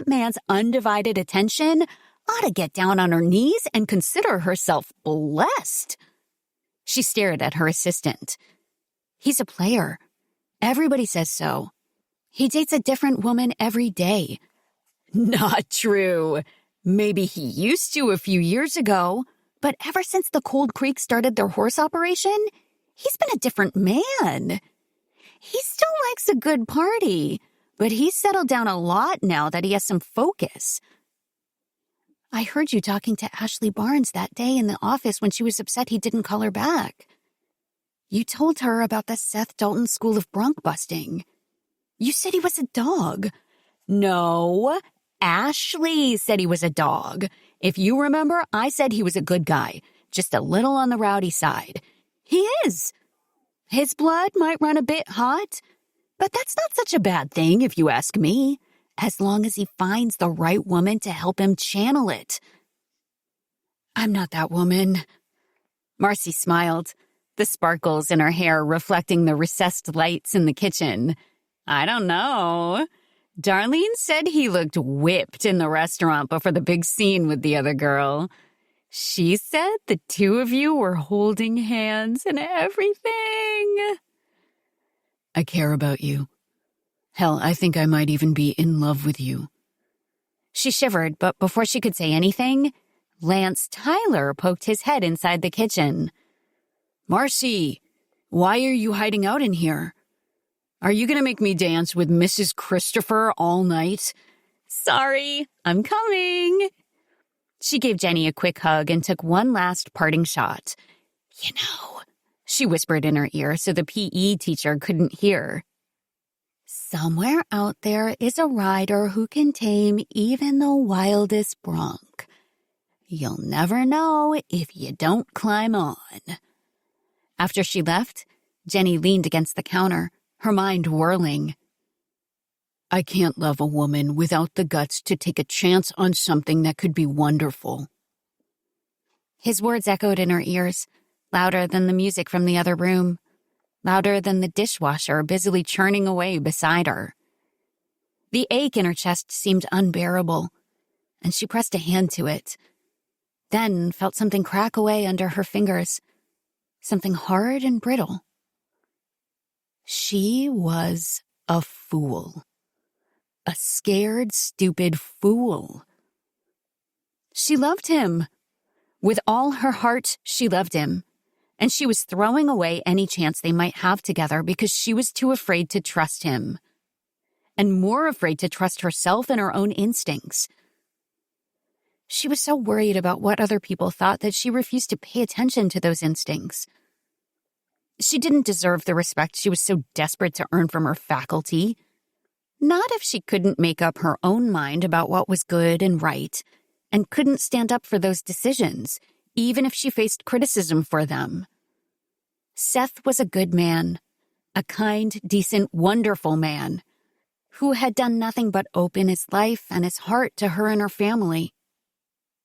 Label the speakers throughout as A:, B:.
A: man's undivided attention ought to get down on her knees and consider herself blessed. She stared at her assistant. He's a player. Everybody says so. He dates a different woman every day. Not true. Maybe he used to a few years ago, but ever since the Cold Creek started their horse operation, he's been a different man. He still likes a good party, but he's settled down a lot now that he has some focus. I heard you talking to Ashley Barnes that day in the office when she was upset he didn't call her back. You told her about the Seth Dalton School of bronc busting. You said he was a dog. No, Ashley said he was a dog. If you remember, I said he was a good guy, just a little on the rowdy side. He is. His blood might run a bit hot, but that's not such a bad thing if you ask me, as long as he finds the right woman to help him channel it. I'm not that woman. Marcy smiled, the sparkles in her hair reflecting the recessed lights in the kitchen. I don't know. Darlene said he looked whipped in the restaurant before the big scene with the other girl. She said the two of you were holding hands and everything. I care about you. Hell, I think I might even be in love with you. She shivered, but before she could say anything, Lance Tyler poked his head inside the kitchen. Marcy, why are you hiding out in here? Are you going to make me dance with Mrs. Christopher all night? Sorry, I'm coming. She gave Jenny a quick hug and took one last parting shot. You know, she whispered in her ear so the PE teacher couldn't hear. Somewhere out there is a rider who can tame even the wildest bronc. You'll never know if you don't climb on. After she left, Jenny leaned against the counter, her mind whirling. I can't love a woman without the guts to take a chance on something that could be wonderful. His words echoed in her ears, louder than the music from the other room, louder than the dishwasher busily churning away beside her. The ache in her chest seemed unbearable, and she pressed a hand to it, then felt something crack away under her fingers, something hard and brittle. She was a fool. A scared, stupid fool. She loved him. With all her heart, she loved him. And she was throwing away any chance they might have together because she was too afraid to trust him. And more afraid to trust herself and her own instincts. She was so worried about what other people thought that she refused to pay attention to those instincts. She didn't deserve the respect she was so desperate to earn from her faculty. Not if she couldn't make up her own mind about what was good and right, and couldn't stand up for those decisions, even if she faced criticism for them. Seth was a good man, a kind, decent, wonderful man, who had done nothing but open his life and his heart to her and her family.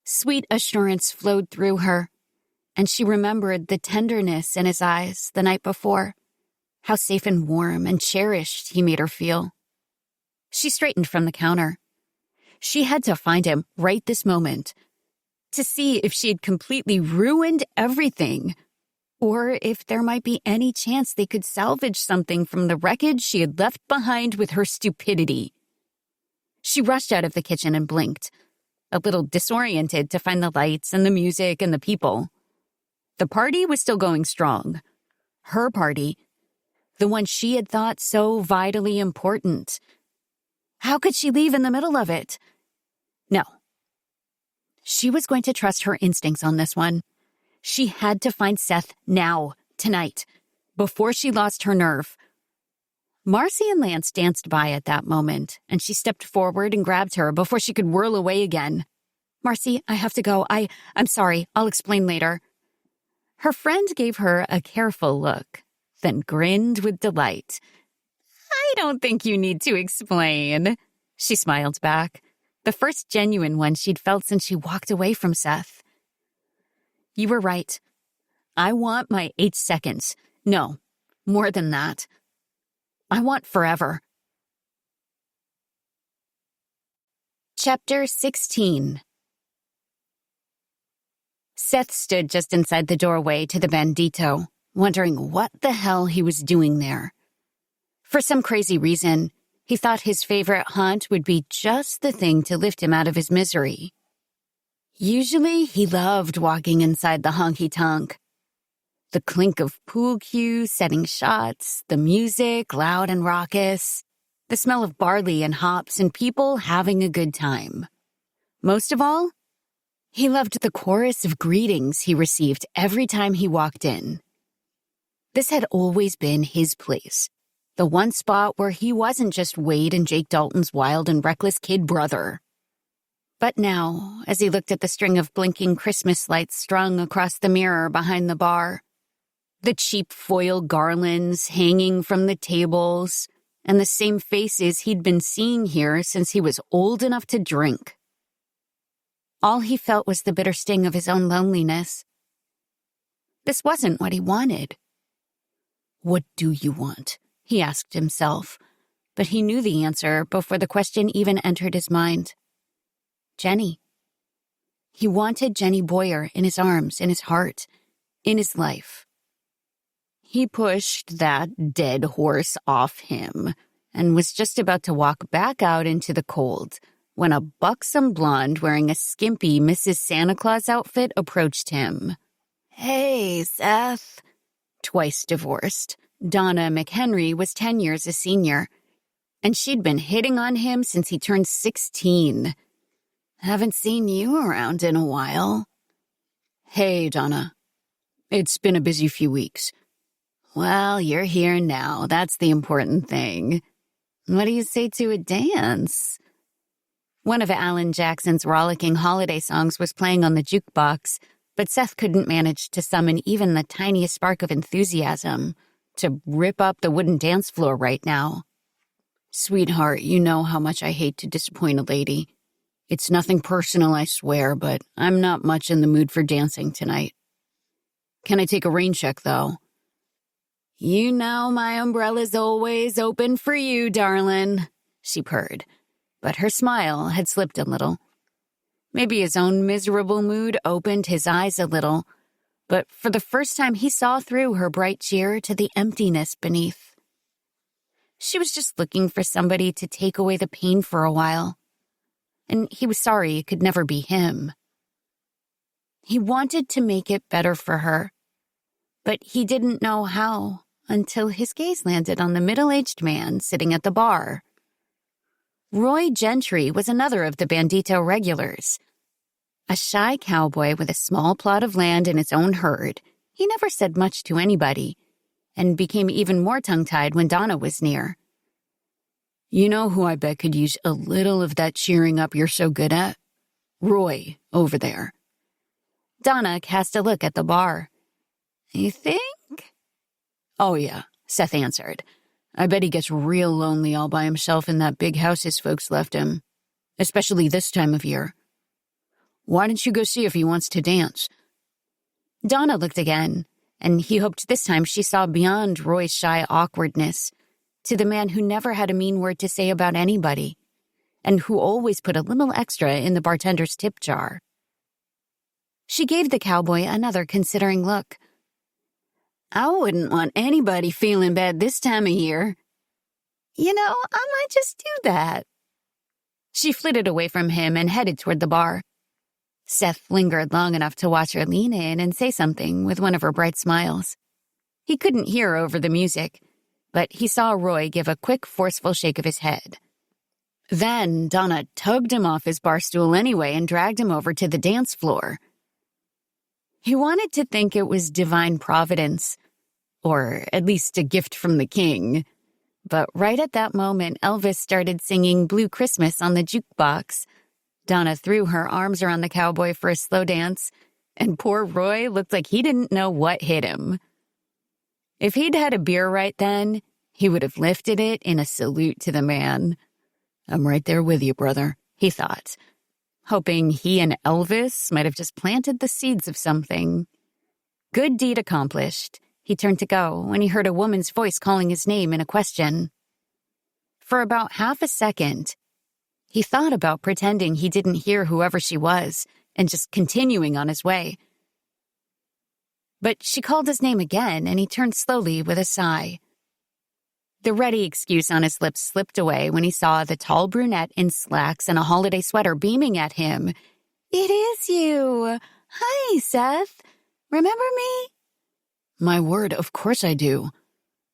A: Sweet assurance flowed through her, and she remembered the tenderness in his eyes the night before, how safe and warm and cherished he made her feel. She straightened from the counter. She had to find him right this moment, to see if she had completely ruined everything, or if there might be any chance they could salvage something from the wreckage she had left behind with her stupidity. She rushed out of the kitchen and blinked, a little disoriented to find the lights and the music and the people. The party was still going strong. Her party, the one she had thought so vitally important. How could she leave in the middle of it? No. She was going to trust her instincts on this one. She had to find Seth now, tonight, before she lost her nerve. Marcy and Lance danced by at that moment, and she stepped forward and grabbed her before she could whirl away again. Marcy, I have to go. I'm sorry. I'll explain later. Her friend gave her a careful look, then grinned with delight. I don't think you need to explain. She smiled back, the first genuine one she'd felt since she walked away from Seth. You were right. I want my 8 seconds. No, more than that. I want forever. Chapter 16. Seth stood just inside the doorway to the Bandito, wondering what the hell he was doing there. For some crazy reason, he thought his favorite haunt would be just the thing to lift him out of his misery. Usually, he loved walking inside the honky-tonk. The clink of pool cues, setting shots, the music, loud and raucous, the smell of barley and hops, and people having a good time. Most of all, he loved the chorus of greetings he received every time he walked in. This had always been his place, the one spot where he wasn't just Wade and Jake Dalton's wild and reckless kid brother. But now, as he looked at the string of blinking Christmas lights strung across the mirror behind the bar, the cheap foil garlands hanging from the tables, and the same faces he'd been seeing here since he was old enough to drink, all he felt was the bitter sting of his own loneliness. This wasn't what he wanted. "What do you want?" he asked himself, but he knew the answer before the question even entered his mind. Jenny. He wanted Jenny Boyer in his arms, in his heart, in his life. He pushed that dead horse off him and was just about to walk back out into the cold when a buxom blonde wearing a skimpy Mrs. Santa Claus outfit approached him. "Hey, Seth." Twice divorced, Donna McHenry was 10 years a senior, and she'd been hitting on him since he turned 16. "Haven't seen you around in a while." "Hey, Donna. It's been a busy few weeks." "Well, you're here now. That's the important thing. What do you say to a dance?" One of Alan Jackson's rollicking holiday songs was playing on the jukebox, but Seth couldn't manage to summon even the tiniest spark of enthusiasm to rip up the wooden dance floor right now. "Sweetheart, you know how much I hate to disappoint a lady. It's nothing personal, I swear, but I'm not much in the mood for dancing tonight. Can I take a rain check, though?" "You know my umbrella's always open for you, darling," she purred, but her smile had slipped a little. Maybe his own miserable mood opened his eyes a little, but for the first time he saw through her bright cheer to the emptiness beneath. She was just looking for somebody to take away the pain for a while, and he was sorry it could never be him. He wanted to make it better for her, but he didn't know how until his gaze landed on the middle-aged man sitting at the bar. Roy Gentry was another of the Bandito regulars. A shy cowboy with a small plot of land and its own herd, he never said much to anybody, and became even more tongue-tied when Donna was near. "You know who I bet could use a little of that cheering up you're so good at? Roy, over there." Donna cast a look at the bar. "You think?" "Oh, yeah," Seth answered. "I bet he gets real lonely all by himself in that big house his folks left him, especially this time of year. Why don't you go see if he wants to dance?" Donna looked again, and he hoped this time she saw beyond Roy's shy awkwardness to the man who never had a mean word to say about anybody, and who always put a little extra in the bartender's tip jar. She gave the cowboy another considering look. "I wouldn't want anybody feeling bad this time of year. You know, I might just do that." She flitted away from him and headed toward the bar. Seth lingered long enough to watch her lean in and say something with one of her bright smiles. He couldn't hear over the music, but he saw Roy give a quick, forceful shake of his head. Then Donna tugged him off his bar stool anyway and dragged him over to the dance floor. He wanted to think it was divine providence, or at least a gift from the king. But right at that moment, Elvis started singing Blue Christmas on the jukebox. Donna threw her arms around the cowboy for a slow dance, and poor Roy looked like he didn't know what hit him. If he'd had a beer right then, he would have lifted it in a salute to the man. "I'm right there with you, brother," he thought, hoping he and Elvis might have just planted the seeds of something. Good deed accomplished. He turned to go when he heard a woman's voice calling his name in a question. For about half a second, He thought about pretending he didn't hear whoever she was and just continuing on his way. But she called his name again, and he turned slowly with a sigh. The ready excuse on his lips slipped away when he saw the tall brunette in slacks and a holiday sweater beaming at him. "It is you. Hi, Seth. Remember me?" "My word, of course I do.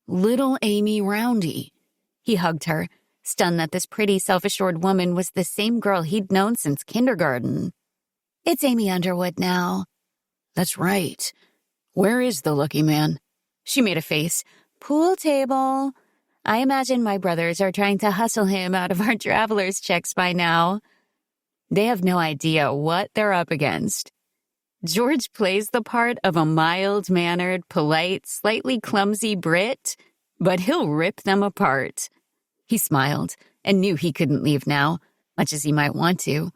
A: Little Amy Roundy." He hugged her, stunned that this pretty, self-assured woman was the same girl he'd known since kindergarten. "It's Amy Underwood now." "That's right. Where is the lucky man?" She made a face. "Pool table. I imagine my brothers are trying to hustle him out of our traveler's checks by now. They have no idea what they're up against. George plays the part of a mild-mannered, polite, slightly clumsy Brit, but he'll rip them apart." He smiled and knew he couldn't leave now, much as he might want to.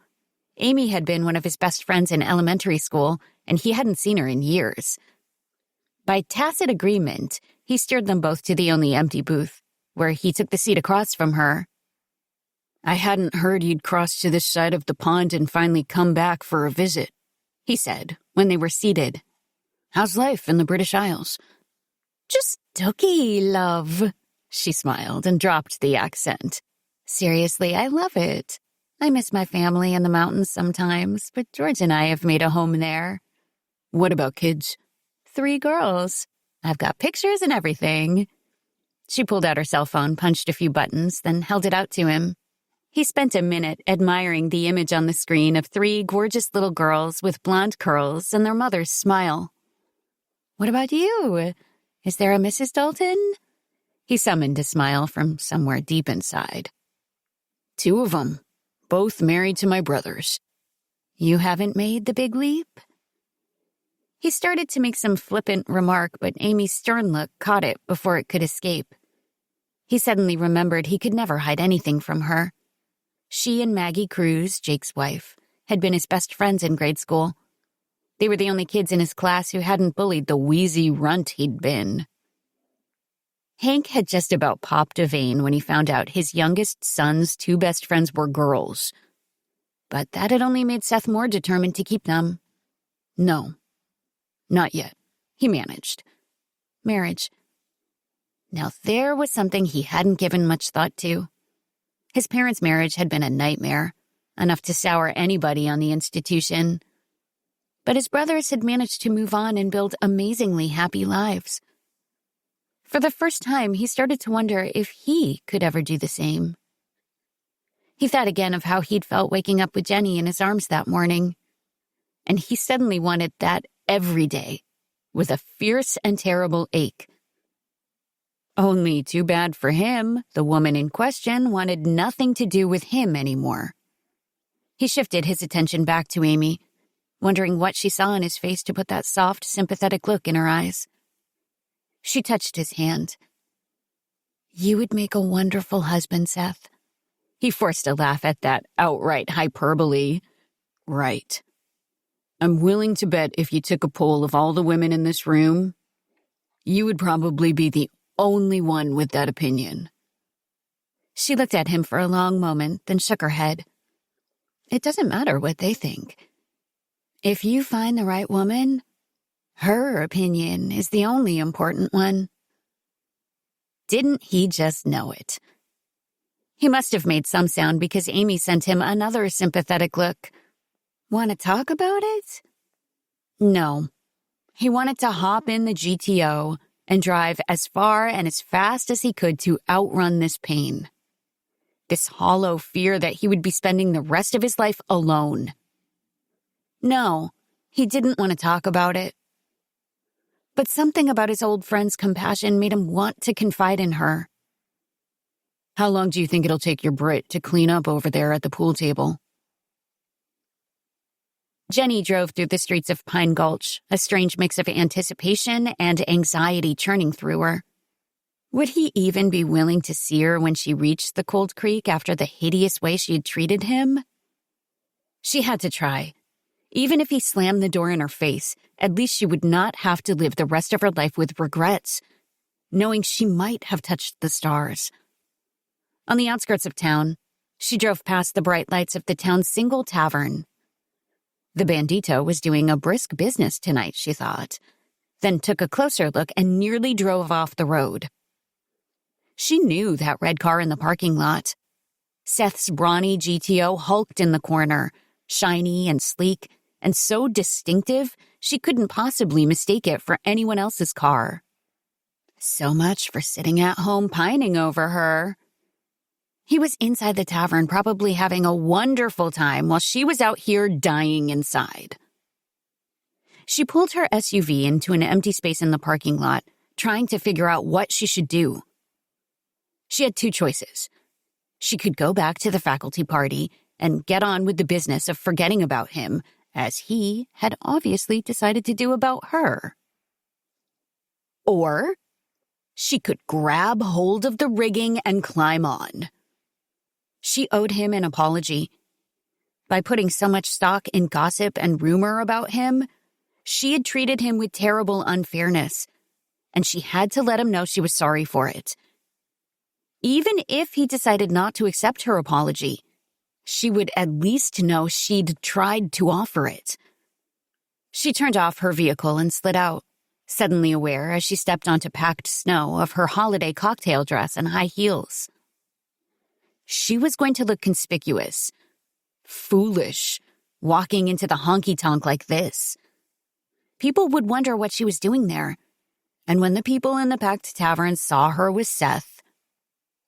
A: Amy had been one of his best friends in elementary school, and he hadn't seen her in years. By tacit agreement, he steered them both to the only empty booth, where he took the seat across from her. "I hadn't heard you'd crossed to this side of the pond and finally come back for a visit," he said when they were seated. "How's life in the British Isles?" "Just dooky, love," she smiled and dropped the accent. "Seriously, I love it. I miss my family in the mountains sometimes, but George and I have made a home there." "What about kids?" 3 girls. I've got pictures and everything." She pulled out her cell phone, punched a few buttons, then held it out to him. He spent a minute admiring the image on the screen of 3 gorgeous little girls with blonde curls and their mother's smile. "What about you? Is there a Mrs. Dalton?" He summoned a smile from somewhere deep inside. 2 of them, both married to my brothers." "You haven't made the big leap?" He started to make some flippant remark, but Amy's stern look caught it before it could escape. He suddenly remembered he could never hide anything from her. She and Maggie Cruz, Jake's wife, had been his best friends in grade school. They were the only kids in his class who hadn't bullied the wheezy runt he'd been. Hank had just about popped a vein when he found out his youngest son's 2 best friends were girls. But that had only made Seth more determined to keep them. No. Not yet. He managed. Marriage. Now there was something he hadn't given much thought to. His parents' marriage had been a nightmare, enough to sour anybody on the institution. But his brothers had managed to move on and build amazingly happy lives. For the first time, he started to wonder if he could ever do the same. He thought again of how he'd felt waking up with Jenny in his arms that morning. And he suddenly wanted that every day, with a fierce and terrible ache. Only too bad for him, the woman in question wanted nothing to do with him anymore. He shifted his attention back to Amy, wondering what she saw in his face to put that soft, sympathetic look in her eyes. She touched his hand. "You would make a wonderful husband, Seth." He forced a laugh at that outright hyperbole. "Right. I'm willing to bet if you took a poll of all the women in this room, you would probably be the only one with that opinion." She looked at him for a long moment, then shook her head. "It doesn't matter what they think. If you find the right woman, her opinion is the only important one." Didn't he just know it? He must have made some sound because Amy sent him another sympathetic look. Want to talk about it? No. He wanted to hop in the GTO and drive as far and as fast as he could to outrun this pain. This hollow fear that he would be spending the rest of his life alone. No, he didn't want to talk about it. But something about his old friend's compassion made him want to confide in her. "How long do you think it'll take your Brit to clean up over there at the pool table?" Jenny drove through the streets of Pine Gulch, a strange mix of anticipation and anxiety churning through her. Would he even be willing to see her when she reached the cold creek after the hideous way she had treated him? She had to try. Even if he slammed the door in her face, at least she would not have to live the rest of her life with regrets, knowing she might have touched the stars. On the outskirts of town, She drove past the bright lights of the town's single tavern. The bandito was doing a brisk business tonight, she thought, then took a closer look and nearly drove off the road. She knew that red car in the parking lot. Seth's brawny GTO hulked in the corner, shiny and sleek, and so distinctive she couldn't possibly mistake it for anyone else's car. So much for sitting at home pining over her. He was inside the tavern, probably having a wonderful time while she was out here dying inside. She pulled her SUV into an empty space in the parking lot, trying to figure out what she should do. She had two choices. She could go back to the faculty party and get on with the business of forgetting about him, as he had obviously decided to do about her. Or she could grab hold of the rigging and climb on. She owed him an apology. By putting so much stock in gossip and rumor about him, she had treated him with terrible unfairness, and she had to let him know she was sorry for it. Even if he decided not to accept her apology, she would at least know she'd tried to offer it. She turned off her vehicle and slid out, suddenly aware as she stepped onto packed snow of her holiday cocktail dress and high heels. She was going to look conspicuous, foolish, walking into the honky-tonk like this. People would wonder what she was doing there, and when the people in the packed tavern saw her with Seth,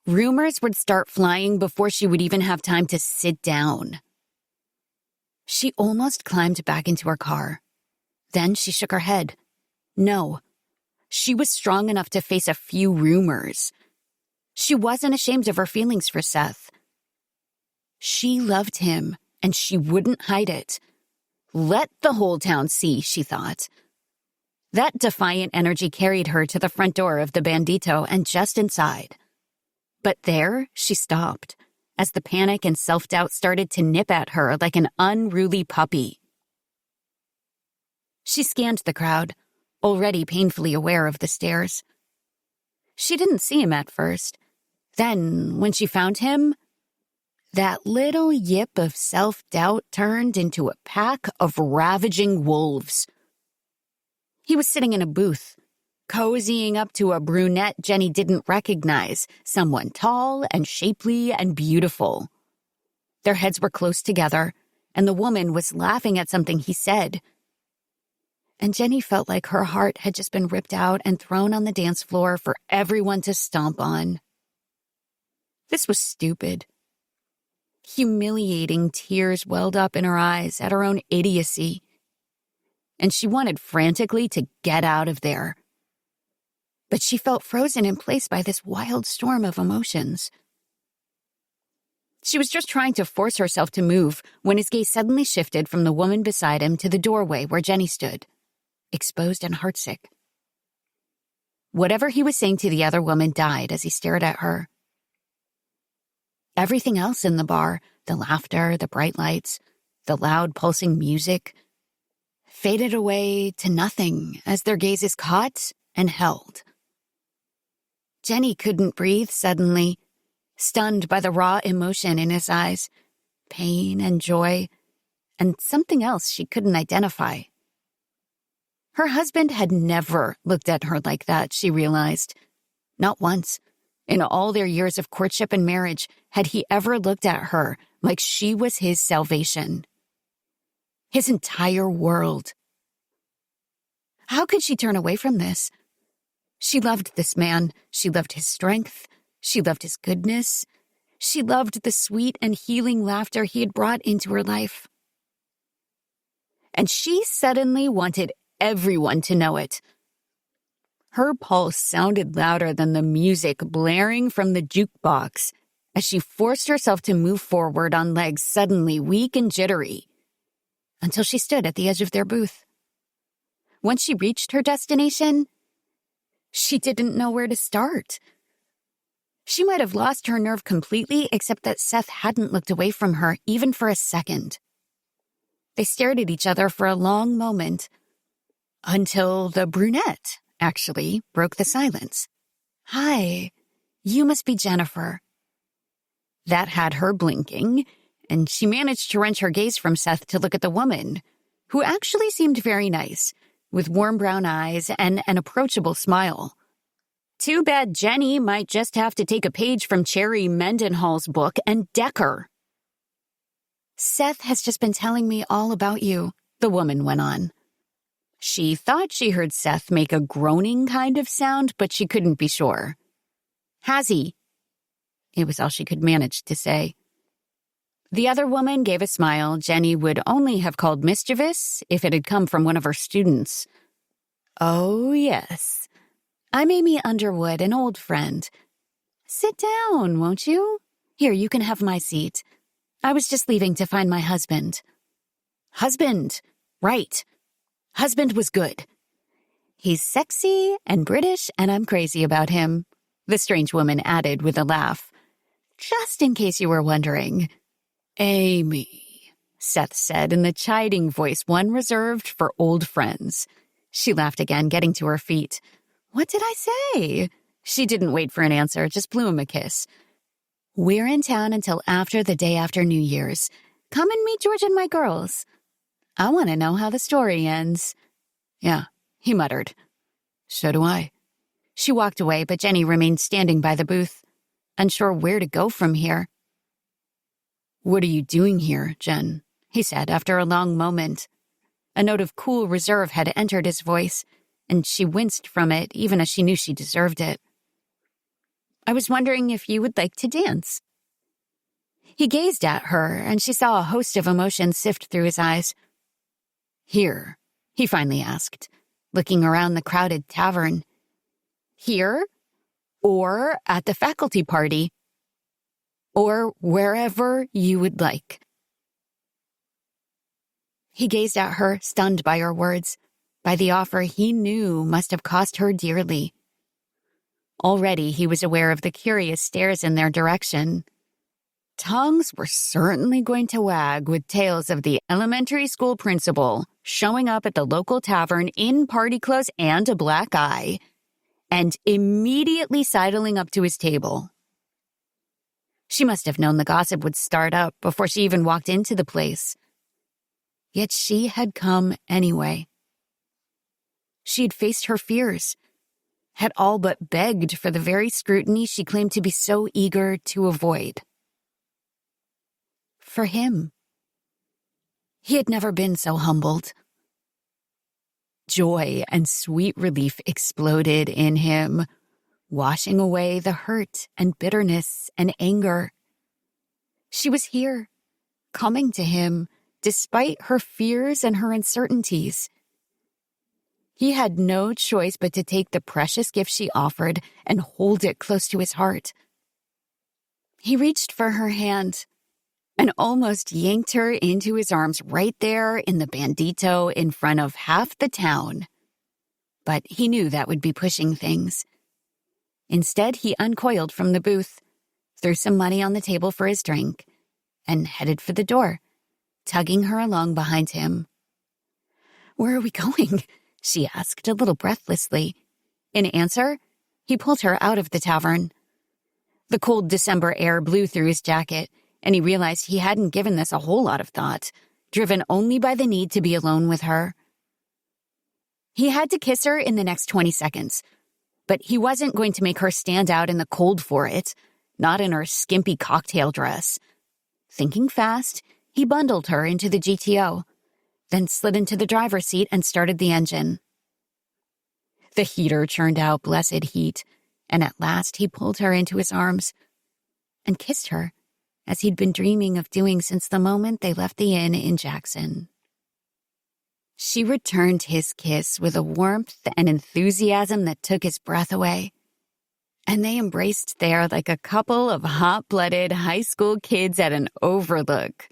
A: rumors would start flying before she would even have time to sit down. She almost climbed back into her car. Then she shook her head. No, she was strong enough to face a few rumors. She wasn't ashamed of her feelings for Seth. She loved him, and she wouldn't hide it. Let the whole town see, she thought. That defiant energy carried her to the front door of the bandito and just inside. But there she stopped, as the panic and self-doubt started to nip at her like an unruly puppy. She scanned the crowd, already painfully aware of the stares. She didn't see him at first. Then, when she found him, that little yip of self-doubt turned into a pack of ravaging wolves. He was sitting in a booth, cozying up to a brunette Jenny didn't recognize, someone tall and shapely and beautiful. Their heads were close together, and the woman was laughing at something he said. And Jenny felt like her heart had just been ripped out and thrown on the dance floor for everyone to stomp on. This was stupid. Humiliating tears welled up in her eyes at her own idiocy, and she wanted frantically to get out of there. But she felt frozen in place by this wild storm of emotions. She was just trying to force herself to move when his gaze suddenly shifted from the woman beside him to the doorway where Jenny stood, exposed and heartsick. Whatever he was saying to the other woman died as he stared at her. Everything else in the bar, the laughter, the bright lights, the loud pulsing music, faded away to nothing as their gazes caught and held. Jenny couldn't breathe suddenly, stunned by the raw emotion in his eyes, pain and joy, and something else she couldn't identify. Her husband had never looked at her like that, she realized. Not once. In all their years of courtship and marriage, had he ever looked at her like she was his salvation. His entire world. How could she turn away from this? She loved this man. She loved his strength. She loved his goodness. She loved the sweet and healing laughter he had brought into her life. And she suddenly wanted everyone to know it. Her pulse sounded louder than the music blaring from the jukebox as she forced herself to move forward on legs suddenly weak and jittery, until she stood at the edge of their booth. Once she reached her destination, she didn't know where to start. She might have lost her nerve completely, except that Seth hadn't looked away from her even for a second. They stared at each other for a long moment, until the brunette actually broke the silence. "Hi, you must be Jennifer." That had her blinking, and she managed to wrench her gaze from Seth to look at the woman, who actually seemed very nice, with warm brown eyes and an approachable smile. Too bad Jenny might just have to take a page from Cherry Mendenhall's book and deck her. Seth has just been telling me all about you, the woman went on. She thought she heard Seth make a groaning kind of sound, but she couldn't be sure. Has he? It was all she could manage to say. The other woman gave a smile Jenny would only have called mischievous if it had come from one of her students. Oh, yes. I'm Amy Underwood, an old friend. Sit down, won't you? Here, you can have my seat. I was just leaving to find my husband. Husband. Right. Husband was good. He's sexy and British, and I'm crazy about him, the strange woman added with a laugh. Just in case you were wondering. Amy, Seth said in the chiding voice one reserved for old friends. She laughed again, getting to her feet. What did I say? She didn't wait for an answer, just blew him a kiss. We're in town until after the day after New Year's. Come and meet George and my girls. I want to know how the story ends. Yeah, he muttered. So do I. She walked away, but Jenny remained standing by the booth, unsure where to go from here. What are you doing here, Jen? He said after a long moment. A note of cool reserve had entered his voice, and she winced from it even as she knew she deserved it. I was wondering if you would like to dance. He gazed at her, and she saw a host of emotions sift through his eyes. Here, he finally asked, looking around the crowded tavern. Here? Or at the faculty party? Or wherever you would like. He gazed at her, stunned by her words, by the offer he knew must have cost her dearly. Already he was aware of the curious stares in their direction. Tongues were certainly going to wag with tales of the elementary school principal showing up at the local tavern in party clothes and a black eye, and immediately sidling up to his table. She must have known the gossip would start up before she even walked into the place. Yet she had come anyway. She had faced her fears, had all but begged for the very scrutiny she claimed to be so eager to avoid. For him. He had never been so humbled. Joy and sweet relief exploded in him, washing away the hurt and bitterness and anger. She was here, coming to him, despite her fears and her uncertainties. He had no choice but to take the precious gift she offered and hold it close to his heart. He reached for her hand and almost yanked her into his arms right there in the bandito in front of half the town. But he knew that would be pushing things. Instead, he uncoiled from the booth, threw some money on the table for his drink, and headed for the door, tugging her along behind him. Where are we going? She asked a little breathlessly. In answer, he pulled her out of the tavern. The cold December air blew through his jacket, and he realized he hadn't given this a whole lot of thought, driven only by the need to be alone with her. He had to kiss her in the next 20 seconds, but he wasn't going to make her stand out in the cold for it, not in her skimpy cocktail dress. Thinking fast, he bundled her into the GTO, then slid into the driver's seat and started the engine. The heater churned out blessed heat, and at last he pulled her into his arms and kissed her, as he'd been dreaming of doing since the moment they left the inn in Jackson. She returned his kiss with a warmth and enthusiasm that took his breath away, and they embraced there like a couple of hot-blooded high school kids at an overlook.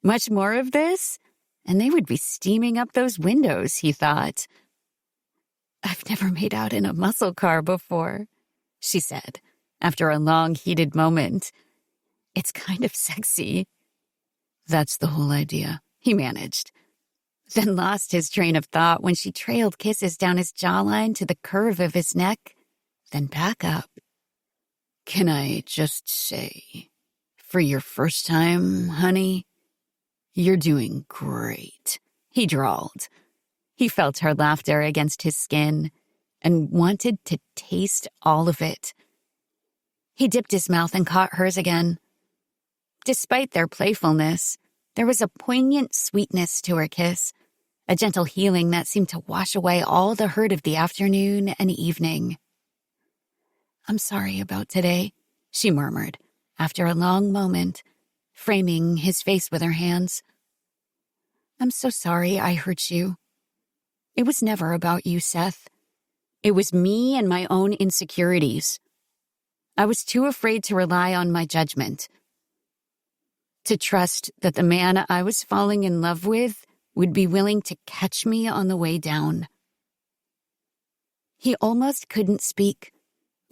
A: Much more of this, and they would be steaming up those windows, he thought. I've never made out in a muscle car before, she said, after a long, heated moment. It's kind of sexy. That's the whole idea, he managed, then lost his train of thought when she trailed kisses down his jawline to the curve of his neck, then back up. Can I just say, For your first time, honey, you're doing great, he drawled. He felt her laughter against his skin and wanted to taste all of it. He dipped his mouth and caught hers again. Despite their playfulness, there was a poignant sweetness to her kiss, a gentle healing that seemed to wash away all the hurt of the afternoon and evening. "I'm sorry about today," she murmured, after a long moment, framing his face with her hands. "I'm so sorry I hurt you. It was never about you, Seth. It was me and my own insecurities. I was too afraid to rely on my judgment, to trust that the man I was falling in love with would be willing to catch me on the way down." He almost couldn't speak,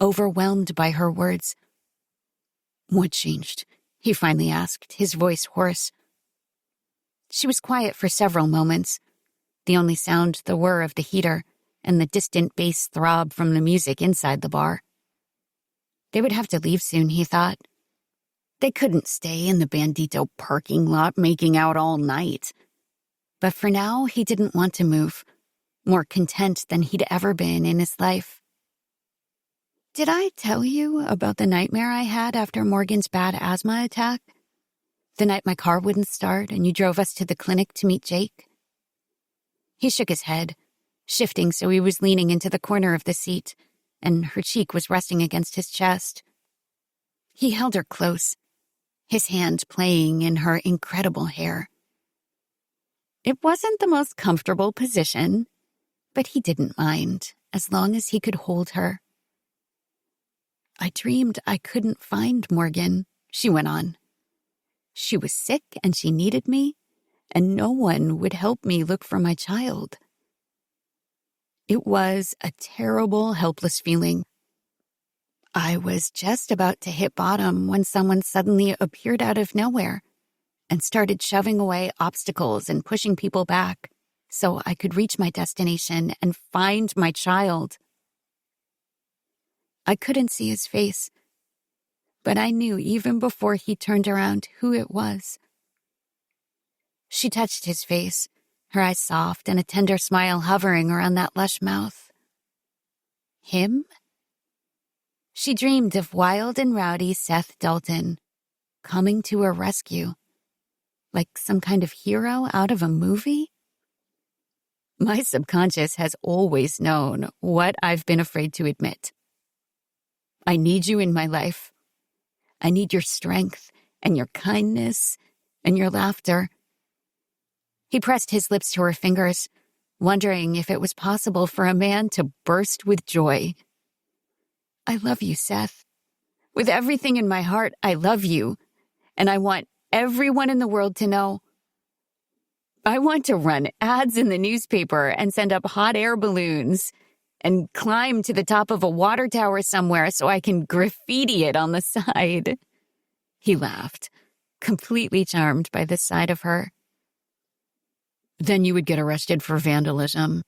A: overwhelmed by her words. "What changed?" he finally asked, his voice hoarse. She was quiet for several moments, the only sound the whir of the heater and the distant bass throb from the music inside the bar. They would have to leave soon, he thought. They couldn't stay in the Bandito parking lot making out all night. But for now, he didn't want to move, more content than he'd ever been in his life. "Did I tell you about the nightmare I had after Morgan's bad asthma attack? The night my car wouldn't start and you drove us to the clinic to meet Jake?" He shook his head, shifting so he was leaning into the corner of the seat, and her cheek was resting against his chest. He held her close, his hand playing in her incredible hair. It wasn't the most comfortable position, but he didn't mind, as long as he could hold her. "I dreamed I couldn't find Morgan," she went on. "She was sick and she needed me, and no one would help me look for my child." It was a terrible, helpless feeling. I was just about to hit bottom when someone suddenly appeared out of nowhere and started shoving away obstacles and pushing people back so I could reach my destination and find my child. I couldn't see his face, but I knew even before he turned around who it was. She touched his face, her eyes soft and a tender smile hovering around that lush mouth. Him? She dreamed of wild and rowdy Seth Dalton coming to her rescue, like some kind of hero out of a movie. My subconscious has always known what I've been afraid to admit. I need you in my life. I need your strength and your kindness and your laughter. He pressed his lips to her fingers, wondering if it was possible for a man to burst with joy. I love you, Seth. With everything in my heart, I love you. And I want everyone in the world to know. I want to run ads in the newspaper and send up hot air balloons and climb to the top of a water tower somewhere so I can graffiti it on the side. He laughed, completely charmed by this side of her. Then you would get arrested for vandalism,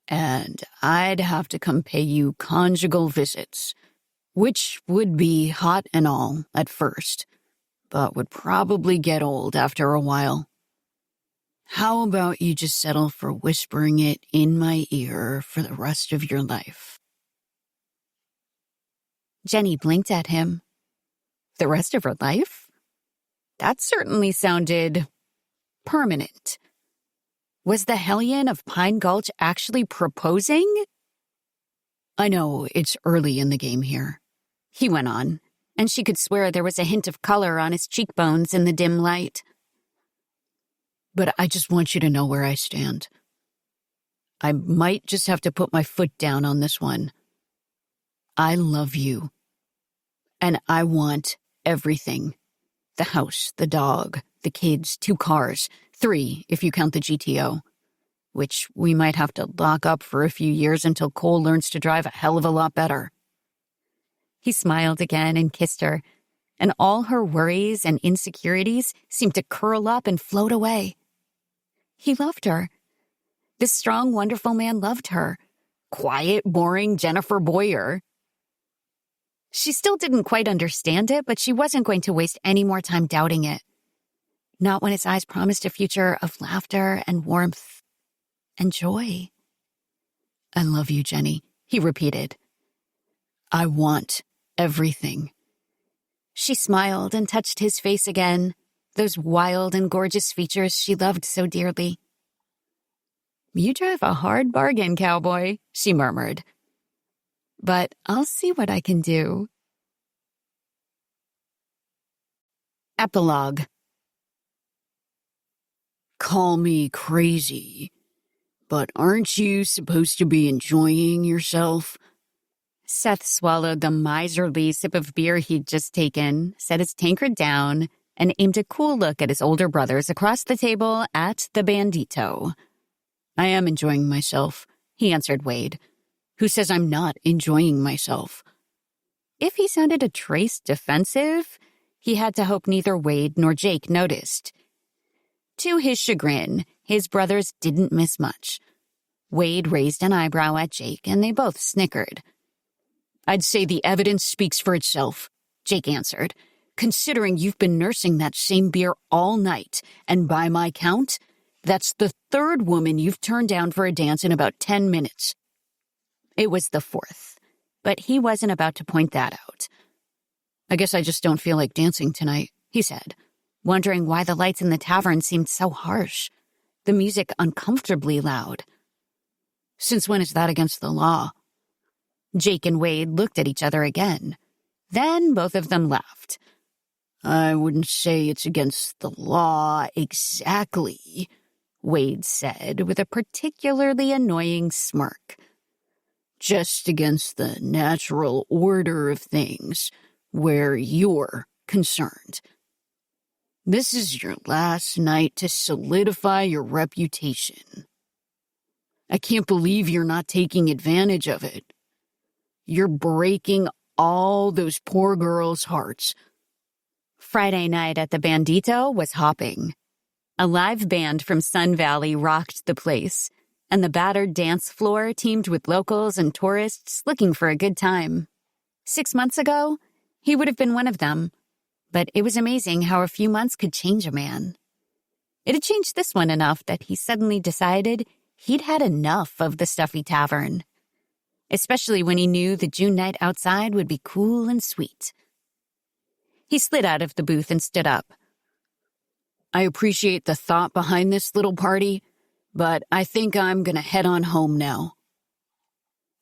A: and I'd have to come pay you conjugal visits, which would be hot and all at first, but would probably get old after a while. How about you just settle for whispering it in my ear for the rest of your life? Jenny blinked at him. The rest of her life? That certainly sounded permanent. Was the hellion of Pine Gulch actually proposing? I know it's early in the game here, he went on, and she could swear there was a hint of color on his cheekbones in the dim light. But I just want you to know where I stand. I might just have to put my foot down on this one. I love you. And I want everything. The house, the dog, the kids, 2 cars, 3 if you count the GTO, which we might have to lock up for a few years until Cole learns to drive a hell of a lot better. He smiled again and kissed her, and all her worries and insecurities seemed to curl up and float away. He loved her. This strong, wonderful man loved her. Quiet, boring Jennifer Boyer. She still didn't quite understand it, but she wasn't going to waste any more time doubting it. Not when his eyes promised a future of laughter and warmth and joy. "I love you, Jenny," he repeated. "I want everything." She smiled and touched his face again, those wild and gorgeous features she loved so dearly. "You drive a hard bargain, cowboy," she murmured. "But I'll see what I can do." Epilogue. "Call me crazy, but aren't you supposed to be enjoying yourself?" Seth swallowed the miserly sip of beer he'd just taken, set his tankard down, and aimed a cool look at his older brothers across the table at the Bandito. "I am enjoying myself," he answered Wade. "Who says I'm not enjoying myself?" If he sounded a trace defensive, he had to hope neither Wade nor Jake noticed. To his chagrin, his brothers didn't miss much. Wade raised an eyebrow at Jake, and they both snickered. "I'd say the evidence speaks for itself," Jake answered, "considering you've been nursing that same beer all night, and by my count, that's the third woman you've turned down for a dance in about 10 minutes. It was the fourth, but he wasn't about to point that out. "I guess I just don't feel like dancing tonight," he said, wondering why the lights in the tavern seemed so harsh, the music uncomfortably loud. "Since when is that against the law?" Jake and Wade looked at each other again. Then both of them laughed. "I wouldn't say it's against the law exactly," Wade said with a particularly annoying smirk. "Just against the natural order of things where you're concerned. This is your last night to solidify your reputation. I can't believe you're not taking advantage of it. You're breaking all those poor girls' hearts." Friday night at the Bandito was hopping. A live band from Sun Valley rocked the place, and the battered dance floor teemed with locals and tourists looking for a good time. 6 months ago, he would have been one of them, but it was amazing how a few months could change a man. It had changed this one enough that he suddenly decided he'd had enough of the stuffy tavern, especially when he knew the June night outside would be cool and sweet. He slid out of the booth and stood up. "I appreciate the thought behind this little party, but I think I'm gonna head on home now."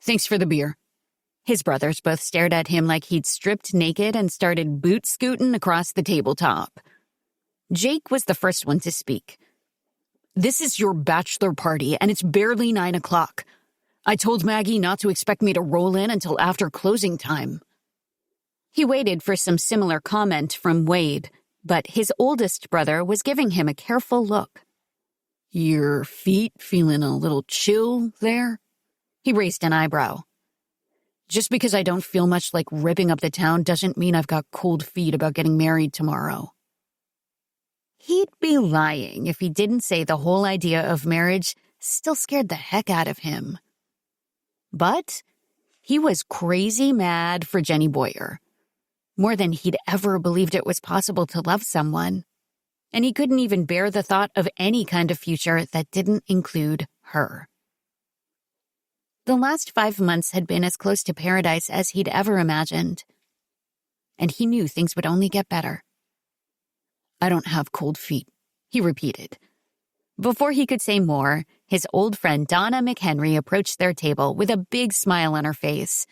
A: "Thanks for the beer." His brothers both stared at him like he'd stripped naked and started boot-scooting across the tabletop. Jake was the first one to speak. "This is your bachelor party, and it's barely 9 o'clock. I told Maggie not to expect me to roll in until after closing time." He waited for some similar comment from Wade, but his oldest brother was giving him a careful look. "Your feet feeling a little chill there?" He raised an eyebrow. "Just because I don't feel much like ripping up the town doesn't mean I've got cold feet about getting married tomorrow." He'd be lying if he didn't say the whole idea of marriage still scared the heck out of him. But he was crazy mad for Jenny Boyer, more than he'd ever believed it was possible to love someone, and he couldn't even bear the thought of any kind of future that didn't include her. The last 5 months had been as close to paradise as he'd ever imagined, and he knew things would only get better. "I don't have cold feet," he repeated. Before he could say more, his old friend Donna McHenry approached their table with a big smile on her face.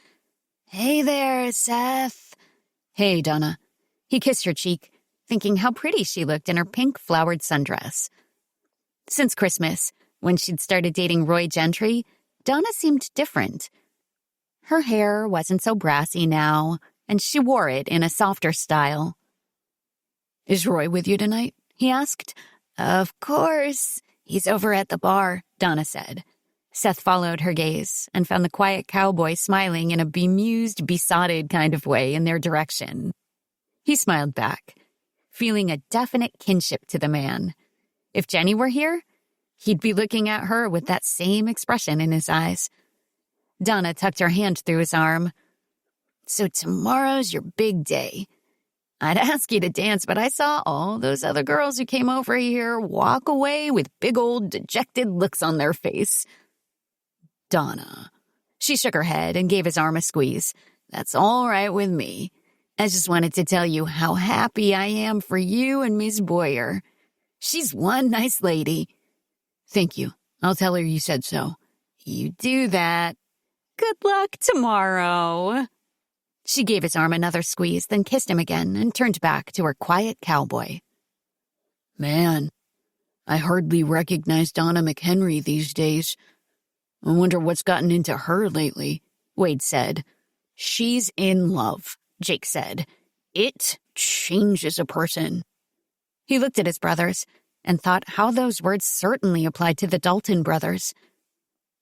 A: "Hey there, Seth." "Hey, Donna." He kissed her cheek, thinking how pretty she looked in her pink flowered sundress. Since Christmas, when she'd started dating Roy Gentry, Donna seemed different. Her hair wasn't so brassy now, and she wore it in a softer style. "Is Roy with you tonight?" he asked. "Of course. He's over at the bar," Donna said. Seth followed her gaze and found the quiet cowboy smiling in a bemused, besotted kind of way in their direction. He smiled back, feeling a definite kinship to the man. If Jenny were here, he'd be looking at her with that same expression in his eyes. Donna tucked her hand through his arm. So tomorrow's your big day. I'd ask you to dance, but I saw all those other girls who came over here walk away with big old dejected looks on their face. Donna. She shook her head and gave his arm a squeeze. That's all right with me. I just wanted to tell you how happy I am for you and Miss Boyer. She's one nice lady. Thank you. I'll tell her you said so. You do that. Good luck tomorrow. She gave his arm another squeeze, then kissed him again and turned back to her quiet cowboy. Man, I hardly recognize Donna McHenry these days. I wonder what's gotten into her lately, Wade said. She's in love, Jake said. It changes a person. He looked at his brothers and thought how those words certainly applied to the Dalton brothers.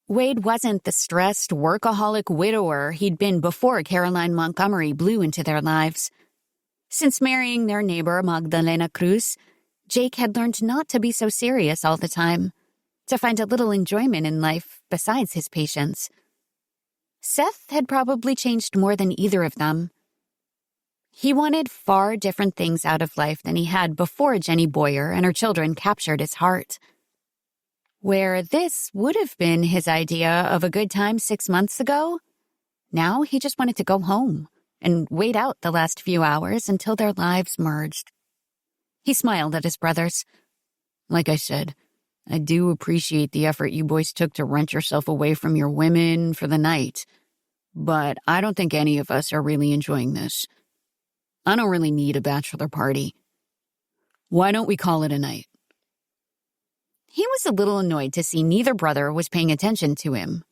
A: Wade wasn't the stressed, workaholic widower he'd been before Caroline Montgomery blew into their lives. Since marrying their neighbor Magdalena Cruz, Jake had learned not to be so serious all the time, to find a little enjoyment in life besides his patients. Seth had probably changed more than either of them. He wanted far different things out of life than he had before Jenny Boyer and her children captured his heart. Where this would have been his idea of a good time 6 months ago, now he just wanted to go home and wait out the last few hours until their lives merged. He smiled at his brothers. Like I said, I do appreciate the effort you boys took to rent yourself away from your women for the night, but I don't think any of us are really enjoying this. I don't really need a bachelor party. Why don't we call it a night? He was a little annoyed to see neither brother was paying attention to him.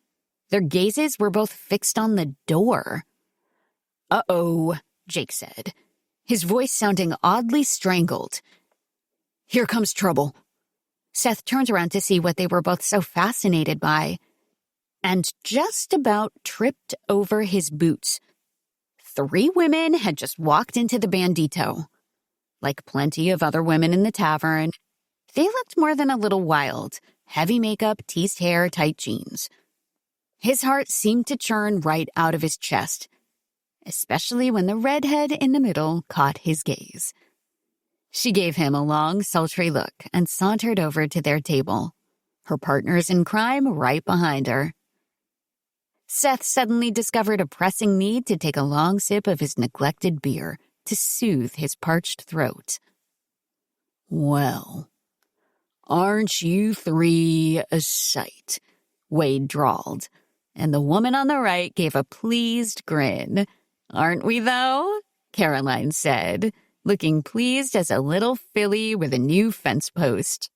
A: Their gazes were both fixed on the door. Uh-oh, Jake said, his voice sounding oddly strangled. Here comes trouble. Seth turned around to see what they were both so fascinated by, and just about tripped over his boots. 3 women had just walked into the bandito. Like plenty of other women in the tavern, they looked more than a little wild, heavy makeup, teased hair, tight jeans. His heart seemed to churn right out of his chest, especially when the redhead in the middle caught his gaze. She gave him a long, sultry look and sauntered over to their table, her partners in crime right behind her. Seth suddenly discovered a pressing need to take a long sip of his neglected beer to soothe his parched throat. Well, aren't you 3 a sight? Wade drawled, and the woman on the right gave a pleased grin. Aren't we, though? Caroline said, looking pleased as a little filly with a new fence post.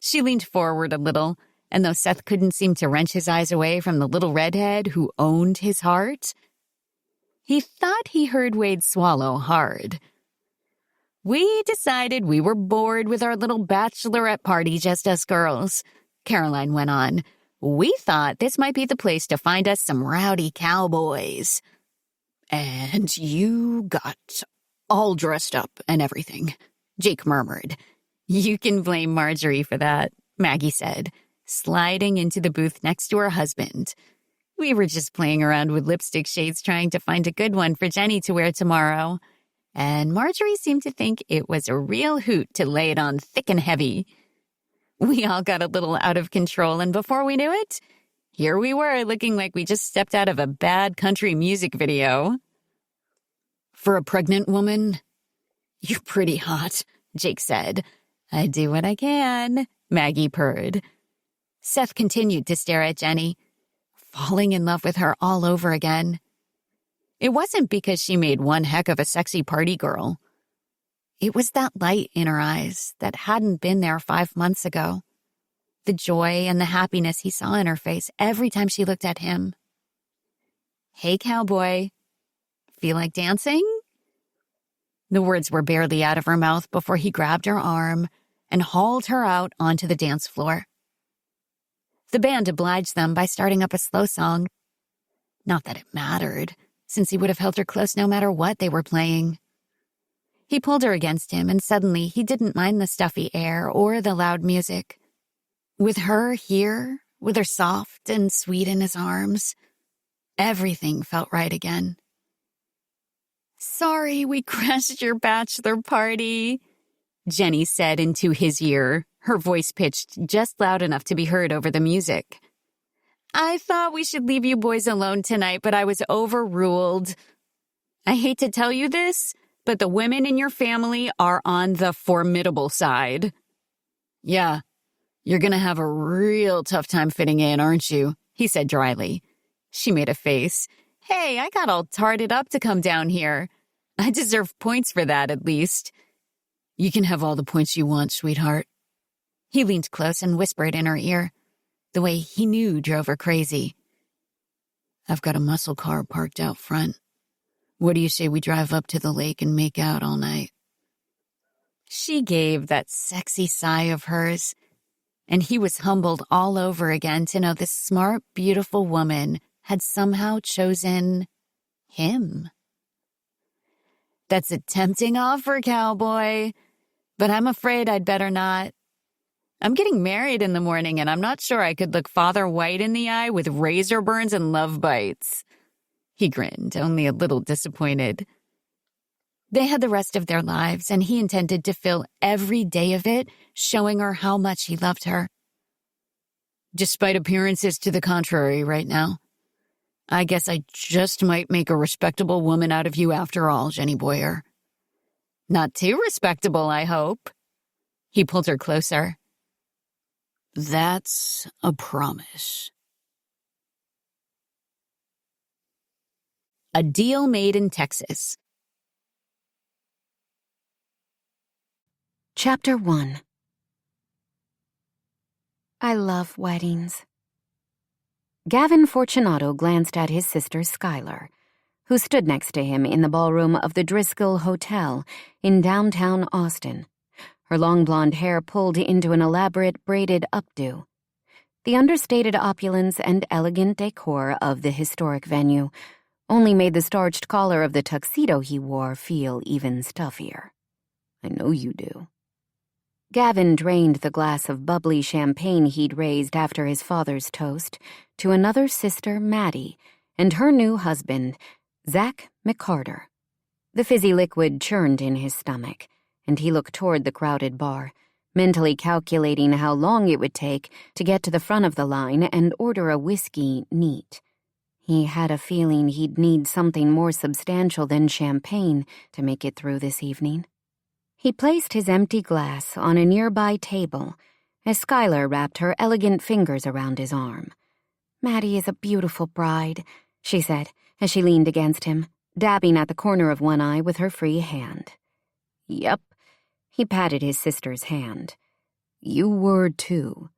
A: She leaned forward a little, and though Seth couldn't seem to wrench his eyes away from the little redhead who owned his heart, he thought he heard Wade swallow hard. We decided we were bored with our little bachelorette party, just us girls, Caroline went on. We thought this might be the place to find us some rowdy cowboys. And you got all dressed up and everything, Jake murmured. You can blame Marjorie for that, Maggie said, sliding into the booth next to her husband. We were just playing around with lipstick shades trying to find a good one for Jenny to wear tomorrow. And Marjorie seemed to think it was a real hoot to lay it on thick and heavy. We all got a little out of control, and before we knew it, here we were looking like we just stepped out of a bad country music video. For a pregnant woman, you're pretty hot, Jake said. I do what I can, Maggie purred. Seth continued to stare at Jenny, falling in love with her all over again. It wasn't because she made one heck of a sexy party girl. It was that light in her eyes that hadn't been there 5 months ago. The joy and the happiness he saw in her face every time she looked at him. Hey, cowboy. Feel like dancing? The words were barely out of her mouth before he grabbed her arm and hauled her out onto the dance floor. The band obliged them by starting up a slow song. Not that it mattered, since he would have held her close no matter what they were playing. He pulled her against him, and suddenly he didn't mind the stuffy air or the loud music. With her here, with her soft and sweet in his arms, everything felt right again. Sorry we crashed your bachelor party, Jenny said into his ear, her voice pitched just loud enough to be heard over the music. I thought we should leave you boys alone tonight, but I was overruled. I hate to tell you this, but the women in your family are on the formidable side. Yeah, you're gonna have a real tough time fitting in, aren't you? He said dryly. She made a face. Hey, I got all tarted up to come down here. I deserve points for that, at least. You can have all the points you want, sweetheart. He leaned close and whispered in her ear, the way he knew drove her crazy. I've got a muscle car parked out front. What do you say we drive up to the lake and make out all night? She gave that sexy sigh of hers, and he was humbled all over again to know this smart, beautiful woman had somehow chosen him. That's a tempting offer, cowboy, but I'm afraid I'd better not. I'm getting married in the morning, and I'm not sure I could look Father White in the eye with razor burns and love bites. He grinned, only a little disappointed. They had the rest of their lives, and he intended to fill every day of it showing her how much he loved her. Despite appearances to the contrary right now, I guess I just might make a respectable woman out of you after all, Jenny Boyer. Not too respectable, I hope. He pulled her closer. That's a promise. A Deal Made in Texas.
B: Chapter 1. I love weddings. Gavin Fortunato glanced at his sister Skylar, who stood next to him in the ballroom of the Driscoll Hotel in downtown Austin, her long blonde hair pulled into an elaborate braided updo. The understated opulence and elegant decor of the historic venue only made the starched collar of the tuxedo he wore feel even stuffier. I know you do. Gavin drained the glass of bubbly champagne he'd raised after his father's toast to another sister, Maddie, and her new husband, Zach McCarter. The fizzy liquid churned in his stomach, and he looked toward the crowded bar, mentally calculating how long it would take to get to the front of the line and order a whiskey neat. He had a feeling he'd need something more substantial than champagne to make it through this evening. He placed his empty glass on a nearby table as Skylar wrapped her elegant fingers around his arm. Maddie is a beautiful bride, she said as she leaned against him, dabbing at the corner of one eye with her free hand. Yep, he patted his sister's hand. You were too.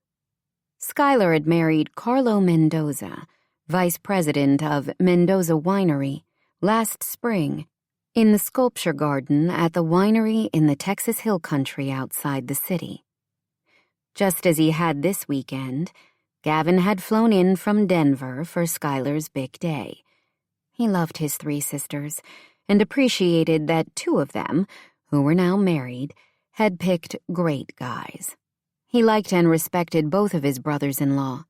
B: Skylar had married Carlo Mendoza, vice president of Mendoza Winery, last spring, in the sculpture garden at the winery in the Texas Hill Country outside the city. Just as he had this weekend, Gavin had flown in from Denver for Skylar's big day. He loved his three sisters and appreciated that two of them, who were now married, had picked great guys. He liked and respected both of his brothers-in-law.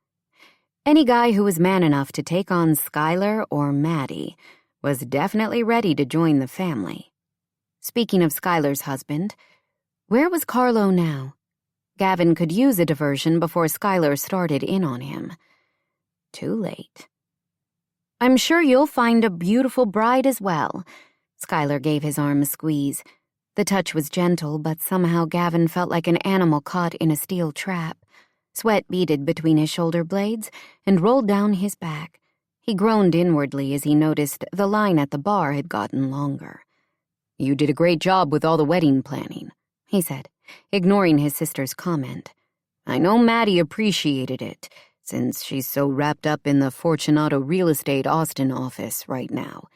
B: Any guy who was man enough to take on Skylar or Maddie was definitely ready to join the family. Speaking of Skylar's husband, where was Carlo now? Gavin could use a diversion before Skylar started in on him. Too late. I'm sure you'll find a beautiful bride as well. Skylar gave his arm a squeeze. The touch was gentle, but somehow Gavin felt like an animal caught in a steel trap. Sweat beaded between his shoulder blades and rolled down his back. He groaned inwardly as he noticed the line at the bar had gotten longer. You did a great job with all the wedding planning, he said, ignoring his sister's comment. I know Maddie appreciated it, since she's so wrapped up in the Fortunato Real Estate Austin office right now.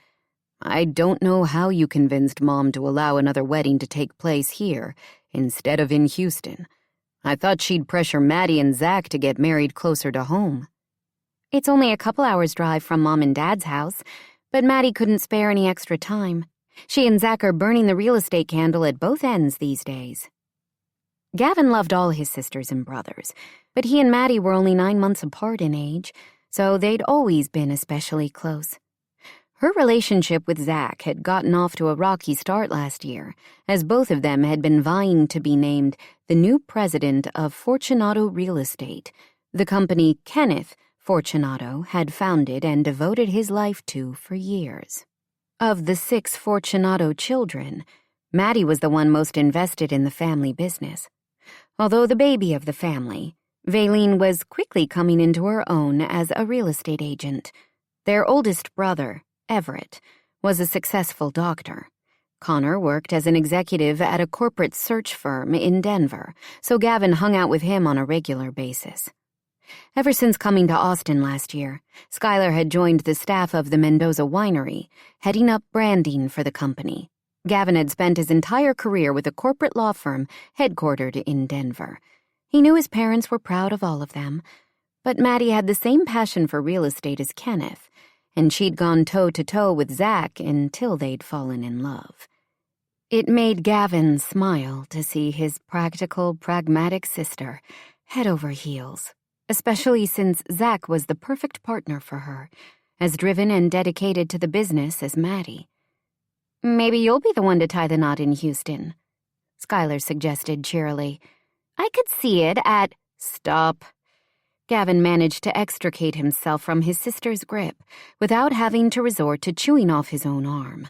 B: I don't know how you convinced Mom to allow another wedding to take place here instead of in Houston. I thought she'd pressure Maddie and Zach to get married closer to home. It's only a couple hours' drive from Mom and Dad's house, but Maddie couldn't spare any extra time. She and Zach are burning the real estate candle at both ends these days. Gavin loved all his sisters and brothers, but he and Maddie were only 9 months apart in age, so they'd always been especially close. Her relationship with Zach had gotten off to a rocky start last year, as both of them had been vying to be named the new president of Fortunato Real Estate, the company Kenneth Fortunato had founded and devoted his life to for years. Of the 6 Fortunato children, Maddie was the one most invested in the family business. Although the baby of the family, Valine was quickly coming into her own as a real estate agent. Their oldest brother, Everett, was a successful doctor. Connor worked as an executive at a corporate search firm in Denver, so Gavin hung out with him on a regular basis. Ever since coming to Austin last year, Skylar had joined the staff of the Mendoza Winery, heading up branding for the company. Gavin had spent his entire career with a corporate law firm headquartered in Denver. He knew his parents were proud of all of them, but Maddie had the same passion for real estate as Kenneth, and she'd gone toe-to-toe with Zach until they'd fallen in love. It made Gavin smile to see his practical, pragmatic sister head over heels, especially since Zach was the perfect partner for her, as driven and dedicated to the business as Maddie. "Maybe you'll be the one to tie the knot in Houston," Skylar suggested cheerily. "I could see it at—" "Stop." Gavin managed to extricate himself from his sister's grip without having to resort to chewing off his own arm.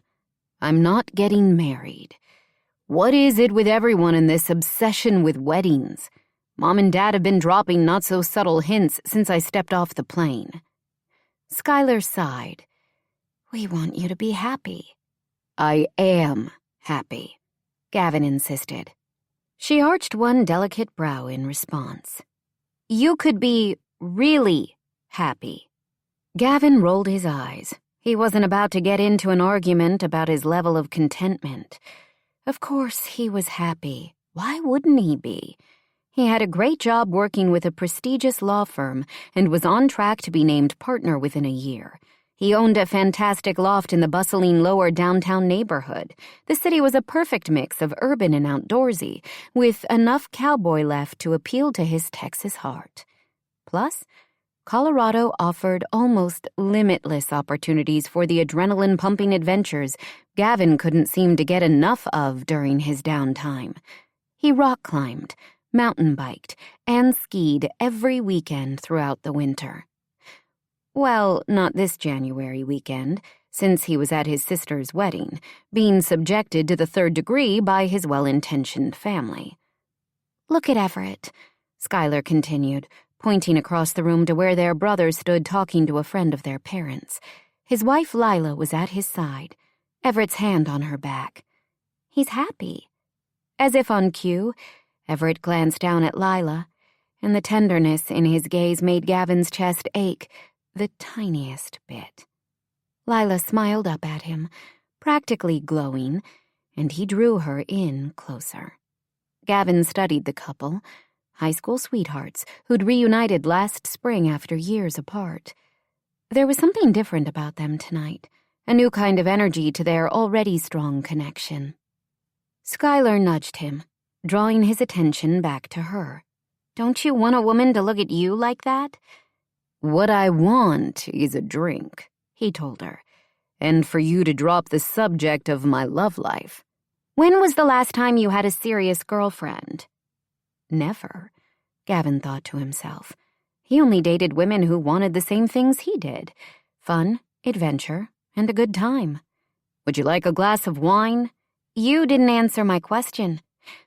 B: "I'm not getting married. What is it with everyone in this obsession with weddings? Mom and Dad have been dropping not-so-subtle hints since I stepped off the plane." Skylar sighed. "We want you to be happy." "I am happy," Gavin insisted. She arched one delicate brow in response. "You could be really happy." Gavin rolled his eyes. He wasn't about to get into an argument about his level of contentment. Of course he was happy. Why wouldn't he be? He had a great job working with a prestigious law firm and was on track to be named partner within a year. He owned a fantastic loft in the bustling lower downtown neighborhood. The city was a perfect mix of urban and outdoorsy, with enough cowboy left to appeal to his Texas heart. Plus, Colorado offered almost limitless opportunities for the adrenaline-pumping adventures Gavin couldn't seem to get enough of during his downtime. He rock climbed, mountain biked, and skied every weekend throughout the winter. Well, not this January weekend, since he was at his sister's wedding, being subjected to the 3rd degree by his well-intentioned family. "Look at Everett," Skylar continued, pointing across the room to where their brother stood talking to a friend of their parents. His wife Lila was at his side, Everett's hand on her back. "He's happy." As if on cue, Everett glanced down at Lila, and the tenderness in his gaze made Gavin's chest ache the tiniest bit. Lila smiled up at him, practically glowing, and he drew her in closer. Gavin studied the couple, high school sweethearts who'd reunited last spring after years apart. There was something different about them tonight, a new kind of energy to their already strong connection. Skylar nudged him, drawing his attention back to her. "Don't you want a woman to look at you like that?" "What I want is a drink," he told her, "and for you to drop the subject of my love life." "When was the last time you had a serious girlfriend?" Never, Gavin thought to himself. He only dated women who wanted the same things he did: fun, adventure, and a good time. "Would you like a glass of wine?" "You didn't answer my question."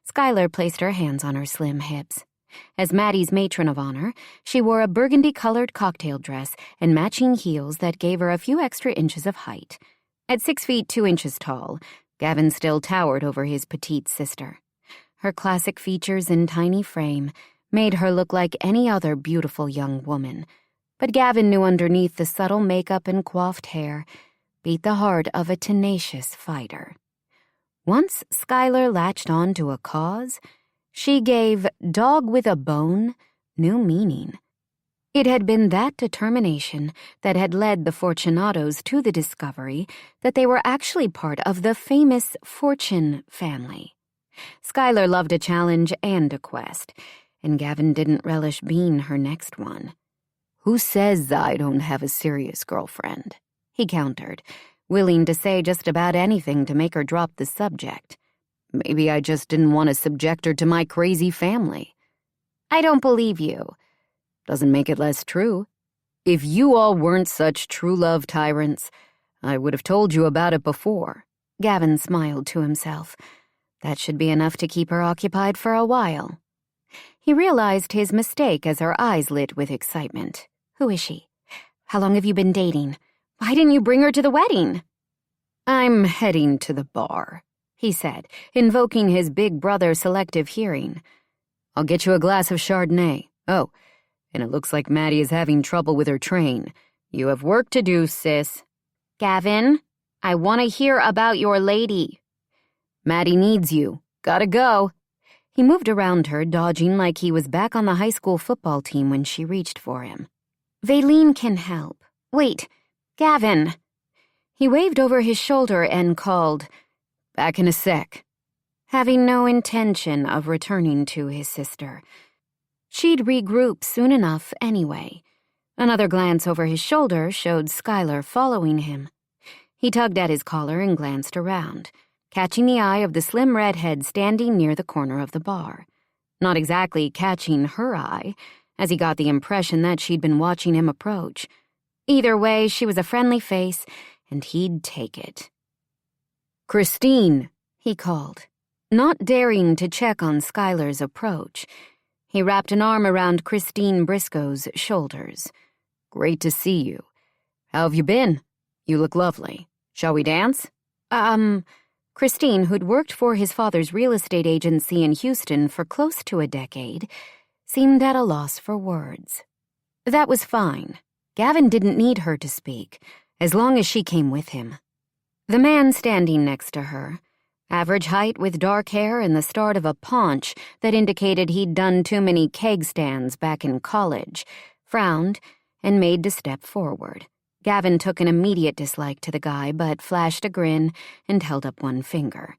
B: Skylar placed her hands on her slim hips. As Maddie's matron of honor, she wore a burgundy-colored cocktail dress and matching heels that gave her a few extra inches of height. At 6 feet 2 inches tall, Gavin still towered over his petite sister. Her classic features and tiny frame made her look like any other beautiful young woman, but Gavin knew underneath the subtle makeup and coiffed hair beat the heart of a tenacious fighter. Once Skylar latched on to a cause, she gave "dog with a bone" new meaning. It had been that determination that had led the Fortunatos to the discovery that they were actually part of the famous Fortune family. Skylar loved a challenge and a quest, and Gavin didn't relish being her next one. "Who says I don't have a serious girlfriend?" he countered, willing to say just about anything to make her drop the subject. Maybe I just didn't want to subject her to my crazy family. I don't believe you. Doesn't make it less true. If you all weren't such true love tyrants, I would have told you about it before. Gavin smiled to himself. That should be enough to keep her occupied for a while. He realized his mistake as her eyes lit with excitement. Who is she? How long have you been dating? Why didn't you bring her to the wedding? I'm heading to the bar, he said, invoking his big brother's selective hearing. I'll get you a glass of Chardonnay. Oh, and it looks like Maddie is having trouble with her train. You have work to do, sis. Gavin, I want to hear about your lady. Maddie needs you. Gotta go. He moved around her, dodging like he was back on the high school football team when she reached for him. Valine can help. Wait, Gavin. He waved over his shoulder and called, Back in a sec. Having no intention of returning to his sister. She'd regroup soon enough anyway. Another glance over his shoulder showed Skylar following him. He tugged at his collar and glanced around, catching the eye of the slim redhead standing near the corner of the bar. Not exactly catching her eye, as he got the impression that she'd been watching him approach. Either way, she was a friendly face, and he'd take it. Christine, he called, not daring to check on Skylar's approach. He wrapped an arm around Christine Briscoe's shoulders. Great to see you. How have you been? You look lovely. Shall we dance? Christine, who'd worked for his father's real estate agency in Houston for close to a decade, seemed at a loss for words. That was fine. Gavin didn't need her to speak, as long as she came with him. The man standing next to her, average height with dark hair and the start of a paunch that indicated he'd done too many keg stands back in college, frowned and made to step forward. Gavin took an immediate dislike to the guy, but flashed a grin and held up one finger.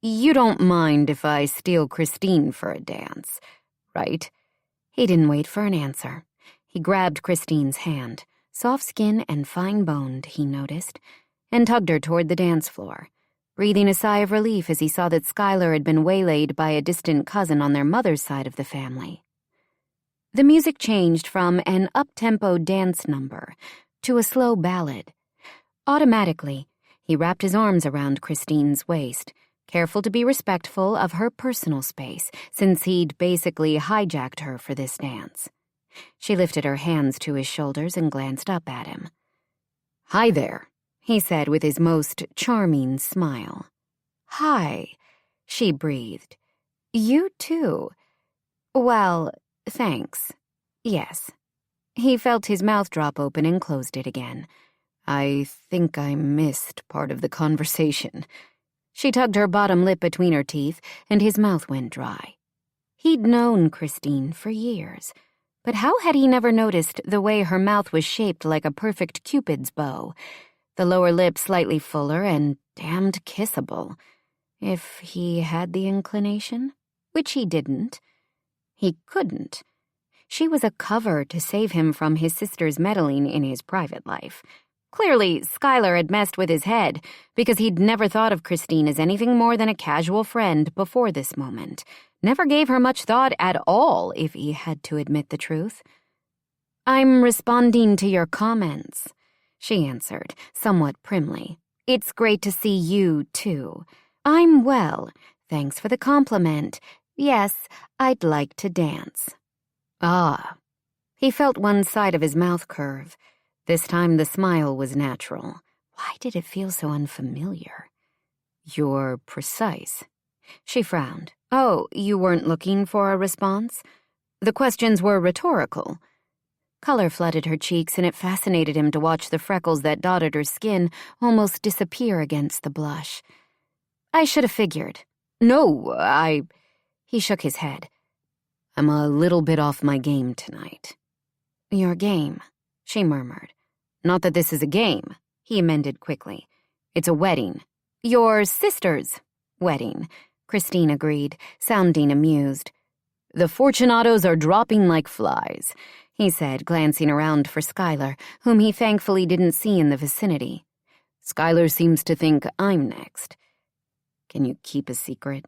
B: You don't mind if I steal Christine for a dance, right? He didn't wait for an answer. He grabbed Christine's hand, soft skin and fine-boned, he noticed, and tugged her toward the dance floor, breathing a sigh of relief as he saw that Skylar had been waylaid by a distant cousin on their mother's side of the family. The music changed from an up-tempo dance number to a slow ballad. Automatically, he wrapped his arms around Christine's waist, careful to be respectful of her personal space, since he'd basically hijacked her for this dance. She lifted her hands to his shoulders and glanced up at him. Hi there, he said with his most charming smile. Hi, she breathed. You too. Well, thanks. Yes. He felt his mouth drop open and closed it again. I think I missed part of the conversation. She tugged her bottom lip between her teeth, and his mouth went dry. He'd known Christine for years, but how had he never noticed the way her mouth was shaped like a perfect Cupid's bow, the lower lip slightly fuller and damned kissable, if he had the inclination, which he didn't. He couldn't. She was a cover to save him from his sister's meddling in his private life. Clearly, Skylar had messed with his head, because he'd never thought of Christine as anything more than a casual friend before this moment. Never gave her much thought at all, if he had to admit the truth. I'm responding to your comments, she answered, somewhat primly. It's great to see you, too. I'm well. Thanks for the compliment. Yes, I'd like to dance. Ah. He felt one side of his mouth curve. This time the smile was natural. Why did it feel so unfamiliar? You're precise. She frowned. Oh, you weren't looking for a response? The questions were rhetorical. Color flooded her cheeks, and it fascinated him to watch the freckles that dotted her skin almost disappear against the blush. I should have figured. No, He shook his head. I'm a little bit off my game tonight. Your game, she murmured. Not that this is a game, he amended quickly. It's a wedding. Your sister's wedding, Christine agreed, sounding amused. The Fortunatos are dropping like flies. he said, glancing around for Skylar, whom he thankfully didn't see in the vicinity. Skylar seems to think I'm next. Can you keep a secret?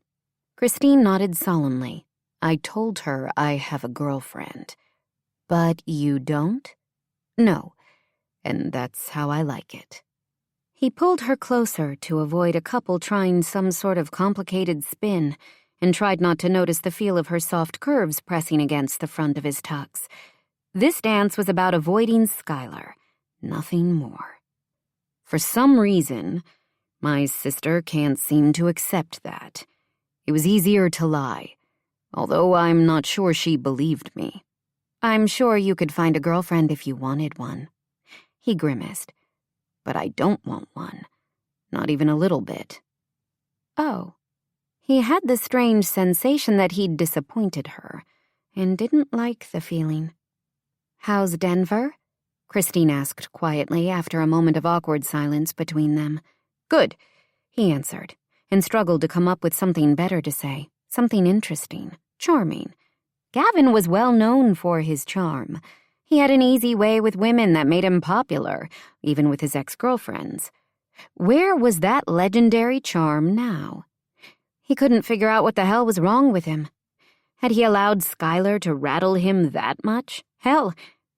B: Christine nodded solemnly. I told her I have a girlfriend. But you don't? No, and that's how I like it. He pulled her closer to avoid a couple trying some sort of complicated spin and tried not to notice the feel of her soft curves pressing against the front of his tux. This dance was about avoiding Skylar, nothing more. For some reason, my sister can't seem to accept that. It was easier to lie, although I'm not sure she believed me. I'm sure you could find a girlfriend if you wanted one. He grimaced. But I don't want one. Not even a little bit. Oh. He had the strange sensation that he'd disappointed her, and didn't like the feeling. How's Denver? Christine asked quietly after a moment of awkward silence between them. Good, he answered, and struggled to come up with something better to say, something interesting, charming. Gavin was well known for his charm. He had an easy way with women that made him popular, even with his ex-girlfriends. Where was that legendary charm now? He couldn't figure out what the hell was wrong with him. Had he allowed Skylar to rattle him that much? Hell,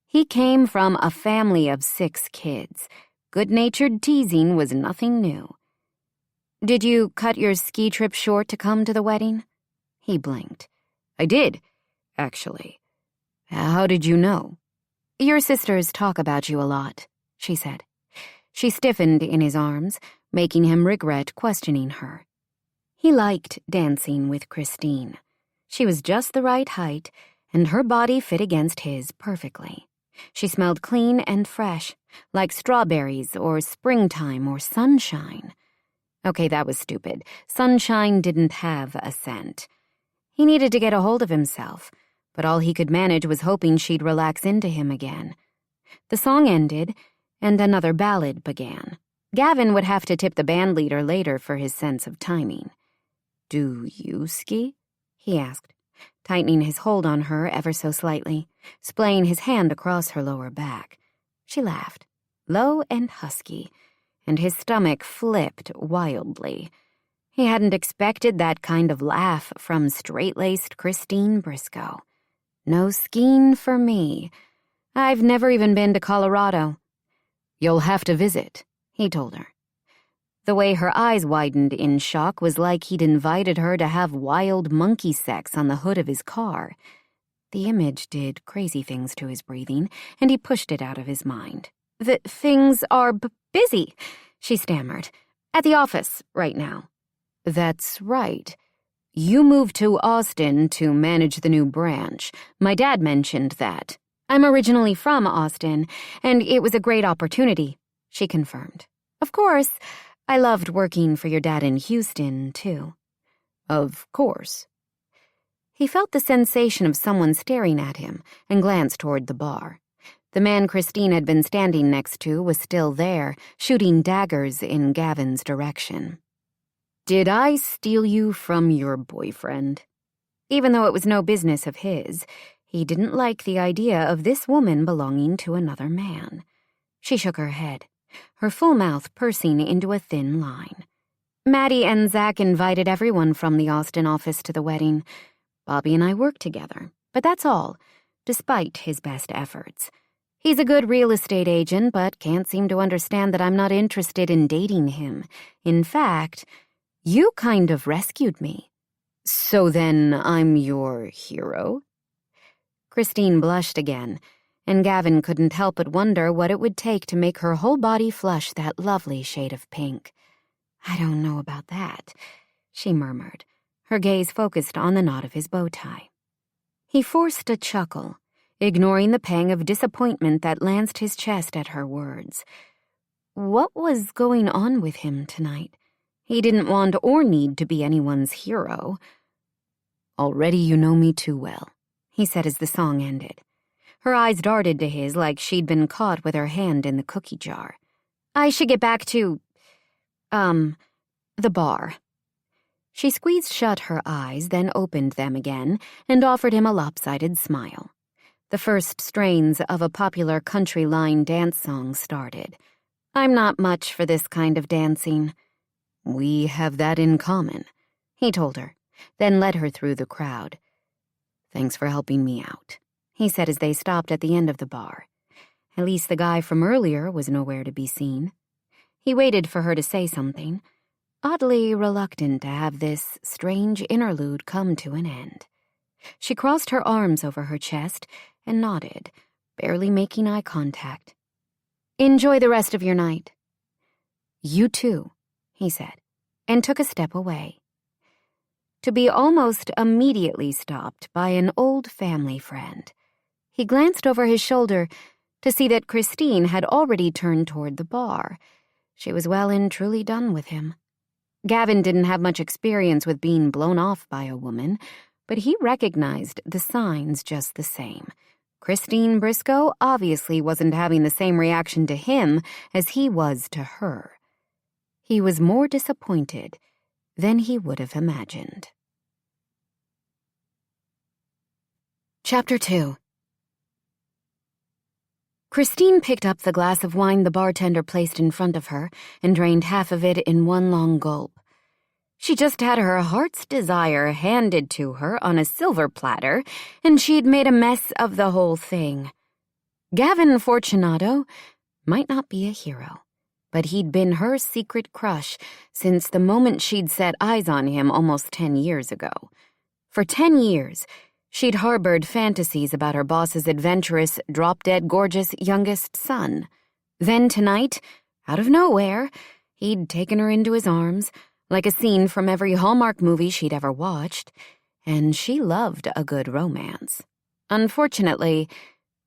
B: he came from a family of 6 kids. Good-natured teasing was nothing new. Did you cut your ski trip short to come to the wedding? He blinked. I did, actually. How did you know? Your sisters talk about you a lot, she said. She stiffened in his arms, making him regret questioning her. He liked dancing with Christine. She was just the right height, and her body fit against his perfectly. She smelled clean and fresh, like strawberries or springtime or sunshine. Okay, that was stupid. Sunshine didn't have a scent. He needed to get a hold of himself, but all he could manage was hoping she'd relax into him again. The song ended, and another ballad began. Gavin would have to tip the bandleader later for his sense of timing. Do you ski? He asked, tightening his hold on her ever so slightly, splaying his hand across her lower back. She laughed, low and husky, and his stomach flipped wildly. He hadn't expected that kind of laugh from straight-laced Christine Briscoe. No skiing for me. I've never even been to Colorado. You'll have to visit, he told her. The way her eyes widened in shock was like he'd invited her to have wild monkey sex on the hood of his car. The image did crazy things to his breathing, and he pushed it out of his mind. The things are busy, she stammered. At the office right now. That's right. You moved to Austin to manage the new branch. My dad mentioned that. I'm originally from Austin, and it was a great opportunity, she confirmed. Of course, I loved working for your dad in Houston, too. Of course. He felt the sensation of someone staring at him and glanced toward the bar. The man Christine had been standing next to was still there, shooting daggers in Gavin's direction. Did I steal you from your boyfriend? Even though it was no business of his, he didn't like the idea of this woman belonging to another man. She shook her head, her full mouth pursing into a thin line. Maddie and Zach invited everyone from the Austin office to the wedding. Bobby and I work together, but that's all, despite his best efforts. He's a good real estate agent, but can't seem to understand that I'm not interested in dating him. In fact, you kind of rescued me. So then I'm your hero? Christine blushed again, and Gavin couldn't help but wonder what it would take to make her whole body flush that lovely shade of pink. I don't know about that, she murmured, her gaze focused on the knot of his bow tie. He forced a chuckle, ignoring the pang of disappointment that lanced his chest at her words. What was going on with him tonight? He didn't want or need to be anyone's hero. Already you know me too well, he said as the song ended. Her eyes darted to his like she'd been caught with her hand in the cookie jar. I should get back to, the bar. She squeezed shut her eyes, then opened them again, and offered him a lopsided smile. The first strains of a popular country line dance song started. "I'm not much for this kind of dancing." "We have that in common," he told her, then led her through the crowd. "Thanks for helping me out," he said as they stopped at the end of the bar. At least the guy from earlier was nowhere to be seen. He waited for her to say something, oddly reluctant to have this strange interlude come to an end. She crossed her arms over her chest and nodded, barely making eye contact. "Enjoy the rest of your night." "You too," he said, and took a step away. To be almost immediately stopped by an old family friend. He glanced over his shoulder to see that Christine had already turned toward the bar. She was well and truly done with him. Gavin didn't have much experience with being blown off by a woman, but he recognized the signs just the same. Christine Briscoe obviously wasn't having the same reaction to him as he was to her. He was more disappointed than he would have imagined. Chapter 2. Christine picked up the glass of wine the bartender placed in front of her and drained half of it in one long gulp. She just had her heart's desire handed to her on a silver platter, and she'd made a mess of the whole thing. Gavin Fortunato might not be a hero, but he'd been her secret crush since the moment she'd set eyes on him almost 10 years ago. For 10 years, she'd harbored fantasies about her boss's adventurous, drop-dead gorgeous youngest son. Then tonight, out of nowhere, he'd taken her into his arms, like a scene from every Hallmark movie she'd ever watched, and she loved a good romance. Unfortunately,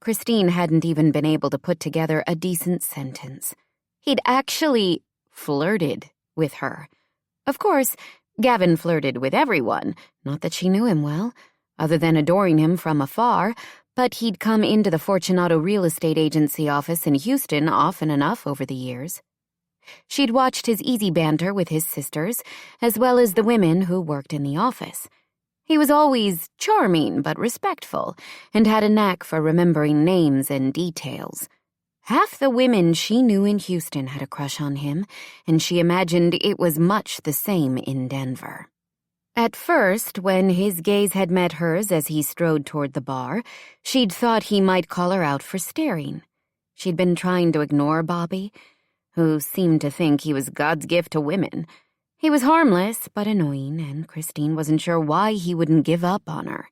B: Christine hadn't even been able to put together a decent sentence. He'd actually flirted with her. Of course, Gavin flirted with everyone, not that she knew him well, other than adoring him from afar, but he'd come into the Fortunato real estate agency office in Houston often enough over the years. She'd watched his easy banter with his sisters, as well as the women who worked in the office. He was always charming but respectful, and had a knack for remembering names and details. Half the women she knew in Houston had a crush on him, and she imagined it was much the same in Denver. At first, when his gaze had met hers as he strode toward the bar, she'd thought he might call her out for staring. She'd been trying to ignore Bobby, who seemed to think he was God's gift to women. He was harmless but annoying, and Christine wasn't sure why he wouldn't give up on her.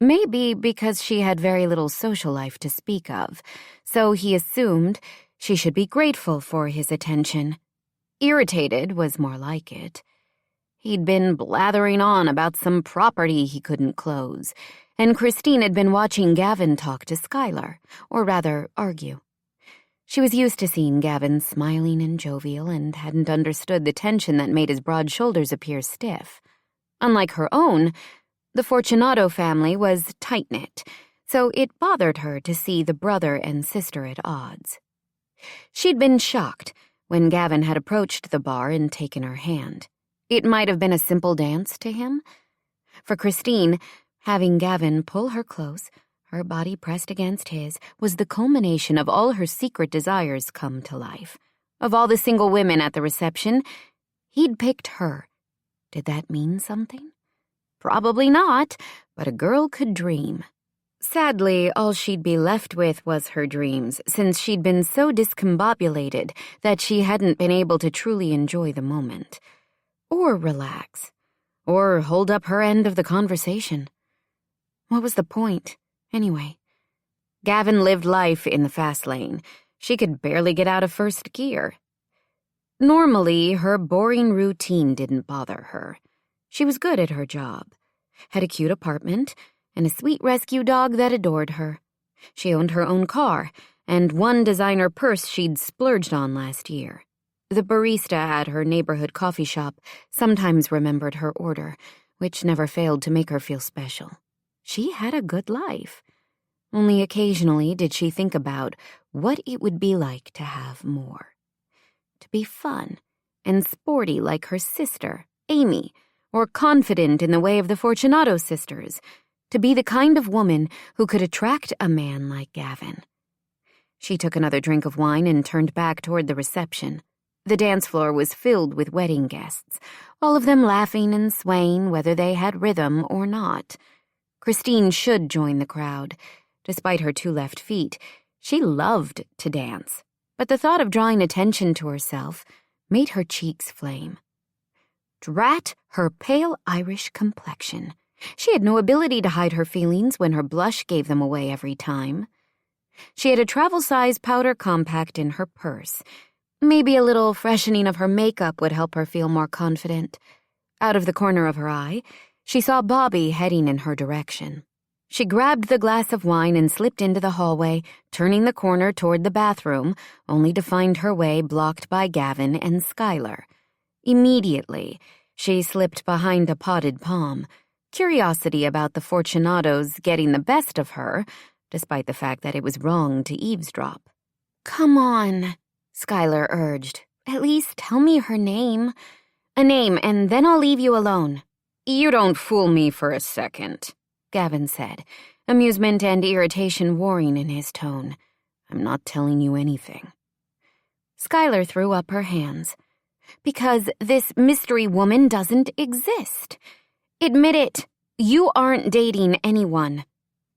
B: Maybe because she had very little social life to speak of, so he assumed she should be grateful for his attention. Irritated was more like it. He'd been blathering on about some property he couldn't close, and Christine had been watching Gavin talk to Skylar, or rather, argue. She was used to seeing Gavin smiling and jovial and hadn't understood the tension that made his broad shoulders appear stiff. Unlike her own, the Fortunato family was tight-knit, so it bothered her to see the brother and sister at odds. She'd been shocked when Gavin had approached the bar and taken her hand. It might have been a simple dance to him. For Christine, having Gavin pull her close, her body pressed against his, was the culmination of all her secret desires come to life. Of all the single women at the reception, he'd picked her. Did that mean something? Probably not, but a girl could dream. Sadly, all she'd be left with was her dreams, since she'd been so discombobulated that she hadn't been able to truly enjoy the moment. Or relax. Or hold up her end of the conversation. What was the point? Anyway, Gavin lived life in the fast lane. She could barely get out of first gear. Normally, her boring routine didn't bother her. She was good at her job, had a cute apartment, and a sweet rescue dog that adored her. She owned her own car, and one designer purse she'd splurged on last year. The barista at her neighborhood coffee shop sometimes remembered her order, which never failed to make her feel special. She had a good life. Only occasionally did she think about what it would be like to have more. To be fun and sporty like her sister, Amy, or confident in the way of the Fortunato sisters, to be the kind of woman who could attract a man like Gavin. She took another drink of wine and turned back toward the reception. The dance floor was filled with wedding guests, all of them laughing and swaying whether they had rhythm or not. Christine should join the crowd. Despite her 2 left feet, she loved to dance, but the thought of drawing attention to herself made her cheeks flame. Drat her pale Irish complexion. She had no ability to hide her feelings when her blush gave them away every time. She had a travel-size powder compact in her purse. Maybe a little freshening of her makeup would help her feel more confident. Out of the corner of her eye, she saw Bobby heading in her direction. She grabbed the glass of wine and slipped into the hallway, turning the corner toward the bathroom, only to find her way blocked by Gavin and Skylar. Immediately, she slipped behind a potted palm, curiosity about the Fortunatos getting the best of her, despite the fact that it was wrong to eavesdrop. "Come on," Skylar urged. "At least tell me her name. A name, and then I'll leave you alone." "You don't fool me for a second," Gavin said, amusement and irritation warring in his tone. "I'm not telling you anything." Skylar threw up her hands. "Because this mystery woman doesn't exist. Admit it. You aren't dating anyone."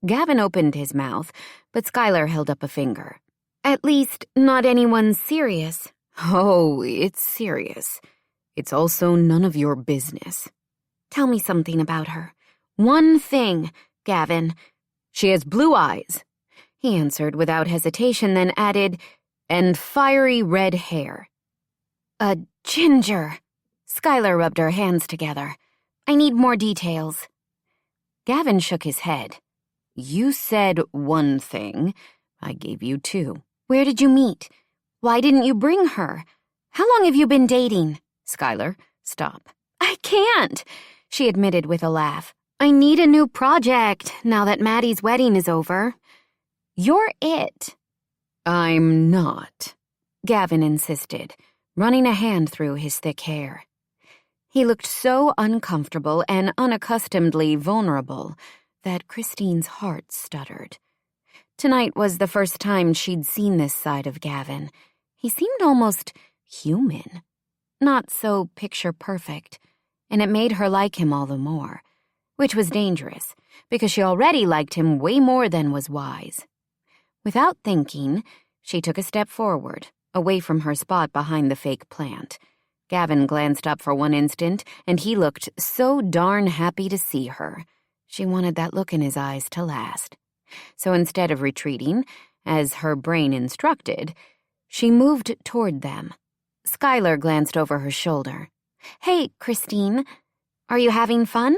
B: Gavin opened his mouth, but Skylar held up a finger. "At least, not anyone serious." "Oh, it's serious. It's also none of your business." "Tell me something about her. One thing, Gavin." "She has blue eyes," he answered without hesitation, then added, "and fiery red hair." "A ginger." Skylar rubbed her hands together. "I need more details." Gavin shook his head. "You said one thing. I gave you 2. "Where did you meet? Why didn't you bring her? How long have you been dating?" "Skylar, stop." "I can't," she admitted with a laugh. "I need a new project now that Maddie's wedding is over." "You're it." "I'm not," Gavin insisted, running a hand through his thick hair. He looked so uncomfortable and unaccustomedly vulnerable that Christine's heart stuttered. Tonight was the first time she'd seen this side of Gavin. He seemed almost human, not so picture-perfect, and it made her like him all the more, which was dangerous, because she already liked him way more than was wise. Without thinking, she took a step forward, away from her spot behind the fake plant. Gavin glanced up for one instant, and he looked so darn happy to see her. She wanted that look in his eyes to last. So instead of retreating, as her brain instructed, she moved toward them. Skylar glanced over her shoulder. "Hey, Christine, are you having fun?"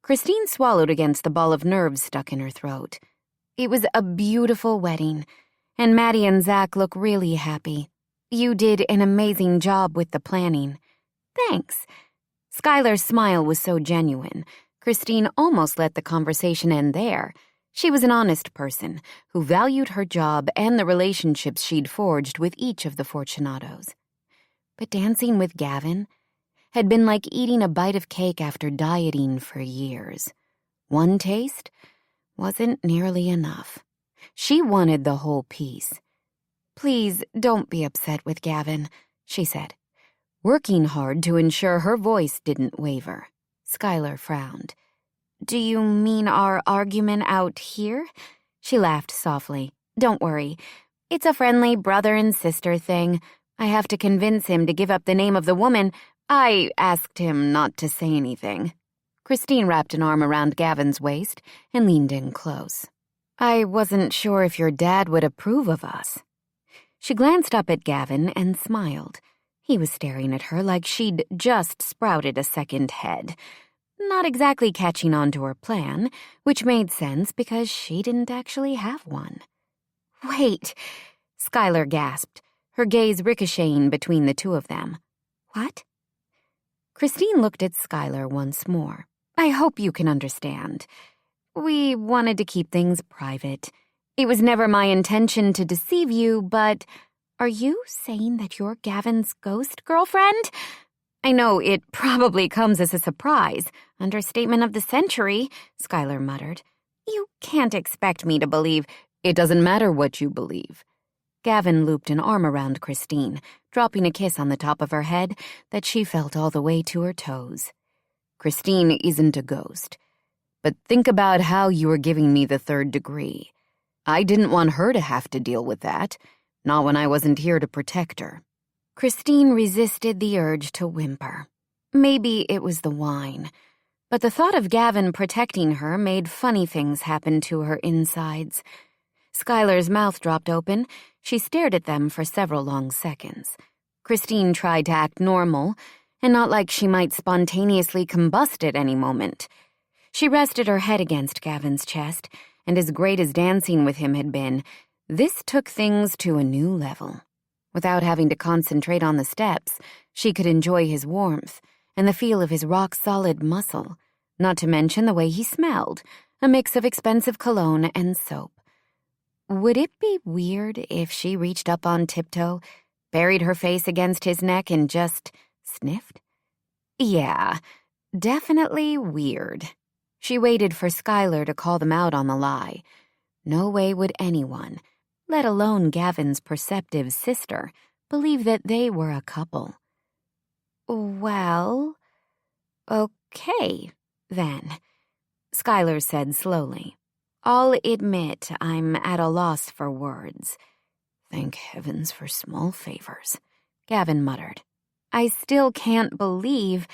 B: Christine swallowed against the ball of nerves stuck in her throat. It was a beautiful wedding, and Maddie and Zach look really happy. "You did an amazing job with the planning." "Thanks." Skylar's smile was so genuine, Christine almost let the conversation end there. She was an honest person who valued her job and the relationships she'd forged with each of the Fortunatos. But dancing with Gavin had been like eating a bite of cake after dieting for years. One taste wasn't nearly enough. She wanted the whole piece. "Please don't be upset with Gavin," she said, working hard to ensure her voice didn't waver. Skylar frowned. "Do you mean our argument out here?" She laughed softly. "Don't worry. It's a friendly brother and sister thing. I have to convince him to give up the name of the woman. I asked him not to say anything." Christine wrapped an arm around Gavin's waist and leaned in close. "I wasn't sure if your dad would approve of us." She glanced up at Gavin and smiled. He was staring at her like she'd just sprouted a second head, not exactly catching on to her plan, which made sense because she didn't actually have one. "Wait," Skylar gasped, her gaze ricocheting between the two of them. "What?" Christine looked at Skylar once more. "I hope you can understand. We wanted to keep things private. It was never my intention to deceive you, but are you saying that you're Gavin's ghost girlfriend?" I know it probably comes as a surprise. Understatement of the century, Skylar muttered. You can't expect me to believe.
C: It doesn't matter what you believe.
B: Gavin looped an arm around Christine, dropping a kiss on the top of her head that she felt all the way to her toes.
C: Christine isn't a ghost. But think about how you were giving me the 3rd degree. I didn't want her to have to deal with that, not when I wasn't here to protect her.
B: Christine resisted the urge to whimper. Maybe it was the wine, but the thought of Gavin protecting her made funny things happen to her insides. Skylar's mouth dropped open. She stared at them for several long seconds. Christine tried to act normal, and not like she might spontaneously combust at any moment. She rested her head against Gavin's chest, and as great as dancing with him had been, this took things to a new level. Without having to concentrate on the steps, she could enjoy his warmth and the feel of his rock-solid muscle, not to mention the way he smelled, a mix of expensive cologne and soap. Would it be weird if she reached up on tiptoe, buried her face against his neck, and just sniffed? Yeah, definitely weird. She waited for Skylar to call them out on the lie. No way would anyone, let alone Gavin's perceptive sister, believe that they were a couple. Well, okay, then, Skylar said slowly. I'll admit I'm at a loss for words.
C: Thank heavens for small favors,
B: Gavin muttered. I still can't believe...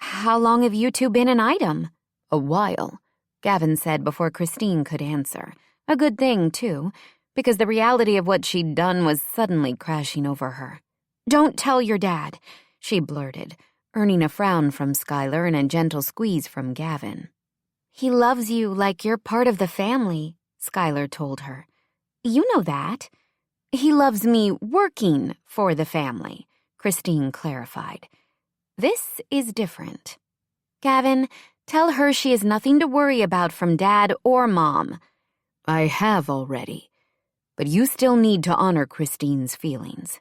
B: how long have you two been an item?
C: A while,
B: Gavin said before Christine could answer. A good thing, too, because the reality of what she'd done was suddenly crashing over her. Don't tell your dad, she blurted, earning a frown from Skylar and a gentle squeeze from Gavin. He loves you like you're part of the family, Skylar told her. You know that. He loves me working for the family, Christine clarified. This is different. Gavin, tell her she has nothing to worry about from Dad or Mom.
C: I have already, but you still need to honor Christine's feelings.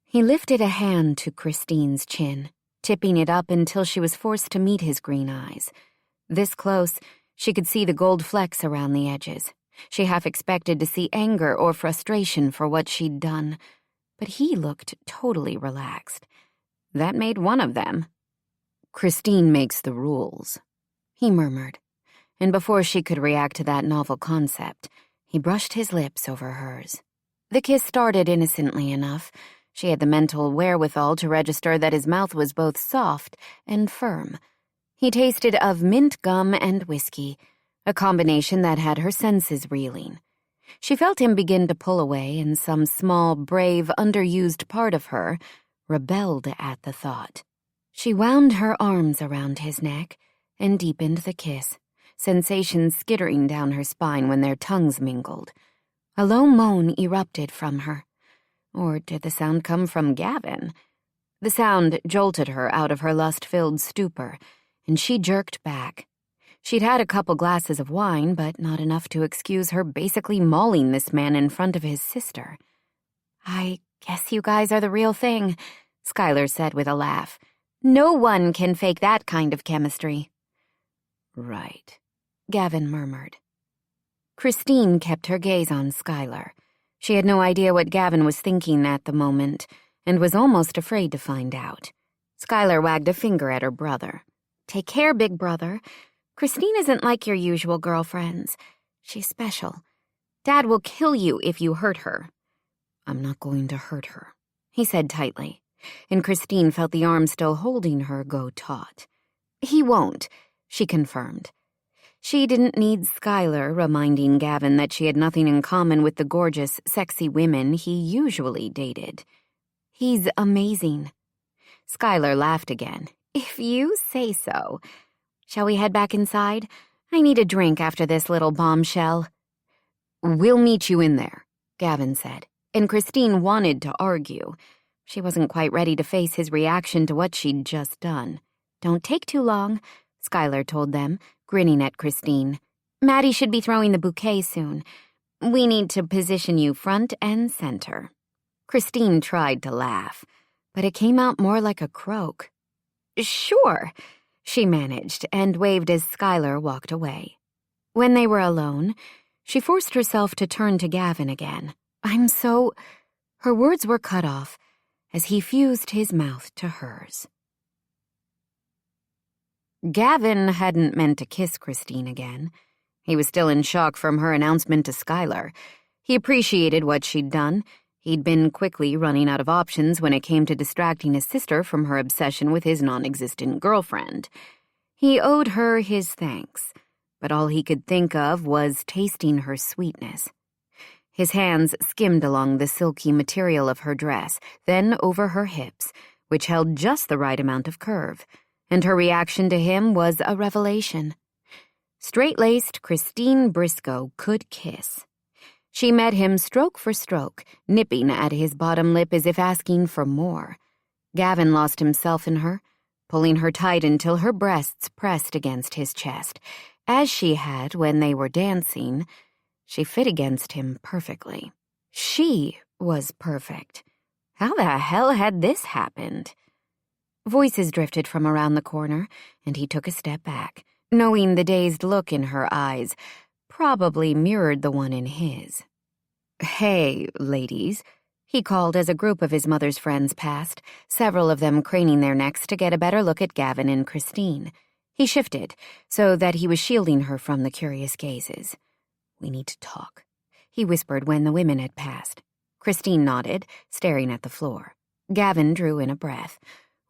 B: He lifted a hand to Christine's chin, tipping it up until she was forced to meet his green eyes. This close, she could see the gold flecks around the edges. She half expected to see anger or frustration for what she'd done, but he looked totally relaxed. That made one of them.
C: Christine makes the rules,
B: he murmured, and before she could react to that novel concept, he brushed his lips over hers. The kiss started innocently enough. She had the mental wherewithal to register that his mouth was both soft and firm. He tasted of mint gum and whiskey, a combination that had her senses reeling. She felt him begin to pull away, and some small, brave, underused part of her rebelled at the thought. She wound her arms around his neck and deepened the kiss, sensations skittering down her spine when their tongues mingled. A low moan erupted from her. Or did the sound come from Gavin? The sound jolted her out of her lust-filled stupor, and she jerked back. She'd had a couple glasses of wine, but not enough to excuse her basically mauling this man in front of his sister. I guess you guys are the real thing, Skylar said with a laugh. No one can fake that kind of chemistry.
C: Right,
B: Gavin murmured. Christine kept her gaze on Skylar. She had no idea what Gavin was thinking at the moment, and was almost afraid to find out. Skylar wagged a finger at her brother. Take care, big brother. Christine isn't like your usual girlfriends. She's special. Dad will kill you if you hurt her.
C: I'm not going to hurt her,
B: he said tightly, and Christine felt the arm still holding her go taut. He won't, she confirmed. She didn't need Skylar reminding Gavin that she had nothing in common with the gorgeous, sexy women he usually dated. He's amazing. Skylar laughed again. If you say so. Shall we head back inside? I need a drink after this little bombshell.
C: We'll meet you in there,
B: Gavin said, and Christine wanted to argue. She wasn't quite ready to face his reaction to what she'd just done. Don't take too long, Skylar told them, grinning at Christine. Maddie should be throwing the bouquet soon. We need to position you front and center. Christine tried to laugh, but it came out more like a croak. "Sure," she managed, and waved as Skylar walked away. When they were alone, she forced herself to turn to Gavin again. Her words were cut off as he fused his mouth to hers. Gavin hadn't meant to kiss Christine again. He was still in shock from her announcement to Skylar. He appreciated what she'd done. He'd been quickly running out of options when it came to distracting his sister from her obsession with his non-existent girlfriend. He owed her his thanks, but all he could think of was tasting her sweetness. His hands skimmed along the silky material of her dress, then over her hips, which held just the right amount of curve, and her reaction to him was a revelation. Straight-laced Christine Briscoe could kiss. She met him stroke for stroke, nipping at his bottom lip as if asking for more. Gavin lost himself in her, pulling her tight until her breasts pressed against his chest. As she had when they were dancing, she fit against him perfectly. She was perfect. How the hell had this happened? Voices drifted from around the corner, and he took a step back, knowing the dazed look in her eyes probably mirrored the one in his. "Hey, ladies," he called as a group of his mother's friends passed, several of them craning their necks to get a better look at Gavin and Christine. He shifted so that he was shielding her from the curious gazes. "We need to talk," he whispered when the women had passed. Christine nodded, staring at the floor. Gavin drew in a breath.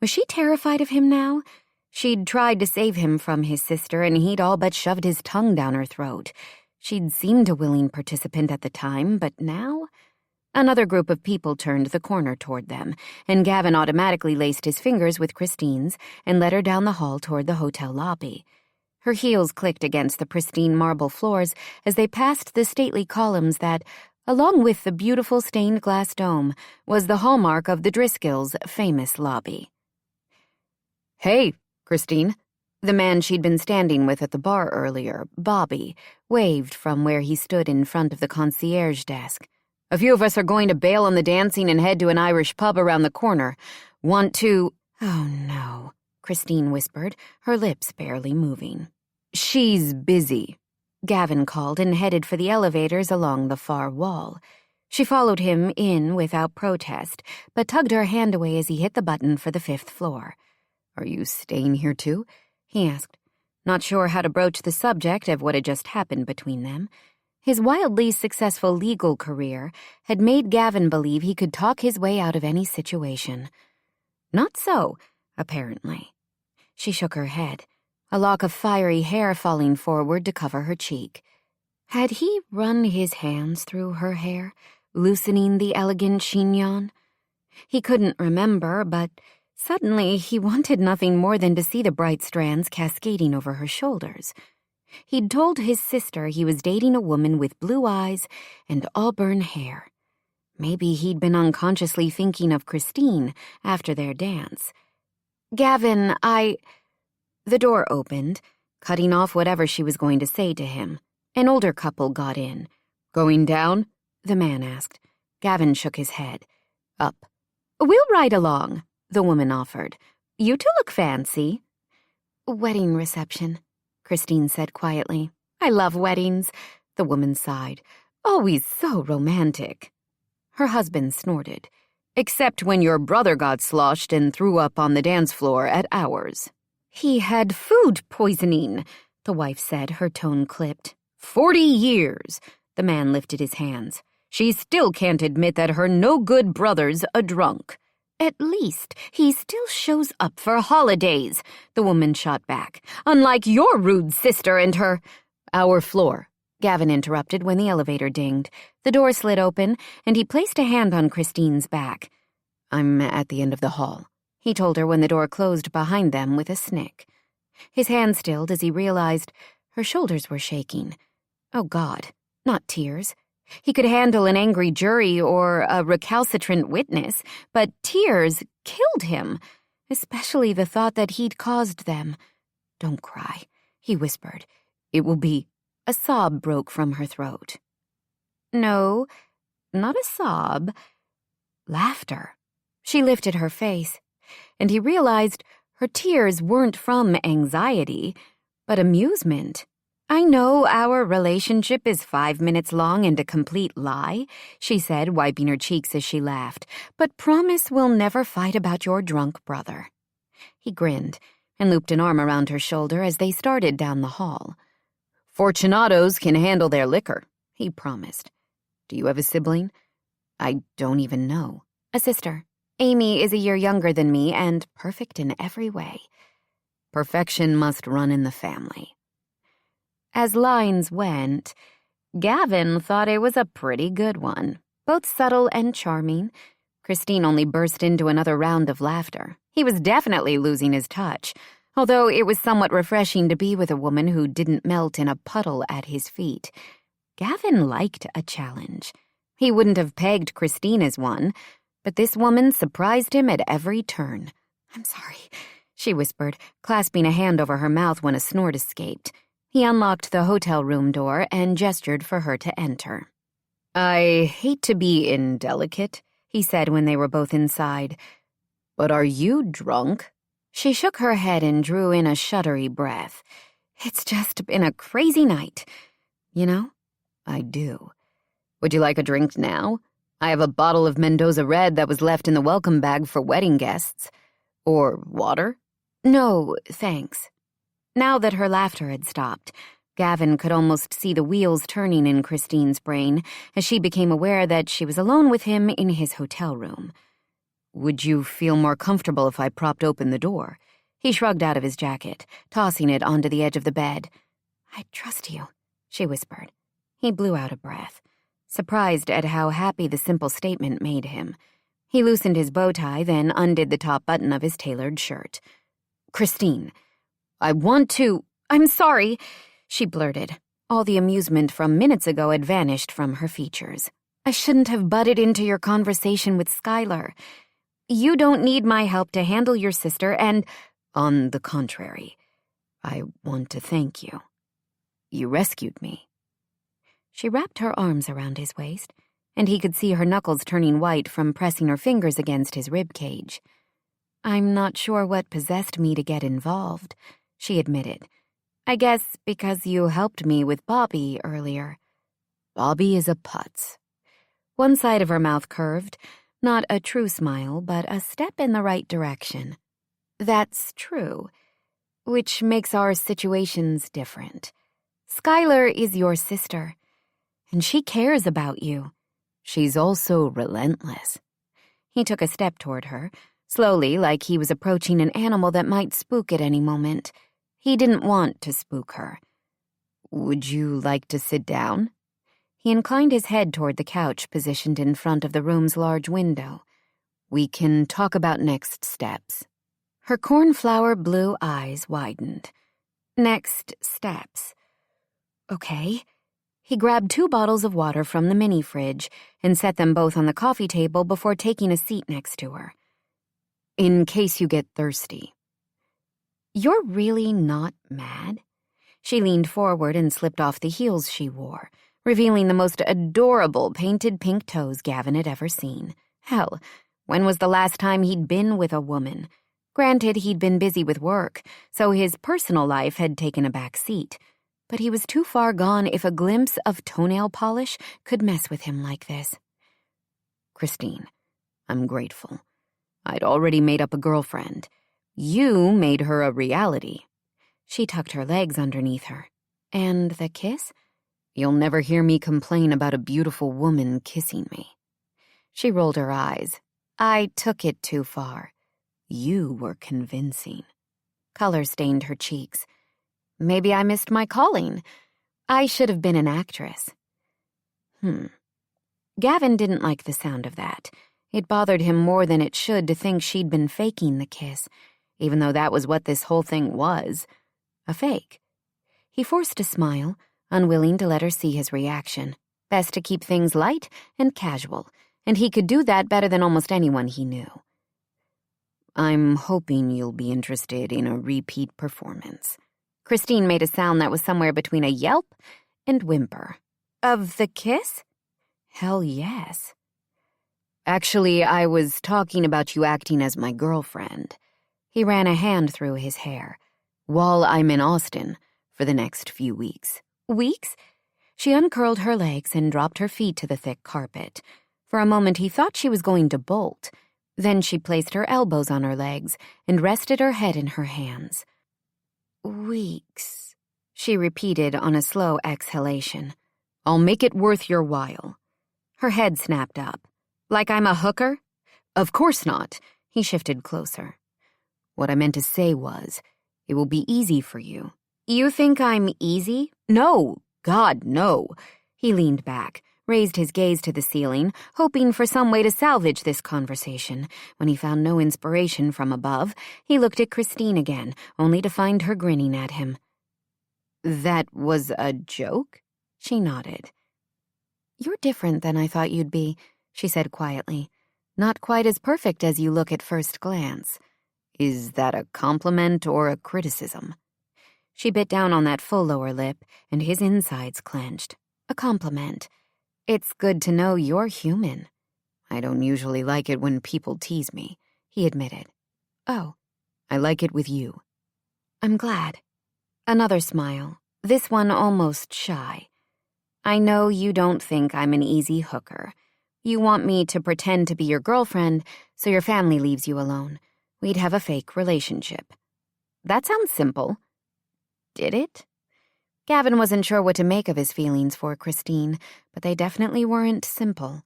B: Was she terrified of him now? She'd tried to save him from his sister, and he'd all but shoved his tongue down her throat. She'd seemed a willing participant at the time, but now? Another group of people turned the corner toward them, and Gavin automatically laced his fingers with Christine's and led her down the hall toward the hotel lobby. Her heels clicked against the pristine marble floors as they passed the stately columns that, along with the beautiful stained glass dome, was the hallmark of the Driscolls' famous lobby. "Hey, Christine." The man she'd been standing with at the bar earlier, Bobby, waved from where he stood in front of the concierge desk. "A few of us are going to bail on the dancing and head to an Irish pub around the corner. Want to—" "Oh, no," Christine whispered, her lips barely moving. "She's busy," Gavin called and headed for the elevators along the far wall. She followed him in without protest, but tugged her hand away as he hit the button for the 5th floor. "Are you staying here too?" he asked, not sure how to broach the subject of what had just happened between them. His wildly successful legal career had made Gavin believe he could talk his way out of any situation. Not so, apparently. She shook her head, a lock of fiery hair falling forward to cover her cheek. Had he run his hands through her hair, loosening the elegant chignon? He couldn't remember, but suddenly he wanted nothing more than to see the bright strands cascading over her shoulders. He'd told his sister he was dating a woman with blue eyes and auburn hair. Maybe he'd been unconsciously thinking of Christine after their dance. "Gavin, The door opened, cutting off whatever she was going to say to him. An older couple got in. "Going down?" the man asked. Gavin shook his head. "Up." "We'll ride along," the woman offered. "You two look fancy." "Wedding reception," Christine said quietly. "I love weddings," the woman sighed. "Always so romantic." Her husband snorted. "Except when your brother got sloshed and threw up on the dance floor at ours." "He had food poisoning," the wife said, her tone clipped. 40 years, the man lifted his hands. "She still can't admit that her no-good brother's a drunk." "At least he still shows up for holidays," the woman shot back. "Unlike your rude sister and her—" "Our floor," Gavin interrupted when the elevator dinged. The door slid open, and he placed a hand on Christine's back. "I'm at the end of the hall," he told her when the door closed behind them with a snick. His hand stilled as he realized her shoulders were shaking. Oh, God, not tears. He could handle an angry jury or a recalcitrant witness, but tears killed him, especially the thought that he'd caused them. "Don't cry," he whispered. "It will be—" A sob broke from her throat. No, not a sob. Laughter. She lifted her face, and he realized her tears weren't from anxiety, but amusement. "I know our relationship is 5 minutes long and a complete lie," she said, wiping her cheeks as she laughed, "but promise we'll never fight about your drunk brother." He grinned and looped an arm around her shoulder as they started down the hall. "Fortunatos can handle their liquor," he promised. "Do you have a sibling?" "I don't even know." "A sister. Amy is a year younger than me and perfect in every way." "Perfection must run in the family." As lines went, Gavin thought it was a pretty good one, both subtle and charming. Christine only burst into another round of laughter. He was definitely losing his touch, although it was somewhat refreshing to be with a woman who didn't melt in a puddle at his feet. Gavin liked a challenge. He wouldn't have pegged Christine as one, but this woman surprised him at every turn. "I'm sorry," she whispered, clasping a hand over her mouth when a snort escaped. He unlocked the hotel room door and gestured for her to enter. "I hate to be indelicate," he said when they were both inside, "but are you drunk?" She shook her head and drew in a shuddery breath. "It's just been a crazy night. You know?" "I do. Would you like a drink now? I have a bottle of Mendoza Red that was left in the welcome bag for wedding guests. Or water?" "No, thanks." Now that her laughter had stopped, Gavin could almost see the wheels turning in Christine's brain as she became aware that she was alone with him in his hotel room. "Would you feel more comfortable if I propped open the door?" He shrugged out of his jacket, tossing it onto the edge of the bed. "I trust you," she whispered. He blew out a breath, surprised at how happy the simple statement made him. He loosened his bow tie, then undid the top button of his tailored shirt. "Christine, I want to—" "I'm sorry," she blurted. All the amusement from minutes ago had vanished from her features. "I shouldn't have butted into your conversation with Skylar. You don't need my help to handle your sister, and—" "On the contrary, I want to thank you. You rescued me." She wrapped her arms around his waist, and he could see her knuckles turning white from pressing her fingers against his rib cage. "I'm not sure what possessed me to get involved," she admitted. "I guess because you helped me with Bobby earlier." "Bobby is a putz." One side of her mouth curved, not a true smile, but a step in the right direction. "That's true, which makes our situations different. Skylar is your sister, and she cares about you." "She's also relentless." He took a step toward her, slowly, like he was approaching an animal that might spook at any moment. He didn't want to spook her. "Would you like to sit down?" He inclined his head toward the couch positioned in front of the room's large window. "We can talk about next steps." Her cornflower blue eyes widened. "Next steps. Okay." He grabbed 2 bottles of water from the mini fridge and set them both on the coffee table before taking a seat next to her. "In case you get thirsty." "You're really not mad?" She leaned forward and slipped off the heels she wore, revealing the most adorable painted pink toes Gavin had ever seen. Hell, when was the last time he'd been with a woman? Granted, he'd been busy with work, so his personal life had taken a back seat. But he was too far gone if a glimpse of toenail polish could mess with him like this. "Christine, I'm grateful. I'd already made up a girlfriend. You made her a reality." She tucked her legs underneath her. "And the kiss?" "You'll never hear me complain about a beautiful woman kissing me." She rolled her eyes. "I took it too far." "You were convincing." Color stained her cheeks. "Maybe I missed my calling. I should have been an actress." Gavin didn't like the sound of that. It bothered him more than it should to think she'd been faking the kiss, even though that was what this whole thing was. A fake. He forced a smile, unwilling to let her see his reaction. Best to keep things light and casual, and he could do that better than almost anyone he knew. "I'm hoping you'll be interested in a repeat performance." Christine made a sound that was somewhere between a yelp and whimper. "Of the kiss?" "Hell yes."
C: Actually, I was talking about you acting as my girlfriend. He ran a hand through his hair. While I'm in Austin for the next few weeks.
B: Weeks?
C: She uncurled her legs and dropped her feet to the thick carpet. For a moment he thought she was going to bolt. Then she placed her elbows on her legs and rested her head in her hands.
B: Weeks,
C: she repeated on a slow exhalation. I'll make it worth your while. Her head snapped up. Like I'm a hooker? Of course not. He shifted closer. What I meant to say was, it will be easy for you.
B: You think I'm easy?
C: No, God, no. He leaned back, raised his gaze to the ceiling, hoping for some way to salvage this conversation. When he found no inspiration from above, he looked at Christine again, only to find her grinning at him. That was a joke? She nodded. You're different than I thought you'd be, she said quietly. Not quite as perfect as you look at first glance. Is that a compliment or a criticism? She bit down on that full lower lip, and his insides clenched. A compliment. It's good to know you're human. I don't usually like it when people tease me, he admitted. Oh, I like it with you. I'm glad. Another smile, this one almost shy. I know you don't think I'm an easy hooker. You want me to pretend to be your girlfriend so your family leaves you alone. We'd have a fake relationship. That sounds simple. Did it? Gavin wasn't sure what to make of his feelings for Christine, but they definitely weren't simple.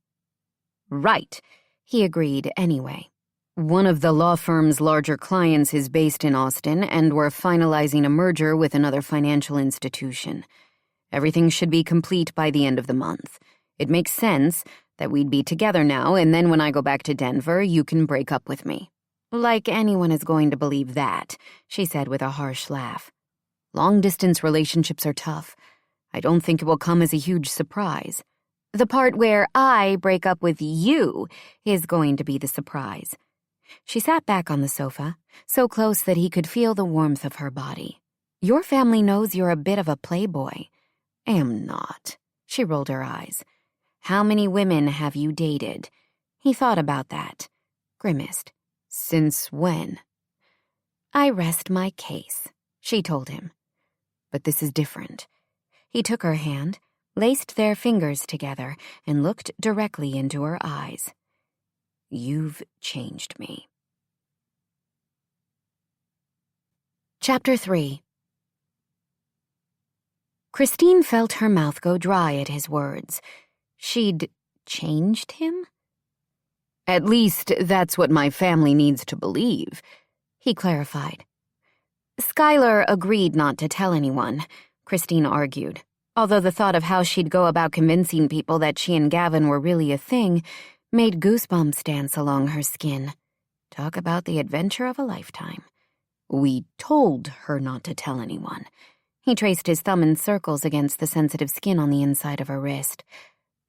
C: Right, he agreed anyway. One of the law firm's larger clients is based in Austin, and we're finalizing a merger with another financial institution. Everything should be complete by the end of the month. It makes sense that we'd be together now, and then when I go back to Denver, you can break up with me. Like anyone is going to believe that, she said with a harsh laugh. Long-distance relationships are tough. I don't think it will come as a huge surprise. The part where I break up with you is going to be the surprise. She sat back on the sofa, so close that he could feel the warmth of her body. Your family knows you're a bit of a playboy. Am not. She rolled her eyes. How many women have you dated? He thought about that. Grimaced. Since when? I rest my case, she told him. But this is different. He took her hand, laced their fingers together, and looked directly into her eyes. You've changed me. Chapter 3. Christine felt her mouth go dry at his words. She'd changed him? At least that's what my family needs to believe, he clarified. Skylar agreed not to tell anyone, Christine argued, although the thought of how she'd go about convincing people that she and Gavin were really a thing made goosebumps dance along her skin. Talk about the adventure of a lifetime. We told her not to tell anyone. He traced his thumb in circles against the sensitive skin on the inside of her wrist.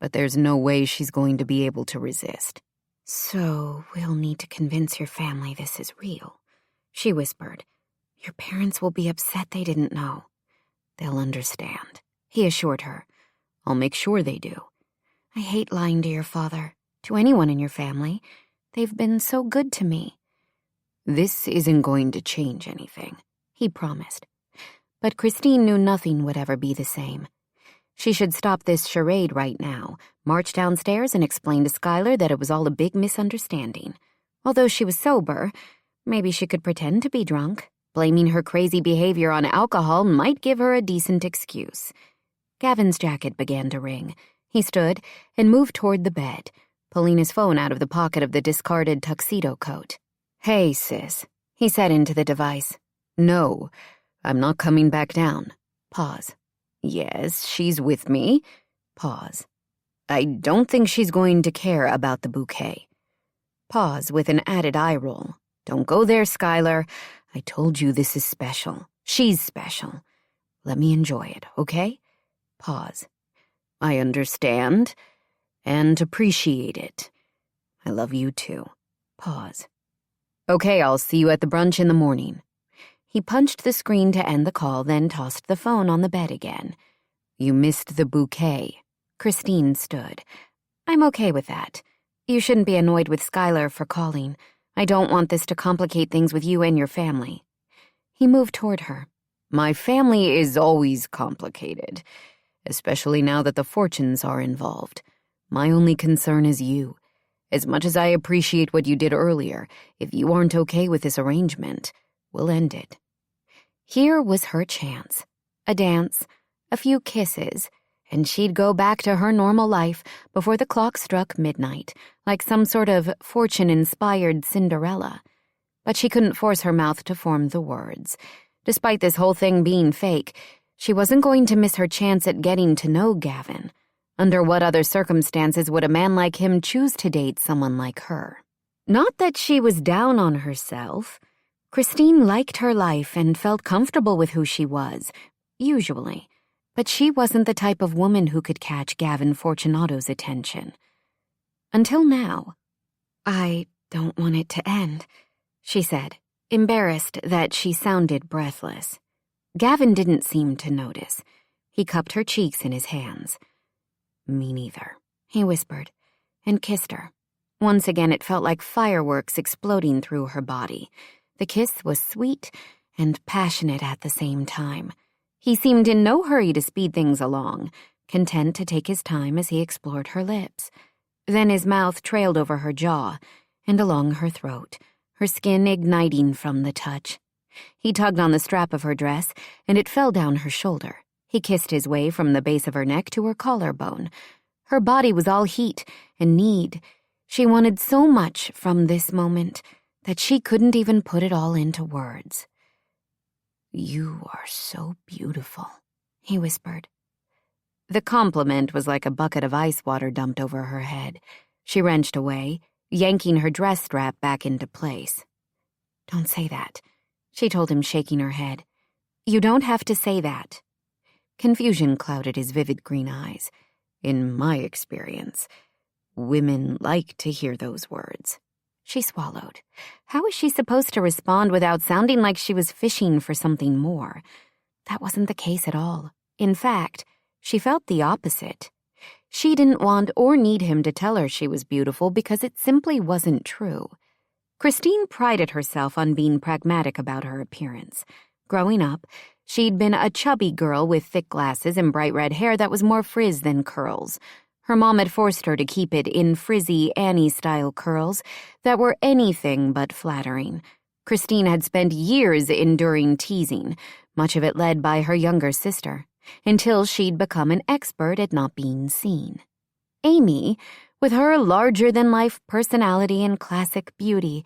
C: But there's no way she's going to be able to resist. So we'll need to convince your family this is real, she whispered. Your parents will be upset they didn't know. They'll understand, he assured her. I'll make sure they do. I hate lying to your father, to anyone in your family. They've been so good to me. This isn't going to change anything, he promised. But Christine knew nothing would ever be the same. She should stop this charade right now, march downstairs and explain to Skylar that it was all a big misunderstanding. Although she was sober, maybe she could pretend to be drunk. Blaming her crazy behavior on alcohol might give her a decent excuse. Gavin's jacket began to ring. He stood and moved toward the bed, pulling his phone out of the pocket of the discarded tuxedo coat. Hey, sis, he said into the device. No, I'm not coming back down. Pause. Yes, she's with me. Pause. I don't think she's going to care about the bouquet. Pause with an added eye roll. Don't go there, Skylar. I told you this is special. She's special. Let me enjoy it, okay? Pause. I understand and appreciate it. I love you too. Pause. Okay, I'll see you at the brunch in the morning. He punched the screen to end the call, then tossed the phone on the bed again. You missed the bouquet. Christine stood. I'm okay with that. You shouldn't be annoyed with Skylar for calling. I don't want this to complicate things with you and your family. He moved toward her.
B: My family is always complicated, especially now that the Fortunes are involved. My only concern is you. As much as I appreciate what you did earlier, if you aren't okay with this arrangement, we'll end it.
C: Here was her chance. A dance, a few kisses, and she'd go back to her normal life before the clock struck midnight, like some sort of fortune-inspired Cinderella. But she couldn't force her mouth to form the words. Despite this whole thing being fake, she wasn't going to miss her chance at getting to know Gavin. Under what other circumstances would a man like him choose to date someone like her? Not that she was down on herself. Christine liked her life and felt comfortable with who she was, usually. But she wasn't the type of woman who could catch Gavin Fortunato's attention. Until now. I don't want it to end, she said, embarrassed that she sounded breathless. Gavin didn't seem to notice. He cupped her cheeks in his hands. Me neither, he whispered, and kissed her. Once again it felt like fireworks exploding through her body. The kiss was sweet and passionate at the same time. He seemed in no hurry to speed things along, content to take his time as he explored her lips. Then his mouth trailed over her jaw and along her throat, her skin igniting from the touch. He tugged on the strap of her dress, and it fell down her shoulder. He kissed his way from the base of her neck to her collarbone. Her body was all heat and need. She wanted so much from this moment that she couldn't even put it all into words. You are so beautiful, he whispered. The compliment was like a bucket of ice water dumped over her head. She wrenched away, yanking her dress strap back into place. Don't say that, she told him, shaking her head. You don't have to say that. Confusion clouded his vivid green eyes. In my experience, women like to hear those words. She swallowed. How was she supposed to respond without sounding like she was fishing for something more? That wasn't the case at all. In fact, she felt the opposite. She didn't want or need him to tell her she was beautiful because it simply wasn't true. Christine prided herself on being pragmatic about her appearance. Growing up, she'd been a chubby girl with thick glasses and bright red hair that was more frizz than curls. Her mom had forced her to keep it in frizzy Annie-style curls that were anything but flattering. Christine had spent years enduring teasing, much of it led by her younger sister, until she'd become an expert at not being seen. Amy, with her larger-than-life personality and classic beauty,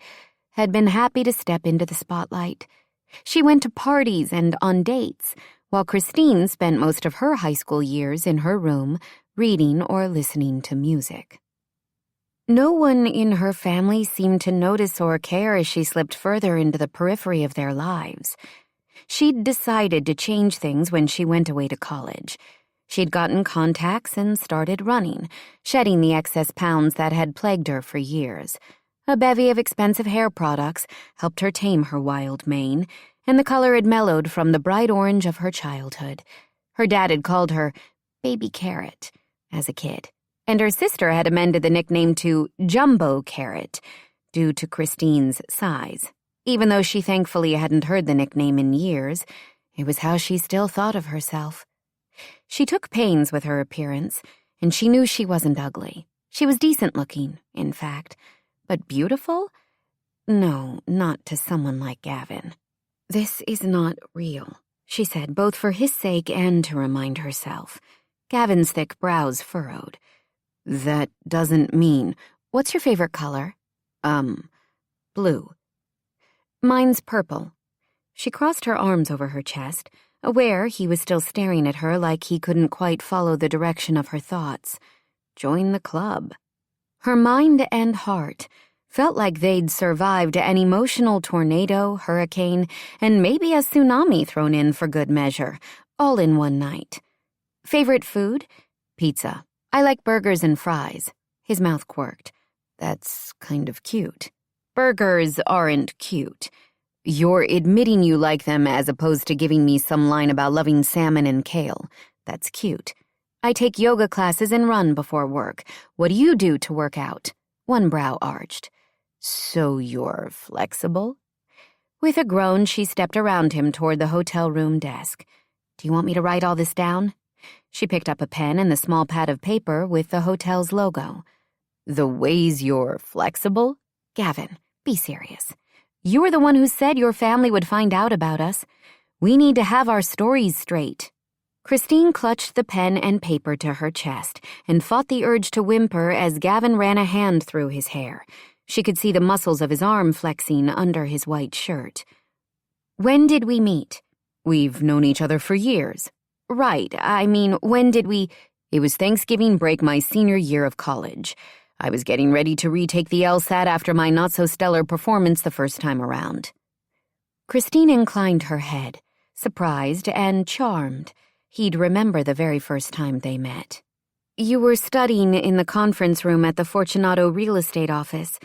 C: had been happy to step into the spotlight. She went to parties and on dates, while Christine spent most of her high school years in her room, reading or listening to music. No one in her family seemed to notice or care as she slipped further into the periphery of their lives. She'd decided to change things when she went away to college. She'd gotten contacts and started running, shedding the excess pounds that had plagued her for years. A bevy of expensive hair products helped her tame her wild mane, and the color had mellowed from the bright orange of her childhood. Her dad had called her Baby Carrot as a kid, and her sister had amended the nickname to Jumbo Carrot due to Christine's size. Even though she thankfully hadn't heard the nickname in years, it was how she still thought of herself. She took pains with her appearance, and she knew she wasn't ugly. She was decent-looking, in fact. But beautiful? No, not to someone like Gavin. This is not real, she said, both for his sake and to remind herself. Gavin's thick brows furrowed. That doesn't mean... What's your favorite color? Blue. Mine's purple. She crossed her arms over her chest, aware he was still staring at her like he couldn't quite follow the direction of her thoughts. Join the club. Her mind and heart felt like they'd survived an emotional tornado, hurricane, and maybe a tsunami thrown in for good measure, all in one night. Favorite food? Pizza. I like burgers and fries. His mouth quirked. That's kind of cute. Burgers aren't cute. You're admitting you like them as opposed to giving me some line about loving salmon and kale. That's cute. I take yoga classes and run before work. What do you do to work out?
B: One brow arched. So you're flexible? With a groan, she stepped around him toward the hotel room desk. Do you want me to write all this down? She picked up a pen and the small pad of paper with the hotel's logo. The ways you're flexible? Gavin, be serious. You were the one who said your family would find out about us. We need to have our stories straight. Christine clutched the pen and paper to her chest and fought the urge to whimper as Gavin ran a hand through his hair. She could see the muscles of his arm flexing under his white shirt. When did we meet? We've known each other for years. Right, I mean, when did we... It was Thanksgiving break my senior year of college. I was getting ready to retake the LSAT after my not-so-stellar performance the first time around. Christine inclined her head, surprised and charmed. He'd remember the very first time they met. You were studying in the conference room at the Fortunato real estate office.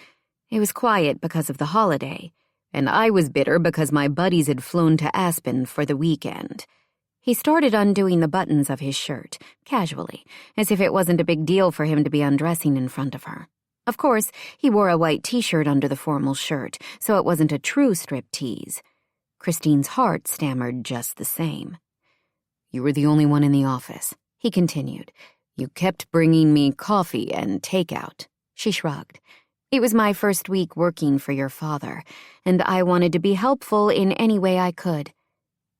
B: It was quiet because of the holiday, and I was bitter because my buddies had flown to Aspen for the weekend. He started undoing the buttons of his shirt, casually, as if it wasn't a big deal for him to be undressing in front of her. Of course, he wore a white t-shirt under the formal shirt, so it wasn't a true striptease. Christine's heart stammered just the same. You were the only one in the office, he continued. You kept bringing me coffee and takeout. She shrugged. It was my first week working for your father, and I wanted to be helpful in any way I could.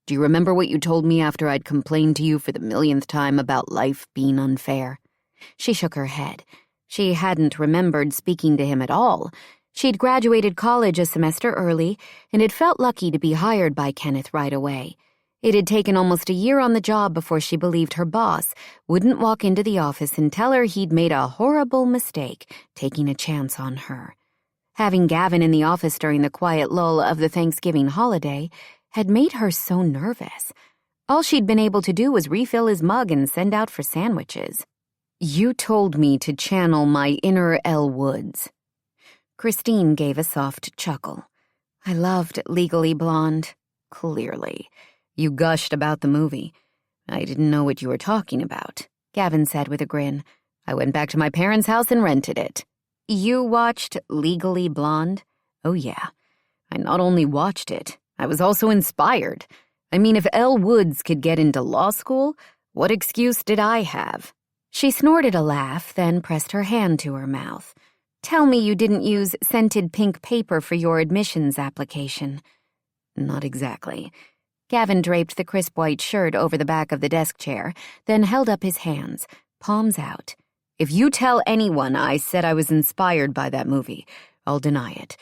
B: Do you remember what you told me after I'd complained to you for the millionth time about life being unfair? She shook her head. She hadn't remembered speaking to him at all. She'd graduated college a semester early and had felt lucky to be hired by Kenneth right away. It had taken almost a year on the job before she believed her boss wouldn't walk into the office and tell her he'd made a horrible mistake taking a chance on her. Having Gavin in the office during the quiet lull of the Thanksgiving holiday had made her so nervous. All she'd been able to do was refill his mug and send out for sandwiches. You told me to channel my inner Elle Woods. Christine gave a soft chuckle. I loved Legally Blonde. Clearly. You gushed about the movie. I didn't know what you were talking about, Gavin said with a grin. I went back to my parents' house and rented it. You watched Legally Blonde? Oh, yeah. I not only watched it, I was also inspired. I mean, if Elle Woods could get into law school, what excuse did I have? She snorted a laugh, then pressed her hand to her mouth. Tell me you didn't use scented pink paper for your admissions application. Not exactly. Gavin draped the crisp white shirt over the back of the desk chair, then held up his hands, palms out. If you tell anyone I said I was inspired by that movie, I'll deny it.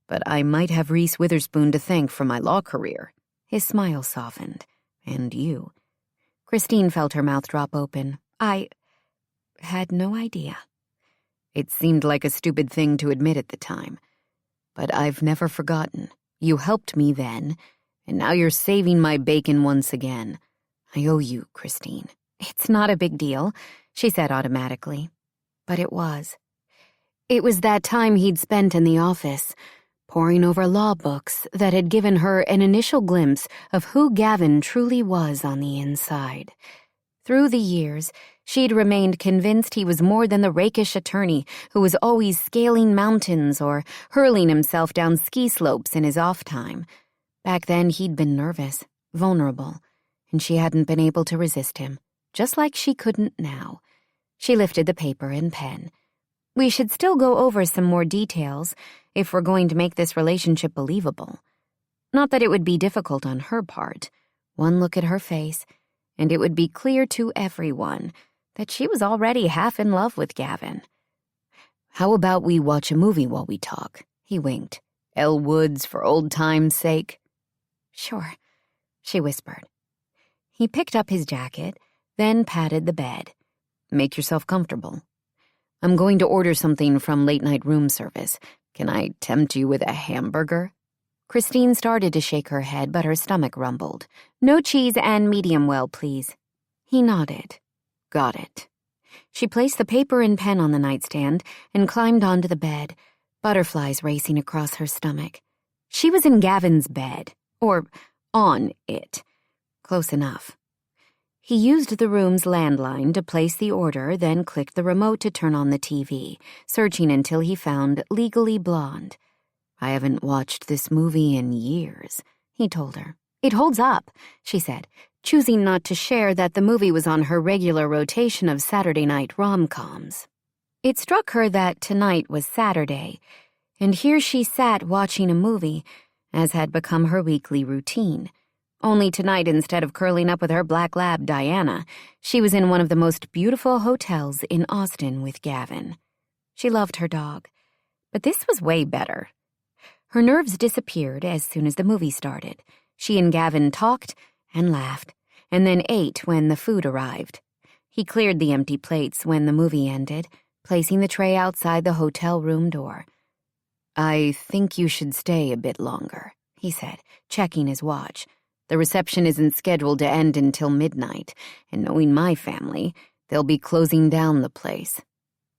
B: But I might have Reese Witherspoon to thank for my law career. His smile softened. And you. Christine felt her mouth drop open. I had no idea. It seemed like a stupid thing to admit at the time. But I've never forgotten. You helped me then, and now you're saving my bacon once again. I owe you, Christine. It's not a big deal, she said automatically. But it was. It was that time he'd spent in the office, poring over law books, that had given her an initial glimpse of who Gavin truly was on the inside. Through the years, she'd remained convinced he was more than the rakish attorney who was always scaling mountains or hurling himself down ski slopes in his off time. Back then, he'd been nervous, vulnerable, and she hadn't been able to resist him, just like she couldn't now. She lifted the paper and pen. We should still go over some more details if we're going to make this relationship believable. Not that it would be difficult on her part. One look at her face, and it would be clear to everyone that she was already half in love with Gavin. How about we watch a movie while we talk? He winked. Elle Woods for old time's sake. Sure, she whispered. He picked up his jacket, then patted the bed. Make yourself comfortable. I'm going to order something from late-night room service. Can I tempt you with a hamburger? Christine started to shake her head, but her stomach rumbled. No cheese and medium well, please. He nodded. Got it. She placed the paper and pen on the nightstand and climbed onto the bed, butterflies racing across her stomach. She was in Gavin's bed, or on it. Close enough. He used the room's landline to place the order, then clicked the remote to turn on the TV, searching until he found Legally Blonde. "I haven't watched this movie in years," he told her. "It holds up," she said, choosing not to share that the movie was on her regular rotation of Saturday night rom-coms. It struck her that tonight was Saturday, and here she sat watching a movie, as had become her weekly routine. Only tonight, instead of curling up with her black lab, Diana, she was in one of the most beautiful hotels in Austin with Gavin. She loved her dog, but this was way better. Her nerves disappeared as soon as the movie started. She and Gavin talked and laughed, and then ate when the food arrived. He cleared the empty plates when the movie ended, placing the tray outside the hotel room door. "I think you should stay a bit longer," he said, checking his watch. "The reception isn't scheduled to end until midnight, and knowing my family, they'll be closing down the place."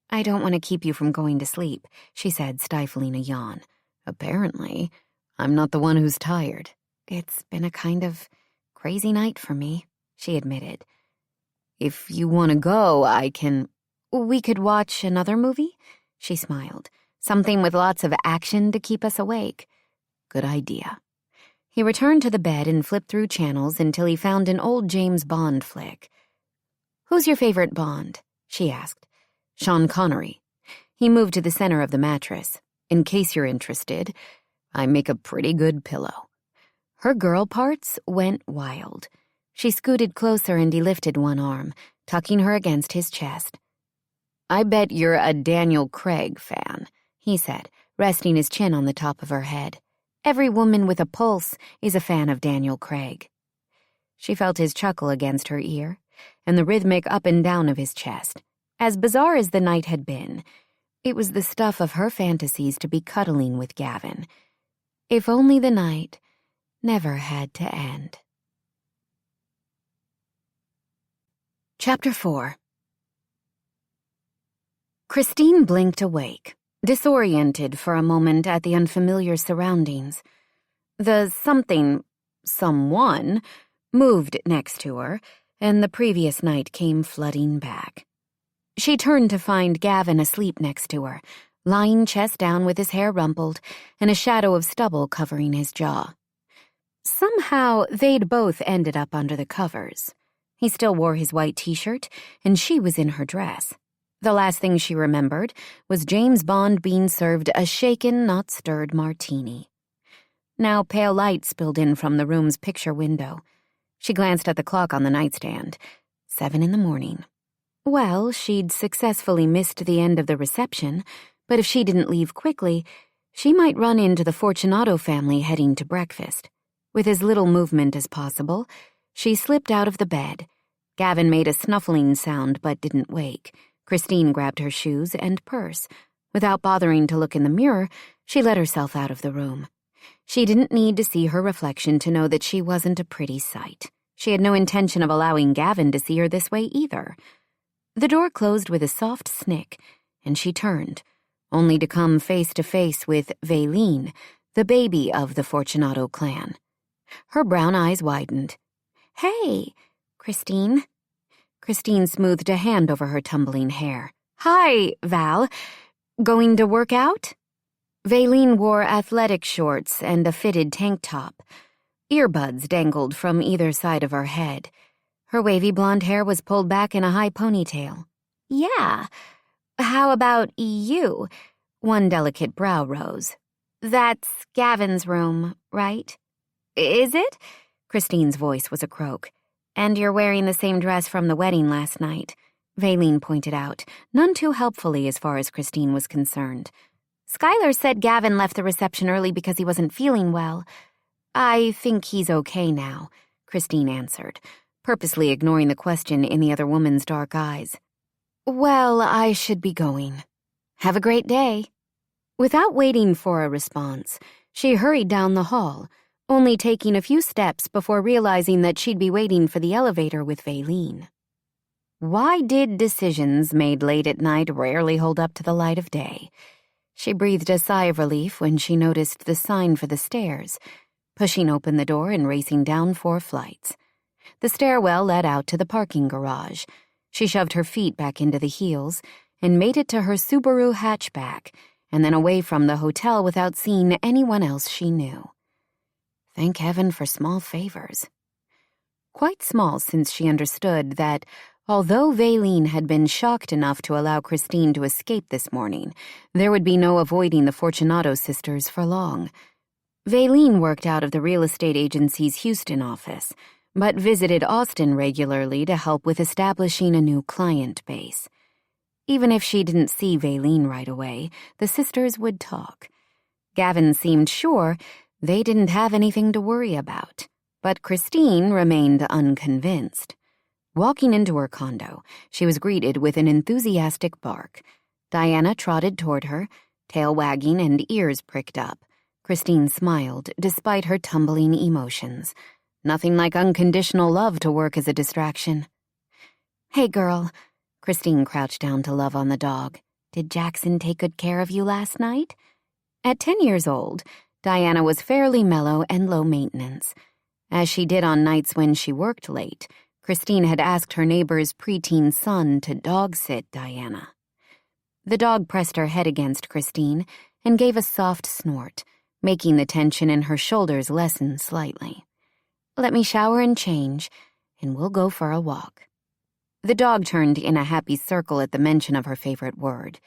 B: "I don't want to keep you from going to sleep," she said, stifling a yawn. "Apparently, I'm not the one who's tired." "It's been a kind of crazy night for me," she admitted. "If you want to go, I can—" "We could watch another movie?" She smiled. "Something with lots of action to keep us awake." "Good idea." He returned to the bed and flipped through channels until he found an old James Bond flick. "Who's your favorite Bond?" she asked. "Sean Connery." He moved to the center of the mattress. "In case you're interested, I make a pretty good pillow." Her girl parts went wild. She scooted closer and he lifted one arm, tucking her against his chest. "I bet you're a Daniel Craig fan," he said, resting his chin on the top of her head. "Every woman with a pulse is a fan of Daniel Craig." She felt his chuckle against her ear, and the rhythmic up and down of his chest. As bizarre as the night had been, it was the stuff of her fantasies to be cuddling with Gavin. If only the night never had to end. Chapter 4. Christine blinked awake, disoriented for a moment at the unfamiliar surroundings. The someone, moved next to her, and the previous night came flooding back. She turned to find Gavin asleep next to her, lying chest down with his hair rumpled and a shadow of stubble covering his jaw. Somehow, they'd both ended up under the covers. He still wore his white t-shirt, and she was in her dress. The last thing she remembered was James Bond being served a shaken, not stirred martini. Now pale light spilled in from the room's picture window. She glanced at the clock on the nightstand. 7 a.m. Well, she'd successfully missed the end of the reception, but if she didn't leave quickly, she might run into the Fortunato family heading to breakfast. With as little movement as possible, she slipped out of the bed. Gavin made a snuffling sound but didn't wake. Christine grabbed her shoes and purse. Without bothering to look in the mirror, she let herself out of the room. She didn't need to see her reflection to know that she wasn't a pretty sight. She had no intention of allowing Gavin to see her this way either. The door closed with a soft snick, and she turned, only to come face to face with Valine, the baby of the Fortunato clan. Her brown eyes widened. "Hey, Christine." Christine smoothed a hand over her tumbling hair. "Hi, Val. Going to work out?" Valine wore athletic shorts and a fitted tank top. Earbuds dangled from either side of her head. Her wavy blonde hair was pulled back in a high ponytail. "Yeah. How about you?" One delicate brow rose. "That's Gavin's room, right?" "Is it?" Christine's voice was a croak. "And you're wearing the same dress from the wedding last night," Valine pointed out, none too helpfully as far as Christine was concerned. "Skylar said Gavin left the reception early because he wasn't feeling well." "I think he's okay now," Christine answered, purposely ignoring the question in the other woman's dark eyes. "Well, I should be going. Have a great day." Without waiting for a response, she hurried down the hall, only taking a few steps before realizing that she'd be waiting for the elevator with Valine. Why did decisions made late at night rarely hold up to the light of day? She breathed a sigh of relief when she noticed the sign for the stairs, pushing open the door and racing down 4 flights. The stairwell led out to the parking garage. She shoved her feet back into the heels and made it to her Subaru hatchback, and then away from the hotel without seeing anyone else she knew. Thank heaven for small favors. Quite small, since she understood that, although Valine had been shocked enough to allow Christine to escape this morning, there would be no avoiding the Fortunato sisters for long. Valine worked out of the real estate agency's Houston office, but visited Austin regularly to help with establishing a new client base. Even if she didn't see Valine right away, the sisters would talk. Gavin seemed sure they didn't have anything to worry about, but Christine remained unconvinced. Walking into her condo, she was greeted with an enthusiastic bark. Diana trotted toward her, tail wagging and ears pricked up. Christine smiled, despite her tumbling emotions. Nothing like unconditional love to work as a distraction. "Hey, girl." Christine crouched down to love on the dog. "Did Jackson take good care of you last night?" At 10 years old, Diana was fairly mellow and low maintenance. As she did on nights when she worked late, Christine had asked her neighbor's preteen son to dog-sit Diana. The dog pressed her head against Christine and gave a soft snort, making the tension in her shoulders lessen slightly. "Let me shower and change, and we'll go for a walk." The dog turned in a happy circle at the mention of her favorite word.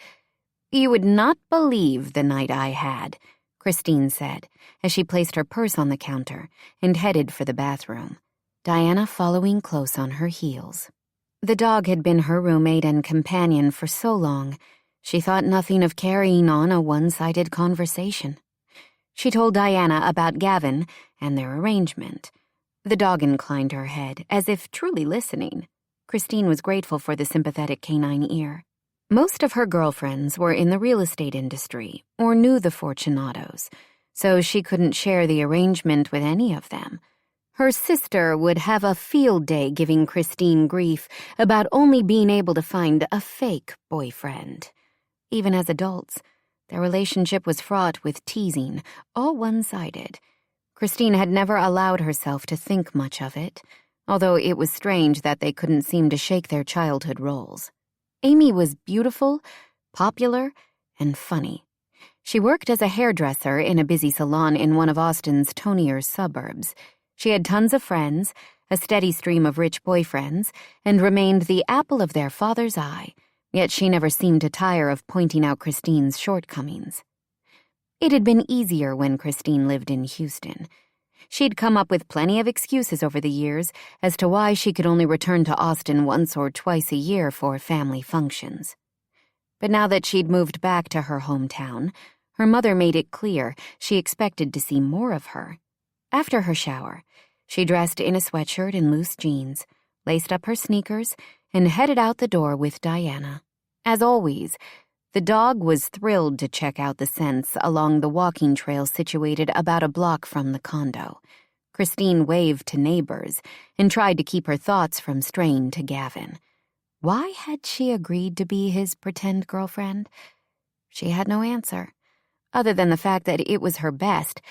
B: "You would not believe the night I had," Christine said, as she placed her purse on the counter and headed for the bathroom, Diana following close on her heels. The dog had been her roommate and companion for so long, she thought nothing of carrying on a one-sided conversation. She told Diana about Gavin and their arrangement. The dog inclined her head, as if truly listening. Christine was grateful for the sympathetic canine ear. Most of her girlfriends were in the real estate industry or knew the Fortunatos, so she couldn't share the arrangement with any of them. Her sister would have a field day giving Christine grief about only being able to find a fake boyfriend. Even as adults, their relationship was fraught with teasing, all one-sided. Christine had never allowed herself to think much of it, although it was strange that they couldn't seem to shake their childhood roles. Amy was beautiful, popular, and funny. She worked as a hairdresser in a busy salon in one of Austin's tonier suburbs. She had tons of friends, a steady stream of rich boyfriends, and remained the apple of their father's eye, yet she never seemed to tire of pointing out Christine's shortcomings. It had been easier when Christine lived in Houston. She'd come up with plenty of excuses over the years as to why she could only return to Austin once or twice a year for family functions. But now that she'd moved back to her hometown, her mother made it clear she expected to see more of her. After her shower, she dressed in a sweatshirt and loose jeans, laced up her sneakers, and headed out the door with Diana. As always, the dog was thrilled to check out the scents along the walking trail situated about a block from the condo. Christine waved to neighbors and tried to keep her thoughts from straying to Gavin. Why had she agreed to be his pretend girlfriend? She had no answer, other than the fact that it was her best,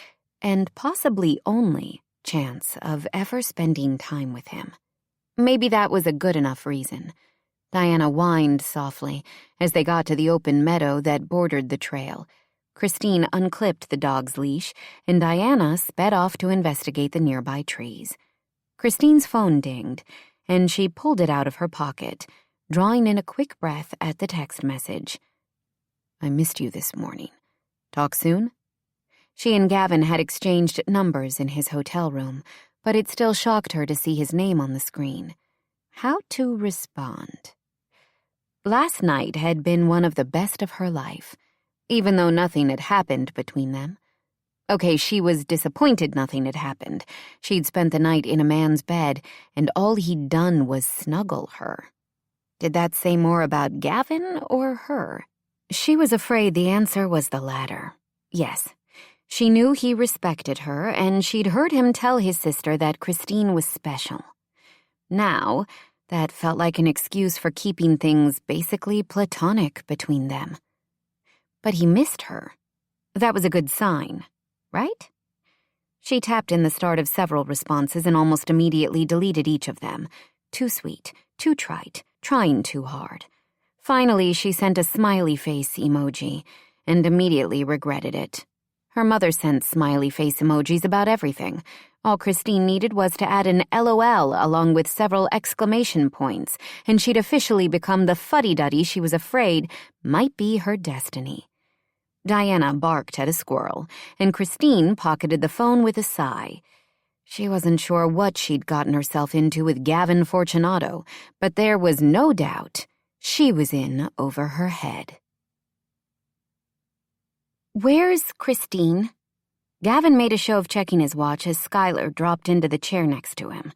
B: and possibly only, chance of ever spending time with him. Maybe that was a good enough reason. Diana whined softly as they got to the open meadow that bordered the trail. Christine unclipped the dog's leash, and Diana sped off to investigate the nearby trees. Christine's phone dinged, and she pulled it out of her pocket, drawing in a quick breath at the text message. "I missed you this morning. Talk soon?" She and Gavin had exchanged numbers in his hotel room, but it still shocked her to see his name on the screen. How to respond? Last night had been one of the best of her life, even though nothing had happened between them. Okay, she was disappointed nothing had happened. She'd spent the night in a man's bed, and all he'd done was snuggle her. Did that say more about Gavin or her? She was afraid the answer was the latter. Yes. She knew he respected her, and she'd heard him tell his sister that Christine was special. Now, that felt like an excuse for keeping things basically platonic between them. But he missed her. That was a good sign, right? She tapped in the start of several responses and almost immediately deleted each of them. Too sweet, too trite, trying too hard. Finally, she sent a smiley face emoji and immediately regretted it. Her mother sent smiley face emojis about everything. All Christine needed was to add an LOL along with several exclamation points, and she'd officially become the fuddy-duddy she was afraid might be her destiny. Diana barked at a squirrel, and Christine pocketed the phone with a sigh. She wasn't sure what she'd gotten herself into with Gavin Fortunato, but there was no doubt she was in over her head.
C: Where's Christine?
B: Gavin made a show of checking his watch as Skylar dropped into the chair next to him.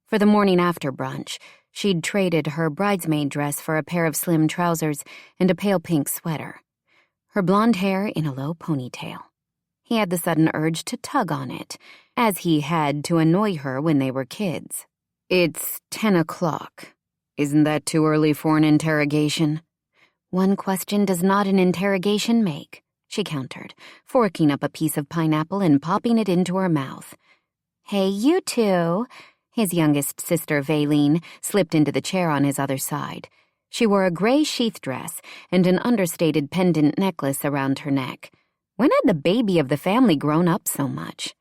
B: For the morning after brunch, she'd traded her bridesmaid dress for a pair of slim trousers and a pale pink sweater. Her blonde hair in a low ponytail. He had the sudden urge to tug on it, as he had to annoy her when they were kids. "It's 10 o'clock. Isn't that too early for an interrogation?"
C: "One question does not an interrogation make," she countered, forking up a piece of pineapple and popping it into her mouth.
B: "Hey, you two." His youngest sister, Valine, slipped into the chair on his other side. She wore a gray sheath dress and an understated pendant necklace around her neck. When had the baby of the family grown up so much?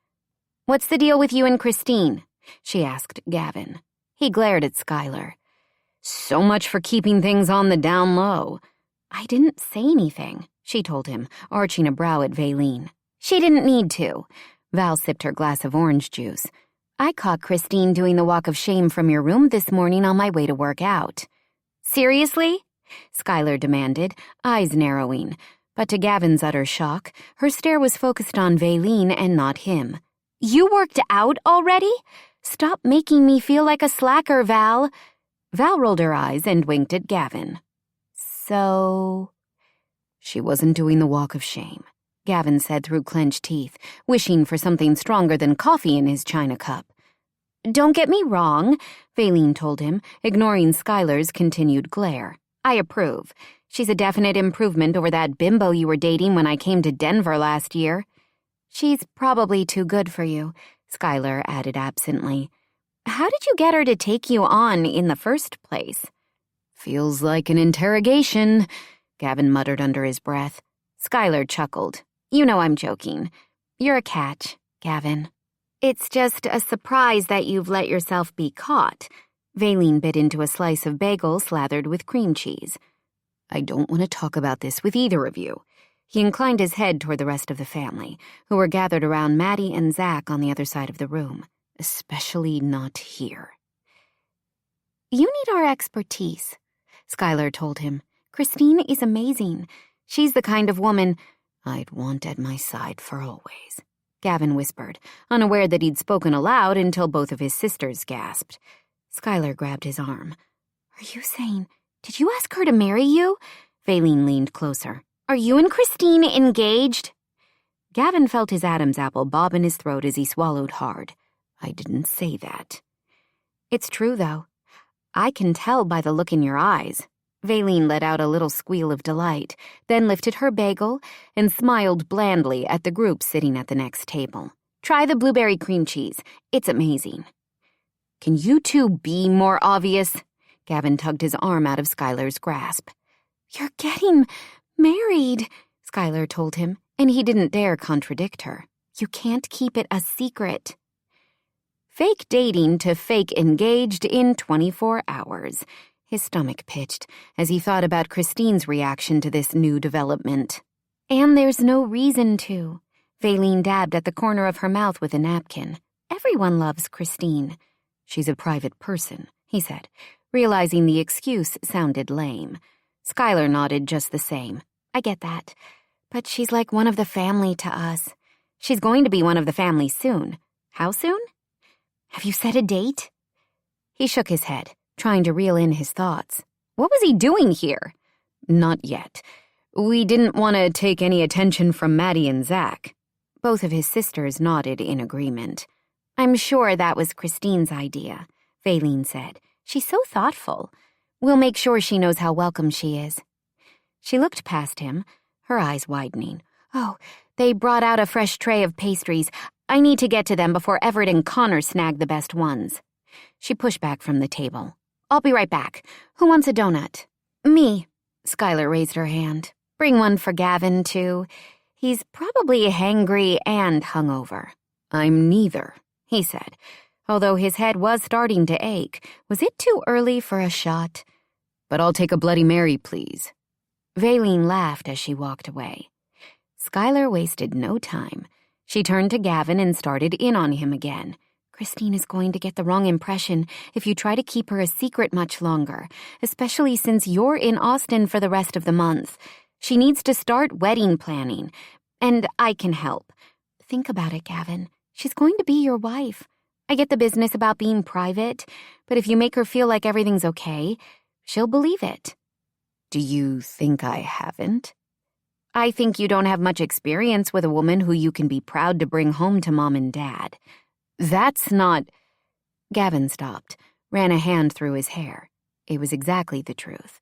B: "What's the deal with you and Christine?" she asked Gavin. He glared at Skylar. "So much for keeping things on the down low."
C: "I didn't say anything," she told him, arching a brow at Valine.
B: "She didn't need to." Val sipped her glass of orange juice.
C: "I caught Christine doing the walk of shame from your room this morning on my way to work out."
B: "Seriously?"
C: Skylar demanded, eyes narrowing. But to Gavin's utter shock, her stare was focused on Valine and not him.
B: "You worked out already?
C: Stop making me feel like a slacker, Val." Val rolled her eyes and winked at Gavin.
B: "So?"
C: "She wasn't doing the walk of shame," Gavin said through clenched teeth, wishing for something stronger than coffee in his china cup.
B: "Don't get me wrong," Valine told him, ignoring Skylar's continued glare. "I approve. She's a definite improvement over that bimbo you were dating when I came to Denver last year."
C: "She's probably too good for you," Skylar added absently.
B: "How did you get her to take you on in the first place?"
C: "Feels like an interrogation," Gavin muttered under his breath.
B: Skylar chuckled. "You know I'm joking. You're a catch, Gavin. It's just a surprise that you've let yourself be caught." Valine bit into a slice of bagel slathered with cream cheese.
C: "I don't want to talk about this with either of you."
B: He inclined his head toward the rest of the family, who were gathered around Maddie and Zach on the other side of the room.
C: "Especially not here."
B: "You need our expertise," Skylar told him. "Christine is amazing. She's the kind of woman
C: I'd want at my side for always,"
B: Gavin whispered, unaware that he'd spoken aloud until both of his sisters gasped. Skylar grabbed his arm. "Are you saying, did you ask her to marry you?" Valine leaned closer. "Are you and Christine engaged?" Gavin felt his Adam's apple bob in his throat as he swallowed hard.
C: "I didn't say that."
B: "It's true, though. I can tell by the look in your eyes." Valine let out a little squeal of delight, then lifted her bagel and smiled blandly at the group sitting at the next table. "Try the blueberry cream cheese. It's amazing."
C: "Can you two be more obvious?"
B: Gavin tugged his arm out of Skylar's grasp. "You're getting married," Skylar told him, and he didn't dare contradict her. "You can't keep it a secret." Fake dating to fake engaged in 24 hours. His stomach pitched as he thought about Christine's reaction to this new development. "And there's no reason to." Valine dabbed at the corner of her mouth with a napkin. "Everyone loves Christine."
C: "She's a private person,"
B: he said, realizing the excuse sounded lame. Skylar nodded just the same. "I get that. But she's like one of the family to us. She's going to be one of the family soon." "How soon?" "Have you set a date?" He shook his head, trying to reel in his thoughts. What was he doing here?
C: "Not yet. We didn't want to take any attention from Maddie and Zach."
B: Both of his sisters nodded in agreement. "I'm sure that was Christine's idea," Valine said. "She's so thoughtful. We'll make sure she knows how welcome she is." She looked past him, her eyes widening.
C: Oh, they brought out a fresh tray of pastries. I need to get to them before Everett and Connor snag the best ones. She pushed back from the table. I'll be right back. Who wants a donut? Me. Skylar raised her hand. Bring one for Gavin, too. He's probably hangry and hungover. I'm neither, he said, although his head was starting to ache. Was it too early for a shot? But I'll take a Bloody Mary, please. Valine laughed as she walked away. Skylar wasted no time. She turned to Gavin and started in on him again. Christine is going to get the wrong impression if you try to keep her a secret much longer, especially since you're in Austin for the rest of the month. She needs to start wedding planning, and I can help. Think about it, Gavin. She's going to be your wife. I get the business about being private, but if you make her feel like everything's okay, she'll believe it. Do you think I haven't? I think you don't have much experience with a woman who you can be proud to bring home to Mom and Dad. That's not... Gavin stopped, ran a hand through his hair. It was exactly the truth.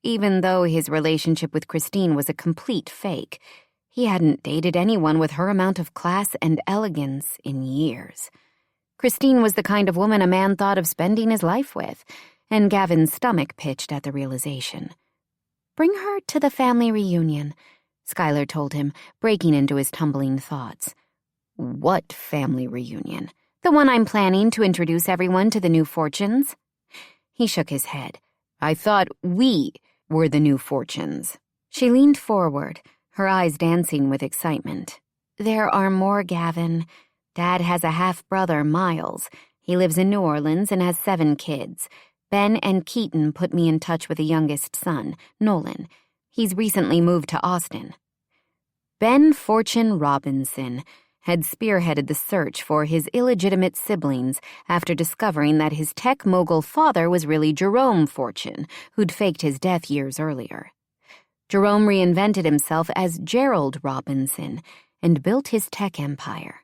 C: Even though his relationship with Christine was a complete fake, he hadn't dated anyone with her amount of class and elegance in years. Christine was the kind of woman a man thought of spending his life with, and Gavin's stomach pitched at the realization. Bring her to the family reunion, Skylar told him, breaking into his tumbling thoughts. What family reunion? The one I'm planning to introduce everyone to the new Fortunes? He shook his head. I thought we were the new Fortunes. She leaned forward, her eyes dancing with excitement. There are more, Gavin. Dad has a half-brother, Miles. He lives in New Orleans and has 7 kids. Ben and Keaton put me in touch with the youngest son, Nolan. He's recently moved to Austin. Ben Fortune Robinson had spearheaded the search for his illegitimate siblings after discovering that his tech mogul father was really Jerome Fortune, who'd faked his death years earlier. Jerome reinvented himself as Gerald Robinson and built his tech empire.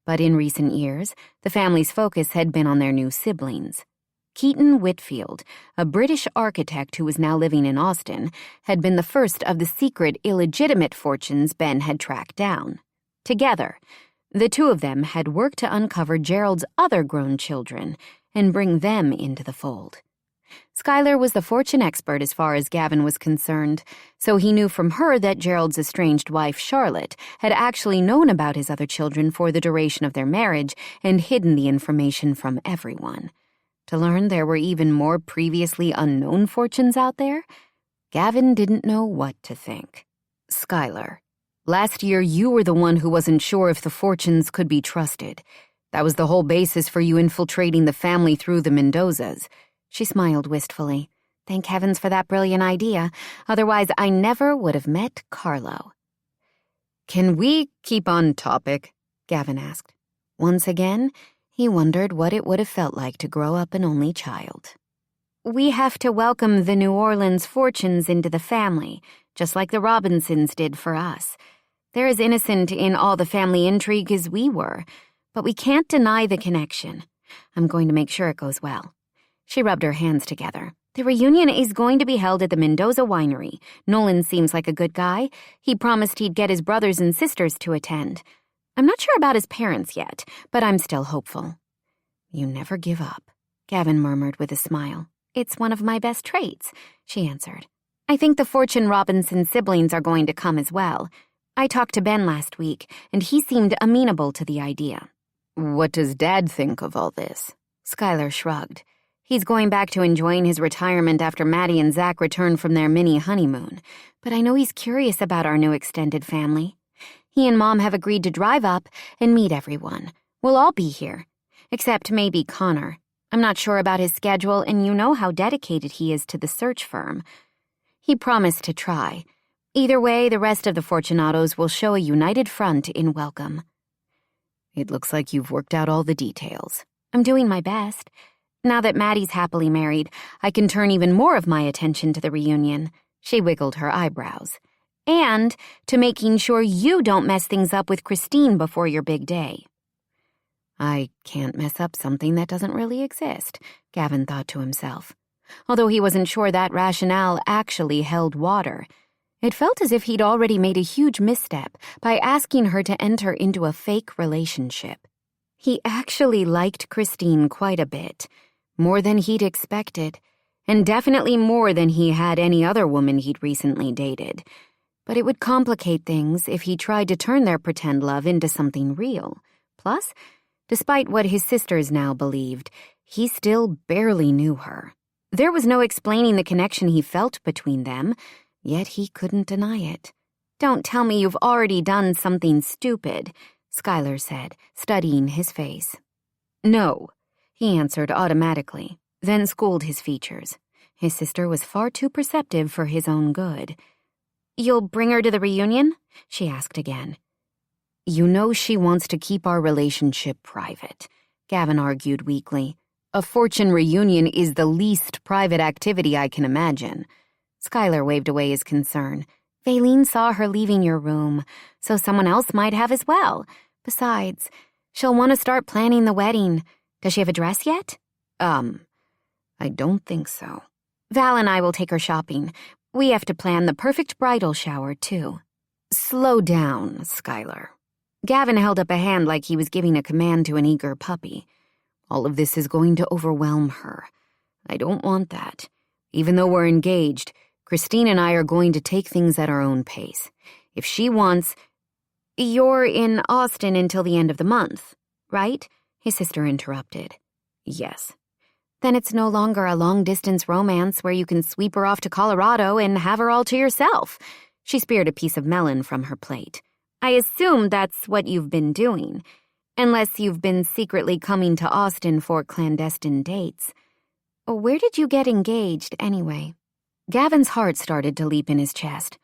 C: But in recent years, the family's focus had been on their new siblings. Keaton Whitfield, a British architect who was now living in Austin, had been the first of the secret, illegitimate Fortunes Ben had tracked down. Together, the two of them had worked to uncover Gerald's other grown children and bring them into the fold. Skylar was the fortune expert as far as Gavin was concerned, so he knew from her that Gerald's estranged wife, Charlotte, had actually known about his other children for the duration of their marriage and hidden the information from everyone. To learn there were even more previously unknown fortunes out there, Gavin didn't know what to think. Skylar, last year you were the one who wasn't sure if the Fortunes could be trusted. That was the whole basis for you infiltrating the family through the Mendozas. She smiled wistfully. Thank heavens for that brilliant idea. Otherwise, I never would have met Carlo. Can we keep on topic? Gavin asked. Once again, he wondered what it would have felt like to grow up an only child. We have to welcome the New Orleans Fortunes into the family, just like the Robinsons did for us. They're as innocent in all the family intrigue as we were, but we can't deny the connection. I'm going to make sure it goes well. She rubbed her hands together. The reunion is going to be held at the Mendoza Winery. Nolan seems like a good guy. He promised he'd get his brothers and sisters to attend. I'm not sure about his parents yet, but I'm still hopeful. You never give up, Gavin murmured with a smile. It's one of my best traits, she answered. I think the Fortune Robinson siblings are going to come as well. I talked to Ben last week, and he seemed amenable to the idea. What does Dad think of all this? Skylar shrugged. He's going back to enjoying his retirement after Maddie and Zach return from their mini honeymoon, but I know he's curious about our new extended family. He and Mom have agreed to drive up and meet everyone. We'll all be here, except maybe Connor. I'm not sure about his schedule, and you know how dedicated he is to the search firm. He promised to try. Either way, the rest of the Fortunatos will show a united front in welcome. It looks like you've worked out all the details. I'm doing my best. Now that Maddie's happily married, I can turn even more of my attention to the reunion. She wiggled her eyebrows. And to making sure you don't mess things up with Christine before your big day. I can't mess up something that doesn't really exist, Gavin thought to himself. Although he wasn't sure that rationale actually held water.
B: It felt as if he'd already made a huge misstep by asking her to enter into a fake relationship. He actually liked Christine quite a bit, more than he'd expected, and definitely more than he had any other woman he'd recently dated. But it would complicate things if he tried to turn their pretend love into something real. Plus, despite what his sisters now believed, he still barely knew her. There was no explaining the connection he felt between them, yet he couldn't deny it. "Don't tell me you've already done something stupid," Skylar said, studying his face. "No," he answered automatically, then schooled his features. His sister was far too perceptive for his own good. "You'll bring her to the reunion?" she asked again. "You know she wants to keep our relationship private," Gavin argued weakly. "A fortune reunion is the least private activity I can imagine." Skylar waved away his concern. "Valine saw her leaving your room, so someone else might have as well. Besides, she'll want to start planning the wedding. Does she have a dress yet?"
C: I don't think so."
B: "Val and I will take her shopping. We have to plan the perfect bridal shower, too."
C: "Slow down, Skylar."
B: Gavin held up a hand like he was giving a command to an eager puppy.
C: "All of this is going to overwhelm her. I don't want that. Even though we're engaged, Christine and I are going to take things at our own pace. If she wants—"
B: "You're in Austin until the end of the month, right?" his sister interrupted.
C: "Yes."
B: "Then it's no longer a long-distance romance where you can sweep her off to Colorado and have her all to yourself." She speared a piece of melon from her plate. "I assume that's what you've been doing, unless you've been secretly coming to Austin for clandestine dates. Where did you get engaged, anyway?" Gavin's heart started to leap in his chest.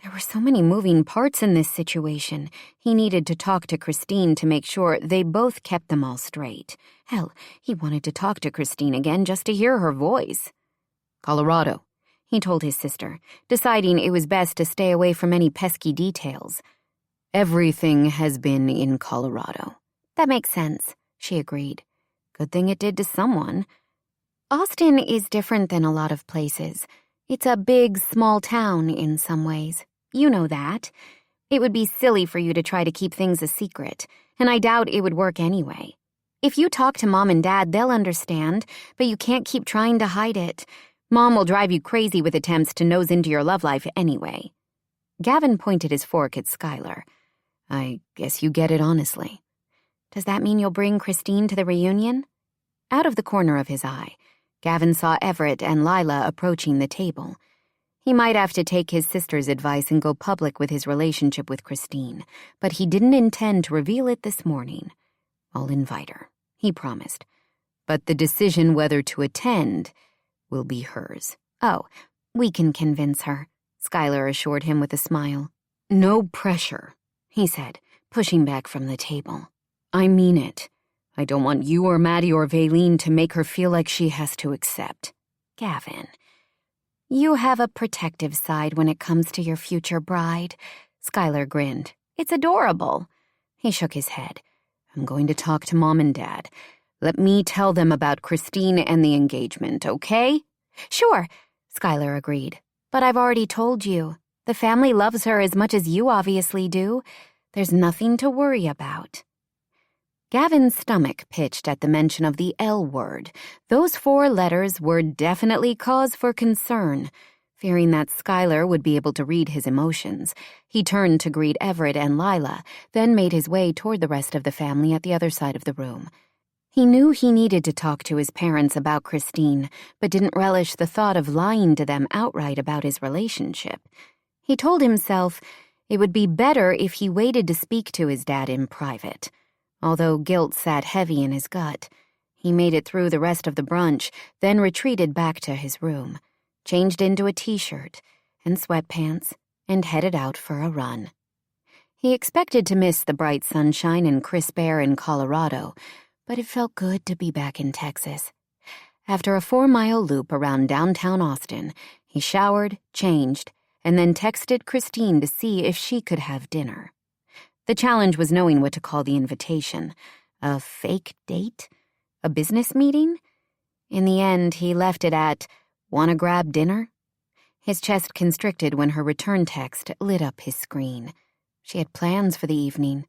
B: There were so many moving parts in this situation. He needed to talk to Christine to make sure they both kept them all straight. Hell, he wanted to talk to Christine again just to hear her voice.
C: "Colorado,"
B: he told his sister, deciding it was best to stay away from any pesky details.
C: "Everything has been in Colorado."
B: "That makes sense," she agreed. Good thing it did to someone. Austin is different than a lot of places. It's a big, small town in some ways. You know that. It would be silly for you to try to keep things a secret, and I doubt it would work anyway. If you talk to Mom and Dad, they'll understand, but you can't keep trying to hide it. Mom will drive you crazy with attempts to nose into your love life anyway." Gavin pointed his fork at Skylar.
C: "I guess you get it honestly."
B: "Does that mean you'll bring Christine to the reunion?" Out of the corner of his eye, Gavin saw Everett and Lila approaching the table. He might have to take his sister's advice and go public with his relationship with Christine, but he didn't intend to reveal it this morning.
C: "I'll invite her," he promised. "But the decision whether to attend will be hers."
B: "Oh, we can convince her," Skylar assured him with a smile.
C: "No pressure," he said, pushing back from the table. "I mean it. I don't want you or Maddie or Valine to make her feel like she has to accept."
B: "Gavin, you have a protective side when it comes to your future bride." Skylar grinned. "It's adorable."
C: He shook his head. "I'm going to talk to Mom and Dad. Let me tell them about Christine and the engagement, okay?"
B: "Sure," Skylar agreed. "But I've already told you. The family loves her as much as you obviously do. There's nothing to worry about." Gavin's stomach pitched at the mention of the L word. Those 4 letters were definitely cause for concern. Fearing that Skylar would be able to read his emotions, he turned to greet Everett and Lila, then made his way toward the rest of the family at the other side of the room. He knew he needed to talk to his parents about Christine, but didn't relish the thought of lying to them outright about his relationship. He told himself it would be better if he waited to speak to his dad in private. Although guilt sat heavy in his gut, he made it through the rest of the brunch, then retreated back to his room, changed into a t-shirt and sweatpants, and headed out for a run. He expected to miss the bright sunshine and crisp air in Colorado, but it felt good to be back in Texas. After a 4-mile loop around downtown Austin, he showered, changed, and then texted Christine to see if she could have dinner. The challenge was knowing what to call the invitation. A fake date? A business meeting? In the end, he left it at, "Wanna grab dinner?" His chest constricted when her return text lit up his screen. She had plans for the evening.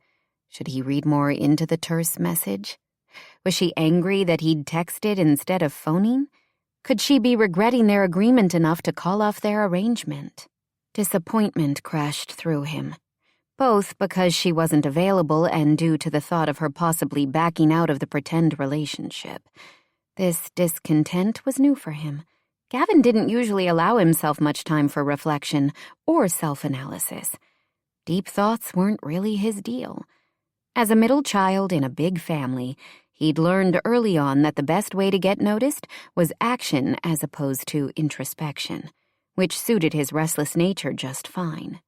B: Should he read more into the terse message? Was she angry that he'd texted instead of phoning? Could she be regretting their agreement enough to call off their arrangement? Disappointment crashed through him, both because she wasn't available and due to the thought of her possibly backing out of the pretend relationship. This discontent was new for him. Gavin didn't usually allow himself much time for reflection or self-analysis. Deep thoughts weren't really his deal. As a middle child in a big family, he'd learned early on that the best way to get noticed was action as opposed to introspection, which suited his restless nature just fine.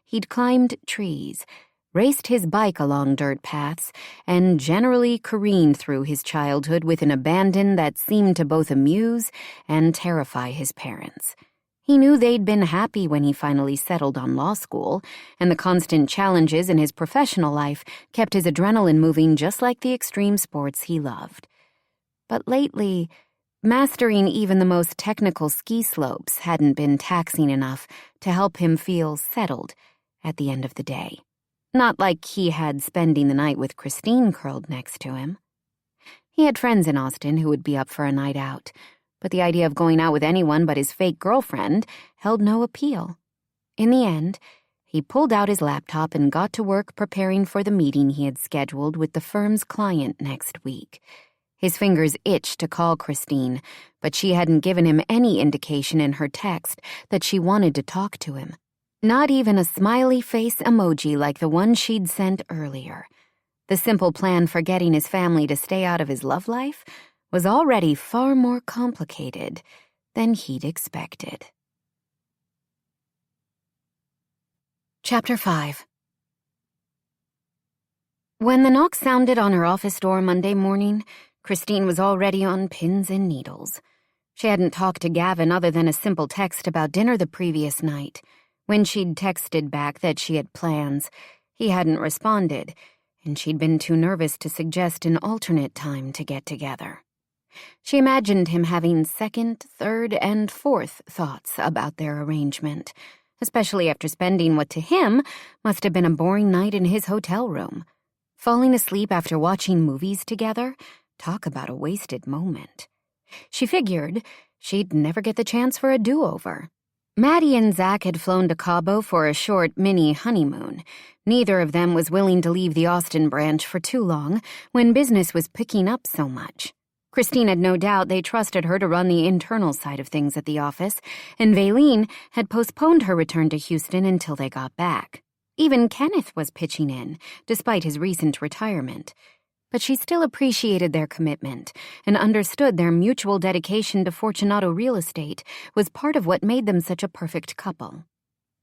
B: He'd climbed trees, raced his bike along dirt paths, and generally careened through his childhood with an abandon that seemed to both amuse and terrify his parents. He knew they'd been happy when he finally settled on law school, and the constant challenges in his professional life kept his adrenaline moving just like the extreme sports he loved. But lately, mastering even the most technical ski slopes hadn't been taxing enough to help him feel settled at the end of the day. Not like he had spending the night with Christine curled next to him. He had friends in Austin who would be up for a night out, but the idea of going out with anyone but his fake girlfriend held no appeal. In the end, he pulled out his laptop and got to work preparing for the meeting he had scheduled with the firm's client next week. His fingers itched to call Christine, but she hadn't given him any indication in her text that she wanted to talk to him. Not even a smiley face emoji like the one she'd sent earlier. The simple plan for getting his family to stay out of his love life was already far more complicated than he'd expected. Chapter 5. When the knock sounded on her office door Monday morning, Christine was already on pins and needles. She hadn't talked to Gavin other than a simple text about dinner the previous night. When she'd texted back that she had plans, he hadn't responded, and she'd been too nervous to suggest an alternate time to get together. She imagined him having second, third, and fourth thoughts about their arrangement, especially after spending what to him must have been a boring night in his hotel room. Falling asleep after watching movies together? Talk about a wasted moment. She figured she'd never get the chance for a do-over. Maddie and Zach had flown to Cabo for a short mini honeymoon. Neither of them was willing to leave the Austin branch for too long when business was picking up so much. Christine had no doubt they trusted her to run the internal side of things at the office, and Valine had postponed her return to Houston until they got back. Even Kenneth was pitching in, despite his recent retirement. But she still appreciated their commitment and understood their mutual dedication to Fortunato real estate was part of what made them such a perfect couple.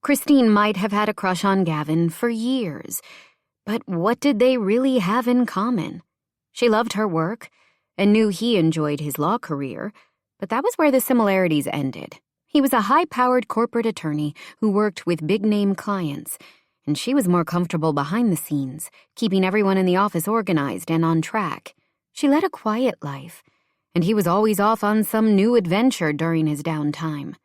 B: Christine might have had a crush on Gavin for years, but what did they really have in common? She loved her work and knew he enjoyed his law career, but that was where the similarities ended. He was a high-powered corporate attorney who worked with big-name clients, and she was more comfortable behind the scenes, keeping everyone in the office organized and on track. She led a quiet life, and he was always off on some new adventure during his downtime.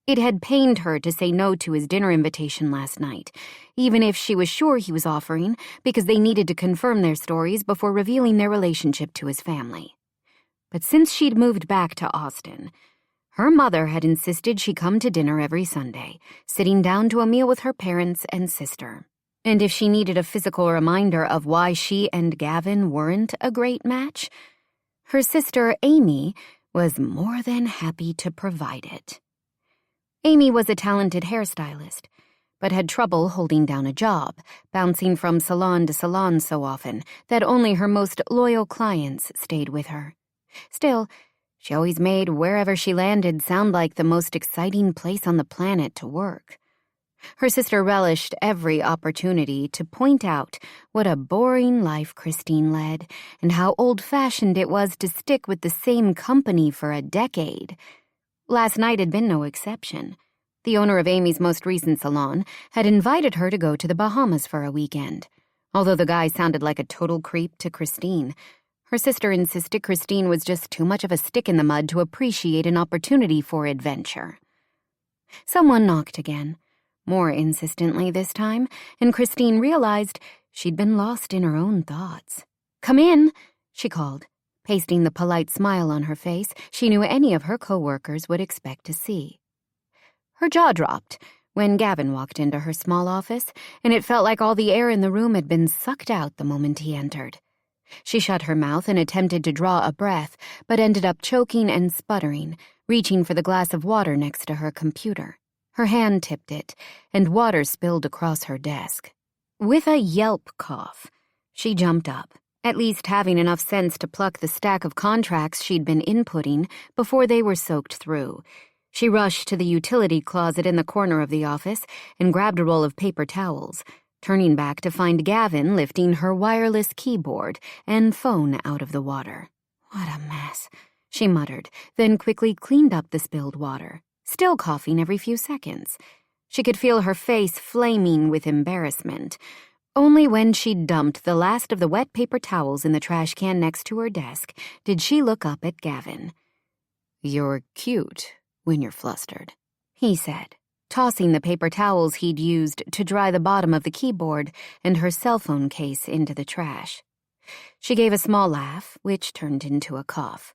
B: It had pained her to say no to his dinner invitation last night, even if she was sure he was offering, because they needed to confirm their stories before revealing their relationship to his family. But since she'd moved back to Austin, her mother had insisted she come to dinner every Sunday, sitting down to a meal with her parents and sister. And if she needed a physical reminder of why she and Gavin weren't a great match, her sister Amy was more than happy to provide it. Amy was a talented hairstylist, but had trouble holding down a job, bouncing from salon to salon so often that only her most loyal clients stayed with her. Still, she always made wherever she landed sound like the most exciting place on the planet to work. Her sister relished every opportunity to point out what a boring life Christine led and how old-fashioned it was to stick with the same company for a decade. Last night had been no exception. The owner of Amy's most recent salon had invited her to go to the Bahamas for a weekend. Although the guy sounded like a total creep to Christine, her sister insisted Christine was just too much of a stick in the mud to appreciate an opportunity for adventure. Someone knocked again, more insistently this time, and Christine realized she'd been lost in her own thoughts. "Come in," she called, pasting the polite smile on her face she knew any of her coworkers would expect to see. Her jaw dropped when Gavin walked into her small office, and it felt like all the air in the room had been sucked out the moment he entered. She shut her mouth and attempted to draw a breath, but ended up choking and sputtering, reaching for the glass of water next to her computer. Her hand tipped it, and water spilled across her desk. With a yelp cough, she jumped up, at least having enough sense to pluck the stack of contracts she'd been inputting before they were soaked through. She rushed to the utility closet in the corner of the office and grabbed a roll of paper towels, turning back to find Gavin lifting her wireless keyboard and phone out of the water. "What a mess," she muttered, then quickly cleaned up the spilled water, still coughing every few seconds. She could feel her face flaming with embarrassment. Only when she'd dumped the last of the wet paper towels in the trash can next to her desk did she look up at Gavin. "You're cute when you're flustered," he said, tossing the paper towels he'd used to dry the bottom of the keyboard and her cell phone case into the trash. She gave a small laugh, which turned into a cough.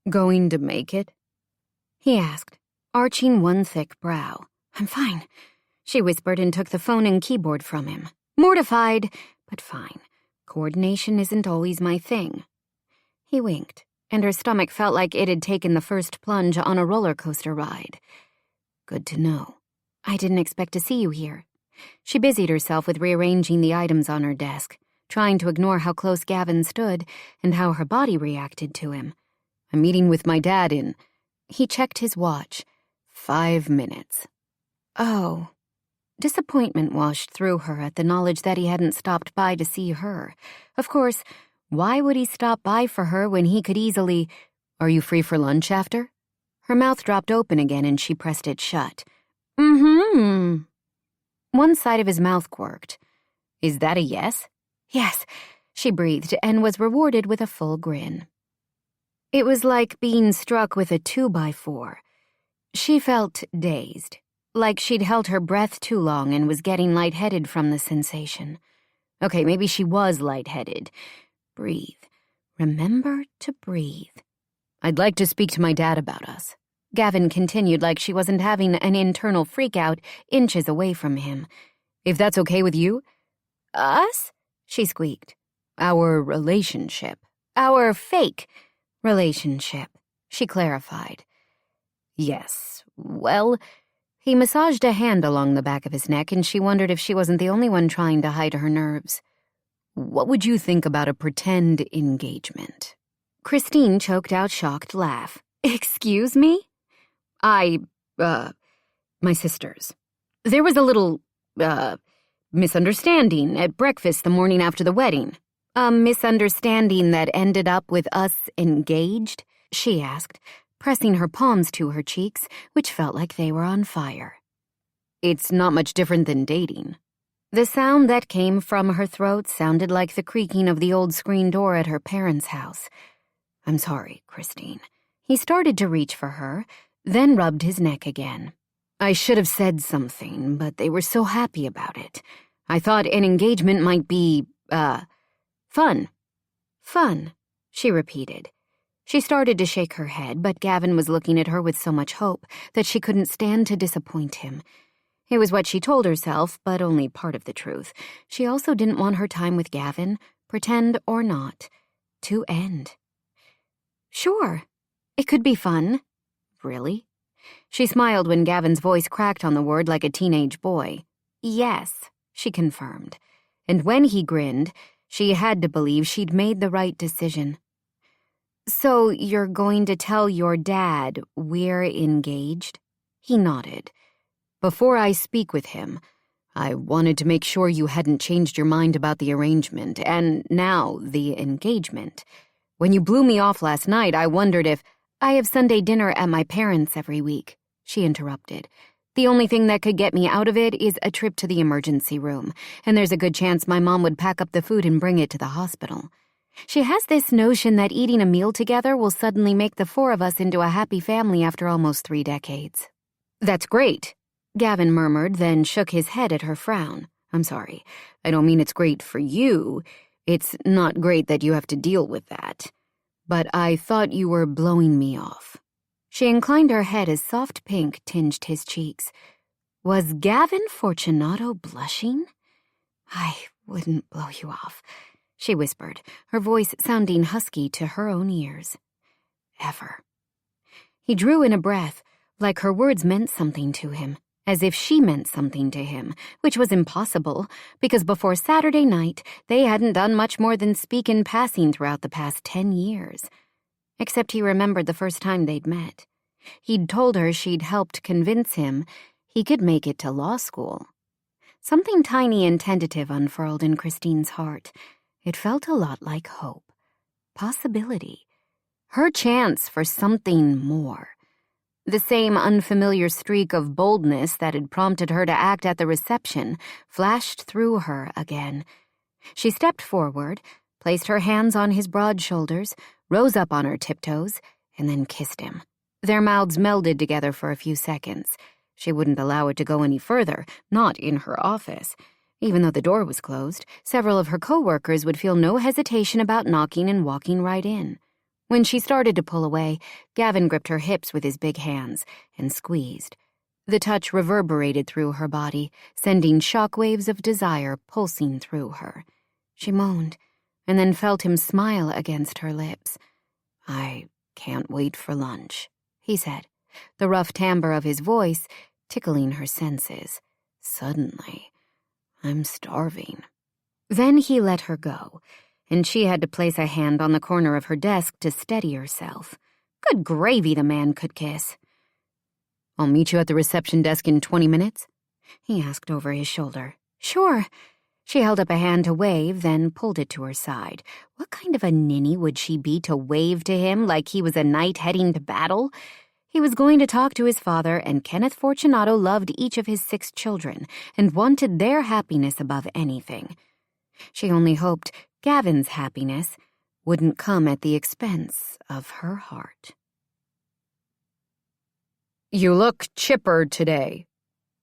B: "Going to make it?" he asked, arching one thick brow. "I'm fine," she whispered and took the phone and keyboard from him. Mortified, but fine. Coordination isn't always my thing. He winked, and her stomach felt like it had taken the first plunge on a roller coaster ride. "Good to know. I didn't expect to see you here." She busied herself with rearranging the items on her desk, trying to ignore how close Gavin stood and how her body reacted to him. "I'm meeting with my dad in..." He checked his watch. 5 minutes. Oh. Disappointment washed through her at the knowledge that he hadn't stopped by to see her. Of course, why would he stop by for her when he could easily... "Are you free for lunch after?" Her mouth dropped open again and she pressed it shut. "Mm-hmm." One side of his mouth quirked. "Is that a yes?" "Yes," she breathed and was rewarded with a full grin. It was like being struck with a 2x4. She felt dazed, like she'd held her breath too long and was getting lightheaded from the sensation. Okay, maybe she was lightheaded. Breathe. Remember to breathe. "I'd like to speak to my dad about us," Gavin continued like she wasn't having an internal freakout inches away from him. "If that's okay with you?" "Us?" she squeaked. "Our relationship. Our fake relationship," she clarified. "Yes, well..." He massaged a hand along the back of his neck, and she wondered if she wasn't the only one trying to hide her nerves. "What would you think about a pretend engagement?" Christine choked out shocked laugh. "Excuse me?" My sisters. There was a little, misunderstanding at breakfast the morning after the wedding." "A misunderstanding that ended up with us engaged?" she asked, pressing her palms to her cheeks, which felt like they were on fire. "It's not much different than dating." The sound that came from her throat sounded like the creaking of the old screen door at her parents' house. "I'm sorry, Christine." He started to reach for her, then rubbed his neck again. "I should have said something, but they were so happy about it. I thought an engagement might be, fun." "Fun," she repeated. She started to shake her head, but Gavin was looking at her with so much hope that she couldn't stand to disappoint him. It was what she told herself, but only part of the truth. She also didn't want her time with Gavin, pretend or not, to end. "Sure, it could be fun." "Really?" She smiled when Gavin's voice cracked on the word like a teenage boy. "Yes," she confirmed. And when he grinned, she had to believe she'd made the right decision. "So you're going to tell your dad we're engaged?" He nodded. "Before I speak with him, I wanted to make sure you hadn't changed your mind about the arrangement, and now the engagement. When you blew me off last night, I wondered if..." "I have Sunday dinner at my parents' every week," she interrupted. "The only thing that could get me out of it is a trip to the emergency room, and there's a good chance my mom would pack up the food and bring it to the hospital. She has this notion that eating a meal together will suddenly make the four of us into a happy family after almost 3 decades."
C: "That's great," Gavin murmured, then shook his head at her frown. "I'm sorry. I don't mean it's great for you. It's not great that you have to deal with that. But I thought you were blowing me off." She inclined her head as soft pink tinged his cheeks. Was Gavin Fortunato blushing? "I wouldn't blow you off," she whispered, her voice sounding husky to her own ears. "Ever." He drew in a breath, like her words meant something to him, as if she meant something to him, which was impossible, because before Saturday night, they hadn't done much more than speak in passing throughout the past 10 years. Except he remembered the first time they'd met. He'd told her she'd helped convince him he could make it to law school. Something tiny and tentative unfurled in Christine's heart. It felt a lot like hope. Possibility. Her chance for something more. The same unfamiliar streak of boldness that had prompted her to act at the reception flashed through her again. She stepped forward, placed her hands on his broad shoulders, rose up on her tiptoes, and then kissed him. Their mouths melded together for a few seconds. She wouldn't allow it to go any further, not in her office. Even though the door was closed, several of her co-workers would feel no hesitation about knocking and walking right in. When she started to pull away, Gavin gripped her hips with his big hands and squeezed. The touch reverberated through her body, sending shockwaves of desire pulsing through her. She moaned, and then felt him smile against her lips. "I can't wait for lunch," he said, the rough timbre of his voice tickling her senses. "Suddenly, I'm starving." Then he let her go, and she had to place a hand on the corner of her desk to steady herself. Good gravy, the man could kiss. "I'll meet you at the reception desk in 20 minutes? He asked over his shoulder. "Sure." She held up a hand to wave, then pulled it to her side. What kind of a ninny would she be to wave to him like he was a knight heading to battle? He was going to talk to his father, and Kenneth Fortunato loved each of his 6 children and wanted their happiness above anything. She only hoped Gavin's happiness wouldn't come at the expense of her heart. "You look chipper today."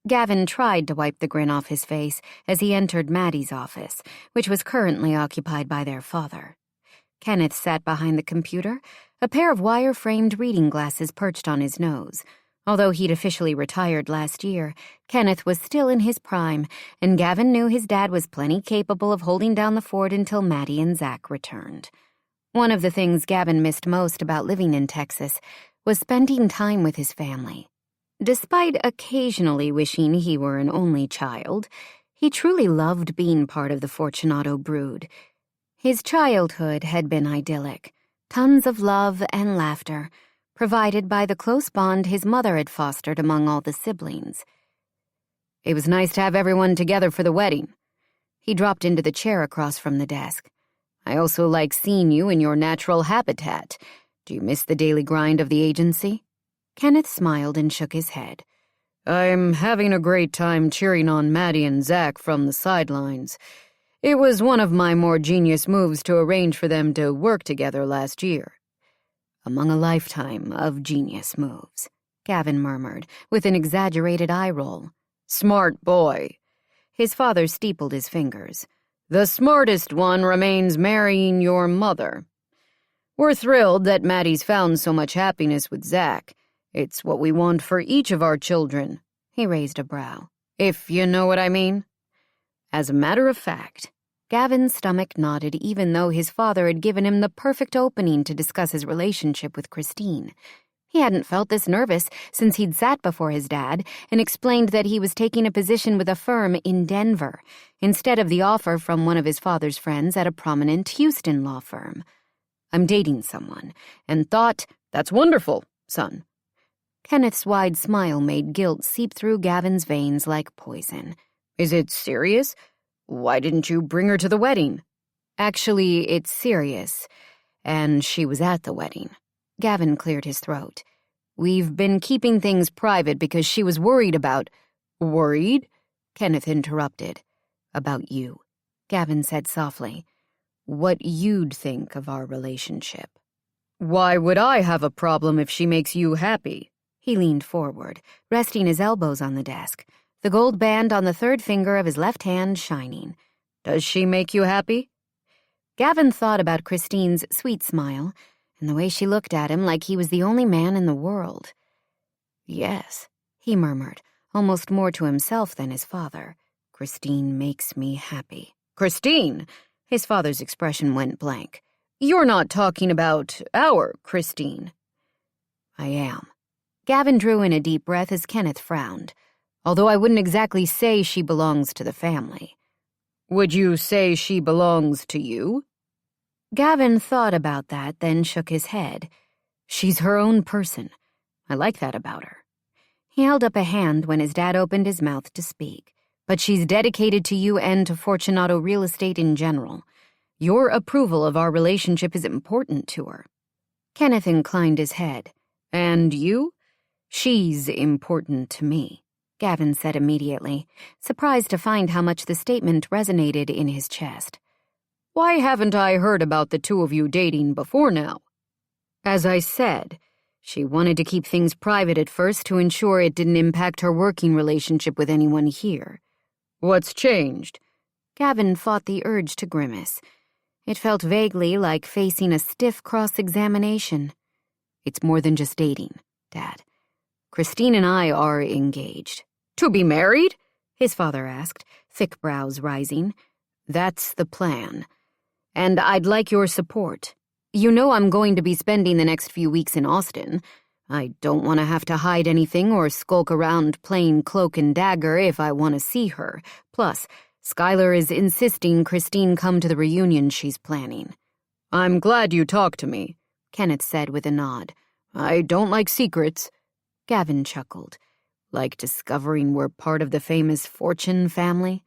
C: Gavin tried to wipe the grin off his face as he entered Maddie's office, which was currently occupied by their father. Kenneth sat behind the computer, a pair of wire-framed reading glasses perched on his nose. Although he'd officially retired last year, Kenneth was still in his prime, and Gavin knew his dad was plenty capable of holding down the fort until Maddie and Zach returned. One of the things Gavin missed most about living in Texas was spending time with his family. Despite occasionally wishing he were an only child, he truly loved being part of the Fortunato brood. His childhood had been idyllic, tons of love and laughter, provided by the close bond his mother had fostered among all the siblings. It was nice to have everyone together for the wedding. He dropped into the chair across from the desk. "I also like seeing you in your natural habitat. Do you miss the daily grind of the agency?" Kenneth smiled and shook his head. "I'm having a great time cheering on Maddie and Zach from the sidelines. It was one of my more genius moves to arrange for them to work together last year." "Among a lifetime of genius moves," Gavin murmured, with an exaggerated eye roll. "Smart boy." His father steepled his fingers. "The smartest one remains marrying your mother. We're thrilled that Maddie's found so much happiness with Zach. It's what we want for each of our children." He raised a brow. "If you know what I mean." As a matter of fact, Gavin's stomach nodded even though his father had given him the perfect opening to discuss his relationship with Christine. He hadn't felt this nervous since he'd sat before his dad and explained that he was taking a position with a firm in Denver, instead of the offer from one of his father's friends at a prominent Houston law firm. "I'm dating someone, and thought, that's wonderful, son." Kenneth's wide smile made guilt seep through Gavin's veins like poison. "Is it serious? Why didn't you bring her to the wedding?" "Actually, it's serious, and she was at the wedding." Gavin cleared his throat. "We've been keeping things private because she was worried about—" "Worried?" Kenneth interrupted. "About you," Gavin said softly. "What you'd think of our relationship." "Why would I have a problem if she makes you happy?"
B: He leaned forward, resting his elbows on the desk, the gold band on the third finger of his left hand shining.
C: Does she make you happy?
B: Gavin thought about Christine's sweet smile and the way she looked at him like he was the only man in the world. Yes, he murmured, almost more to himself than his father. Christine makes me happy.
C: Christine? His father's expression went blank. You're not talking about our Christine.
B: I am. Gavin drew in a deep breath as Kenneth frowned. Although I wouldn't exactly say she belongs to the family.
C: Would you say she belongs to you?
B: Gavin thought about that, then shook his head. She's her own person. I like that about her. He held up a hand when his dad opened his mouth to speak. But she's dedicated to you and to Fortunato Real Estate in general. Your approval of our relationship is important to her. Kenneth inclined his head.
C: And you?
B: She's important to me, Gavin said immediately, surprised to find how much the statement resonated in his chest.
C: Why haven't I heard about the two of you dating before now?
B: As I said, she wanted to keep things private at first to ensure it didn't impact her working relationship with anyone here.
C: What's changed?
B: Gavin fought the urge to grimace. It felt vaguely like facing a stiff cross-examination.
C: It's more than just dating, Dad.
B: Christine and I are engaged.
C: To be married?
B: His father asked, thick brows rising.
C: That's the plan.
B: And I'd like your support. You know I'm going to be spending the next few weeks in Austin. I don't want to have to hide anything or skulk around playing cloak and dagger if I want to see her. Plus, Skylar is insisting Christine come to the reunion she's planning.
C: I'm glad you talked to me,
B: Kenneth said with a nod.
C: I don't like secrets.
B: Gavin chuckled. Like discovering we're part of the famous Fortune family?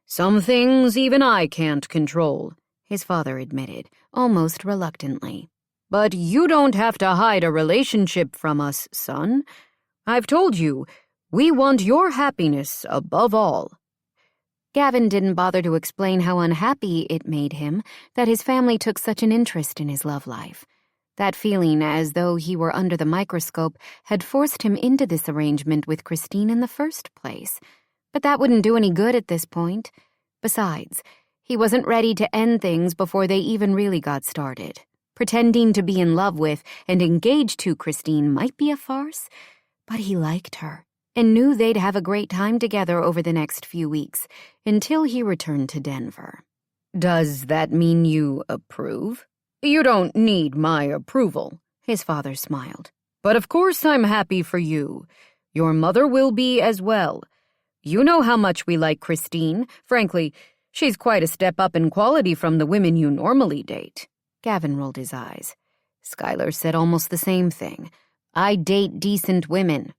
C: Some things even I can't control,
B: his father admitted, almost reluctantly.
C: But you don't have to hide a relationship from us, son. I've told you, we want your happiness above all.
B: Gavin didn't bother to explain how unhappy it made him that his family took such an interest in his love life. That feeling as though he were under the microscope had forced him into this arrangement with Christine in the first place. But that wouldn't do any good at this point. Besides, he wasn't ready to end things before they even really got started. Pretending to be in love with and engaged to Christine might be a farce, but he liked her and knew they'd have a great time together over the next few weeks until he returned to Denver.
C: Does that mean you approve? You don't need my approval,
B: his father smiled.
C: But of course I'm happy for you. Your mother will be as well. You know how much we like Christine. Frankly, she's quite a step up in quality from the women you normally date.
B: Gavin rolled his eyes. Skylar said almost the same thing. I date decent women.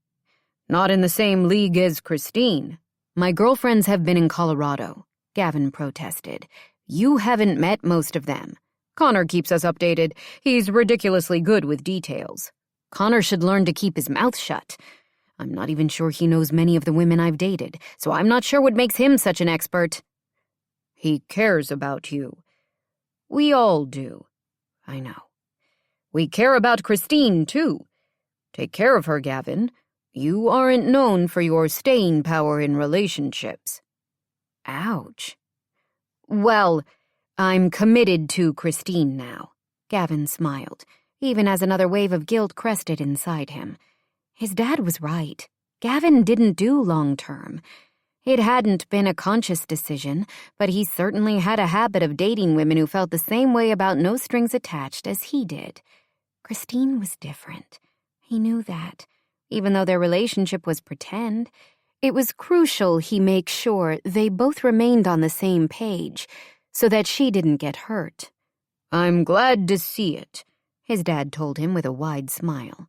C: Not in the same league as Christine.
B: My girlfriends have been in Colorado, Gavin protested. You haven't met most of them.
C: Connor keeps us updated. He's ridiculously good with details.
B: Connor should learn to keep his mouth shut. I'm not even sure he knows many of the women I've dated, so I'm not sure what makes him such an expert.
C: He cares about you.
B: We all do.
C: I know. We care about Christine, too. Take care of her, Gavin. You aren't known for your staying power in relationships.
B: Ouch. Well, I'm committed to Christine now. Gavin smiled, even as another wave of guilt crested inside him. His dad was right. Gavin didn't do long-term. It hadn't been a conscious decision, but he certainly had a habit of dating women who felt the same way about no strings attached as he did. Christine was different. He knew that. Even though their relationship was pretend, it was crucial he make sure they both remained on the same page so that she didn't get hurt.
C: I'm glad to see it,
B: his dad told him with a wide smile.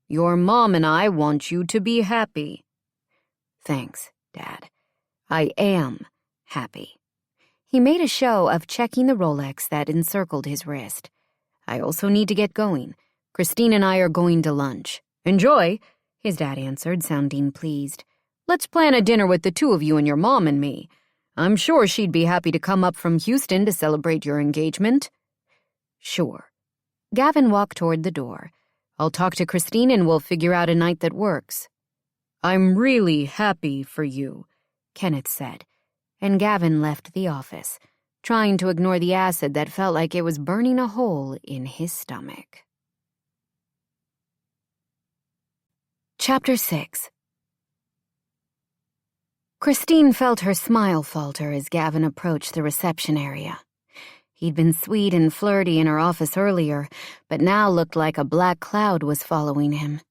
C: Your mom and I want you to be happy.
B: Thanks, Dad. I am happy. He made a show of checking the Rolex that encircled his wrist. I also need to get going. Christine and I are going to lunch.
C: Enjoy,
B: his dad answered, sounding pleased.
C: Let's plan a dinner with the two of you and your mom and me. I'm sure she'd be happy to come up from Houston to celebrate your engagement.
B: Sure. Gavin walked toward the door. I'll talk to Christine and we'll figure out a night that works." "I'm really happy for you," Kenneth said, and Gavin left the office, trying to ignore the acid that felt like it was burning a hole in his stomach. Chapter 6. Christine felt her smile falter as Gavin approached the reception area. He'd been sweet and flirty in her office earlier, but now looked like a black cloud was following him.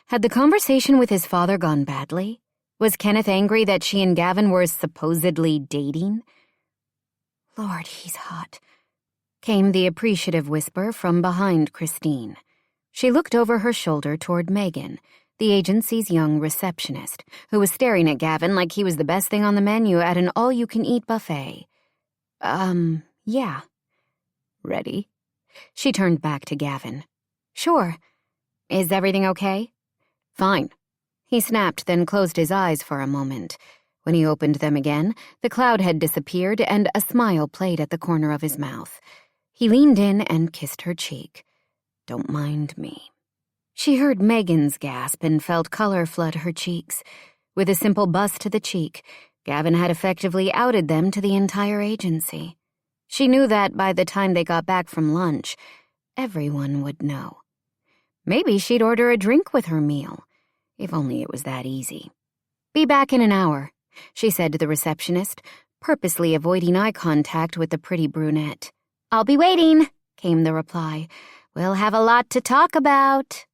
B: Had the conversation with his father gone badly? Was Kenneth angry that she and Gavin were supposedly dating? "Lord, he's hot," came the appreciative whisper from behind Christine. She looked over her shoulder toward Megan, the agency's young receptionist, who was staring at Gavin like he was the best thing on the menu at an all-you-can-eat buffet. Yeah. Ready?" She turned back to Gavin. "Sure. Is everything okay?" "Fine." He snapped, then closed his eyes for a moment. When he opened them again, the cloud had disappeared and a smile played at the corner of his mouth. He leaned in and kissed her cheek. "Don't mind me." She heard Megan's gasp and felt color flood her cheeks. With a simple bust to the cheek, Gavin had effectively outed them to the entire agency. She knew that by the time they got back from lunch, everyone would know. Maybe she'd order a drink with her meal, if only it was that easy. "Be back in an hour," she said to the receptionist, purposely avoiding eye contact with the pretty brunette. "I'll be waiting," came the reply. "We'll have a lot to talk about."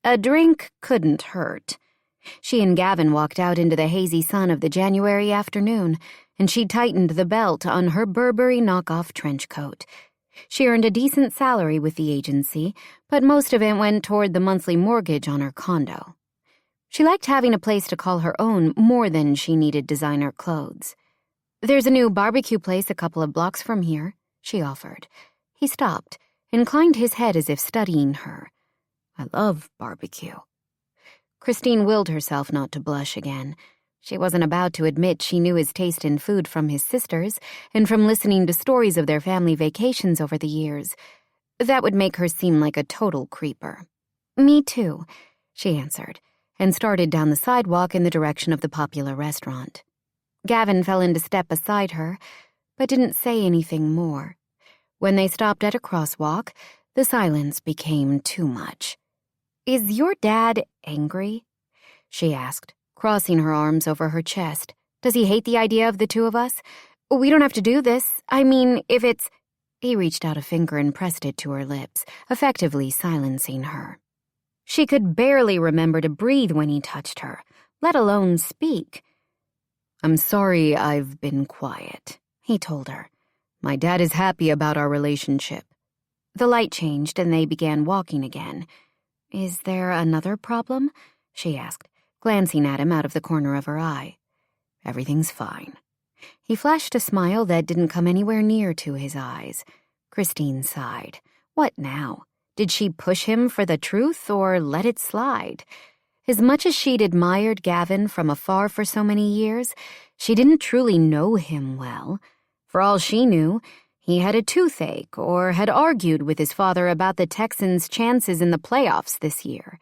B: A drink couldn't hurt. She and Gavin walked out into the hazy sun of the January afternoon, and she tightened the belt on her Burberry knockoff trench coat. She earned a decent salary with the agency, but most of it went toward the monthly mortgage on her condo. She liked having a place to call her own more than she needed designer clothes. "There's a new barbecue place a couple of blocks from here," she offered. He stopped, inclined his head as if studying her. "I love barbecue." Christine willed herself not to blush again. She wasn't about to admit she knew his taste in food from his sisters and from listening to stories of their family vacations over the years. That would make her seem like a total creeper. "Me too," she answered, and started down the sidewalk in the direction of the popular restaurant. Gavin fell into step beside her, but didn't say anything more. When they stopped at a crosswalk, the silence became too much. "Is your dad angry?" she asked, crossing her arms over her chest. "Does he hate the idea of the two of us? We don't have to do this. I mean, if it's—" He reached out a finger and pressed it to her lips, effectively silencing her. She could barely remember to breathe when he touched her, let alone speak. "I'm sorry I've been quiet," he told her. "My dad is happy about our relationship." The light changed and they began walking again. "Is there another problem?" she asked, glancing at him out of the corner of her eye. "Everything's fine." He flashed a smile that didn't come anywhere near to his eyes. Christine sighed. What now? Did she push him for the truth or let it slide? As much as she'd admired Gavin from afar for so many years, she didn't truly know him well. For all she knew, he had a toothache or had argued with his father about the Texans' chances in the playoffs this year.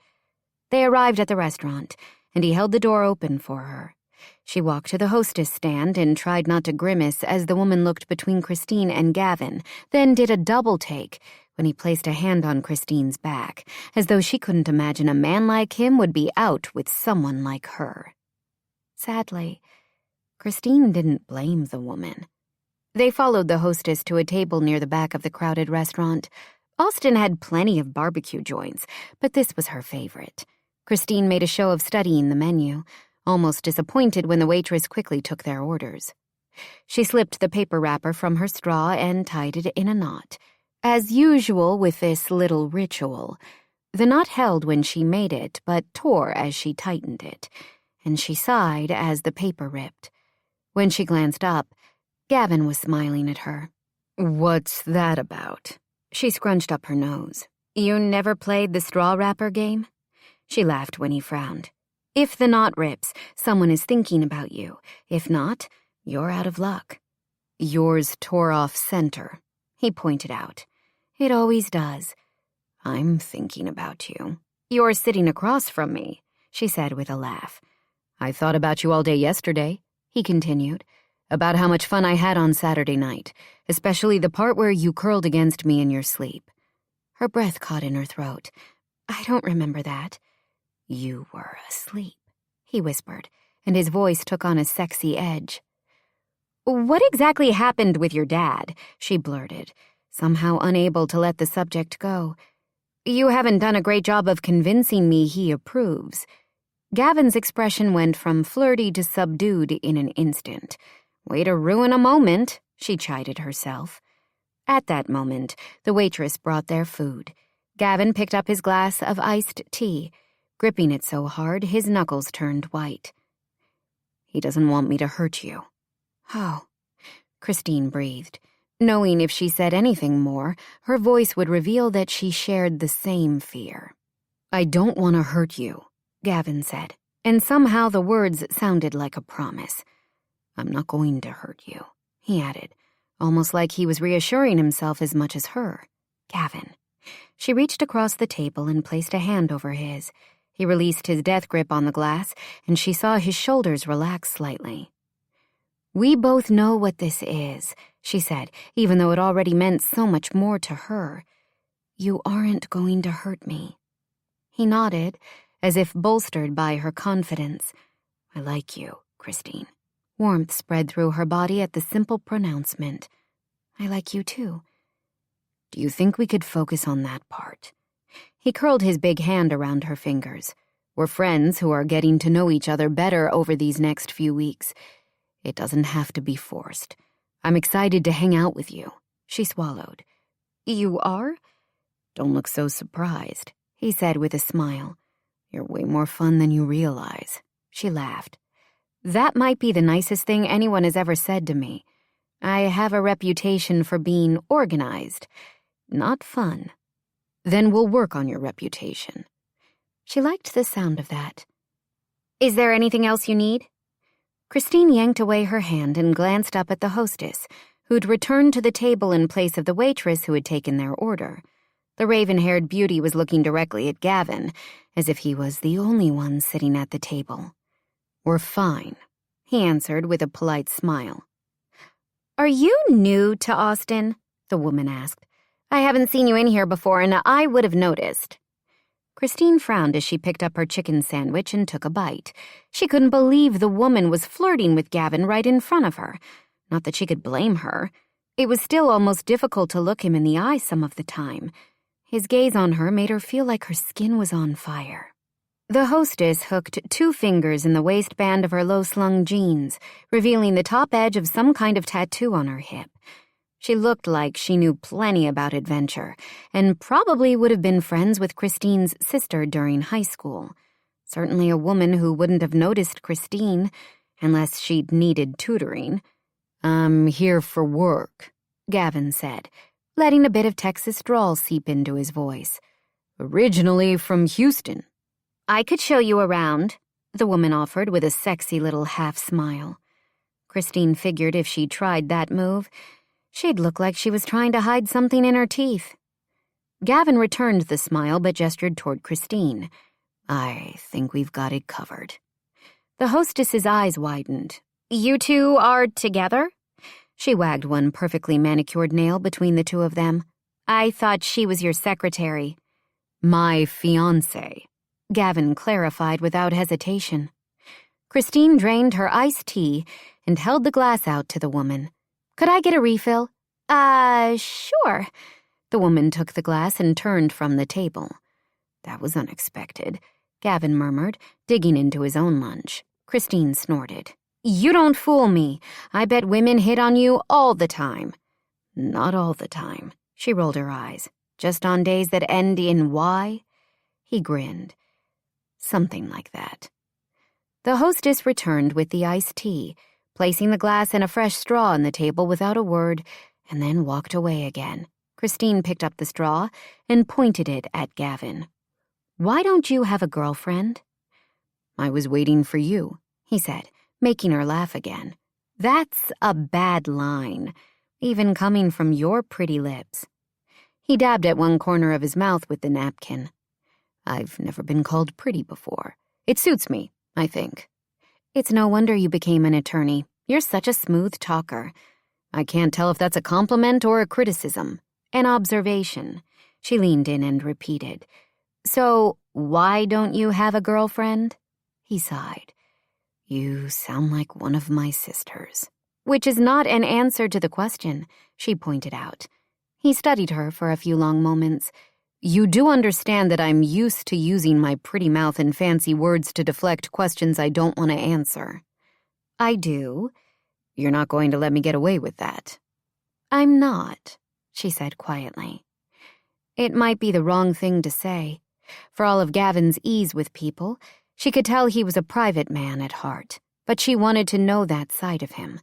B: They arrived at the restaurant, and he held the door open for her. She walked to the hostess stand and tried not to grimace as the woman looked between Christine and Gavin, then did a double take when he placed a hand on Christine's back, as though she couldn't imagine a man like him would be out with someone like her. Sadly, Christine didn't blame the woman. They followed the hostess to a table near the back of the crowded restaurant. Austin had plenty of barbecue joints, but this was her favorite. Christine made a show of studying the menu, almost disappointed when the waitress quickly took their orders. She slipped the paper wrapper from her straw and tied it in a knot. As usual with this little ritual, the knot held when she made it, but tore as she tightened it, and she sighed as the paper ripped. When she glanced up, Gavin was smiling at her. "What's that about?" She scrunched up her nose. "You never played the straw wrapper game?" She laughed when he frowned. "If the knot rips, someone is thinking about you. If not, you're out of luck." "Yours tore off center," he pointed out. "It always does."
C: I'm thinking about you. You're sitting across from me, she said with a laugh. I thought about you all day yesterday, he continued, about how much fun I had on Saturday night, especially the part where you curled against me in your sleep. Her breath caught in her throat. I don't remember that. You were asleep, he whispered, and his voice took on a sexy edge. What exactly happened with your dad? She blurted, somehow unable to let the subject go. You haven't done a great job of convincing me he approves. Gavin's expression went from flirty to subdued in an instant. Way to ruin a moment, she chided herself. At that moment, the waitress brought their food. Gavin picked up his glass of iced tea, gripping it so hard his knuckles turned white. He doesn't want me to hurt you. Oh, Christine breathed, knowing if she said anything more, her voice would reveal that she shared the same fear. I don't want to hurt you, Gavin said, and somehow the words sounded like a promise. I'm not going to hurt you, he added, almost like he was reassuring himself as much as her. Gavin. She reached across the table and placed a hand over his. He released his death grip on the glass, and she saw his shoulders relax slightly. We both know what this is, she said, even though it already meant so much more to her. You aren't going to hurt me. He nodded, as if bolstered by her confidence. I like you, Christine. Warmth spread through her body at the simple pronouncement. I like you too. Do you think we could focus on that part? He curled his big hand around her fingers. We're friends who are getting to know each other better over these next few weeks. It doesn't have to be forced. I'm excited to hang out with you. She swallowed. You are? Don't look so surprised, he said with a smile. You're way more fun than you realize. She laughed. That might be the nicest thing anyone has ever said to me. I have a reputation for being organized, not fun. Then we'll work on your reputation. She liked the sound of that. Is there anything else you need? Christine yanked away her hand and glanced up at the hostess, who'd returned to the table in place of the waitress who had taken their order. The raven-haired beauty was looking directly at Gavin, as if he was the only one sitting at the table. We're fine, he answered with a polite smile. Are you new to Austin? The woman asked. I haven't seen you in here before, and I would have noticed. Christine frowned as she picked up her chicken sandwich and took a bite. She couldn't believe the woman was flirting with Gavin right in front of her. Not that she could blame her. It was still almost difficult to look him in the eye some of the time. His gaze on her made her feel like her skin was on fire. The hostess hooked 2 fingers in the waistband of her low-slung jeans, revealing the top edge of some kind of tattoo on her hip. She looked like she knew plenty about adventure, and probably would have been friends with Christine's sister during high school. Certainly a woman who wouldn't have noticed Christine, unless she'd needed tutoring. I'm here for work, Gavin said, letting a bit of Texas drawl seep into his voice. Originally from Houston. I could show you around, the woman offered with a sexy little half-smile. Christine figured if she tried that move, she'd look like she was trying to hide something in her teeth. Gavin returned the smile but gestured toward Christine. I think we've got it covered. The hostess's eyes widened. You two are together? She wagged one perfectly manicured nail between the two of them. I thought she was your secretary. My fiancé, Gavin clarified without hesitation. Christine drained her iced tea and held the glass out to the woman. Could I get a refill? Sure. The woman took the glass and turned from the table. That was unexpected, Gavin murmured, digging into his own lunch. Christine snorted. You don't fool me. I bet women hit on you all the time. Not all the time, she rolled her eyes. Just on days that end in Y? He grinned. Something like that. The hostess returned with the iced tea, placing the glass and a fresh straw on the table without a word, and then walked away again. Christine picked up the straw and pointed it at Gavin. Why don't you have a girlfriend? I was waiting for you, he said, making her laugh again. That's a bad line, even coming from your pretty lips.
B: He dabbed at one corner of his mouth with the napkin. "I've never been called pretty before. It suits me, I think." "It's no wonder you became an attorney. You're such a smooth talker." "I can't tell if that's a compliment or a criticism." "An observation," she leaned in and repeated. "So, why don't you have a girlfriend?" He sighed. "You sound like one of my sisters." "Which is not an answer to the question," she pointed out. He studied her for a few long moments. "You do understand that I'm used to using my pretty mouth and fancy words to deflect questions I don't want to answer." "I do." "You're not going to let me get away with that." "I'm not," she said quietly. It might be the wrong thing to say. For all of Gavin's ease with people, she could tell he was a private man at heart, but she wanted to know that side of him,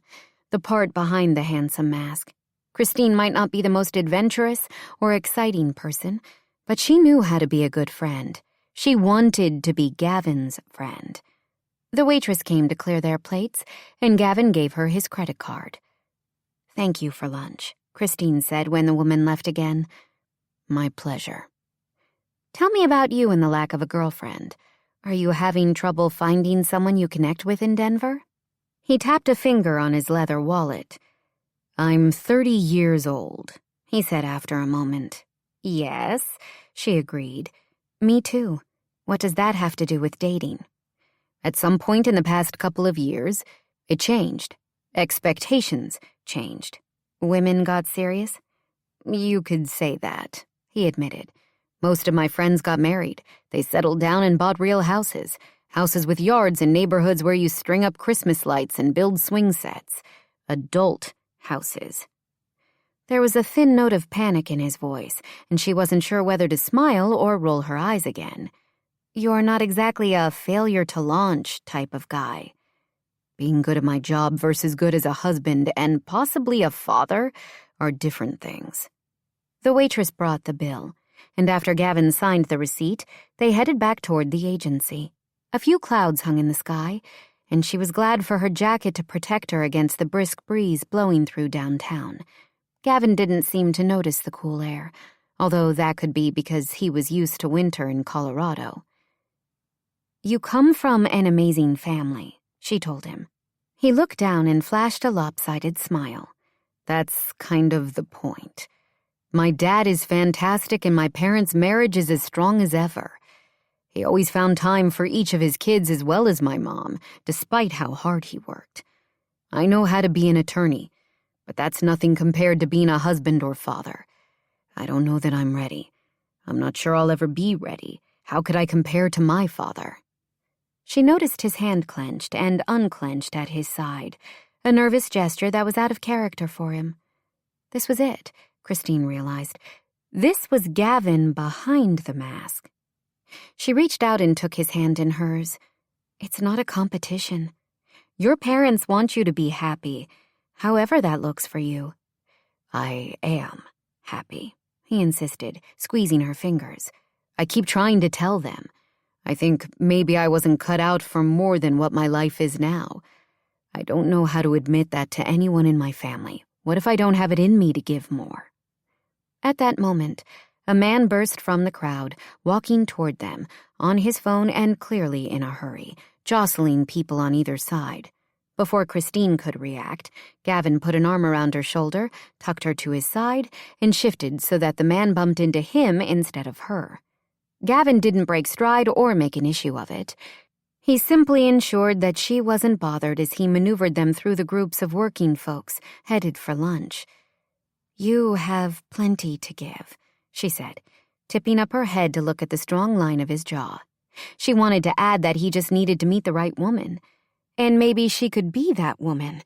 B: the part behind the handsome mask. Christine might not be the most adventurous or exciting person, but she knew how to be a good friend. She wanted to be Gavin's friend. The waitress came to clear their plates, and Gavin gave her his credit card. "Thank you for lunch," Christine said when the woman left again. "My pleasure." "Tell me about you and the lack of a girlfriend. Are you having trouble finding someone you connect with in Denver?" He tapped a finger on his leather wallet. "I'm 30 years old," he said after a moment. "Yes," she agreed. "Me too. What does that have to do with dating?" "At some point in the past couple of years, it changed. Expectations changed. Women got serious?" "You could say that," he admitted. "Most of my friends got married. They settled down and bought real houses. Houses with yards in neighborhoods where you string up Christmas lights and build swing sets. Adult houses." There was a thin note of panic in his voice, and she wasn't sure whether to smile or roll her eyes again. "You're not exactly a failure to launch type of guy." "Being good at my job versus good as a husband and possibly a father are different things." The waitress brought the bill, and after Gavin signed the receipt, they headed back toward the agency. A few clouds hung in the sky, and she was glad for her jacket to protect her against the brisk breeze blowing through downtown. Gavin didn't seem to notice the cool air, although that could be because he was used to winter in Colorado. "You come from an amazing family," she told him. He looked down and flashed a lopsided smile. "That's kind of the point. My dad is fantastic and my parents' marriage is as strong as ever. He always found time for each of his kids as well as my mom, despite how hard he worked. I know how to be an attorney, but that's nothing compared to being a husband or father. I don't know that I'm ready. I'm not sure I'll ever be ready. How could I compare to my father?" She noticed his hand clenched and unclenched at his side, a nervous gesture that was out of character for him. This was it, Christine realized. This was Gavin behind the mask. She reached out and took his hand in hers. "It's not a competition. Your parents want you to be happy, however that looks for you." "I am happy," he insisted, squeezing her fingers. "I keep trying to tell them. I think maybe I wasn't cut out for more than what my life is now. I don't know how to admit that to anyone in my family. What if I don't have it in me to give more?" At that moment, a man burst from the crowd, walking toward them, on his phone and clearly in a hurry, jostling people on either side. Before Christine could react, Gavin put an arm around her shoulder, tucked her to his side, and shifted so that the man bumped into him instead of her. Gavin didn't break stride or make an issue of it. He simply ensured that she wasn't bothered as he maneuvered them through the groups of working folks headed for lunch. "You have plenty to give," she said, tipping up her head to look at the strong line of his jaw. She wanted to add that he just needed to meet the right woman. And maybe she could be that woman.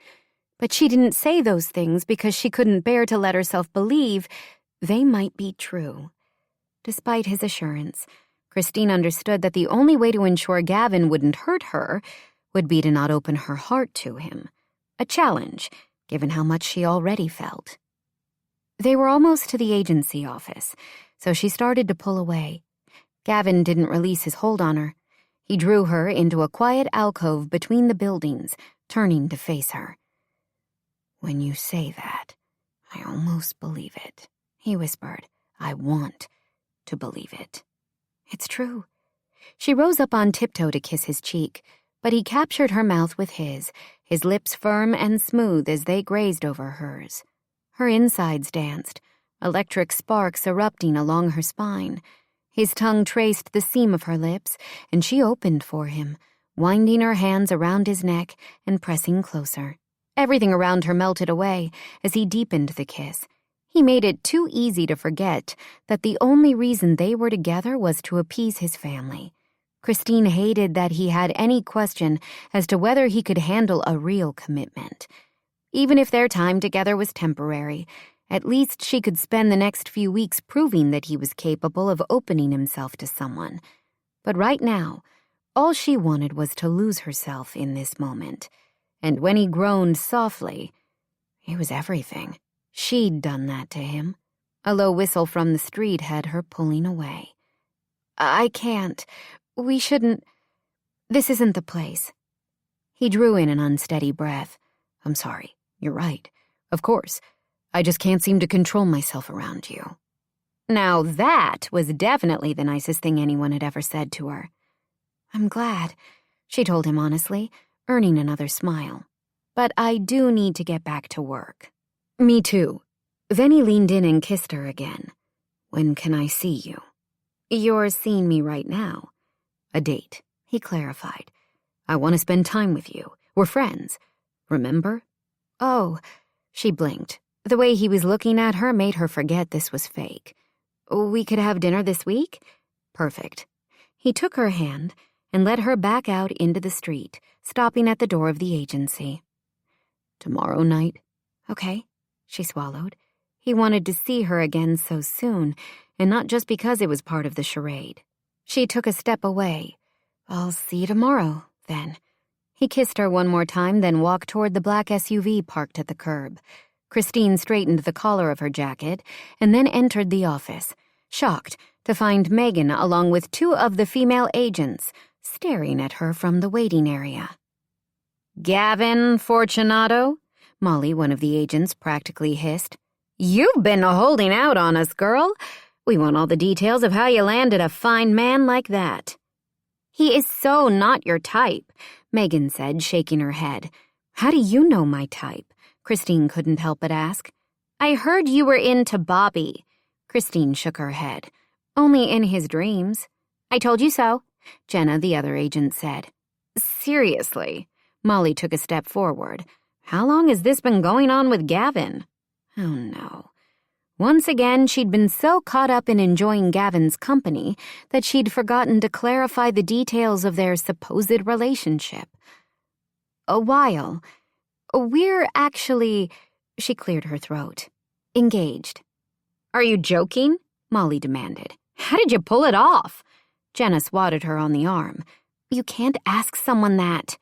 B: But she didn't say those things because she couldn't bear to let herself believe they might be true. Despite his assurance, Christine understood that the only way to ensure Gavin wouldn't hurt her would be to not open her heart to him. A challenge, given how much she already felt. They were almost to the agency office, so she started to pull away. Gavin didn't release his hold on her. He drew her into a quiet alcove between the buildings, turning to face her. "When you say that, I almost believe it," he whispered, I want to believe it. It's true. She rose up on tiptoe to kiss his cheek, but he captured her mouth with his lips firm and smooth as they grazed over hers. Her insides danced, electric sparks erupting along her spine. His tongue traced the seam of her lips, and she opened for him, winding her hands around his neck and pressing closer. Everything around her melted away as he deepened the kiss. He made it too easy to forget that the only reason they were together was to appease his family. Christine hated that he had any question as to whether he could handle a real commitment. Even if their time together was temporary, at least she could spend the next few weeks proving that he was capable of opening himself to someone. But right now, all she wanted was to lose herself in this moment. And when he groaned softly, it was everything. She'd done that to him. A low whistle from the street had her pulling away. I can't. We shouldn't. This isn't the place. He drew in an unsteady breath. I'm sorry. You're right. Of course. I just can't seem to control myself around you. Now that was definitely the nicest thing anyone had ever said to her. I'm glad, she told him honestly, earning another smile. But I do need to get back to work. Me too. Then he leaned in and kissed her again. When can I see you? You're seeing me right now. A date, he clarified. I want to spend time with you. We're friends. Remember? Oh, she blinked. The way he was looking at her made her forget this was fake. We could have dinner this week? Perfect. He took her hand and led her back out into the street, stopping at the door of the agency. Tomorrow night? Okay, she swallowed. He wanted to see her again so soon, and not just because it was part of the charade. She took a step away. I'll see you tomorrow, then. He kissed her one more time, then walked toward the black SUV parked at the curb. Christine straightened the collar of her jacket and then entered the office, shocked to find Megan along with two of the female agents staring at her from the waiting area. Gavin Fortunato? Molly, one of the agents, practically hissed. You've been holding out on us, girl. We want all the details of how you landed a fine man like that. He is so not your type, Megan said, shaking her head. How do you know my type? Christine couldn't help but ask. I heard you were into Bobby. Christine shook her head. Only in his dreams. I told you so, Jenna, the other agent, said. Seriously? Molly took a step forward. How long has this been going on with Gavin? Oh, no. Once again, she'd been so caught up in enjoying Gavin's company that she'd forgotten to clarify the details of their supposed relationship. A while. We're actually, she cleared her throat, engaged. Are you joking? Molly demanded. How did you pull it off? Jenna swatted her on the arm. You can't ask someone that.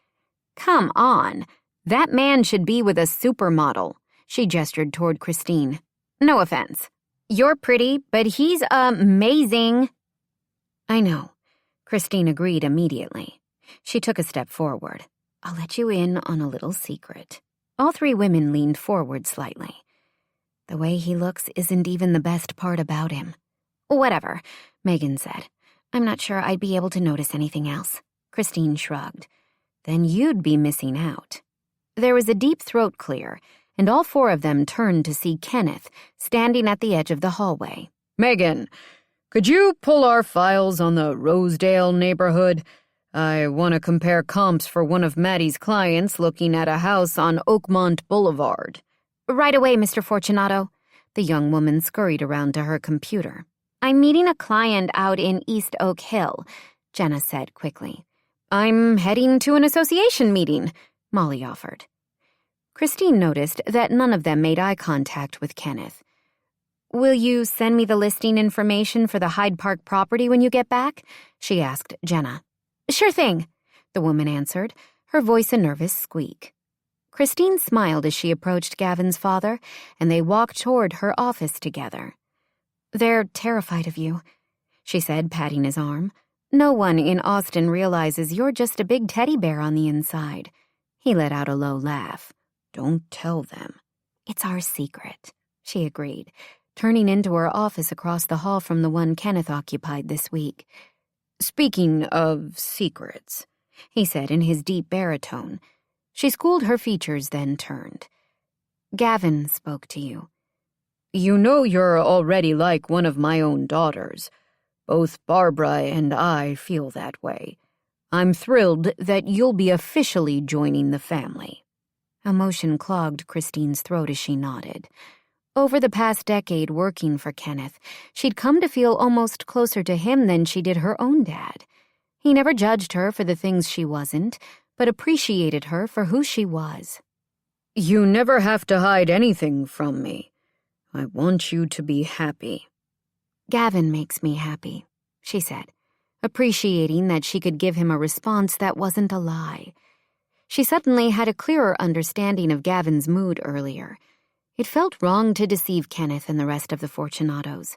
B: Come on. That man should be with a supermodel. She gestured toward Christine. No offense. You're pretty, but he's amazing. I know. Christine agreed immediately. She took a step forward. I'll let you in on a little secret. All three women leaned forward slightly. The way he looks isn't even the best part about him. Whatever, Megan said. I'm not sure I'd be able to notice anything else. Christine shrugged. Then you'd be missing out. There was a deep throat clear, and all four of them turned to see Kenneth standing at the edge of the hallway. Megan, could you pull our files on the Rosedale neighborhood? I want to compare comps for one of Maddie's clients looking at a house on Oakmont Boulevard. Right away, Mr. Fortunato. The young woman scurried around to her computer. I'm meeting a client out in East Oak Hill, Jenna said quickly. I'm heading to an association meeting, Molly offered. Christine noticed that none of them made eye contact with Kenneth. Will you send me the listing information for the Hyde Park property when you get back? She asked Jenna. Sure thing, the woman answered, her voice a nervous squeak. Christine smiled as she approached Gavin's father, and they walked toward her office together. They're terrified of you, she said, patting his arm. No one in Austin realizes you're just a big teddy bear on the inside. He let out a low laugh. Don't tell them. It's our secret, she agreed. turning into her office across the hall from the one Kenneth occupied this week. "Speaking of secrets," he said in his deep baritone. She schooled her features, then turned. "Gavin spoke to you." "You know you're already like one of my own daughters. Both Barbara and I feel that way. I'm thrilled that you'll be officially joining the family." Emotion clogged Christine's throat as she nodded. Over the past decade working for Kenneth, she'd come to feel almost closer to him than she did her own dad. He never judged her for the things she wasn't, but appreciated her for who she was. "You never have to hide anything from me. I want you to be happy." "Gavin makes me happy," she said, appreciating that she could give him a response that wasn't a lie. She suddenly had a clearer understanding of Gavin's mood earlier. It felt wrong to deceive Kenneth and the rest of the Fortunatos.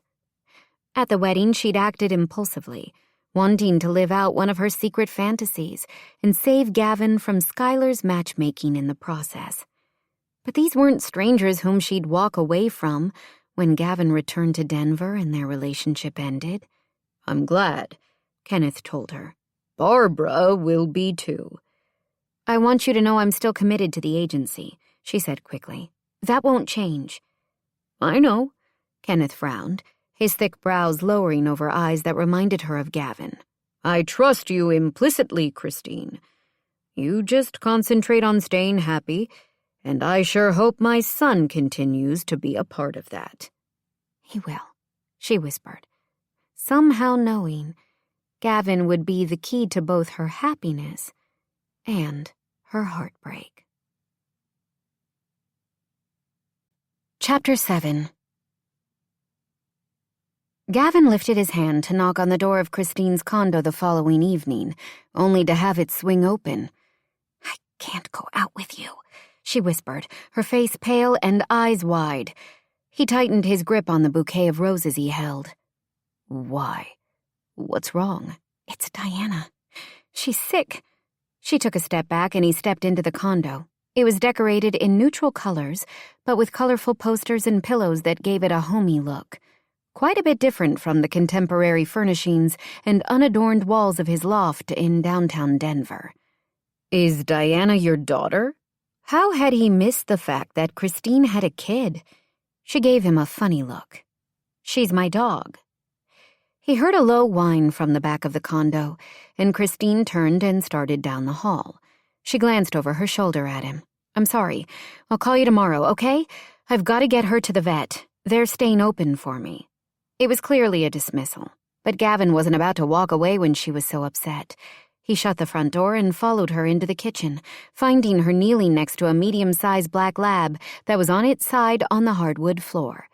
B: At the wedding, she'd acted impulsively, wanting to live out one of her secret fantasies and save Gavin from Skylar's matchmaking in the process. But these weren't strangers whom she'd walk away from when Gavin returned to Denver and their relationship ended. "I'm glad," Kenneth told her. "Barbara will be too." "I want you to know I'm still committed to the agency," she said quickly. "That won't change." "I know," Kenneth frowned, his thick brows lowering over eyes that reminded her of Gavin. "I trust you implicitly, Christine. You just concentrate on staying happy, and I sure hope my son continues to be a part of that." "He will," she whispered, somehow knowing Gavin would be the key to both her happiness and her heartbreak. Chapter 7. Gavin lifted his hand to knock on the door of Christine's condo the following evening, only to have it swing open. "I can't go out with you," she whispered, her face pale and eyes wide. He tightened his grip on the bouquet of roses he held. "Why? What's wrong?" "It's Diana. She's sick." She took a step back and he stepped into the condo. It was decorated in neutral colors, but with colorful posters and pillows that gave it a homey look. Quite a bit different from the contemporary furnishings and unadorned walls of his loft in downtown Denver. "Is Diana your daughter?" How had he missed the fact that Christine had a kid? She gave him a funny look. "She's my dog." He heard a low whine from the back of the condo, and Christine turned and started down the hall. She glanced over her shoulder at him. "I'm sorry. I'll call you tomorrow, okay? I've got to get her to the vet. They're staying open for me." It was clearly a dismissal, but Gavin wasn't about to walk away when she was so upset. He shut the front door and followed her into the kitchen, finding her kneeling next to a medium-sized black lab that was on its side on the hardwood floor.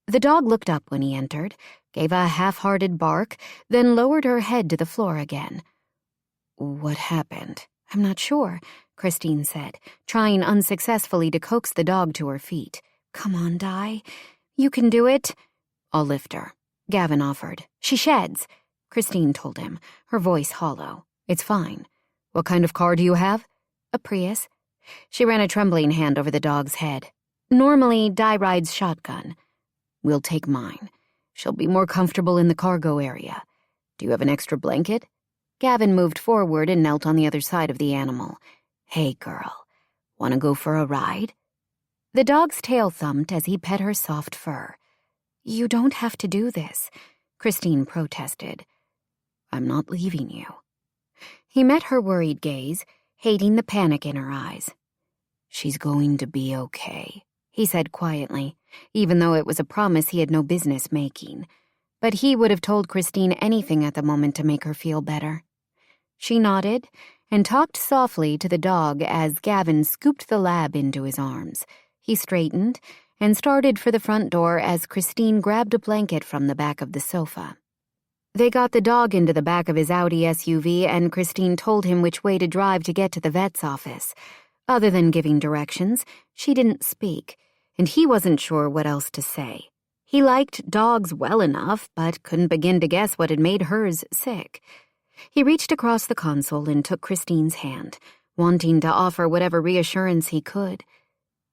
B: The dog looked up when he entered, gave a half-hearted bark, then lowered her head to the floor again. "What happened?" "I'm not sure," Christine said, trying unsuccessfully to coax the dog to her feet. "Come on, Di. You can do it." "I'll lift her," Gavin offered. "She sheds," Christine told him, her voice hollow. "It's fine. What kind of car do you have?" "A Prius." She ran a trembling hand over the dog's head. "Normally, Di rides shotgun." "We'll take mine. She'll be more comfortable in the cargo area. Do you have an extra blanket?" Gavin moved forward and knelt on the other side of the animal. "Hey, girl, want to go for a ride?" The dog's tail thumped as he pet her soft fur. "You don't have to do this," Christine protested. "I'm not leaving you." He met her worried gaze, hating the panic in her eyes. "She's going to be okay," he said quietly, even though it was a promise he had no business making. But he would have told Christine anything at the moment to make her feel better. She nodded and talked softly to the dog as Gavin scooped the lab into his arms. He straightened and started for the front door as Christine grabbed a blanket from the back of the sofa. They got the dog into the back of his Audi SUV and Christine told him which way to drive to get to the vet's office. Other than giving directions, she didn't speak, and he wasn't sure what else to say. He liked dogs well enough, but couldn't begin to guess what had made hers sick. He reached across the console and took Christine's hand, wanting to offer whatever reassurance he could.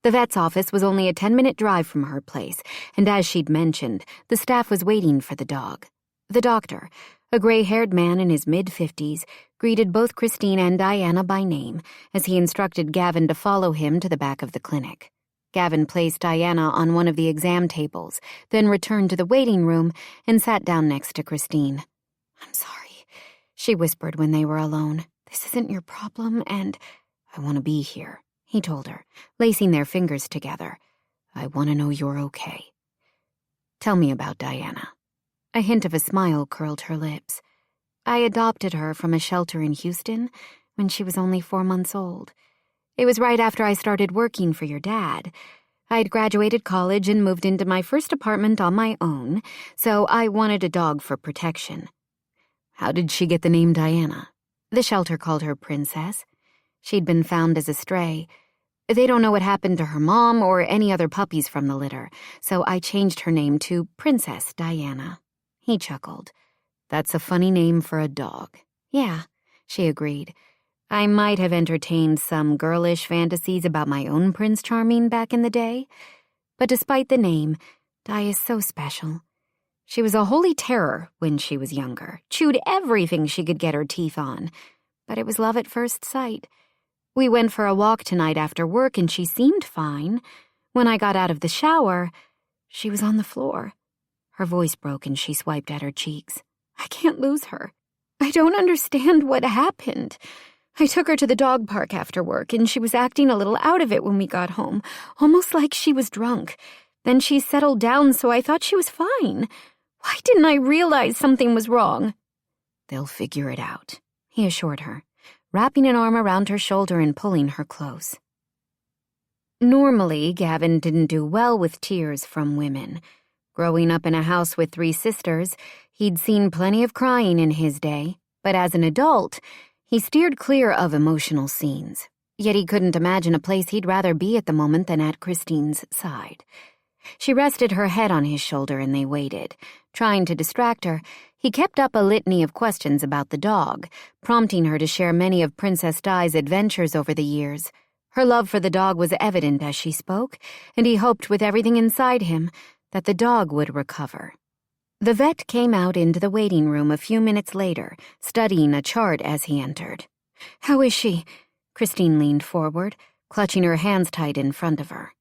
B: The vet's office was only a 10-minute drive from her place, and as she'd mentioned, the staff was waiting for the dog. The doctor, a gray-haired man in his mid-50s, greeted both Christine and Diana by name as he instructed Gavin to follow him to the back of the clinic. Gavin placed Diana on one of the exam tables, then returned to the waiting room and sat down next to Christine. "I'm sorry," she whispered when they were alone. "This isn't your problem, and I want to be here," he told her, lacing their fingers together. "I want to know you're okay. Tell me about Diana." A hint of a smile curled her lips. "I adopted her from a shelter in Houston when she was only 4 months old. It was right after I started working for your dad. I'd graduated college and moved into my first apartment on my own, so I wanted a dog for protection." "How did she get the name Diana?" "The shelter called her Princess. She'd been found as a stray. They don't know what happened to her mom or any other puppies from the litter, so I changed her name to Princess Diana." He chuckled. "That's a funny name for a dog." "Yeah," she agreed. "I might have entertained some girlish fantasies about my own Prince Charming back in the day. But despite the name, Di is so special. She was a holy terror when she was younger, chewed everything she could get her teeth on. But it was love at first sight. We went for a walk tonight after work and she seemed fine. When I got out of the shower, she was on the floor." Her voice broke and she swiped at her cheeks. "I can't lose her. I don't understand what happened. I took her to the dog park after work, and she was acting a little out of it when we got home, almost like she was drunk. Then she settled down, so I thought she was fine. Why didn't I realize something was wrong?" "They'll figure it out," he assured her, wrapping an arm around her shoulder and pulling her close. Normally, Gavin didn't do well with tears from women. Growing up in a house with 3 sisters, he'd seen plenty of crying in his day, but as an adult, he steered clear of emotional scenes. Yet he couldn't imagine a place he'd rather be at the moment than at Christine's side. She rested her head on his shoulder and they waited. Trying to distract her, he kept up a litany of questions about the dog, prompting her to share many of Princess Di's adventures over the years. Her love for the dog was evident as she spoke, and he hoped with everything inside him that the dog would recover. The vet came out into the waiting room a few minutes later, studying a chart as he entered. "How is she?" Christine leaned forward, clutching her hands tight in front of her.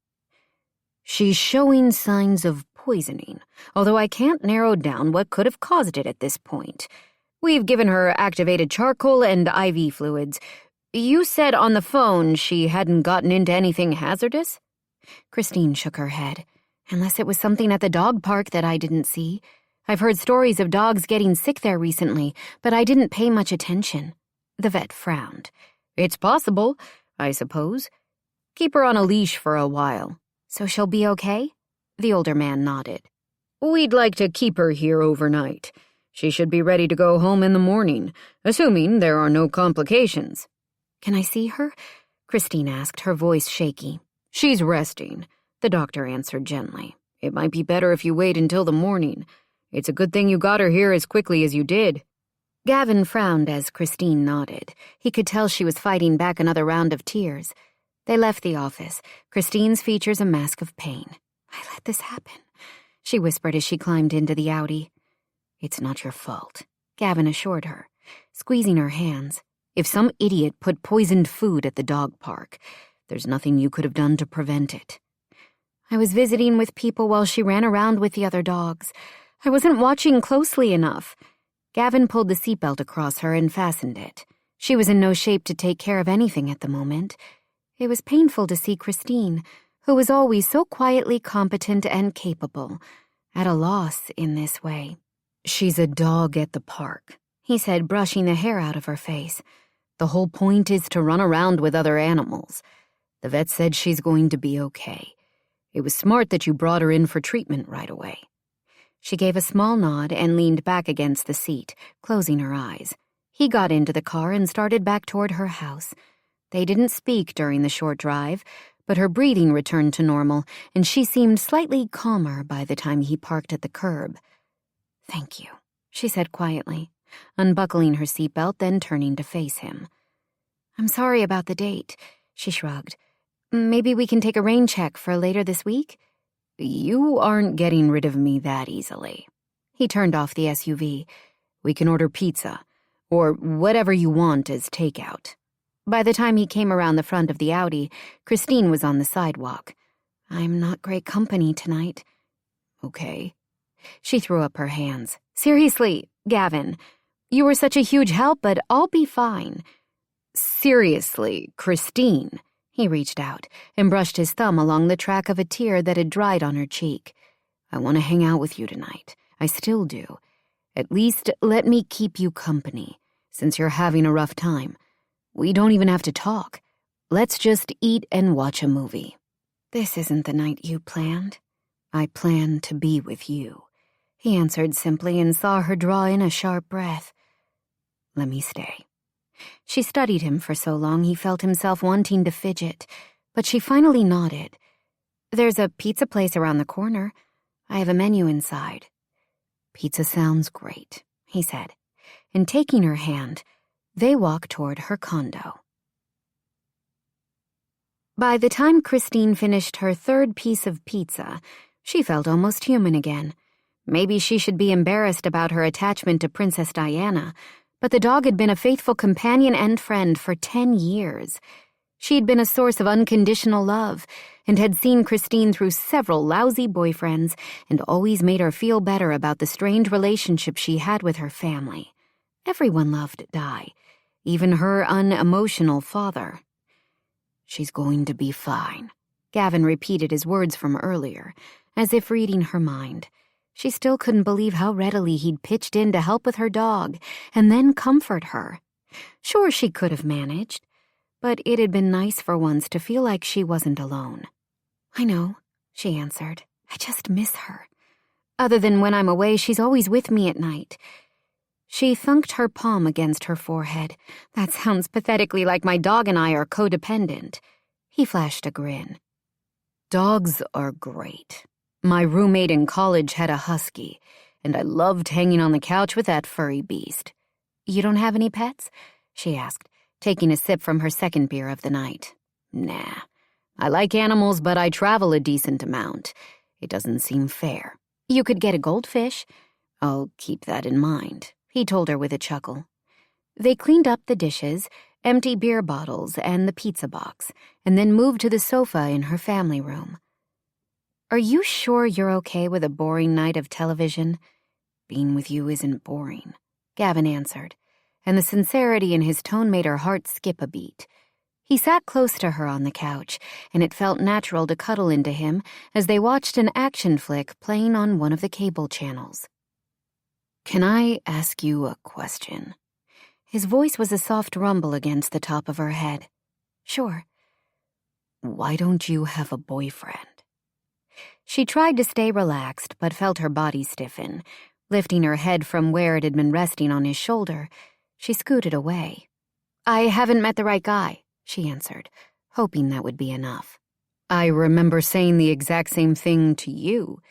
B: "She's showing signs of poisoning, although I can't narrow down what could have caused it at this point. We've given her activated charcoal and IV fluids. You said on the phone she hadn't gotten into anything hazardous?" Christine shook her head. "Unless it was something at the dog park that I didn't see. I've heard stories of dogs getting sick there recently, but I didn't pay much attention." The vet frowned. "It's possible, I suppose. Keep her on a leash for a while." "So she'll be okay?" The older man nodded. "We'd like to keep her here overnight. She should be ready to go home in the morning, assuming there are no complications." "Can I see her?" Christine asked, her voice shaky. "She's resting," the doctor answered gently. "It might be better if you wait until the morning. It's a good thing you got her here as quickly as you did." Gavin frowned as Christine nodded. He could tell she was fighting back another round of tears. They left the office, Christine's features a mask of pain. "I let this happen," she whispered as she climbed into the Audi. "It's not your fault," Gavin assured her, squeezing her hands. "If some idiot put poisoned food at the dog park, there's nothing you could have done to prevent it." "I was visiting with people while she ran around with the other dogs. I wasn't watching closely enough." Gavin pulled the seatbelt across her and fastened it. She was in no shape to take care of anything at the moment. It was painful to see Christine, who was always so quietly competent and capable, at a loss in this way. "She's a dog at the park," he said, brushing the hair out of her face. "The whole point is to run around with other animals. The vet said she's going to be okay. It was smart that you brought her in for treatment right away." She gave a small nod and leaned back against the seat, closing her eyes. He got into the car and started back toward her house. They didn't speak during the short drive, but her breathing returned to normal, and she seemed slightly calmer by the time he parked at the curb. "Thank you," she said quietly, unbuckling her seatbelt, then turning to face him. "I'm sorry about the date," she shrugged.
C: Maybe we can take a rain check for later this week?
B: You aren't getting rid of me that easily. He turned off the SUV. We can order pizza, or whatever you want as takeout. By the time he came around the front of the Audi, Christine was on the sidewalk.
C: I'm not great company tonight.
B: Okay.
C: She threw up her hands. Seriously, Gavin, you were such a huge help, but I'll be fine.
B: Seriously, Christine. He reached out and brushed his thumb along the track of a tear that had dried on her cheek. I want to hang out with you tonight. I still do. At least let me keep you company, since you're having a rough time. We don't even have to talk. Let's just eat and watch a movie.
C: This isn't the night you planned.
B: I plan to be with you, he answered simply and saw her draw in a sharp breath. Let me stay. She studied him for so long he felt himself wanting to fidget, but she finally nodded.
C: There's a pizza place around the corner. I have a menu inside.
B: Pizza sounds great, he said, and taking her hand, they walked toward her condo. By the time Christine finished her third piece of pizza, she felt almost human again. Maybe she should be embarrassed about her attachment to Princess Diana, but the dog had been a faithful companion and friend for 10 years. She had been a source of unconditional love and had seen Christine through several lousy boyfriends and always made her feel better about the strained relationship she had with her family. Everyone loved Di, even her unemotional father. She's going to be fine, Gavin repeated his words from earlier, as if reading her mind. She still couldn't believe how readily he'd pitched in to help with her dog and then comfort her. Sure, she could have managed, but it had been nice for once to feel like she wasn't alone.
C: I know, she answered. I just miss her. Other than when I'm away, she's always with me at night.
B: She thunked her palm against her forehead.
C: That sounds pathetically like my dog and I are codependent.
B: He flashed a grin. Dogs are great. My roommate in college had a husky, and I loved hanging on the couch with that furry beast.
C: You don't have any pets? She asked, taking a sip from her second beer of the night.
B: Nah. I like animals, but I travel a decent amount. It doesn't seem fair.
C: You could get a goldfish.
B: I'll keep that in mind, he told her with a chuckle.
C: They cleaned up the dishes, empty beer bottles, and the pizza box, and then moved to the sofa in her family room. Are you sure you're okay with a boring night of television?
B: Being with you isn't boring, Gavin answered, and the sincerity in his tone made her heart skip a beat. He sat close to her on the couch, and it felt natural to cuddle into him as they watched an action flick playing on one of the cable channels. Can I ask you a question? His voice was a soft rumble against the top of her head.
C: Sure.
B: Why don't you have a boyfriend? She tried to stay relaxed, but felt her body stiffen. Lifting her head from where it had been resting on his shoulder, she scooted away.
C: I haven't met the right guy, she answered,
B: hoping that would be enough. I remember saying the exact same thing to you,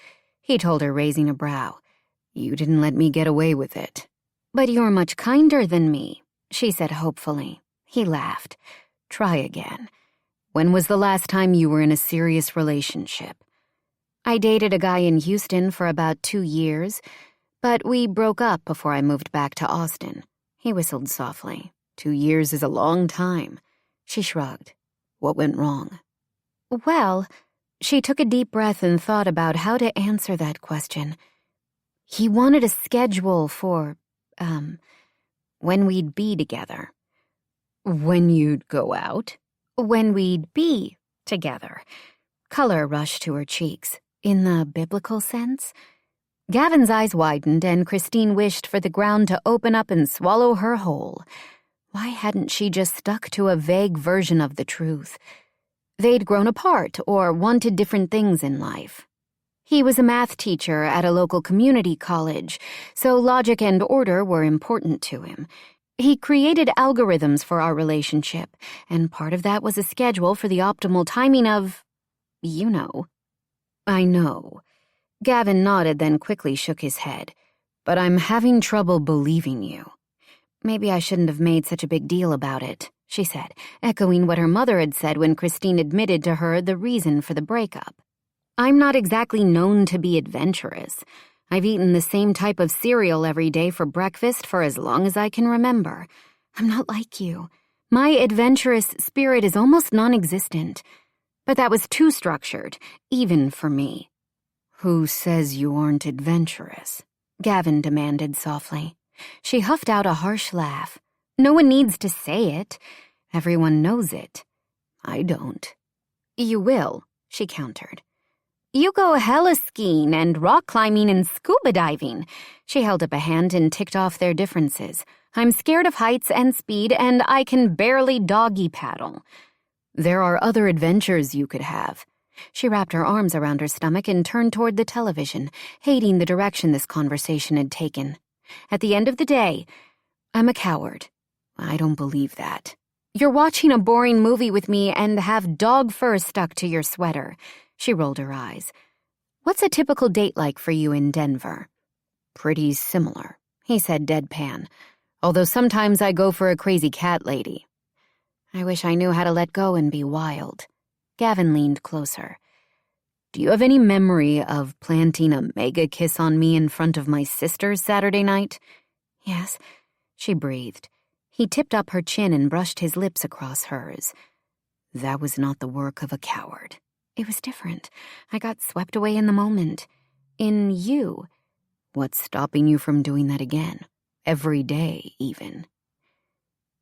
B: he told her, raising a brow. You didn't let me get away with it.
C: But you're much kinder than me, she said hopefully.
B: He laughed. Try again. When was the last time you were in a serious relationship?
C: I dated a guy in Houston for about 2 years, but we broke up before I moved back to Austin.
B: He whistled softly. 2 years is a long time. She shrugged. What went wrong?
C: Well, she took a deep breath and thought about how to answer that question. He wanted a schedule for, when we'd be together.
B: When you'd go out?
C: When we'd be together.
B: Color rushed to her cheeks.
C: In the biblical sense?
B: Gavin's eyes widened, and Christine wished for the ground to open up and swallow her whole. Why hadn't she just stuck to a vague version of the truth? They'd grown apart or wanted different things in life. He was a math teacher at a local community college, so logic and order were important to him. He created algorithms for our relationship, and part of that was a schedule for the optimal timing of, you know.
C: I know.
B: Gavin nodded, then quickly shook his head. But I'm having trouble believing you.
C: Maybe I shouldn't have made such a big deal about it,
B: she said, echoing what her mother had said when Christine admitted to her the reason for the breakup. "I'm not exactly known to be adventurous. I've eaten the same type of cereal every day for breakfast for as long as I can remember. I'm not like you. My adventurous spirit is almost non-existent. But that was too structured, even for me." "Who says you aren't adventurous?" Gavin demanded softly. She huffed out a harsh laugh. "No one needs to say it. Everyone knows it. I don't." "You will," she countered. "You go hella skiing and rock climbing and scuba diving." She held up a hand and ticked off their differences. "I'm scared of heights and speed, and I can barely doggy paddle." "There are other adventures you could have." She wrapped her arms around her stomach and turned toward the television, hating the direction this conversation had taken. "At the end of the day, I'm a coward." "I don't believe that." "You're watching a boring movie with me and have dog fur stuck to your sweater." She rolled her eyes. "What's a typical date like for you in Denver?" "Pretty similar," he said deadpan, "although sometimes I go for a crazy cat lady." "I wish I knew how to let go and be wild." Gavin leaned closer. "Do you have any memory of planting a mega kiss on me in front of my sister Saturday night?" "Yes," she breathed. He tipped up her chin and brushed his lips across hers. "That was not the work of a coward." "It was different. I got swept away in the moment. In you." "What's stopping you from doing that again? Every day, even?"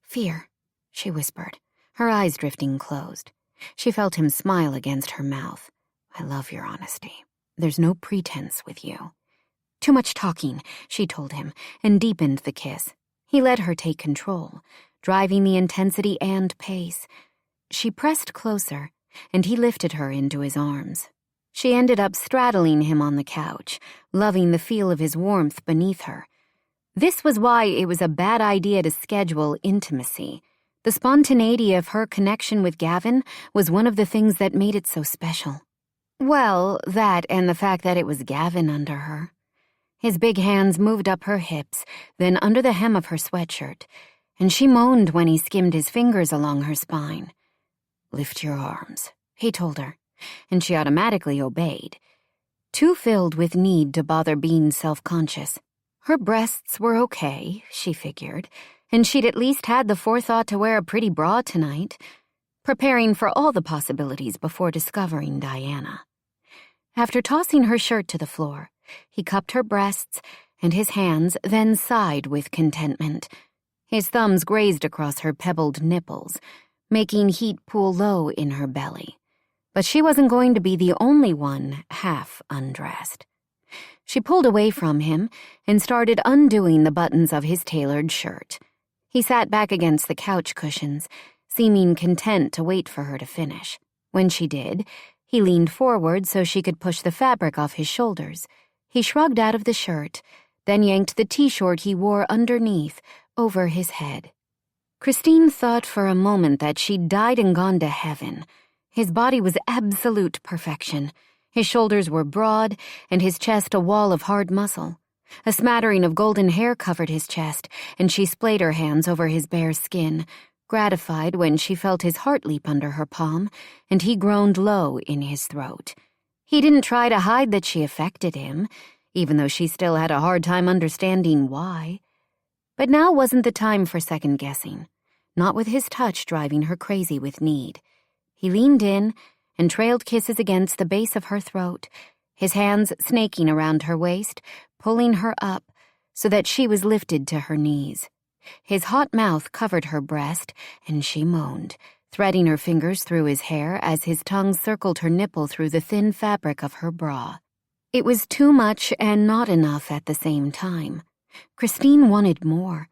B: "Fear," she whispered, her eyes drifting closed. She felt him smile against her mouth. "I love your honesty. There's no pretense with you." "Too much talking," she told him, and deepened the kiss. He let her take control, driving the intensity and pace. She pressed closer, and he lifted her into his arms. She ended up straddling him on the couch, loving the feel of his warmth beneath her. This was why it was a bad idea to schedule intimacy. The spontaneity of her connection with Gavin was one of the things that made it so special. Well, that and the fact that it was Gavin under her. His big hands moved up her hips, then under the hem of her sweatshirt, and she moaned when he skimmed his fingers along her spine. "Lift your arms," he told her, and she automatically obeyed, too filled with need to bother being self-conscious. Her breasts were okay, she figured, and she'd at least had the forethought to wear a pretty bra tonight, preparing for all the possibilities before discovering Diana. After tossing her shirt to the floor, he cupped her breasts, and his hands then sighed with contentment. His thumbs grazed across her pebbled nipples, making heat pool low in her belly. But she wasn't going to be the only one half undressed. She pulled away from him and started undoing the buttons of his tailored shirt. He sat back against the couch cushions, seeming content to wait for her to finish. When she did, he leaned forward so she could push the fabric off his shoulders. He shrugged out of the shirt, then yanked the t-shirt he wore underneath over his head. Christine thought for a moment that she'd died and gone to heaven. His body was absolute perfection. His shoulders were broad, and his chest a wall of hard muscle. A smattering of golden hair covered his chest, and she splayed her hands over his bare skin, gratified when she felt his heart leap under her palm, and he groaned low in his throat. He didn't try to hide that she affected him, even though she still had a hard time understanding why. But now wasn't the time for second-guessing, not with his touch driving her crazy with need. He leaned in and trailed kisses against the base of her throat, his hands snaking around her waist, pulling her up so that she was lifted to her knees. His hot mouth covered her breast, and she moaned, threading her fingers through his hair as his tongue circled her nipple through the thin fabric of her bra. It was too much and not enough at the same time. Christine wanted more.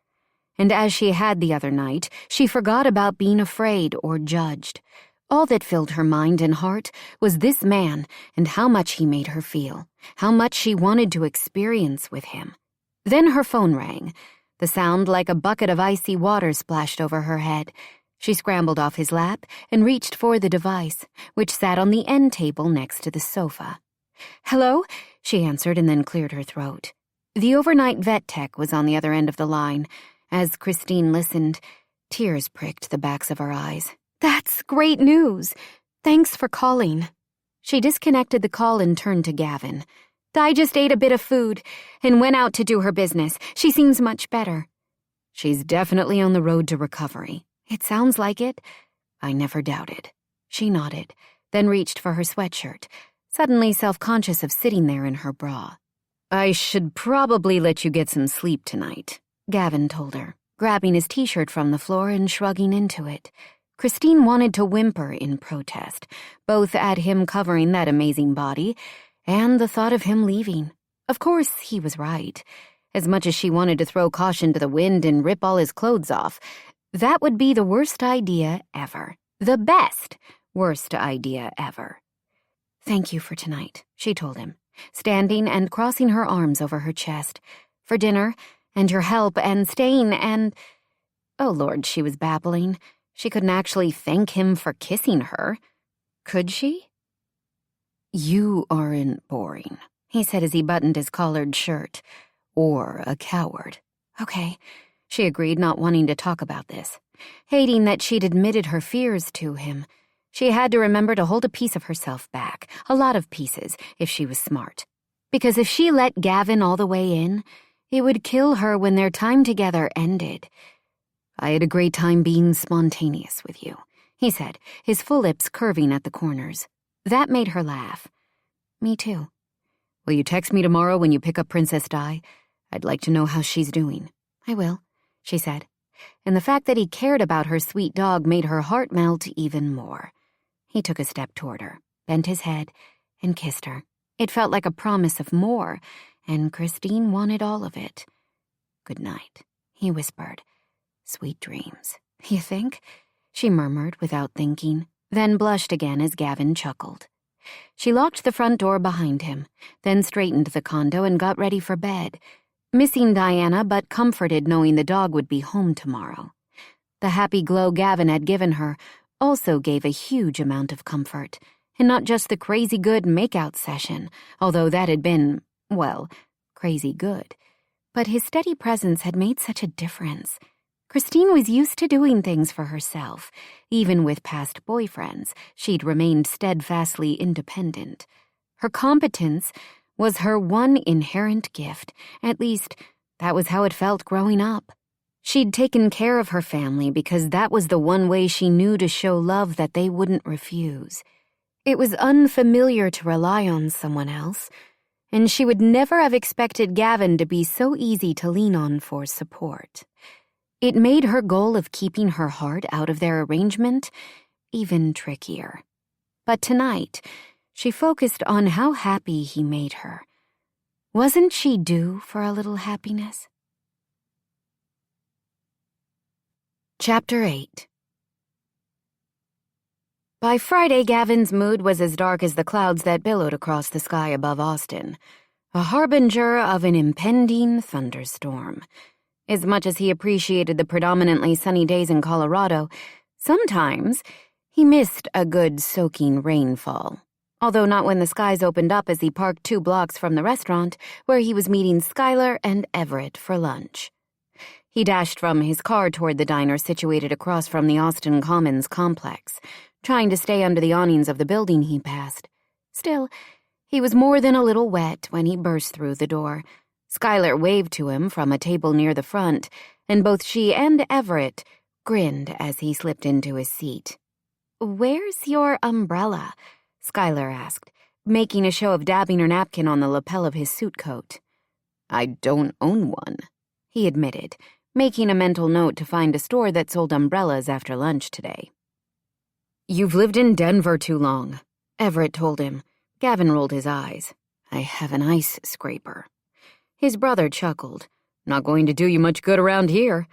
B: And as she had the other night, she forgot about being afraid or judged. All that filled her mind and heart was this man and how much he made her feel, how much she wanted to experience with him. Then her phone rang. The sound like a bucket of icy water splashed over her head. She scrambled off his lap and reached for the device, which sat on the end table next to the sofa. "Hello?" she answered and then cleared her throat. The overnight vet tech was on the other end of the line. As Christine listened,
C: Tears pricked the backs of her eyes. "That's great news. Thanks for calling." She disconnected the call and turned to Gavin. "I just ate a bit of food and went out to do her business. She seems much better." "She's definitely on the road to recovery." "It sounds like it." "I never doubted." She nodded, then reached for her sweatshirt, suddenly self-conscious of sitting there in her bra. "I should probably let you get some sleep tonight," Gavin told her, grabbing his t-shirt from the floor and shrugging into it. Christine wanted to whimper in protest, both at him covering that amazing body and the thought of him leaving. Of course, he was right. As much as she wanted to throw caution to the wind and rip all his clothes off, that would be the worst idea ever. The best worst idea ever. "Thank you for tonight," she told him, standing and crossing her arms over her chest. "For dinner, and your help, and staying, and—" Oh Lord, she was babbling. She couldn't actually thank him for kissing her. Could she? "You aren't boring," he said as he buttoned his collared shirt. "Or a coward." "Okay," she agreed, not wanting to talk about this. Hating that she'd admitted her fears to him. She had to remember to hold a piece of herself back, a lot of pieces, if she was smart. Because if she let Gavin all the way in, it would kill her when their time together ended. "I had a great time being spontaneous with you," he said, his full lips curving at the corners. That made her laugh. "Me too." "Will you text me tomorrow when you pick up Princess Di? I'd like to know how she's doing." "I will," she said. And the fact that he cared about her sweet dog made her heart melt even more. He took a step toward her, bent his head, and kissed her. It felt like a promise of more, and Christine wanted all of it. "Good night," he whispered. "Sweet dreams." "You think?" she murmured without thinking, then blushed again as Gavin chuckled. She locked the front door behind him, then straightened the condo and got ready for bed, missing Diana but comforted knowing the dog would be home tomorrow. The happy glow Gavin had given her also gave a huge amount of comfort, and not just the crazy good makeout session, although that had been, well, crazy good. But his steady presence had made such a difference. Christine was used to doing things for herself. Even with past boyfriends, she'd remained steadfastly independent. Her competence was her one inherent gift. At least, that was how it felt growing up. She'd taken care of her family because that was the one way she knew to show love that they wouldn't refuse. It was unfamiliar to rely on someone else, and she would never have expected Gavin to be so easy to lean on for support. It made her goal of keeping her heart out of their arrangement even trickier. But tonight, she focused on how happy he made her. Wasn't she due for a little happiness? Chapter 8. By Friday, Gavin's mood was as dark as the clouds that billowed across the sky above Austin, a harbinger of an impending thunderstorm. As much as he appreciated the predominantly sunny days in Colorado, sometimes he missed a good soaking rainfall. Although not when the skies opened up as he parked 2 blocks from the restaurant where he was meeting Skylar and Everett for lunch. He dashed from his car toward the diner situated across from the Austin Commons complex, trying to stay under the awnings of the building he passed. Still, he was more than a little wet when he burst through the door. Skylar waved to him from a table near the front, and both she and Everett grinned as he slipped into his seat. "Where's your umbrella?" Skylar asked, making a show of dabbing her napkin on the lapel of his suit coat. "I don't own one," he admitted, making a mental note to find a store that sold umbrellas after lunch today. "You've lived in Denver too long," Everett told him. Gavin rolled his eyes. "I have an ice scraper." His brother chuckled. "Not going to do you much good around here."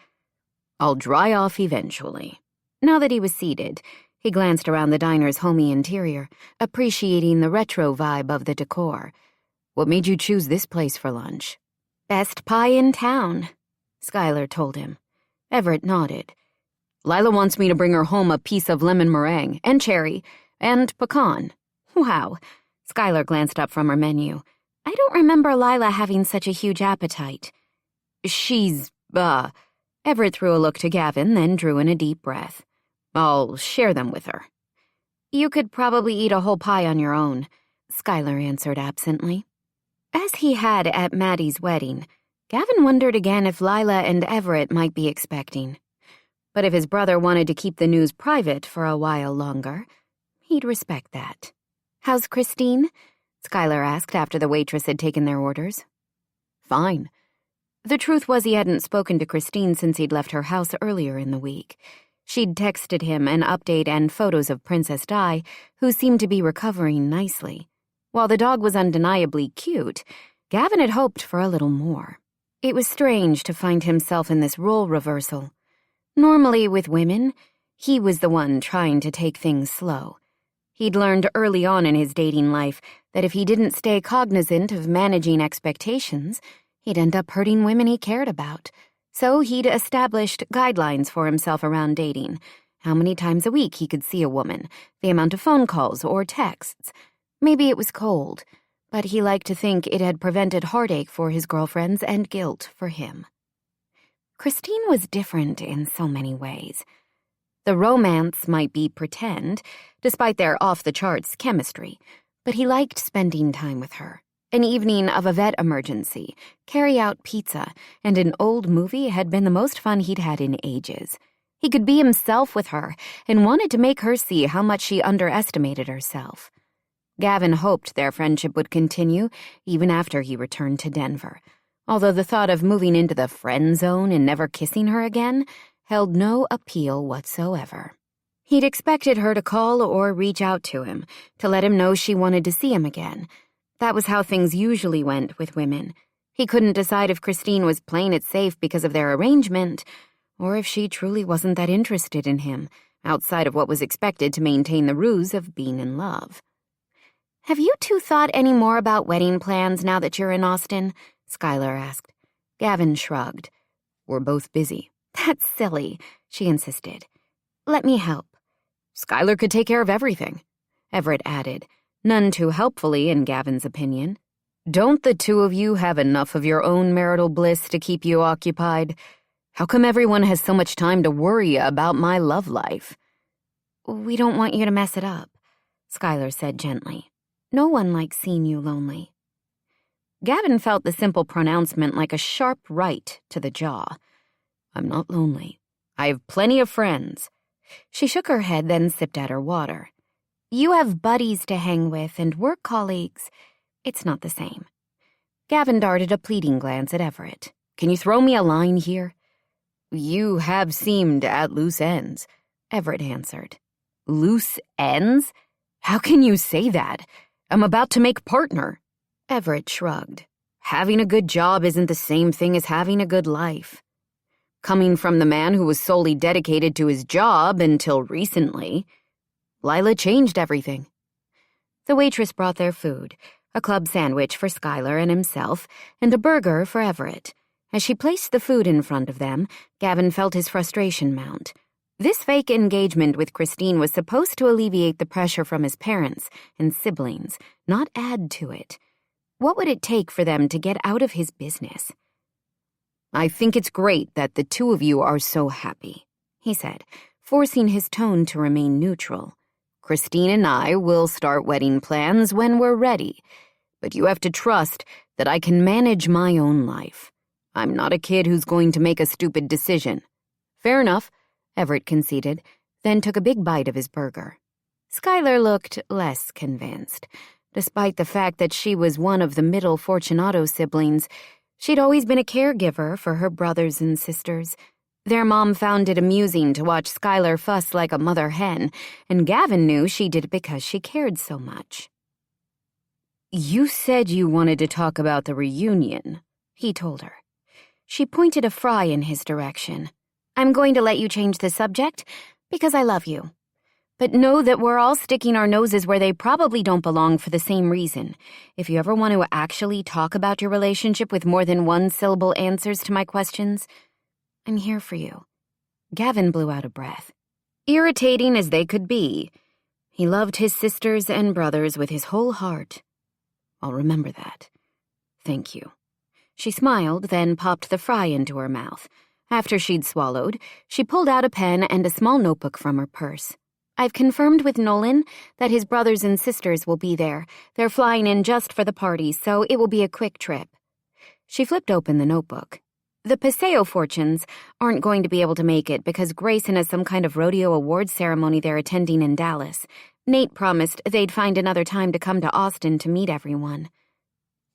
C: "I'll dry off eventually." Now that he was seated, he glanced around the diner's homey interior, appreciating the retro vibe of the decor. "What made you choose this place for lunch?" "Best pie in town," Skylar told him. Everett nodded. "Lila wants me to bring her home a piece of lemon meringue, and cherry, and pecan." "Wow." Skylar glanced up from her menu. "I don't remember Lila having such a huge appetite." "She's,
B: Everett threw a look to Gavin, then drew in a deep breath. I'll share them with her. You could probably eat a whole pie on your own, Skylar answered absently. As he had at Maddie's wedding, Gavin wondered again if Lila and Everett might be expecting. But if his brother wanted to keep the news private for a while longer, he'd respect that. How's Christine? Skylar asked after the waitress had taken their orders. Fine. The truth was he hadn't spoken to Christine since he'd left her house earlier in the week. She'd texted him an update and photos of Princess Di, who seemed to be recovering nicely. While the dog was undeniably cute, Gavin had hoped for a little more. It was strange to find himself in this role reversal. Normally, with women, he was the one trying to take things slow. He'd learned early on in his dating life that if he didn't stay cognizant of managing expectations, he'd end up hurting women he cared about. So he'd established guidelines for himself around dating: how many times a week he could see a woman, the amount of phone calls or texts. Maybe it was cold, but he liked to think it had prevented heartache for his girlfriends and guilt for him. Christine was different in so many ways. The romance might be pretend, despite their off-the-charts chemistry, but he liked spending time with her. An evening of a vet emergency, carry-out pizza, and an old movie had been the most fun he'd had in ages. He could be himself with her and wanted to make her see how much she underestimated herself. Gavin hoped their friendship would continue even after he returned to Denver, although the thought of moving into the friend zone and never kissing her again held no appeal whatsoever. He'd expected her to call or reach out to him to let him know she wanted to see him again. That was how things usually went with women. He couldn't decide if Christine was playing it safe because of their arrangement, or if she truly wasn't that interested in him, outside of what was expected to maintain the ruse of being in love. Have you two thought any more about wedding plans now that you're in Austin? Skylar asked. Gavin shrugged. We're both busy. That's silly, she insisted. Let me help. Skylar could take care of everything, Everett added, none too helpfully in Gavin's opinion. Don't the two of you have enough of your own marital bliss to keep you occupied? How come everyone has so much time to worry about my love life? We don't want you to mess it up, Skylar said gently. No one likes seeing you lonely. Gavin felt the simple pronouncement like a sharp right to the jaw. I'm not lonely. I have plenty of friends. She shook her head, then sipped at her water. You have buddies to hang with and work colleagues. It's not the same. Gavin darted a pleading glance at Everett. Can you throw me a line here? You have seemed at loose ends, Everett answered. Loose ends? How can you say that? I'm about to make partner. Everett shrugged. Having a good job isn't the same thing as having a good life. Coming from the man who was solely dedicated to his job until recently, Lila changed everything. The waitress brought their food, a club sandwich for Skylar and himself, and a burger for Everett. As she placed the food in front of them, Gavin felt his frustration mount. This fake engagement with Christine was supposed to alleviate the pressure from his parents and siblings, not add to it. What would it take for them to get out of his business? I think it's great that the two of you are so happy, he said, forcing his tone to remain neutral. Christine and I will start wedding plans when we're ready, but you have to trust that I can manage my own life. I'm not a kid who's going to make a stupid decision. Fair enough, Everett conceded, then took a big bite of his burger. Skylar looked less convinced. Despite the fact that she was one of the middle Fortunato siblings, she'd always been a caregiver for her brothers and sisters. Their mom found it amusing to watch Skylar fuss like a mother hen, and Gavin knew she did it because she cared so much. You said you wanted to talk about the reunion, he told her. She pointed a fry in his direction. I'm going to let you change the subject because I love you. But know that we're all sticking our noses where they probably don't belong for the same reason. If you ever want to actually talk about your relationship with more than one-syllable answers to my questions, I'm here for you. Gavin blew out a breath. Irritating as they could be, he loved his sisters and brothers with his whole heart. I'll remember that. Thank you. She smiled, then popped the fry into her mouth. After she'd swallowed, she pulled out a pen and a small notebook from her purse. "I've confirmed with Nolan that his brothers and sisters will be there. They're flying in just for the party, so it will be a quick trip." She flipped open the notebook. "The Paseo Fortunes aren't going to be able to make it because Grayson has some kind of rodeo awards ceremony they're attending in Dallas. Nate promised they'd find another time to come to Austin to meet everyone."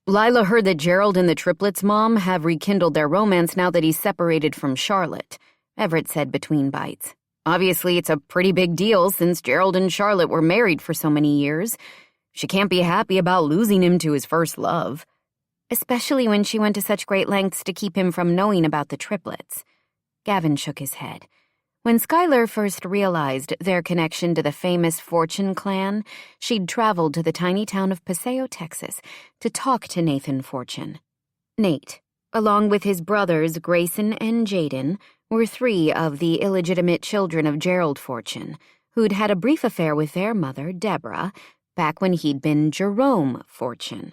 C: Lila heard that Gerald and the triplets' mom have rekindled their romance now that he's separated from Charlotte, Everett said between bites. Obviously, it's a pretty big deal since Gerald and Charlotte were married for so many years. She can't be happy about losing him to his first love.
B: Especially when she went to such great lengths to keep him from knowing about the triplets. Gavin shook his head. When Skylar first realized their connection to the famous Fortune clan, she'd traveled to the tiny town of Paseo, Texas, to talk to Nathan Fortune. Nate, along with his brothers Grayson and Jaden, were 3 of the illegitimate children of Gerald Fortune, who'd had a brief affair with their mother, Deborah, back when he'd been Jerome Fortune.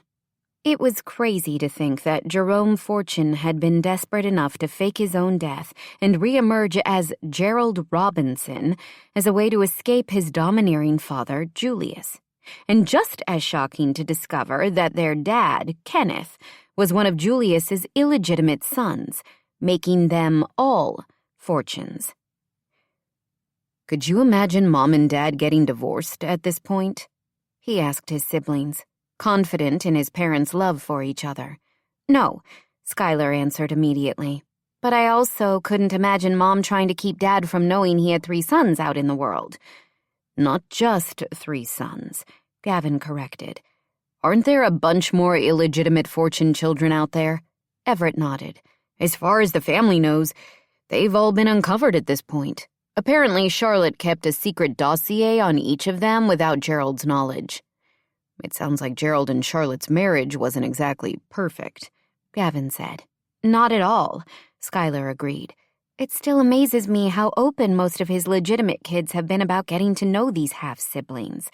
B: It was crazy to think that Jerome Fortune had been desperate enough to fake his own death and reemerge as Gerald Robinson as a way to escape his domineering father, Julius. And just as shocking to discover that their dad, Kenneth, was one of Julius's illegitimate sons, making them all Fortunes.
C: Could you imagine Mom and Dad getting divorced at this point?
B: He asked his siblings, confident in his parents' love for each other. "No," Skylar answered immediately. "But I also couldn't imagine Mom trying to keep Dad from knowing he had 3 sons out in the world."
C: "Not just 3 sons," Gavin corrected. "Aren't there a bunch more illegitimate Fortune children out there?"
B: Everett nodded.
C: "As far as the family knows, they've all been uncovered at this point. Apparently, Charlotte kept a secret dossier on each of them without Gerald's knowledge." "It sounds like Gerald and Charlotte's marriage wasn't exactly perfect,"
B: Gavin said. "Not at all," Skylar agreed. "It still amazes me how open most of his legitimate kids have been about getting to know these half-siblings.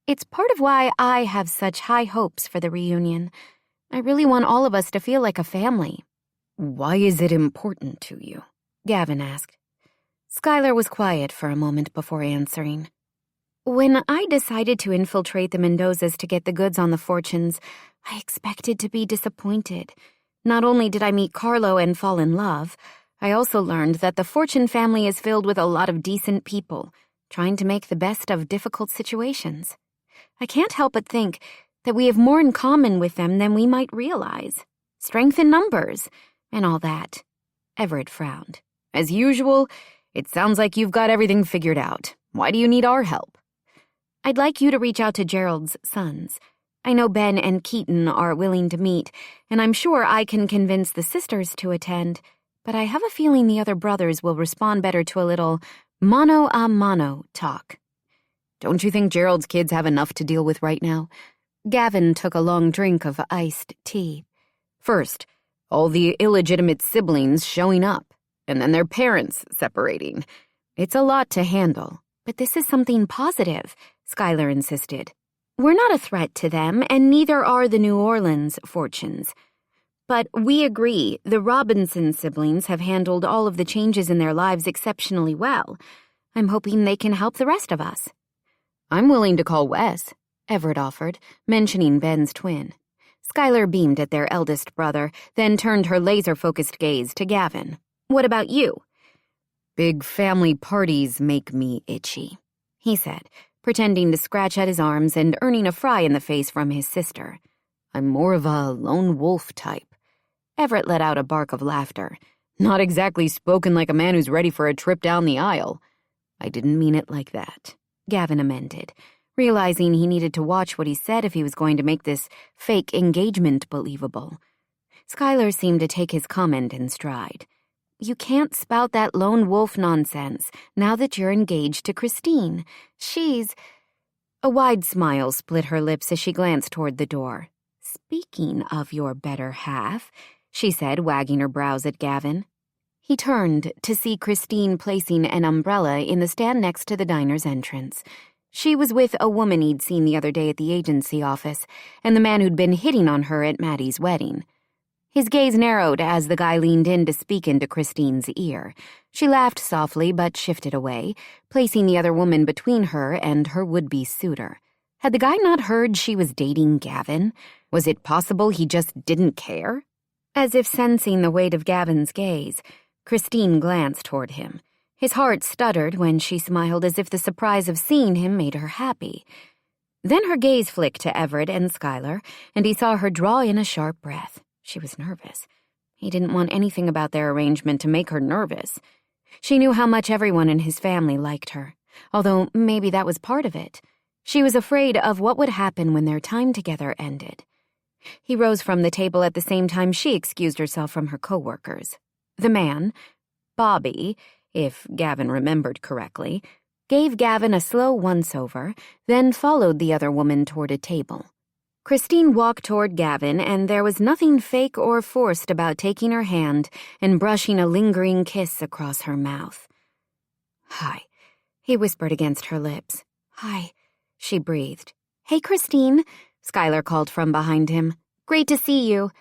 B: It's part of why I have such high hopes for the reunion. I really want all of us to feel like a family."
C: "Why is it important to you?"
B: Gavin asked. Skylar was quiet for a moment before answering. "When I decided to infiltrate the Mendozas to get the goods on the Fortunes, I expected to be disappointed. Not only did I meet Carlo and fall in love, I also learned that the Fortune family is filled with a lot of decent people, trying to make the best of difficult situations. I can't help but think that we have more in common with them than we might realize. Strength in numbers, and all that." Everett frowned.
C: "As usual, it sounds like you've got everything figured out. Why do you need our help?"
B: "I'd like you to reach out to Gerald's sons. I know Ben and Keaton are willing to meet, and I'm sure I can convince the sisters to attend, but I have a feeling the other brothers will respond better to a little mano-a-mano talk."
C: "Don't you think Gerald's kids have enough to deal with right now?"
B: Gavin took a long drink of iced tea.
C: "First, all the illegitimate siblings showing up, and then their parents separating. It's a lot to handle."
B: "But this is something positive," Skylar insisted. "We're not a threat to them, and neither are the New Orleans Fortunes. But we agree the Robinson siblings have handled all of the changes in their lives exceptionally well. I'm hoping they can help the rest of us."
C: "I'm willing to call Wes,"
B: Everett offered, mentioning Ben's twin. Skylar beamed at their eldest brother, then turned her laser-focused gaze to Gavin. "What about you?"
C: "Big family parties make me itchy,"
B: he said, pretending to scratch at his arms and earning a fry in the face from his sister.
C: "I'm more of a lone wolf type."
B: Everett let out a bark of laughter.
C: "Not exactly spoken like a man who's ready for a trip down the aisle."
B: "I didn't mean it like that," Gavin amended, realizing he needed to watch what he said if he was going to make this fake engagement believable. Skylar seemed to take his comment in stride. "You can't spout that lone wolf nonsense now that you're engaged to Christine. She's—" A wide smile split her lips as she glanced toward the door. "Speaking of your better half," she said, wagging her brows at Gavin. He turned to see Christine placing an umbrella in the stand next to the diner's entrance. She was with a woman he'd seen the other day at the agency office, and the man who'd been hitting on her at Maddie's wedding. His gaze narrowed as the guy leaned in to speak into Christine's ear. She laughed softly but shifted away, placing the other woman between her and her would-be suitor. Had the guy not heard she was dating Gavin? Was it possible he just didn't care? As if sensing the weight of Gavin's gaze, Christine glanced toward him. His heart stuttered when she smiled as if the surprise of seeing him made her happy. Then her gaze flicked to Everett and Skylar, and he saw her draw in a sharp breath. She was nervous. He didn't want anything about their arrangement to make her nervous. She knew how much everyone in his family liked her, although maybe that was part of it. She was afraid of what would happen when their time together ended. He rose from the table at the same time she excused herself from her coworkers. The man, Bobby, if Gavin remembered correctly, gave Gavin a slow once-over, then followed the other woman toward a table. Christine walked toward Gavin, and there was nothing fake or forced about taking her hand and brushing a lingering kiss across her mouth. "Hi," he whispered against her lips. "Hi," she breathed. "Hey, Christine," Skylar called from behind him. "Great to see you."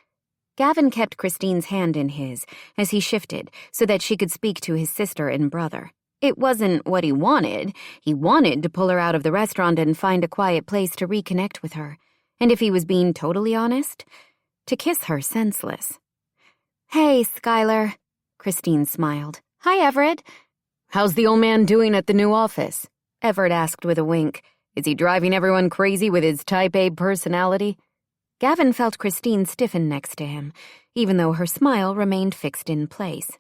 B: Gavin kept Christine's hand in his as he shifted so that she could speak to his sister and brother. It wasn't what he wanted. He wanted to pull her out of the restaurant and find a quiet place to reconnect with her. And if he was being totally honest, to kiss her senseless. "Hey, Skylar," Christine smiled. "Hi, Everett."
C: "How's the old man doing at the new office?" Everett asked with a wink. "Is he driving everyone crazy with his Type A personality?"
B: Gavin felt Christine stiffen next to him, even though her smile remained fixed in place.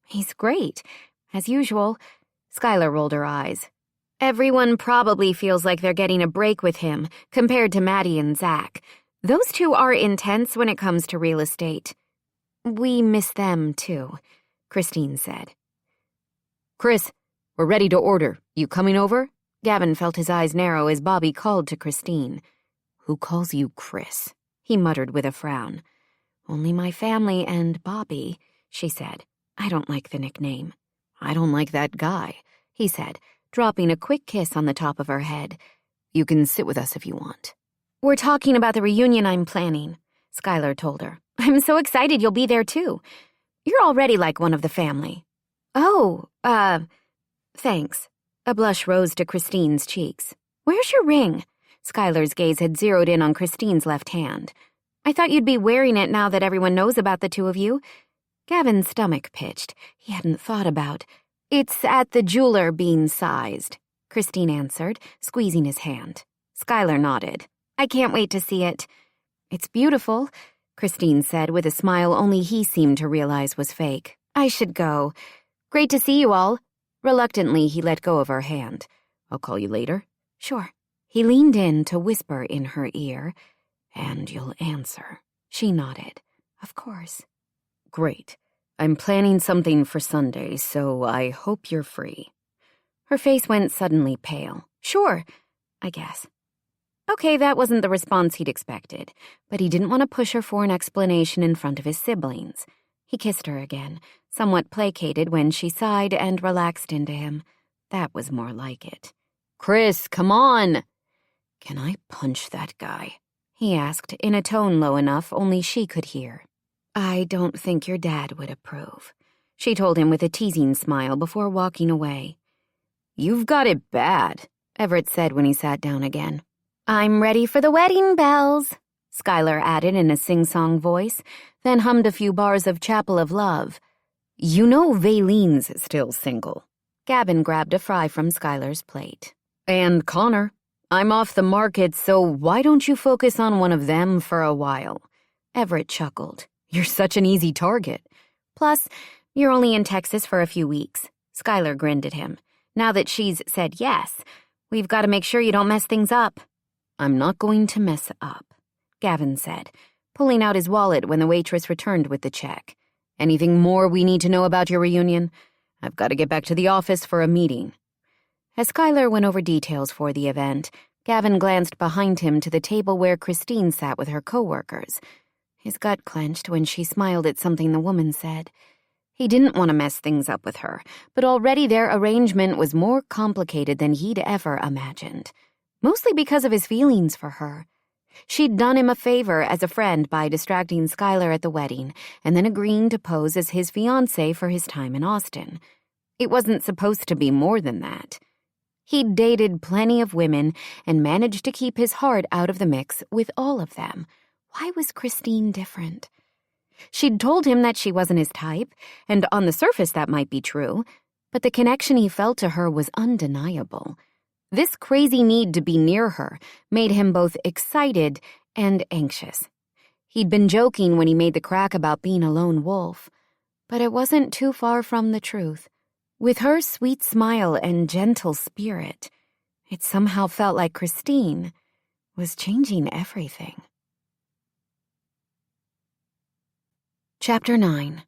B: "He's great, as usual." Skylar rolled her eyes. "Everyone probably feels like they're getting a break with him compared to Maddie and Zach. Those two are intense when it comes to real estate." "We miss them, too," Christine said.
C: "Chris, we're ready to order. You coming over?"
B: Gavin felt his eyes narrow as Bobby called to Christine.
C: "Who calls you Chris?"
B: he muttered with a frown. "Only my family and Bobby," she said. "I don't like the nickname."
C: "I don't like that guy,"
B: he said, dropping a quick kiss on the top of her head.
C: "You can sit with us if you want."
B: "We're talking about the reunion I'm planning," Skylar told her. "I'm so excited you'll be there, too. You're already like one of the family." "Oh, thanks." A blush rose to Christine's cheeks. "Where's your ring?" Skylar's gaze had zeroed in on Christine's left hand. "I thought you'd be wearing it now that everyone knows about the two of you." Gavin's stomach pitched. He hadn't thought about. "It's at the jeweler being sized," Christine answered, squeezing his hand. Skylar nodded. "I can't wait to see it." "It's beautiful," Christine said with a smile only he seemed to realize was fake. "I should go. Great to see you all." Reluctantly, he let go of her hand.
C: "I'll call you later."
B: "Sure." He leaned in to whisper in her ear. "And you'll answer." She nodded. "Of course."
C: "Great. I'm planning something for Sunday, so I hope you're free."
B: Her face went suddenly pale. "Sure, I guess." Okay, that wasn't the response he'd expected, but he didn't want to push her for an explanation in front of his siblings. He kissed her again, somewhat placated when she sighed and relaxed into him. That was more like it.
C: "Chris, come on!" "Can I punch that guy?"
B: he asked in a tone low enough only she could hear. "I don't think your dad would approve," she told him with a teasing smile before walking away.
C: "You've got it bad,"
B: Everett said when he sat down again. "I'm ready for the wedding bells," Skylar added in a sing-song voice, then hummed a few bars of Chapel of Love.
C: "You know Vayleen's still single."
B: Gavin grabbed a fry from Skylar's plate.
C: "And Connor. I'm off the market, so why don't you focus on one of them for a while?"
B: Everett chuckled.
C: "You're such an easy target."
B: "Plus, you're only in Texas for a few weeks." Skylar grinned at him. "Now that she's said yes, we've got to make sure you don't mess things up."
C: "I'm not going to mess up,"
B: Gavin said, pulling out his wallet when the waitress returned with the check.
C: "Anything more we need to know about your reunion? I've got to get back to the office for a meeting."
B: As Skylar went over details for the event, Gavin glanced behind him to the table where Christine sat with her coworkers. His gut clenched when she smiled at something the woman said. He didn't want to mess things up with her, but already their arrangement was more complicated than he'd ever imagined. Mostly because of his feelings for her. She'd done him a favor as a friend by distracting Skylar at the wedding and then agreeing to pose as his fiancé for his time in Austin. It wasn't supposed to be more than that. He'd dated plenty of women and managed to keep his heart out of the mix with all of them. Why was Christine different? She'd told him that she wasn't his type, and on the surface that might be true, but the connection he felt to her was undeniable. This crazy need to be near her made him both excited and anxious. He'd been joking when he made the crack about being a lone wolf, but it wasn't too far from the truth. With her sweet smile and gentle spirit, it somehow felt like Christine was changing everything. Chapter 9.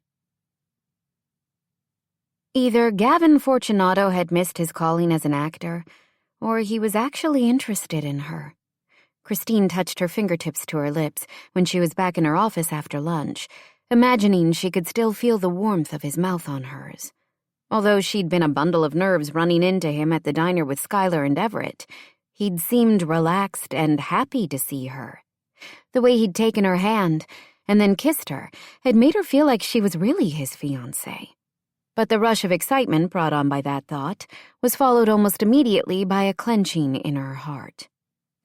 B: Either Gavin Fortunato had missed his calling as an actor, or he was actually interested in her. Christine touched her fingertips to her lips when she was back in her office after lunch, imagining she could still feel the warmth of his mouth on hers. Although she'd been a bundle of nerves running into him at the diner with Skylar and Everett, he'd seemed relaxed and happy to see her. The way he'd taken her hand and then kissed her had made her feel like she was really his fiancée. But the rush of excitement brought on by that thought was followed almost immediately by a clenching in her heart.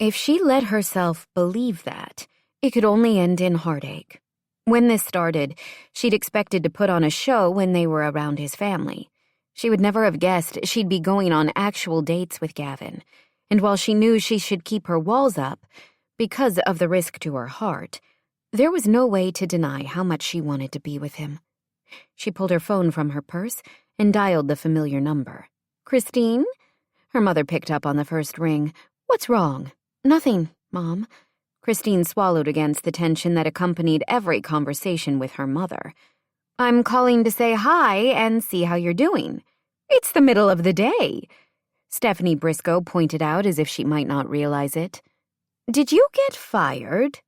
B: If she let herself believe that, it could only end in heartache. When this started, she'd expected to put on a show when they were around his family. She would never have guessed she'd be going on actual dates with Gavin, and while she knew she should keep her walls up because of the risk to her heart, there was no way to deny how much she wanted to be with him. She pulled her phone from her purse and dialed the familiar number. "Christine?" Her mother picked up on the first ring. "What's wrong?" "Nothing, Mom." Christine swallowed against the tension that accompanied every conversation with her mother. "I'm calling to say hi and see how you're doing." "It's the middle of the day," Stephanie Briscoe pointed out as if she might not realize it. "Did you get fired?"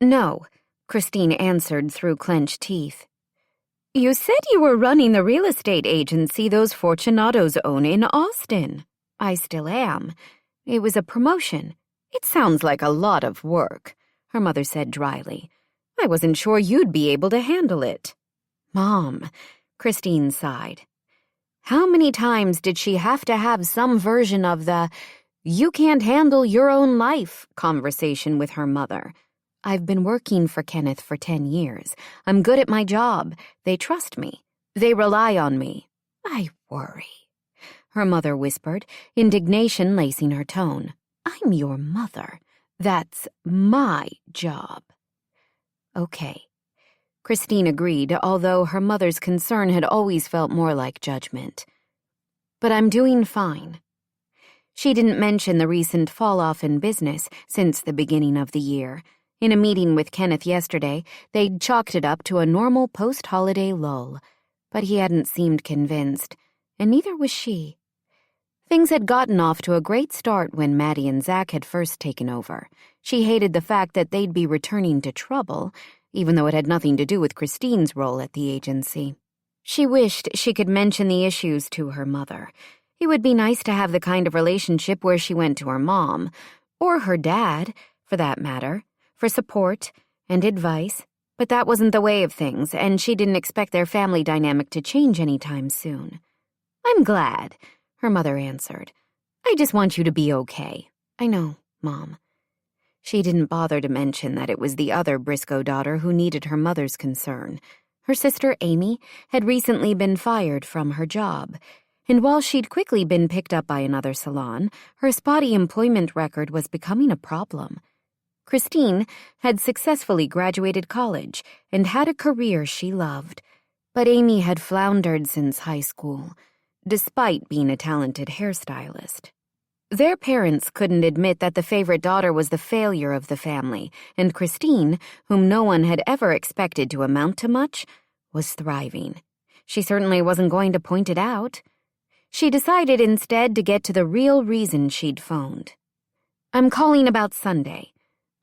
B: "No," Christine answered through clenched teeth. "You said you were running the real estate agency those Fortunatos own in Austin." "I still am. It was a promotion." "It sounds like a lot of work," her mother said dryly. "I wasn't sure you'd be able to handle it." "Mom," Christine sighed. How many times did she have to have some version of the "you can't handle your own life" conversation with her mother? "I've been working for Kenneth for 10 years. I'm good at my job. They trust me. They rely on me." "I worry," her mother whispered, indignation lacing her tone. "I'm your mother. That's my job." "Okay." Christine agreed, although her mother's concern had always felt more like judgment. "But I'm doing fine." She didn't mention the recent fall-off in business since the beginning of the year. In a meeting with Kenneth yesterday, they'd chalked it up to a normal post-holiday lull. But he hadn't seemed convinced, and neither was she. Things had gotten off to a great start when Maddie and Zach had first taken over. She hated the fact that they'd be returning to trouble, even though it had nothing to do with Christine's role at the agency. She wished she could mention the issues to her mother. It would be nice to have the kind of relationship where she went to her mom, or her dad, for that matter, for support and advice, but that wasn't the way of things, and she didn't expect their family dynamic to change anytime soon. "I'm glad," her mother answered. "I just want you to be okay." "I know, Mom." She didn't bother to mention that it was the other Briscoe daughter who needed her mother's concern. Her sister, Amy, had recently been fired from her job, and while she'd quickly been picked up by another salon, her spotty employment record was becoming a problem. Christine had successfully graduated college and had a career she loved, but Amy had floundered since high school, despite being a talented hairstylist. Their parents couldn't admit that the favorite daughter was the failure of the family, and Christine, whom no one had ever expected to amount to much, was thriving. She certainly wasn't going to point it out. She decided instead to get to the real reason she'd phoned. "I'm calling about Sunday.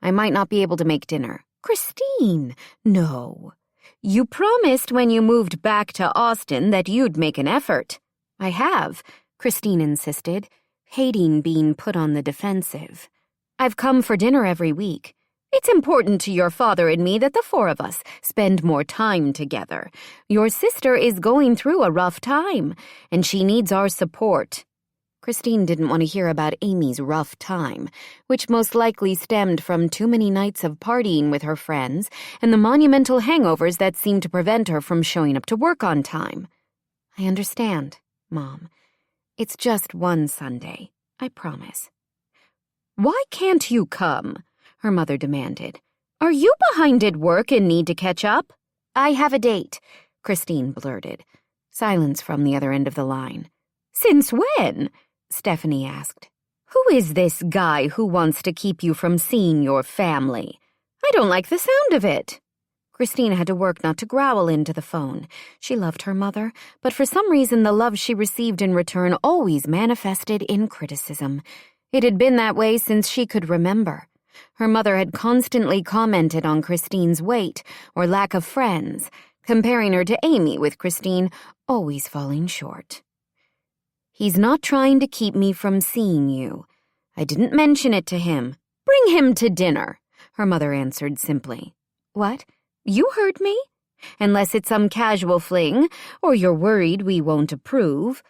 B: I might not be able to make dinner." "Christine, no. You promised when you moved back to Austin that you'd make an effort." "I have," Christine insisted, hating being put on the defensive. "I've come for dinner every week.
C: It's important to your father and me that the four of us spend more time together. Your sister is going through a rough time, and she needs our support." Christine didn't want to hear about Amy's rough time, which most likely stemmed from too many nights of partying with her friends and the monumental hangovers that seemed to prevent her from showing up to work on time. "I understand, Mom. It's just one Sunday, I promise." "Why can't you come?" her mother demanded. "Are you behind at work and need to catch up?" "I have a date," Christine blurted. Silence from the other end of the line. "Since when?" Stephanie asked. "Who is this guy who wants to keep you from seeing your family? I don't like the sound of it." Christine had to work not to growl into the phone. She loved her mother, but for some reason the love she received in return always manifested in criticism. It had been that way since she could remember. Her mother had constantly commented on Christine's weight or lack of friends, comparing her to Amy, with Christine always falling short. "He's not trying to keep me from seeing you. I didn't mention it to him. Bring him to dinner," her mother answered simply. "What? You heard me? Unless it's some casual fling, or you're worried we won't approve.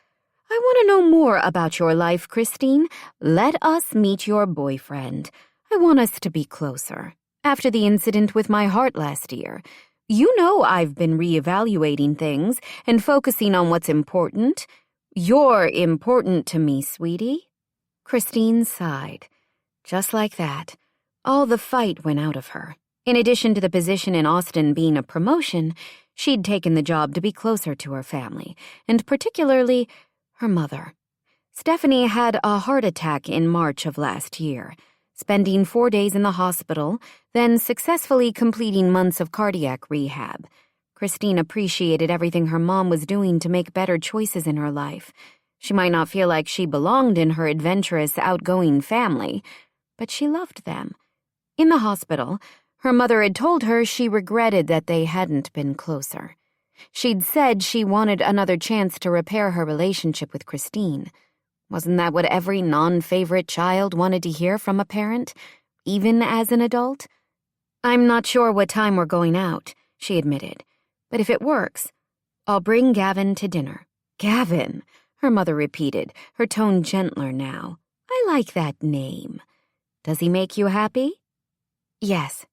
C: I want to know more about your life, Christine. Let us meet your boyfriend. I want us to be closer. After the incident with my heart last year, you know I've been reevaluating things and focusing on what's important. You're important to me, sweetie." Christine sighed. Just like that, all the fight went out of her. In addition to the position in Austin being a promotion, she'd taken the job to be closer to her family, and particularly her mother. Stephanie had a heart attack in March of last year, spending 4 days in the hospital, then successfully completing months of cardiac rehab. Christine appreciated everything her mom was doing to make better choices in her life. She might not feel like she belonged in her adventurous, outgoing family, but she loved them. In the hospital, her mother had told her she regretted that they hadn't been closer. She'd said she wanted another chance to repair her relationship with Christine. Wasn't that what every non-favorite child wanted to hear from a parent, even as an adult? "I'm not sure what time we're going out," she admitted. "But if it works, I'll bring Gavin to dinner." "Gavin," her mother repeated, her tone gentler now. "I like that name. Does he make you happy?" "Yes,"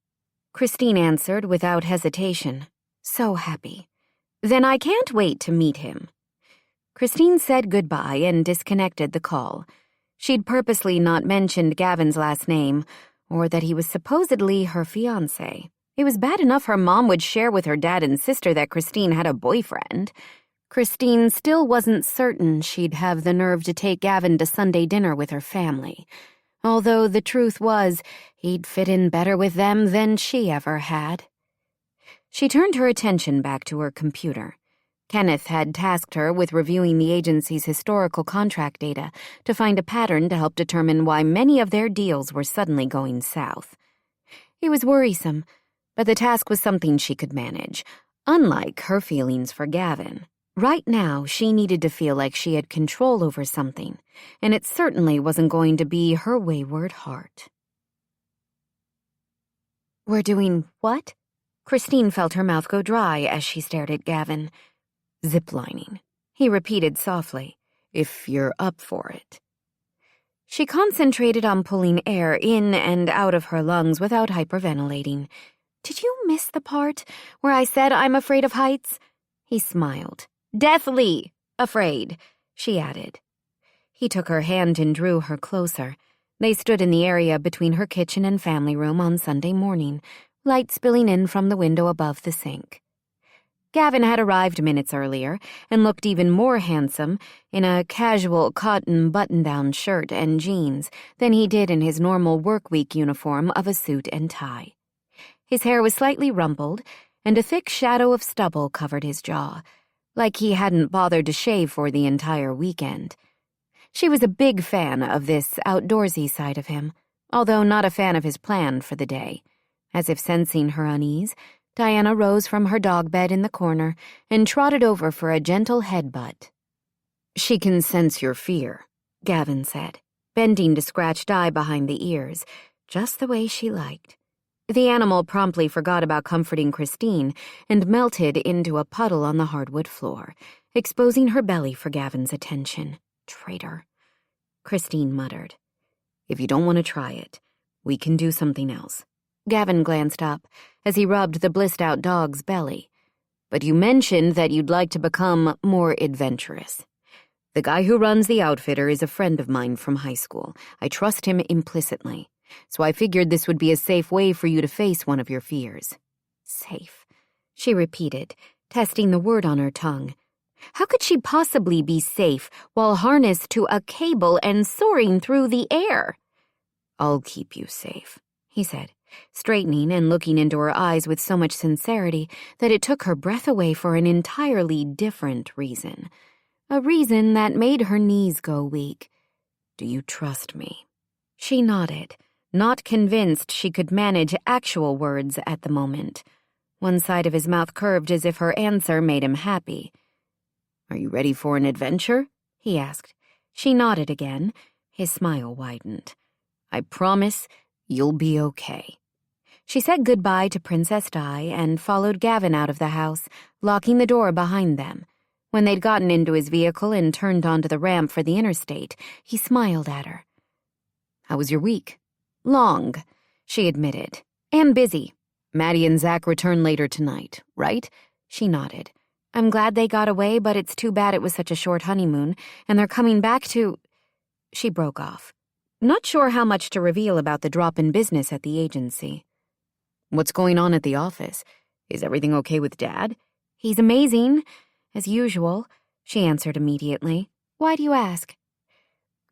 C: Christine answered without hesitation. "So happy. Then I can't wait to meet him." Christine said goodbye and disconnected the call. She'd purposely not mentioned Gavin's last name, or that he was supposedly her fiancé. It was bad enough her mom would share with her dad and sister that Christine had a boyfriend. Christine still wasn't certain she'd have the nerve to take Gavin to Sunday dinner with her family, although the truth was he'd fit in better with them than she ever had. She turned her attention back to her computer. Kenneth had tasked her with reviewing the agency's historical contract data to find a pattern to help determine why many of their deals were suddenly going south. It was worrisome, but the task was something she could manage, unlike her feelings for Gavin. Right now, she needed to feel like she had control over something, and it certainly wasn't going to be her wayward heart. "We're doing what?" Christine felt her mouth go dry as she stared at Gavin. "Ziplining," he repeated softly, "if you're up for it." She concentrated on pulling air in and out of her lungs without hyperventilating. "Did you miss the part where I said I'm afraid of heights?" He smiled. "Deathly afraid," she added. He took her hand and drew her closer. They stood in the area between her kitchen and family room on Sunday morning, light spilling in from the window above the sink. Gavin had arrived minutes earlier and looked even more handsome in a casual cotton button-down shirt and jeans than he did in his normal work-week uniform of a suit and tie. His hair was slightly rumpled, and a thick shadow of stubble covered his jaw, like he hadn't bothered to shave for the entire weekend. She was a big fan of this outdoorsy side of him, although not a fan of his plan for the day. As if sensing her unease, Diana rose from her dog bed in the corner and trotted over for a gentle headbutt. "She can sense your fear," Gavin said, bending to scratch Di behind the ears, just the way she liked.
B: The animal promptly forgot about comforting Christine and melted into a puddle on the hardwood floor, exposing her belly for Gavin's attention. Traitor. Christine muttered. If you don't want to try it, we can do something else. Gavin glanced up as he rubbed the blissed-out dog's belly. But you mentioned that you'd like to become more adventurous. The guy who runs the outfitter is a friend of mine from high school. I trust him implicitly, so I figured this would be a safe way for you to face one of your fears. Safe, she repeated, testing the word on her tongue. How could she possibly be safe while harnessed to a cable and soaring through the air? I'll keep you safe, he said, straightening and looking into her eyes with so much sincerity that it took her breath away for an entirely different reason. A reason that made her knees go weak. Do you trust me? She nodded, not convinced she could manage actual words at the moment. One side of his mouth curved as if her answer made him happy. Are you ready for an adventure? He asked. She nodded again. His smile widened. I promise you'll be okay. She said goodbye to Princess Di and followed Gavin out of the house, locking the door behind them. When they'd gotten into his vehicle and turned onto the ramp for the interstate, he smiled at her. How was your week? Long, she admitted. And busy. Maddie and Zach return later tonight, right? She nodded. I'm glad they got away, but it's too bad it was such a short honeymoon, and they're coming back to... She broke off. Not sure how much to reveal about the drop in business at the agency. What's going on at the office? Is everything okay with Dad? He's amazing, as usual, she answered immediately. Why do you ask?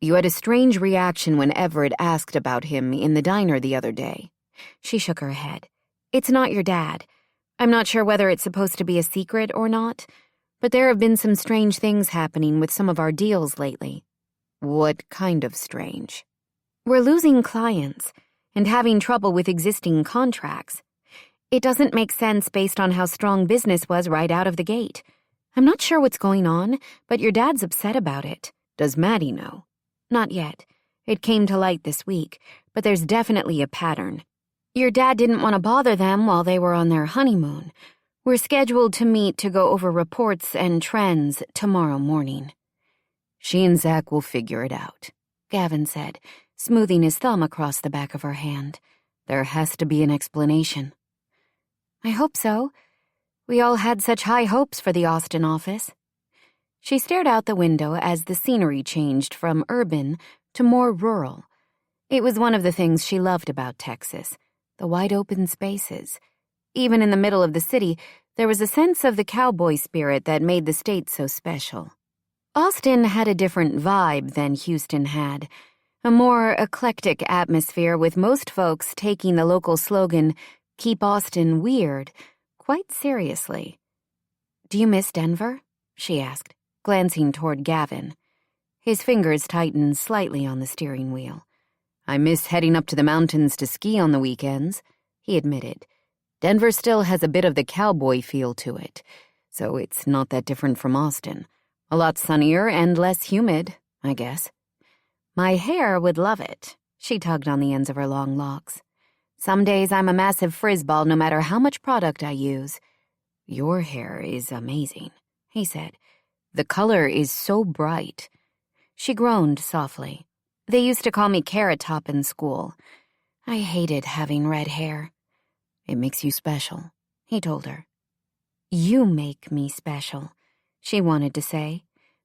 B: You had a strange reaction when Everett asked about him in the diner the other day. She shook her head. It's not your dad. I'm not sure whether it's supposed to be a secret or not, but there have been some strange things happening with some of our deals lately. What kind of strange? We're losing clients and having trouble with existing contracts. It doesn't make sense based on how strong business was right out of the gate. I'm not sure what's going on, but your dad's upset about it. Does Maddie know? Not yet. It came to light this week, but there's definitely a pattern. Your dad didn't want to bother them while they were on their honeymoon. We're scheduled to meet to go over reports and trends tomorrow morning. She and Zach will figure it out, Gavin said, smoothing his thumb across the back of her hand. There has to be an explanation. I hope so. We all had such high hopes for the Austin office. She stared out the window as the scenery changed from urban to more rural. It was one of the things she loved about Texas, the wide-open spaces. Even in the middle of the city, there was a sense of the cowboy spirit that made the state so special. Austin had a different vibe than Houston had, a more eclectic atmosphere with most folks taking the local slogan, "Keep Austin Weird," quite seriously. Do you miss Denver? She asked, glancing toward Gavin. His fingers tightened slightly on the steering wheel. I miss heading up to the mountains to ski on the weekends, he admitted. Denver still has a bit of the cowboy feel to it, so it's not that different from Austin. A lot sunnier and less humid, I guess. My hair would love it. She tugged on the ends of her long locks. Some days I'm a massive frizzball no matter how much product I use. Your hair is amazing, he said. The color is so bright. She groaned softly. They used to call me Carrot Top in school. I hated having red hair. It makes you special, he told her. You make me special, she wanted to say,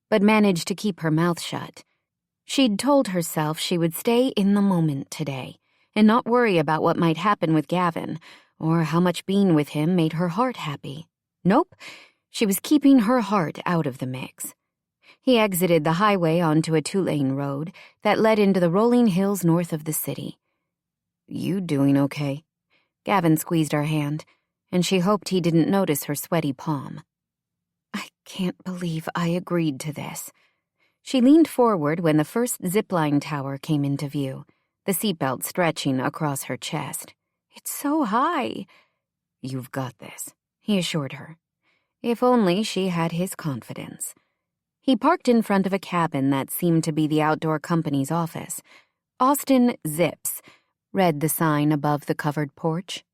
B: but managed to keep her mouth shut. She'd told herself she would stay in the moment today and not worry about what might happen with Gavin or how much being with him made her heart happy. Nope, she was keeping her heart out of the mix. He exited the highway onto a 2-lane road that led into the rolling hills north of the city. You doing okay? Gavin squeezed her hand, and she hoped he didn't notice her sweaty palm. I can't believe I agreed to this. She leaned forward when the first zipline tower came into view, the seatbelt stretching across her chest. It's so high. You've got this, he assured her. If only she had his confidence. He parked in front of a cabin that seemed to be the outdoor company's office. Austin Zips, read the sign above the covered porch.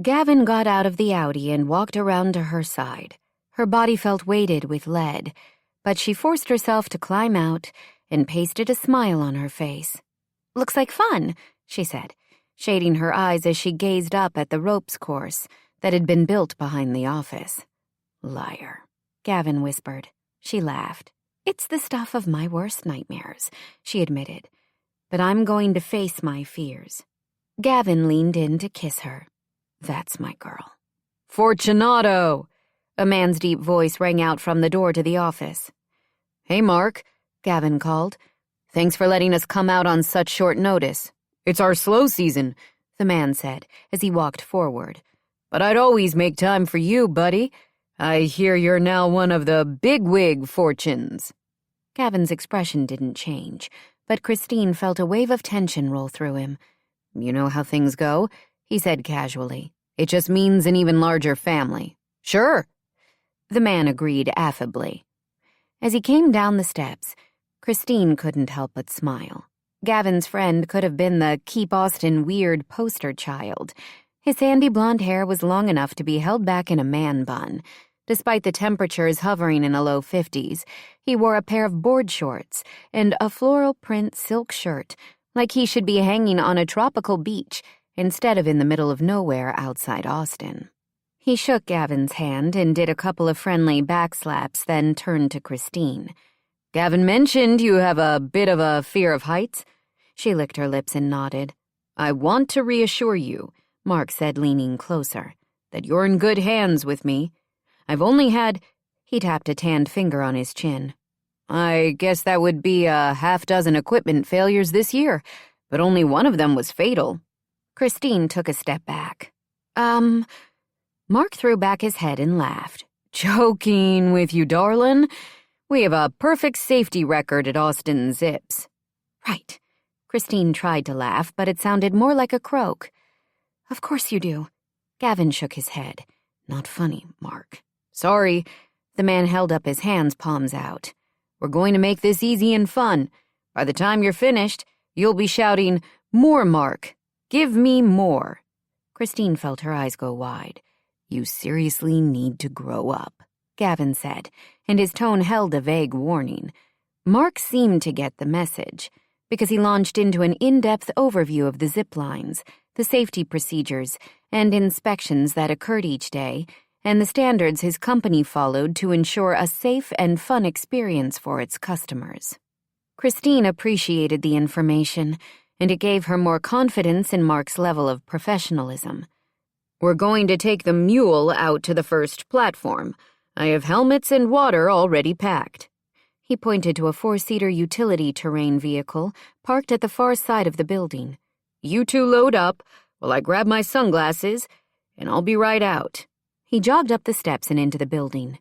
B: Gavin got out of the Audi and walked around to her side. Her body felt weighted with lead, but she forced herself to climb out and pasted a smile on her face. "Looks like fun," she said, shading her eyes as she gazed up at the ropes course that had been built behind the office. "Liar," Gavin whispered. She laughed. "It's the stuff of my worst nightmares," she admitted. "But I'm going to face my fears." Gavin leaned in to kiss her. "That's my girl." "Fortunato!" A man's deep voice rang out from the door to the office. "Hey, Mark," Gavin called. "Thanks for letting us come out on such short notice. It's our slow season," the man said as he walked forward. "But I'd always make time for you, buddy. I hear you're now one of the bigwig fortunes." Gavin's expression didn't change, but Christine felt a wave of tension roll through him. "You know how things go," he said casually. "It just means an even larger family." "Sure." The man agreed affably. As he came down the steps, Christine couldn't help but smile. Gavin's friend could have been the Keep Austin Weird poster child. His sandy blonde hair was long enough to be held back in a man bun. Despite the temperatures hovering in the low 50s, he wore a pair of board shorts and a floral print silk shirt, like he should be hanging on a tropical beach instead of in the middle of nowhere outside Austin. He shook Gavin's hand and did a couple of friendly backslaps, then turned to Christine. "Gavin mentioned you have a bit of a fear of heights." She licked her lips and nodded. "I want to reassure you," Mark said, leaning closer, "that you're in good hands with me. I've only had—" He tapped a tanned finger on his chin. "I guess that would be a half-dozen equipment failures this year, but only one of them was fatal." Christine took a step back. Mark threw back his head and laughed. "Joking with you, darlin'. We have a perfect safety record at Austin Zips." "Right." Christine tried to laugh, but it sounded more like a croak. "Of course you do." Gavin shook his head. "Not funny, Mark." "Sorry." The man held up his hands, palms out. "We're going to make this easy and fun. By the time you're finished, you'll be shouting, 'More, Mark. Give me more.'" Christine felt her eyes go wide. "You seriously need to grow up," Gavin said, and his tone held a vague warning. Mark seemed to get the message, because he launched into an in-depth overview of the zip lines, the safety procedures, and inspections that occurred each day, and the standards his company followed to ensure a safe and fun experience for its customers. Christine appreciated the information, and it gave her more confidence in Mark's level of professionalism. "We're going to take the mule out to the first platform. I have helmets and water already packed." He pointed to a 4-seater utility terrain vehicle parked at the far side of the building. "You two load up while I grab my sunglasses, and I'll be right out." He jogged up the steps and into the building.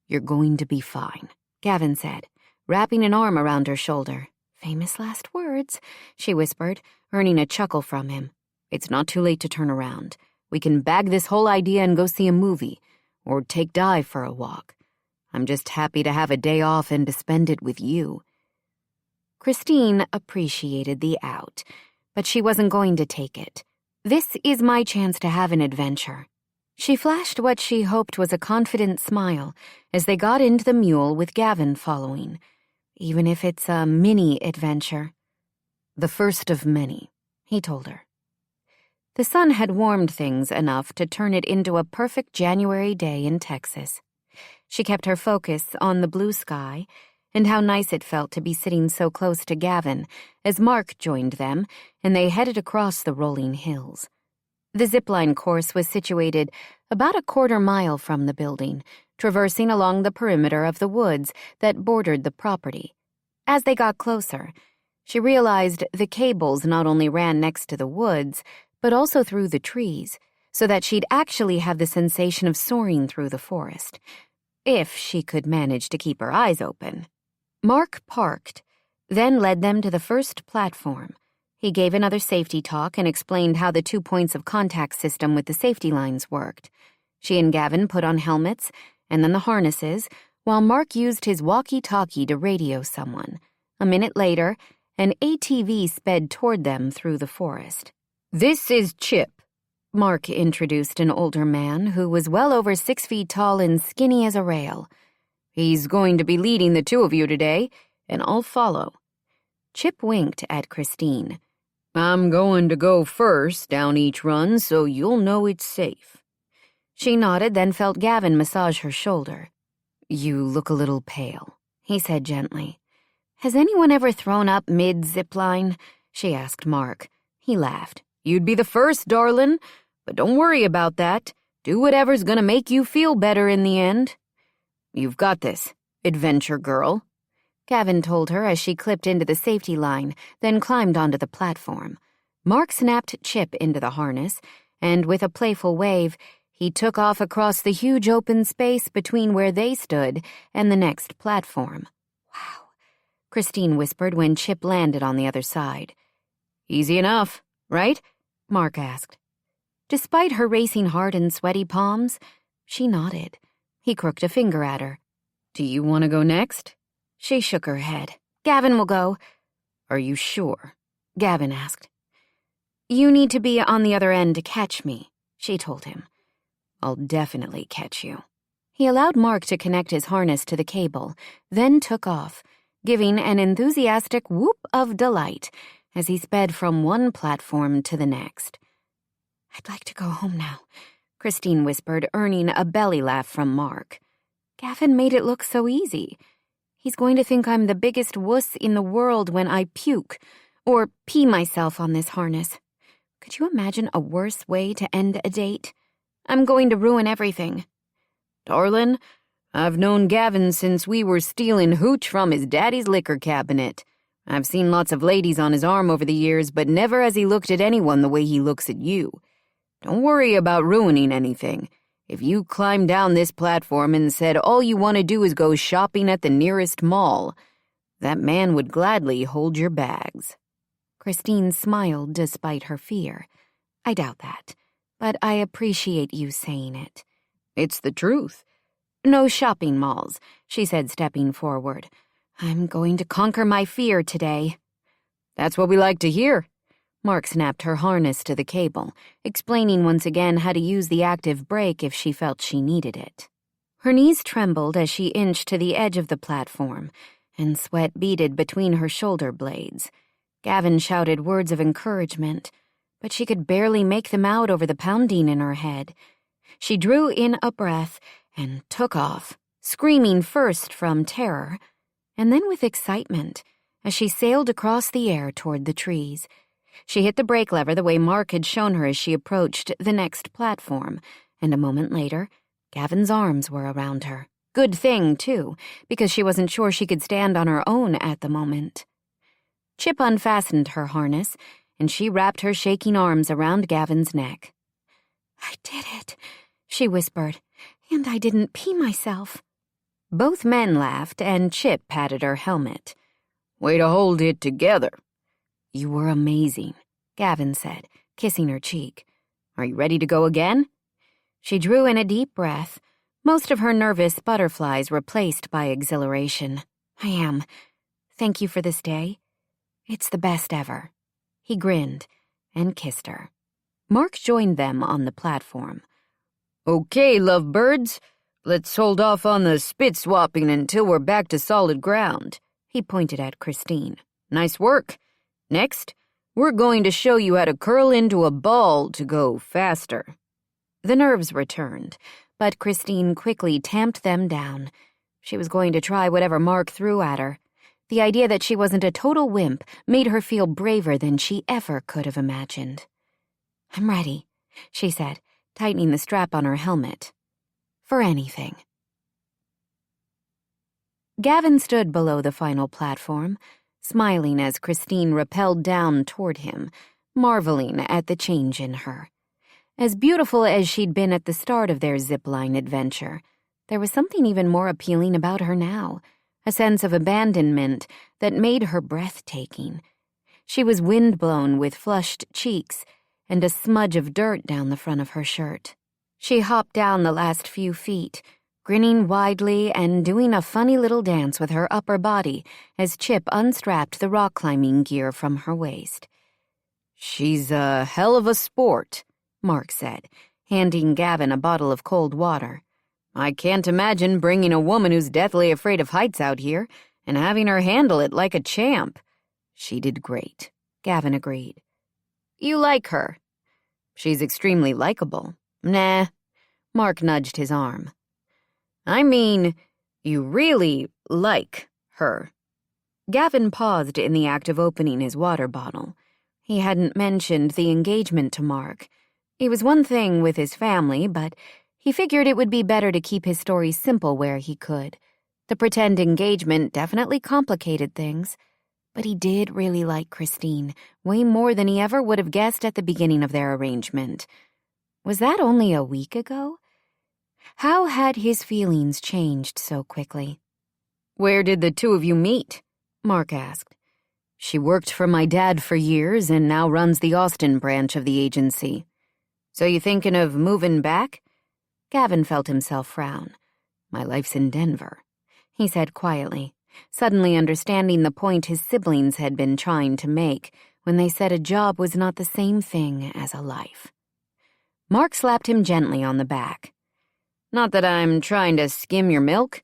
B: "You're going to be fine," Gavin said, wrapping an arm around her shoulder. "Famous last words," she whispered, earning a chuckle from him. "It's not too late to turn around. We can bag this whole idea and go see a movie, or take Di for a walk. I'm just happy to have a day off and to spend it with you." Christine appreciated the out, but she wasn't going to take it. "This is my chance to have an adventure." She flashed what she hoped was a confident smile as they got into the mule with Gavin following, even if it's a mini-adventure. "The first of many," he told her. The sun had warmed things enough to turn it into a perfect January day in Texas. She kept her focus on the blue sky and how nice it felt to be sitting so close to Gavin as Mark joined them and they headed across the rolling hills. The zipline course was situated about a quarter-mile from the building, traversing along the perimeter of the woods that bordered the property. As they got closer, she realized the cables not only ran next to the woods, but also through the trees, so that she'd actually have the sensation of soaring through the forest, if she could manage to keep her eyes open. Mark parked, then led them to the first platform. He gave another safety talk and explained how the 2 points of contact system with the safety lines worked. She and Gavin put on helmets, and then the harnesses, while Mark used his walkie-talkie to radio someone. A minute later, An ATV sped toward them through the forest. "This is Chip," Mark introduced an older man who was well over 6 feet tall and skinny as a rail. "He's going to be leading the two of you today, and I'll follow." Chip winked at Christine. "I'm going to go first down each run so you'll know it's safe." She nodded, then felt Gavin massage her shoulder. "You look a little pale," he said gently. "Has anyone ever thrown up mid-zipline?" she asked Mark. He laughed. "You'd be the first, darlin'. But don't worry about that. Do whatever's gonna make you feel better in the end." "You've got this, adventure girl," Gavin told her as she clipped into the safety line, then climbed onto the platform. Mark snapped Chip into the harness, and with a playful wave, he took off across the huge open space between where they stood and the next platform. "Wow," Christine whispered when Chip landed on the other side. "Easy enough, right?" Mark asked. Despite her racing heart and sweaty palms, she nodded. He crooked a finger at her. "Do you want to go next?" She shook her head. "Gavin will go." "Are you sure?" Gavin asked. "You need to be on the other end to catch me," she told him. "I'll definitely catch you." He allowed Mark to connect his harness to the cable, then took off, giving an enthusiastic whoop of delight as he sped from one platform to the next. "I'd like to go home now," Christine whispered, earning a belly laugh from Mark. "Gavin made it look so easy. He's going to think I'm the biggest wuss in the world when I puke or pee myself on this harness. Could you imagine a worse way to end a date? I'm going to ruin everything." "Darlin', I've known Gavin since we were stealing hooch from his daddy's liquor cabinet. I've seen lots of ladies on his arm over the years, but never has he looked at anyone the way he looks at you. Don't worry about ruining anything. If you climbed down this platform and said all you want to do is go shopping at the nearest mall, that man would gladly hold your bags." Christine smiled despite her fear. "I doubt that, but I appreciate you saying it." "It's the truth." "No shopping malls," she said, stepping forward. "I'm going to conquer my fear today." "That's what we like to hear." Mark snapped her harness to the cable, explaining once again how to use the active brake if she felt she needed it. Her knees trembled as she inched to the edge of the platform, and sweat beaded between her shoulder blades. Gavin shouted words of encouragement, but she could barely make them out over the pounding in her head. She drew in a breath and took off, screaming first from terror, and then with excitement as she sailed across the air toward the trees. She hit the brake lever the way Mark had shown her as she approached the next platform, and a moment later, Gavin's arms were around her. Good thing, too, because she wasn't sure she could stand on her own at the moment. Chip unfastened her harness, and she wrapped her shaking arms around Gavin's neck. "I did it," she whispered, "and I didn't pee myself." Both men laughed, and Chip patted her helmet. "Way to hold it together." "You were amazing," Gavin said, kissing her cheek. "Are you ready to go again?" She drew in a deep breath, most of her nervous butterflies replaced by exhilaration. "I am. Thank you for this day. It's the best ever." He grinned and kissed her. Mark joined them on the platform. "Okay, lovebirds, let's hold off on the spit swapping until we're back to solid ground." He pointed at Christine. "Nice work. Next, we're going to show you how to curl into a ball to go faster." The nerves returned, but Christine quickly tamped them down. She was going to try whatever Mark threw at her. The idea that she wasn't a total wimp made her feel braver than she ever could have imagined. "I'm ready," she said, tightening the strap on her helmet. "For anything." Gavin stood below the final platform, smiling as Christine rappelled down toward him, marveling at the change in her. As beautiful as she'd been at the start of their zipline adventure, there was something even more appealing about her now, a sense of abandonment that made her breathtaking. She was windblown with flushed cheeks and a smudge of dirt down the front of her shirt. She hopped down the last few feet, grinning widely and doing a funny little dance with her upper body as Chip unstrapped the rock climbing gear from her waist.
C: "She's a hell of a sport," Mark said, handing Gavin a bottle of cold water. "I can't imagine bringing a woman who's deathly afraid of heights out here and having her handle it like a champ."
B: "She did great," Gavin agreed. "You like her?"
C: "She's extremely likable."
B: "Nah." Mark nudged his arm.
C: "I mean, you really like her."
B: Gavin paused in the act of opening his water bottle. He hadn't mentioned the engagement to Mark. It was one thing with his family, but he figured it would be better to keep his story simple where he could. The pretend engagement definitely complicated things. But he did really like Christine, way more than he ever would have guessed at the beginning of their arrangement. Was that only a week ago? How had his feelings changed so quickly?
C: "Where did the two of you meet?"
B: Mark asked.
C: "She worked for my dad for years and now runs the Austin branch of the agency." "So you thinking of moving back?"
B: Gavin felt himself frown.
C: "My life's in Denver,"
B: he said quietly, suddenly understanding the point his siblings had been trying to make when they said a job was not the same thing as a life. Mark slapped him gently on the back.
C: "Not that I'm trying to skim your milk,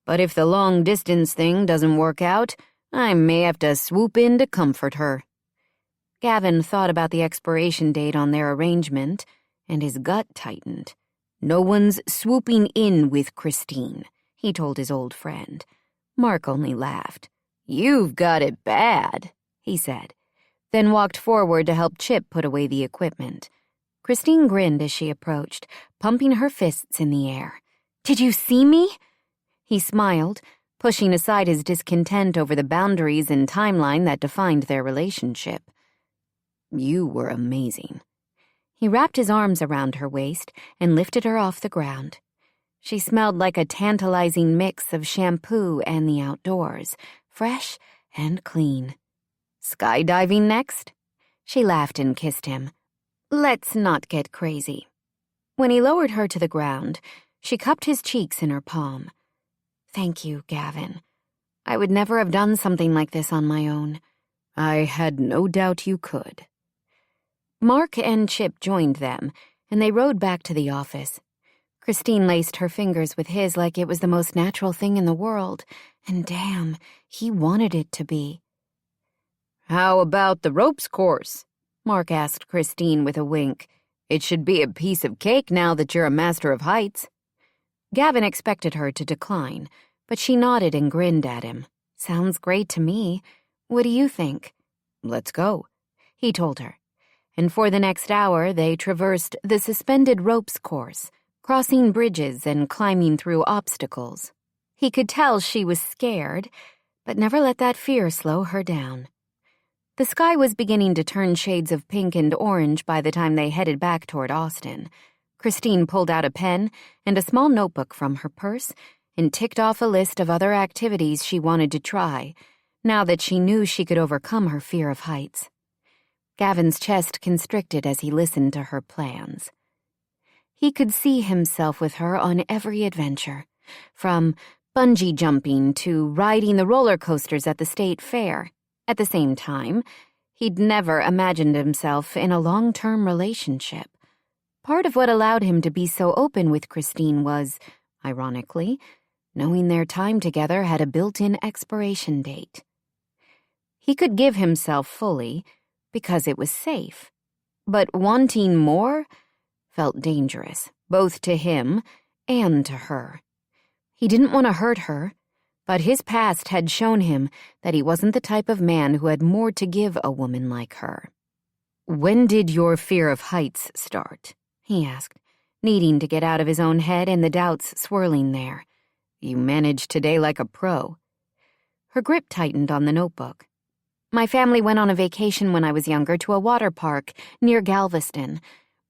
C: but if the long-distance thing doesn't work out, I may have to swoop in to comfort her."
B: Gavin thought about the expiration date on their arrangement, and his gut tightened.
C: "No one's swooping in with Christine,"
B: he told his old friend. Mark only laughed.
C: "You've got it bad," he said,
B: then walked forward to help Chip put away the equipment. Christine grinned as she approached, pumping her fists in the air. "Did you see me?" He smiled, pushing aside his discontent over the boundaries and timeline that defined their relationship.
C: "You were amazing."
B: He wrapped his arms around her waist and lifted her off the ground. She smelled like a tantalizing mix of shampoo and the outdoors, fresh and clean.
C: "Skydiving next?"
B: She laughed and kissed him. "Let's not get crazy." When he lowered her to the ground, she cupped his cheeks in her palm. "Thank you, Gavin. I would never have done something like this on my own."
C: "I had no doubt you could."
B: Mark and Chip joined them, and they rode back to the office. Christine laced her fingers with his like it was the most natural thing in the world, and damn, he wanted it to be.
C: "How about the ropes course?"
B: Mark asked Christine with a wink.
C: "It should be a piece of cake now that you're a master of heights."
B: Gavin expected her to decline, but she nodded and grinned at him. "Sounds great to me. What do you think?"
C: "Let's go,"
B: he told her. And for the next hour, they traversed the suspended ropes course, crossing bridges and climbing through obstacles. He could tell she was scared, but never let that fear slow her down. The sky was beginning to turn shades of pink and orange by the time they headed back toward Austin. Christine pulled out a pen and a small notebook from her purse and ticked off a list of other activities she wanted to try, now that she knew she could overcome her fear of heights. Gavin's chest constricted as he listened to her plans. He could see himself with her on every adventure, from bungee jumping to riding the roller coasters at the state fair. At the same time, he'd never imagined himself in a long-term relationship. Part of what allowed him to be so open with Christine was, ironically, knowing their time together had a built-in expiration date. He could give himself fully because it was safe, but wanting more felt dangerous, both to him and to her. He didn't want to hurt her, but his past had shown him that he wasn't the type of man who had more to give a woman like her.
C: "When did your fear of heights start?"
B: he asked, needing to get out of his own head and the doubts swirling there.
C: "You managed today like a pro."
B: Her grip tightened on the notebook. "My family went on a vacation when I was younger to a water park near Galveston.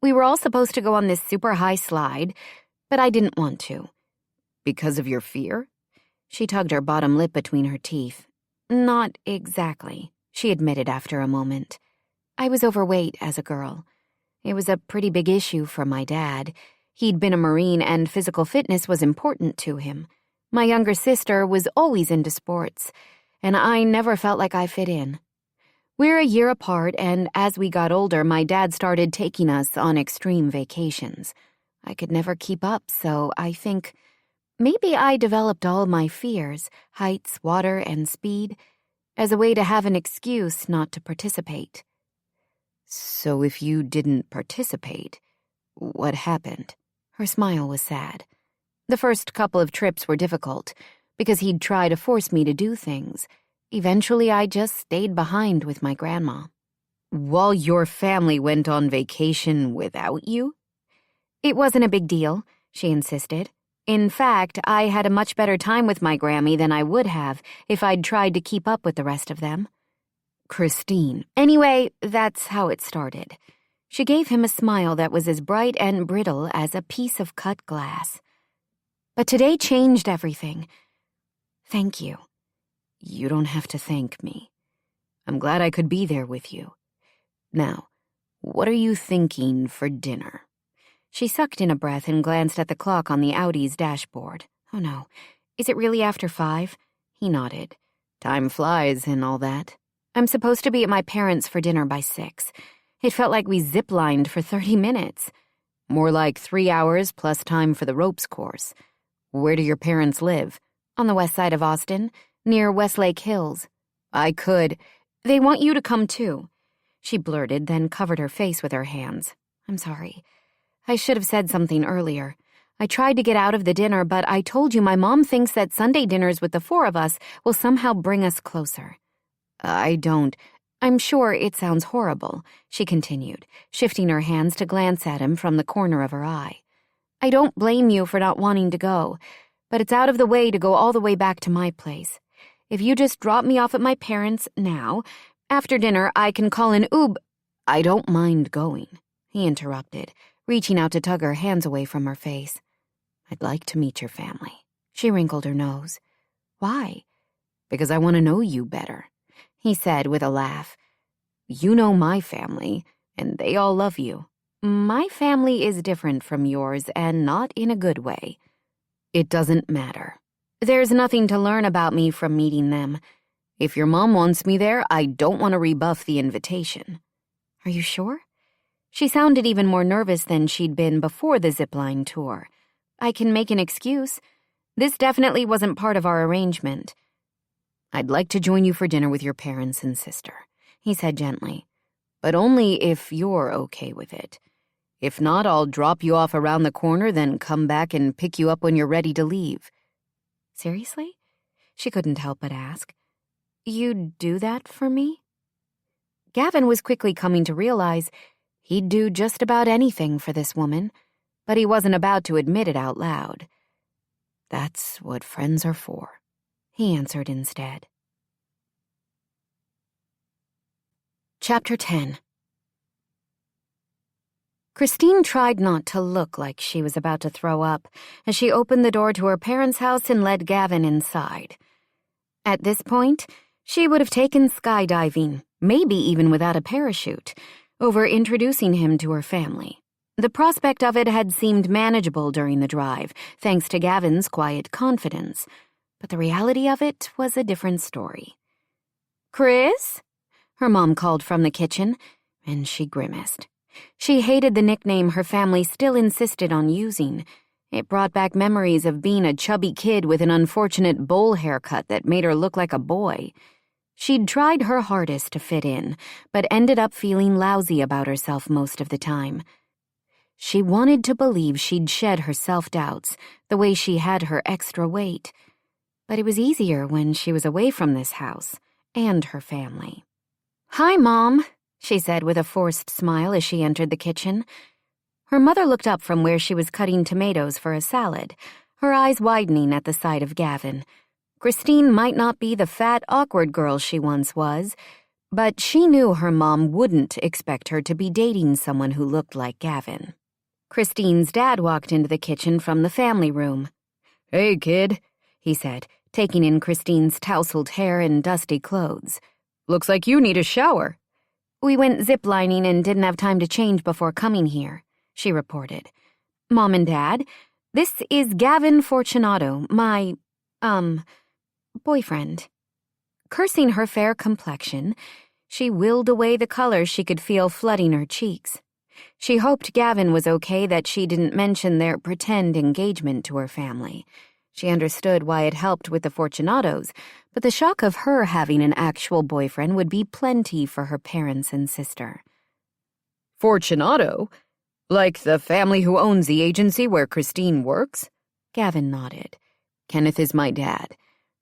B: We were all supposed to go on this super high slide, but I didn't want to."
C: "Because of your fear?"
B: She tugged her bottom lip between her teeth. "Not exactly," she admitted after a moment. "I was overweight as a girl. It was a pretty big issue for my dad. He'd been a Marine and physical fitness was important to him. My younger sister was always into sports, and I never felt like I fit in. We're a year apart, and as we got older, my dad started taking us on extreme vacations. I could never keep up, so I think maybe I developed all my fears, heights, water, and speed, as a way to have an excuse not to participate.
C: So if you didn't participate, what happened?
B: Her smile was sad. The first couple of trips were difficult, because he'd try to force me to do things. Eventually, I just stayed behind with my grandma.
C: While your family went on vacation without you?
B: It wasn't a big deal, she insisted. In fact, I had a much better time with my Grammy than I would have if I'd tried to keep up with the rest of them.
C: Christine.
B: Anyway, that's how it started. She gave him a smile that was as bright and brittle as a piece of cut glass. But today changed everything. Thank you.
C: You don't have to thank me. I'm glad I could be there with you. Now, what are you thinking for dinner?
B: She sucked in a breath and glanced at the clock on the Audi's dashboard. Oh no, is it really after 5? He nodded.
C: Time flies and all that.
B: I'm supposed to be at my parents' for dinner by 6. It felt like we zip-lined for 30 minutes.
C: More like 3 hours plus time for the ropes course. Where do your parents live?
B: On the west side of Austin, near Westlake Hills.
C: I could.
B: They want you to come too. She blurted, then covered her face with her hands. I'm sorry. I should have said something earlier. I tried to get out of the dinner, but I told you my mom thinks that Sunday dinners with the 4 of us will somehow bring us closer.
C: I don't.
B: I'm sure it sounds horrible, she continued, shifting her hands to glance at him from the corner of her eye. I don't blame you for not wanting to go, but it's out of the way to go all the way back to my place. If you just drop me off at my parents' now, after dinner I can call an Uber.
C: I don't mind going,
B: he interrupted, reaching out to tug her hands away from her face.
C: I'd like to meet your family.
B: She wrinkled her nose. Why?
C: Because I want to know you better, he said with a laugh. You know my family, and they all love you.
B: My family is different from yours, and not in a good way.
C: It doesn't matter.
B: There's nothing to learn about me from meeting them.
C: If your mom wants me there, I don't want to rebuff the invitation.
B: Are you sure? She sounded even more nervous than she'd been before the zipline tour. I can make an excuse. This definitely wasn't part of our arrangement.
C: I'd like to join you for dinner with your parents and sister, he said gently, but only if you're okay with it. If not, I'll drop you off around the corner, then come back and pick you up when you're ready to leave.
B: Seriously? She couldn't help but ask. You'd do that for me? Gavin was quickly coming to realize he'd do just about anything for this woman, but he wasn't about to admit it out loud.
C: That's what friends are for,
B: he answered instead. Chapter 10. Christine tried not to look like she was about to throw up as she opened the door to her parents' house and led Gavin inside. At this point, she would have taken skydiving, maybe even without a parachute, over introducing him to her family. The prospect of it had seemed manageable during the drive, thanks to Gavin's quiet confidence, but the reality of it was a different story. "Chris?" her mom called from the kitchen, and she grimaced. She hated the nickname her family still insisted on using. It brought back memories of being a chubby kid with an unfortunate bowl haircut that made her look like a boy. She'd tried her hardest to fit in, but ended up feeling lousy about herself most of the time. She wanted to believe she'd shed her self-doubts the way she had her extra weight, but it was easier when she was away from this house and her family. "Hi, Mom," she said with a forced smile as she entered the kitchen. Her mother looked up from where she was cutting tomatoes for a salad, her eyes widening at the sight of Gavin. Christine might not be the fat, awkward girl she once was, but she knew her mom wouldn't expect her to be dating someone who looked like Gavin. Christine's dad walked into the kitchen from the family room.
C: "Hey, kid,"
B: he said, taking in Christine's tousled hair and dusty clothes.
C: "Looks like you need a shower."
B: "We went ziplining and didn't have time to change before coming here," she reported.
C: Mom and Dad, this is Gavin Fortunato, my, boyfriend. Cursing her fair complexion, she willed away the color she could feel flooding her cheeks. She hoped Gavin was okay that she didn't mention their pretend engagement to her family. She understood why it helped with the Fortunatos, but the shock of her having an actual boyfriend would be plenty for her parents and sister.
B: Fortunato? Like the family who owns the agency where Christine works?
C: Gavin nodded.
B: Kenneth is my dad.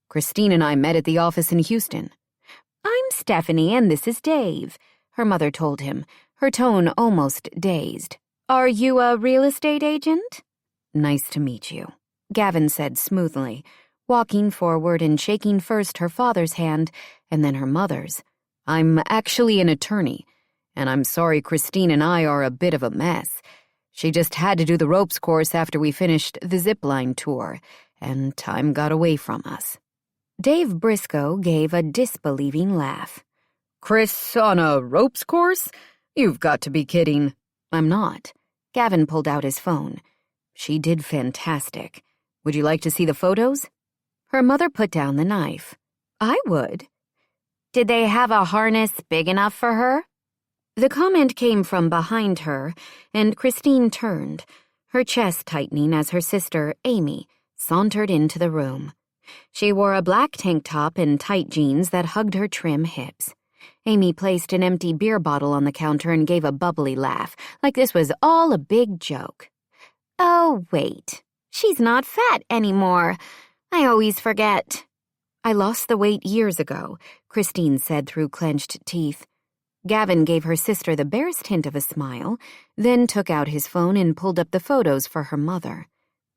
B: Christine and I met at the office in Houston.
C: I'm Stephanie and this is Dave, her mother told him, her tone almost dazed. Are you a real estate agent?
B: Nice to meet you,
C: Gavin said smoothly, walking forward and shaking first her father's hand and then her mother's.
B: I'm actually an attorney, and I'm sorry Christine and I are a bit of a mess. She just had to do the ropes course after we finished the zipline tour, and time got away from us.
C: Dave Briscoe gave a disbelieving laugh.
B: Chris on a ropes course? You've got to be kidding.
C: I'm not. Gavin pulled out his phone.
B: She did fantastic. Would you like to see the photos?
C: Her mother put down the knife. I would. Did they have a harness big enough for her? The comment came from behind her, and Christine turned, her chest tightening as her sister, Amy, sauntered into the room. She wore a black tank top and tight jeans that hugged her trim hips. Amy placed an empty beer bottle on the counter and gave a bubbly laugh, like this was all a big joke. Oh, wait. She's not fat anymore. I always forget. I lost the weight years ago, Christine said through clenched teeth. Gavin gave her sister the barest hint of a smile, then took out his phone and pulled up the photos for her mother.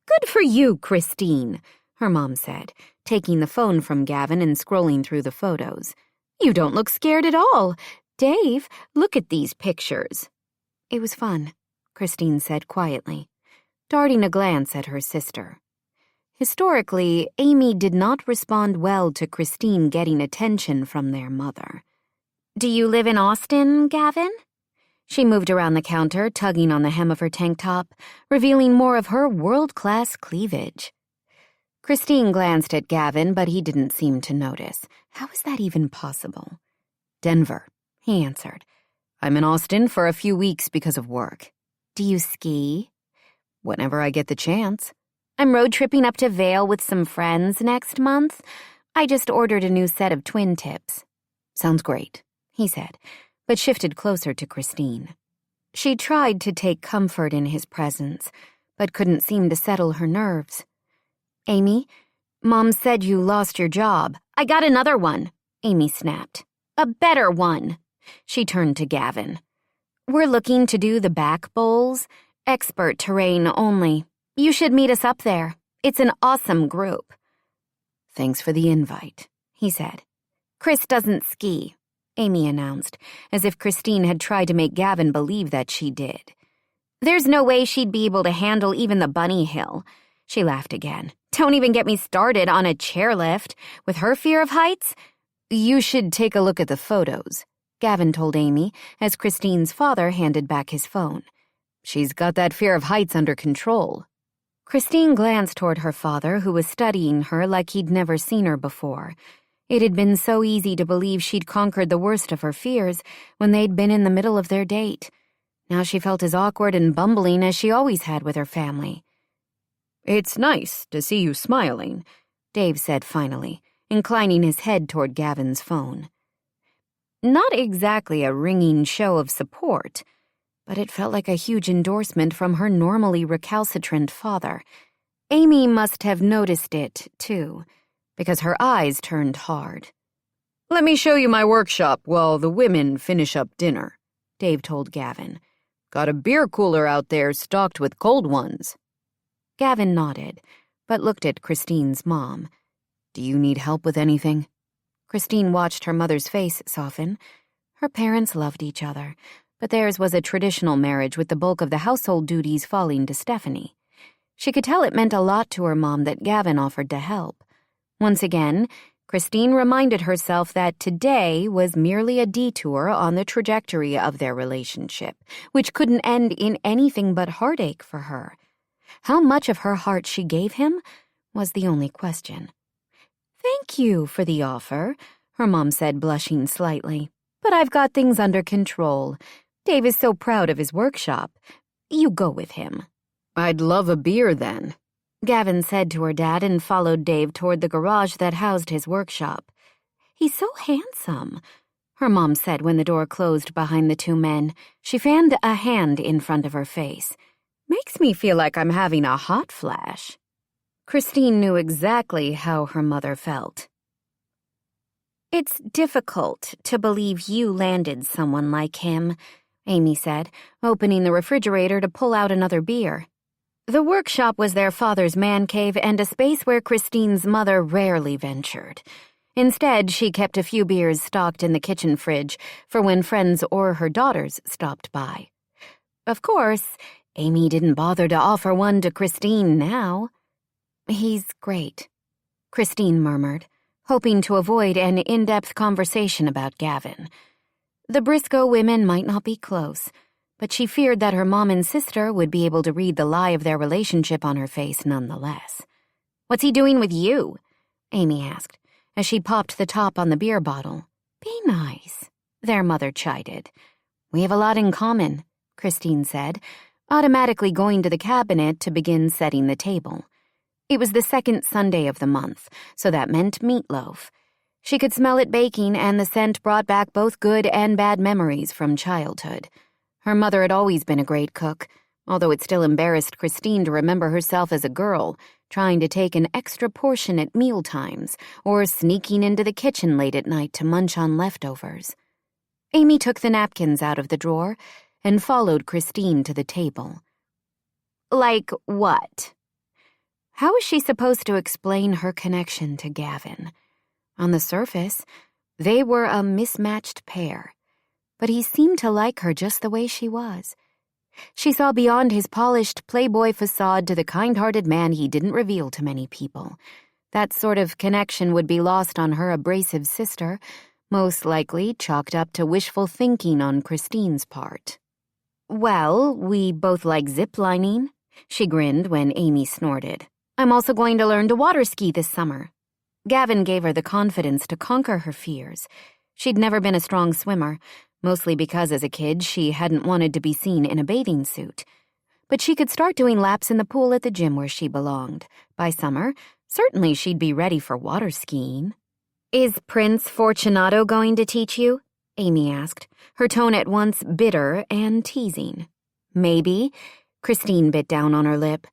C: Good for you, Christine, her mom said, taking the phone from Gavin and scrolling through the photos. You don't look scared at all. Dave, look at these pictures. It was fun, Christine said quietly, darting a glance at her sister. Historically, Amy did not respond well to Christine getting attention from their mother. Do you live in Austin, Gavin? She moved around the counter, tugging on the hem of her tank top, revealing more of her world-class cleavage. Christine glanced at Gavin, but he didn't seem to notice. How is that even possible?
B: Denver,
C: he answered.
B: I'm in Austin for a few weeks because of work.
C: Do you ski?
B: Whenever I get the chance.
C: I'm road tripping up to Vail with some friends next month. I just ordered a new set of twin tips.
B: Sounds great,
C: he said, but shifted closer to Christine. She tried to take comfort in his presence, but couldn't seem to settle her nerves. Amy, Mom said you lost your job. I got another one, Amy snapped. A better one. She turned to Gavin. We're looking to do the back bowls, expert terrain only. You should meet us up there. It's an awesome group.
B: Thanks for the invite,
C: he said. Chris doesn't ski, Amy announced, as if Christine had tried to make Gavin believe that she did. There's no way she'd be able to handle even the bunny hill. She laughed again. Don't even get me started on a chairlift. With her fear of heights,
B: you should take a look at the photos,
C: Gavin told Amy as Christine's father handed back his phone.
B: She's got that fear of heights under control.
C: Christine glanced toward her father, who was studying her like he'd never seen her before. It had been so easy to believe she'd conquered the worst of her fears when they'd been in the middle of their date. Now she felt as awkward and bumbling as she always had with her family.
B: It's nice to see you smiling,
C: Dave said finally, inclining his head toward Gavin's phone. Not exactly a ringing show of support, but it felt like a huge endorsement from her normally recalcitrant father. Amy must have noticed it, too, because her eyes turned hard.
B: Let me show you my workshop while the women finish up dinner, Dave told Gavin. Got a beer cooler out there stocked with cold ones.
C: Gavin nodded, but looked at Christine's mom.
B: Do you need help with anything?
C: Christine watched her mother's face soften. Her parents loved each other, but theirs was a traditional marriage with the bulk of the household duties falling to Stephanie. She could tell it meant a lot to her mom that Gavin offered to help. Once again, Christine reminded herself that today was merely a detour on the trajectory of their relationship, which couldn't end in anything but heartache for her.
B: How much of her heart she gave him was the only question. "Thank you for the offer," her mom said, blushing slightly. "But I've got things under control. Dave is so proud of his workshop. You go with him."
C: "I'd love a beer then,"
B: Gavin said to her dad and followed Dave toward the garage that housed his workshop. "He's so handsome," her mom said when the door closed behind the two men. She fanned a hand in front of her face. "Makes me feel like I'm having a hot flash." Christine knew exactly how her mother felt. "It's difficult to believe you landed someone like him," Amy said, opening the refrigerator to pull out another beer. The workshop was their father's man cave and a space where Christine's mother rarely ventured. Instead, she kept a few beers stocked in the kitchen fridge for when friends or her daughters stopped by. Of course, Amy didn't bother to offer one to Christine now. "He's great," Christine murmured, hoping to avoid an in-depth conversation about Gavin. The Briscoe women might not be close, but she feared that her mom and sister would be able to read the lie of their relationship on her face nonetheless. "What's he doing with you?" Amy asked, as she popped the top on the beer bottle. "Be nice," their mother chided. "We have a lot in common," Christine said, automatically going to the cabinet to begin setting the table. It was the second Sunday of the month, so that meant meatloaf. She could smell it baking, and the scent brought back both good and bad memories from childhood. Her mother had always been a great cook, although it still embarrassed Christine to remember herself as a girl, trying to take an extra portion at mealtimes or sneaking into the kitchen late at night to munch on leftovers. Amy took the napkins out of the drawer and followed Christine to the table. "Like what?" How was she supposed to explain her connection to Gavin? On the surface, they were a mismatched pair, but he seemed to like her just the way she was. She saw beyond his polished playboy facade to the kind-hearted man he didn't reveal to many people. That sort of connection would be lost on her abrasive sister, most likely chalked up to wishful thinking on Christine's part. "Well, we both like ziplining," she grinned when Amy snorted. "I'm also going to learn to water ski this summer." Gavin gave her the confidence to conquer her fears. She'd never been a strong swimmer, mostly because as a kid she hadn't wanted to be seen in a bathing suit. But she could start doing laps in the pool at the gym where she belonged. By summer, certainly she'd be ready for water skiing. "Is Prince Fortunato going to teach you?" Amy asked, her tone at once bitter and teasing. "Maybe." Christine bit down on her lip.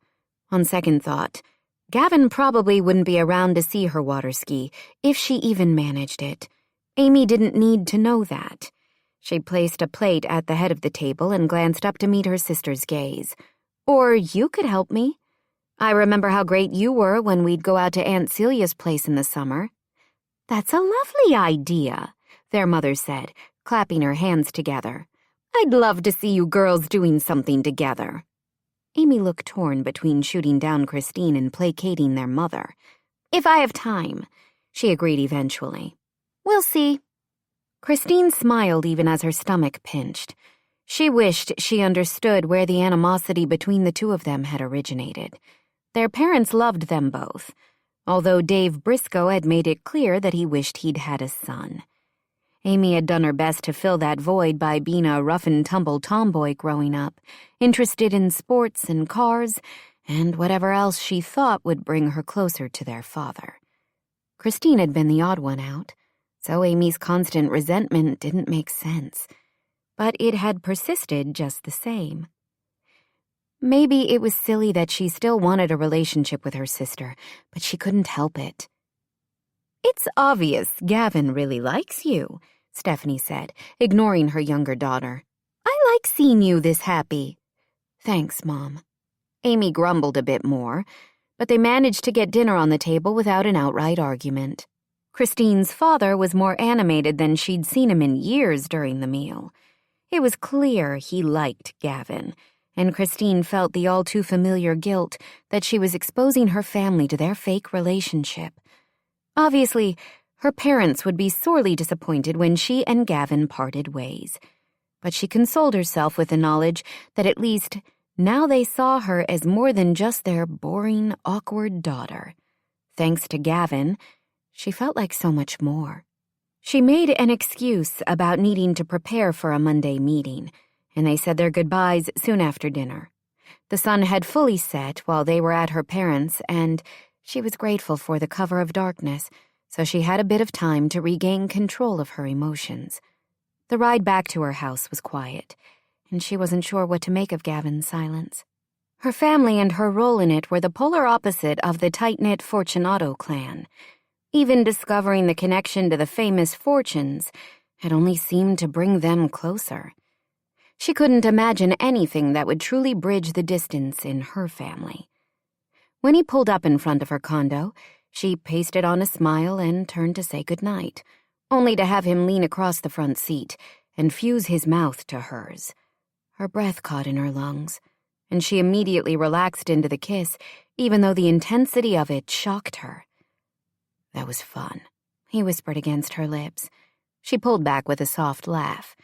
B: On second thought, Gavin probably wouldn't be around to see her water ski, if she even managed it. Amy didn't need to know that. She placed a plate at the head of the table and glanced up to meet her sister's gaze. "Or you could help me. I remember how great you were when we'd go out to Aunt Celia's place in the summer." "That's a lovely idea," their mother said, clapping her hands together. "I'd love to see you girls doing something together." Amy looked torn between shooting down Christine and placating their mother. "If I have time," she agreed eventually. "We'll see." Christine smiled even as her stomach pinched. She wished she understood where the animosity between the two of them had originated. Their parents loved them both, although Dave Briscoe had made it clear that he wished he'd had a son. Amy had done her best to fill that void by being a rough-and-tumble tomboy growing up, interested in sports and cars, and whatever else she thought would bring her closer to their father. Christine had been the odd one out, so Amy's constant resentment didn't make sense. But it had persisted just the same. Maybe it was silly that she still wanted a relationship with her sister, but she couldn't help it. "It's obvious Gavin really likes you," Stephanie said, ignoring her younger daughter. "I like seeing you this happy." "Thanks, Mom." Amy grumbled a bit more, but they managed to get dinner on the table without an outright argument. Christine's father was more animated than she'd seen him in years during the meal. It was clear he liked Gavin, and Christine felt the all-too-familiar guilt that she was exposing her family to their fake relationship. Obviously, her parents would be sorely disappointed when she and Gavin parted ways. But she consoled herself with the knowledge that at least Now they saw her as more than just their boring, awkward daughter. Thanks to Gavin, she felt like so much more. She made an excuse about needing to prepare for a Monday meeting, and they said their goodbyes soon after dinner. The sun had fully set while they were at her parents', and she was grateful for the cover of darkness, so she had a bit of time to regain control of her emotions. The ride back to her house was quiet, and she wasn't sure what to make of Gavin's silence. Her family and her role in it were the polar opposite of the tight-knit Fortunato clan. Even discovering the connection to the famous Fortunes had only seemed to bring them closer. She couldn't imagine anything that would truly bridge the distance in her family. When he pulled up in front of her condo, she pasted on a smile and turned to say goodnight, only to have him lean across the front seat and fuse his mouth to hers. Her breath caught in her lungs, and she immediately relaxed into the kiss, even though the intensity of it shocked her. "That was fun," he whispered against her lips. She pulled back with a soft laugh.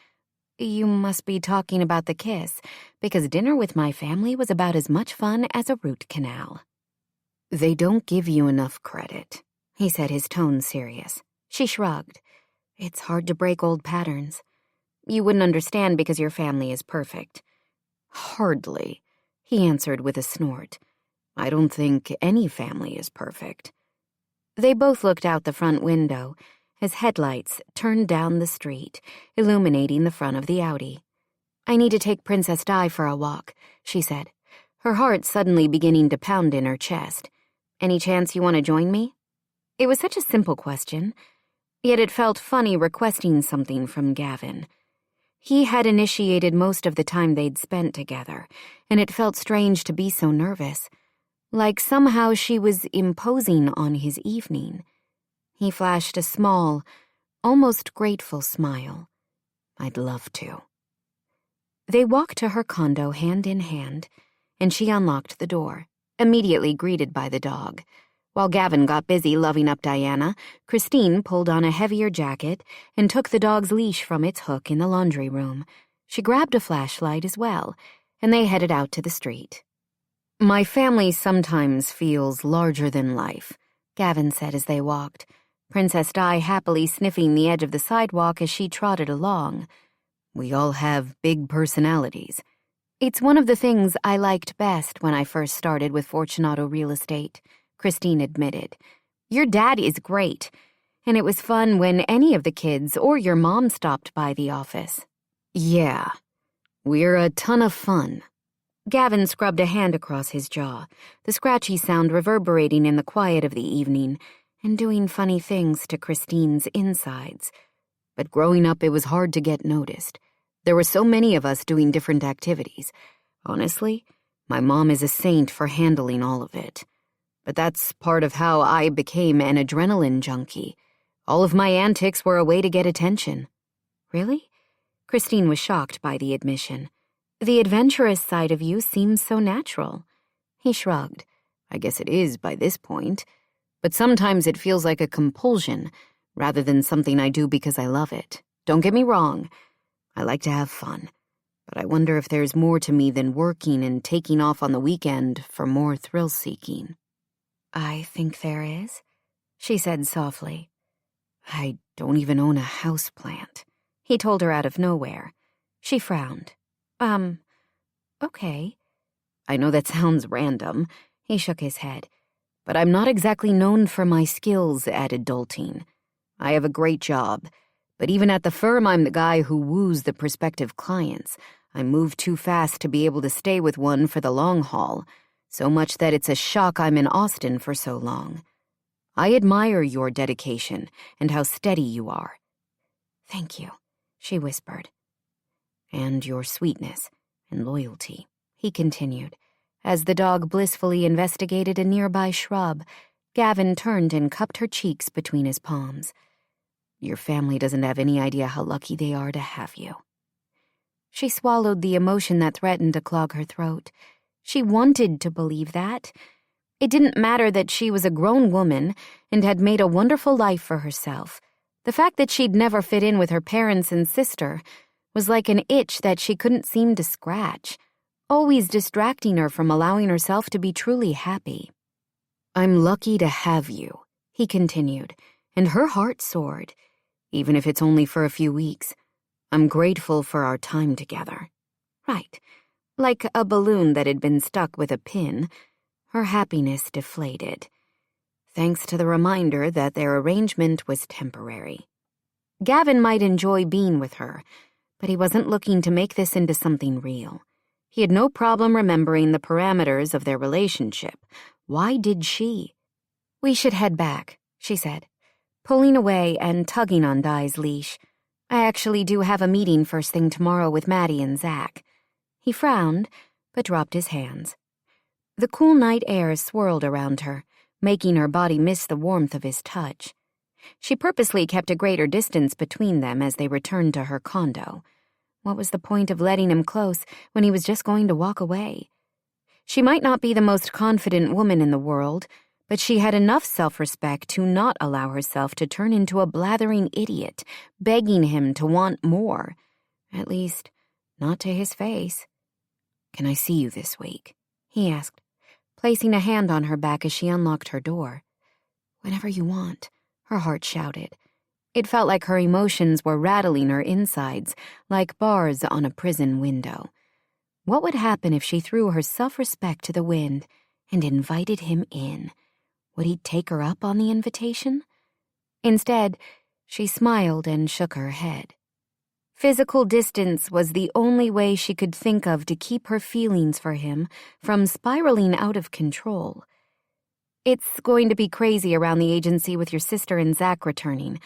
B: "You must be talking about the kiss, because dinner with my family was about as much fun as a root canal." "They don't give you enough credit," he said, his tone serious. She shrugged. "It's hard to break old patterns. You wouldn't understand because your family is perfect." "Hardly," he answered with a snort. "I don't think any family is perfect." They both looked out the front window as headlights turned down the street, illuminating the front of the Audi. "I need to take Princess Di for a walk," she said, her heart suddenly beginning to pound in her chest. "Any chance you want to join me?" It was such a simple question, yet it felt funny requesting something from Gavin. He had initiated most of the time they'd spent together, and it felt strange to be so nervous, like somehow she was imposing on his evening. He flashed a small, almost grateful smile. "I'd love to." They walked to her condo hand in hand, and she unlocked the door, immediately greeted by the dog. While Gavin got busy loving up Diana, Christine pulled on a heavier jacket and took the dog's leash from its hook in the laundry room. She grabbed a flashlight as well, and they headed out to the street. "My family sometimes feels larger than life," Gavin said as they walked, Princess Di happily sniffing the edge of the sidewalk as she trotted along. "We all have big personalities. It's one of the things I liked best when I first started with Fortunato Real Estate," Christine admitted. "Your dad is great, and it was fun when any of the kids or your mom stopped by the office." "Yeah, we're a ton of fun." Gavin scrubbed a hand across his jaw, the scratchy sound reverberating in the quiet of the evening and doing funny things to Christine's insides. "But growing up, it was hard to get noticed. There were so many of us doing different activities. Honestly, my mom is a saint for handling all of it. But that's part of how I became an adrenaline junkie. All of my antics were a way to get attention." "Really?" Christine was shocked by the admission. "The adventurous side of you seems so natural." He shrugged. "I guess it is by this point. But sometimes it feels like a compulsion, rather than something I do because I love it. Don't get me wrong. I like to have fun. But I wonder if there's more to me than working and taking off on the weekend for more thrill-seeking." "I think there is," she said softly. "I don't even own a houseplant," he told her out of nowhere. She frowned. Okay." "I know that sounds random," he shook his head, "but I'm not exactly known for my skills at adulting. I have a great job, but even at the firm I'm the guy who woos the prospective clients. I move too fast to be able to stay with one for the long haul, so much that it's a shock I'm in Austin for so long. I admire your dedication and how steady you are." "Thank you," she whispered. "And your sweetness and loyalty," he continued. As the dog blissfully investigated a nearby shrub, Gavin turned and cupped her cheeks between his palms. "Your family doesn't have any idea how lucky they are to have you." She swallowed the emotion that threatened to clog her throat. She wanted to believe that. It didn't matter that she was a grown woman and had made a wonderful life for herself. The fact that she'd never fit in with her parents and sister was like an itch that she couldn't seem to scratch. always distracting her from allowing herself to be truly happy. "I'm lucky to have you," he continued, and her heart soared, "even if it's only for a few weeks. I'm grateful for our time together." Right, like a balloon that had been stuck with a pin, her happiness deflated, thanks to the reminder that their arrangement was temporary. Gavin might enjoy being with her, but he wasn't looking to make this into something real. He had no problem remembering the parameters of their relationship. Why did she? "We should head back," she said, pulling away and tugging on Di's leash. "I actually do have a meeting first thing tomorrow with Maddie and Zach." He frowned, but dropped his hands. The cool night air swirled around her, making her body miss the warmth of his touch. She purposely kept a greater distance between them as they returned to her condo. What was the point of letting him close when he was just going to walk away? She might not be the most confident woman in the world, but she had enough self-respect to not allow herself to turn into a blathering idiot, begging him to want more. At least, not to his face. "Can I see you this week?" he asked, placing a hand on her back as she unlocked her door. "Whenever you want," her heart shouted. It felt like her emotions were rattling her insides, like bars on a prison window. What would happen if she threw her self-respect to the wind and invited him in? Would he take her up on the invitation? Instead, she smiled and shook her head. Physical distance was the only way she could think of to keep her feelings for him from spiraling out of control. "It's going to be crazy around the agency with your sister and Zach returning.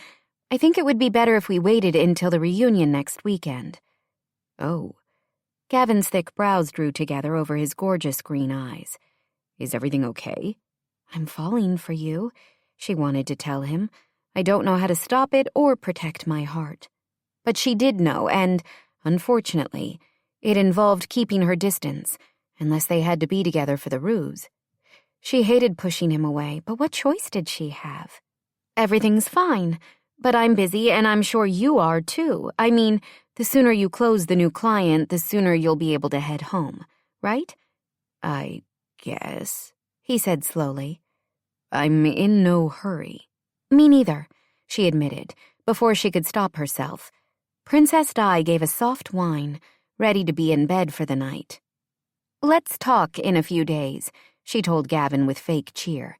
B: I think it would be better if we waited until the reunion next weekend." "Oh." Gavin's thick brows drew together over his gorgeous green eyes. "Is everything okay?" "I'm falling for you," she wanted to tell him. "I don't know how to stop it or protect my heart." But she did know, and, unfortunately, it involved keeping her distance, unless they had to be together for the ruse. She hated pushing him away, but what choice did she have? "Everything's fine, but I'm busy, and I'm sure you are, too. I mean, the sooner you close the new client, the sooner you'll be able to head home, right?" "I guess," he said slowly. "I'm in no hurry." "Me neither," she admitted, before she could stop herself. Princess Di gave a soft whine, ready to be in bed for the night. "Let's talk in a few days," she told Gavin with fake cheer.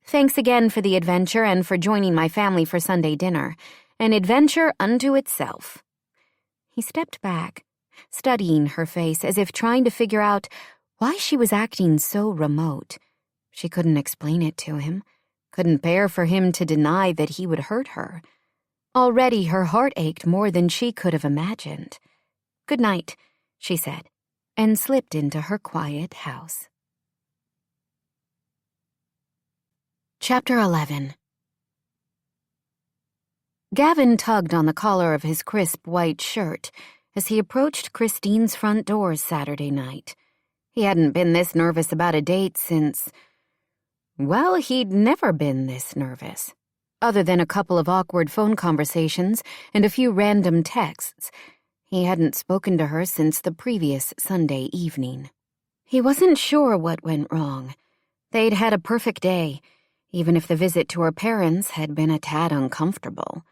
B: "Thanks again for the adventure and for joining my family for Sunday dinner. An adventure unto itself." He stepped back, studying her face as if trying to figure out why she was acting so remote. She couldn't explain it to him, couldn't bear for him to deny that he would hurt her. Already her heart ached more than she could have imagined. "Good night," she said, and slipped into her quiet house. Chapter 11. Gavin tugged on the collar of his crisp white shirt as he approached Christine's front door Saturday night. He hadn't been this nervous about a date since... Well, he'd never been this nervous. Other than a couple of awkward phone conversations and a few random texts, he hadn't spoken to her since the previous Sunday evening. He wasn't sure what went wrong. They'd had a perfect day, even if the visit to her parents had been a tad uncomfortable.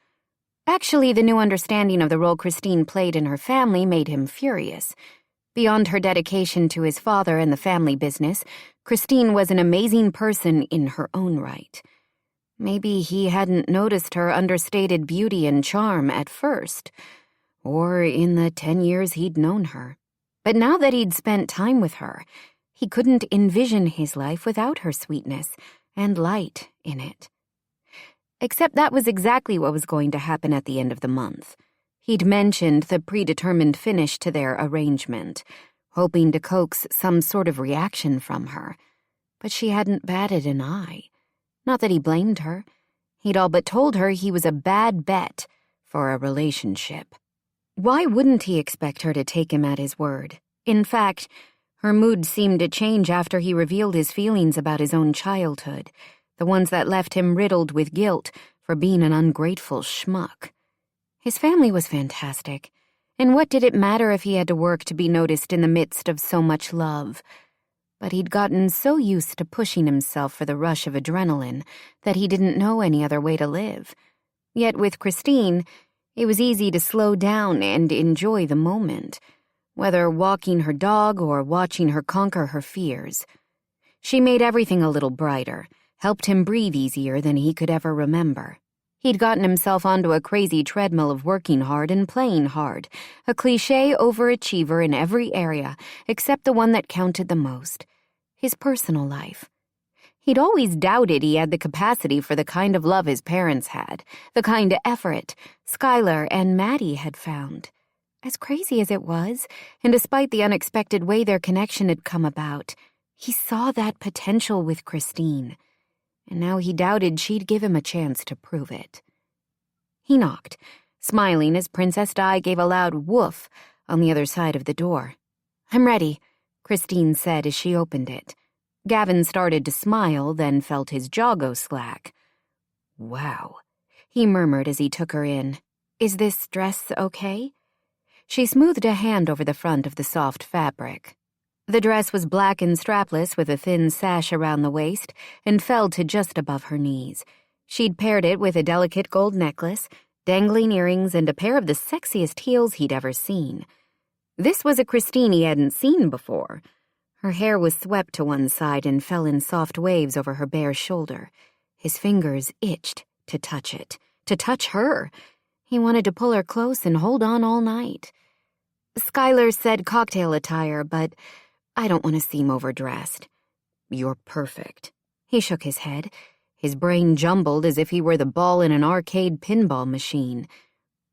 B: Actually, the new understanding of the role Christine played in her family made him furious. Beyond her dedication to his father and the family business, Christine was an amazing person in her own right. Maybe he hadn't noticed her understated beauty and charm at first, or in the 10 years he'd known her. But now that he'd spent time with her, he couldn't envision his life without her sweetness and light in it. Except that was exactly what was going to happen at the end of the month. He'd mentioned the predetermined finish to their arrangement, hoping to coax some sort of reaction from her. But she hadn't batted an eye. Not that he blamed her. He'd all but told her he was a bad bet for a relationship. Why wouldn't he expect her to take him at his word? In fact, her mood seemed to change after he revealed his feelings about his own childhood, the ones that left him riddled with guilt for being an ungrateful schmuck. His family was fantastic, And what did it matter if he had to work to be noticed in the midst of so much love? But he'd gotten so used to pushing himself for the rush of adrenaline that he didn't know any other way to live. Yet with Christine, it was easy to slow down and enjoy the moment, whether walking her dog or watching her conquer her fears. She made everything a little brighter, helped him breathe easier than he could ever remember. He'd gotten himself onto a crazy treadmill of working hard and playing hard, a cliché overachiever in every area except the one that counted the most, his personal life. He'd always doubted he had the capacity for the kind of love his parents had, the kind of effort Skylar and Maddie had found. As crazy as it was, and despite the unexpected way their connection had come about, he saw that potential with Christine. And now he doubted she'd give him a chance to prove it. He knocked, smiling as Princess Di gave a loud woof on the other side of the door. "I'm ready," Christine said as she opened it. Gavin started to smile, then felt his jaw go slack. "Wow," he murmured as he took her in. "Is this dress okay?" She smoothed a hand over the front of the soft fabric. The dress was black and strapless with a thin sash around the waist and fell to just above her knees. She'd paired it with a delicate gold necklace, dangling earrings, and a pair of the sexiest heels he'd ever seen. This was a Christine he hadn't seen before. Her hair was swept to one side and fell in soft waves over her bare shoulder. His fingers itched to touch it, to touch her. He wanted to pull her close and hold on all night. Skylar said cocktail attire, but I don't want to seem overdressed. "You're perfect." He shook his head. His brain jumbled as if he were the ball in an arcade pinball machine.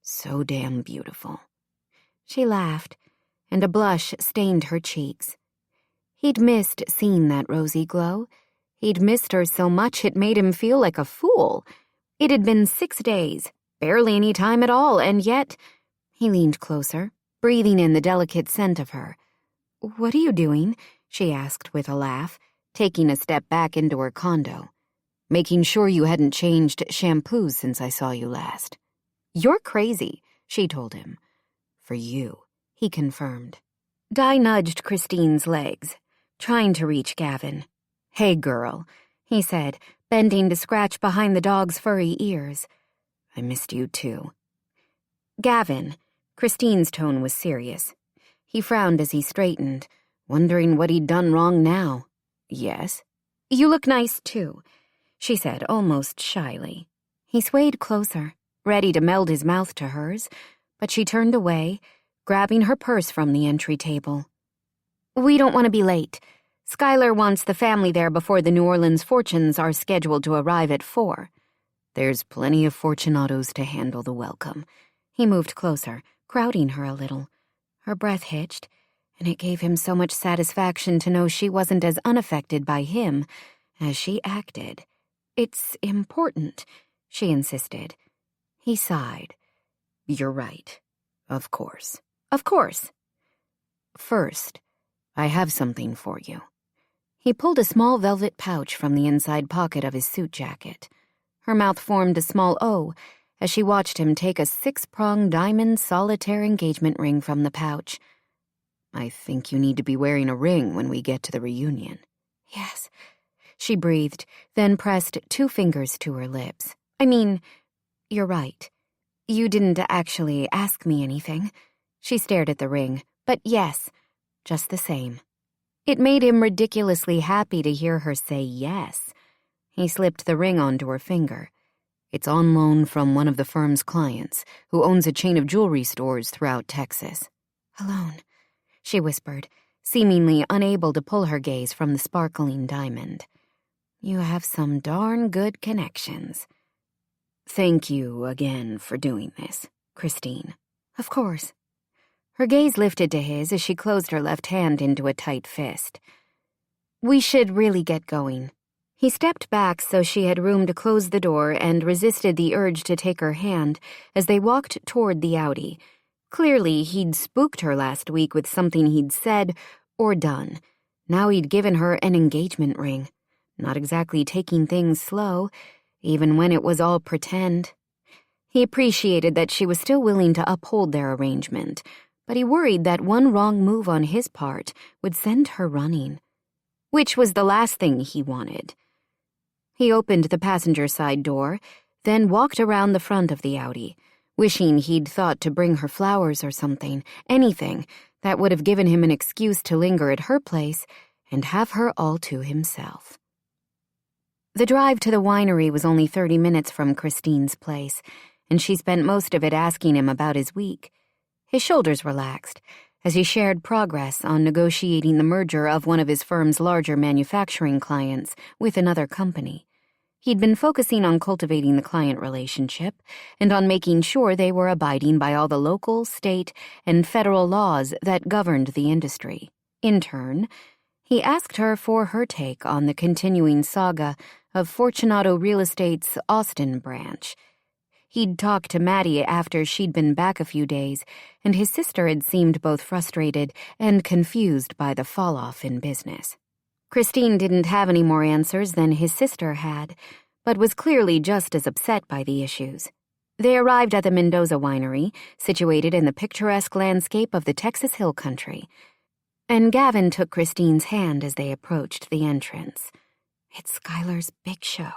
B: "So damn beautiful." She laughed, and a blush stained her cheeks. He'd missed seeing that rosy glow. He'd missed her so much it made him feel like a fool. It had been 6 days, barely any time at all, and yet... He leaned closer, breathing in the delicate scent of her. "What are you doing?" she asked with a laugh, taking a step back into her condo. "Making sure you hadn't changed shampoos since I saw you last." "You're crazy," she told him. "For you," he confirmed. Di nudged Christine's legs, trying to reach Gavin. "Hey, girl," he said, bending to scratch behind the dog's furry ears. "I missed you too." "Gavin," Christine's tone was serious. He frowned as he straightened, wondering what he'd done wrong now. "Yes?" "You look nice, too," she said almost shyly. He swayed closer, ready to meld his mouth to hers, but she turned away, grabbing her purse from the entry table. "We don't want to be late. Skylar wants the family there before the New Orleans Fortunes are scheduled to arrive at 4. "There's plenty of Fortunatos to handle the welcome." He moved closer, crowding her a little. Her breath hitched, and it gave him so much satisfaction to know she wasn't as unaffected by him as she acted. "It's important," she insisted. He sighed. "You're right. Of course. Of course." "First, I have something for you." He pulled a small velvet pouch from the inside pocket of his suit jacket. Her mouth formed a small O as she watched him take a 6-pronged diamond solitaire engagement ring from the pouch. "I think you need to be wearing a ring when we get to the reunion." "Yes," she breathed, then pressed 2 fingers to her lips. "I mean, you're right. You didn't actually ask me anything." She stared at the ring. "But yes, just the same." It made him ridiculously happy to hear her say yes. He slipped the ring onto her finger. "It's on loan from one of the firm's clients, who owns a chain of jewelry stores throughout Texas." "Alone," she whispered, seemingly unable to pull her gaze from the sparkling diamond. "You have some darn good connections." "Thank you again for doing this, Christine." "Of course." Her gaze lifted to his as she closed her left hand into a tight fist. "We should really get going." He stepped back so she had room to close the door and resisted the urge to take her hand as they walked toward the Audi. Clearly, he'd spooked her last week with something he'd said or done. Now he'd given her an engagement ring. Not exactly taking things slow, even when it was all pretend. He appreciated that she was still willing to uphold their arrangement, but he worried that one wrong move on his part would send her running, which was the last thing he wanted. He opened the passenger side door, then walked around the front of the Audi, wishing he'd thought to bring her flowers or something, anything that would have given him an excuse to linger at her place and have her all to himself. The drive to the winery was only 30 minutes from Christine's place, and she spent most of it asking him about his week. His shoulders relaxed as he shared progress on negotiating the merger of one of his firm's larger manufacturing clients with another company. He'd been focusing on cultivating the client relationship and on making sure they were abiding by all the local, state, and federal laws that governed the industry. In turn, he asked her for her take on the continuing saga of Fortunato Real Estate's Austin branch. He'd talked to Maddie after she'd been back a few days, and his sister had seemed both frustrated and confused by the fall-off in business. Christine didn't have any more answers than his sister had, but was clearly just as upset by the issues. They arrived at the Mendoza winery, situated in the picturesque landscape of the Texas Hill Country, and Gavin took Christine's hand as they approached the entrance. "It's Skylar's big show,"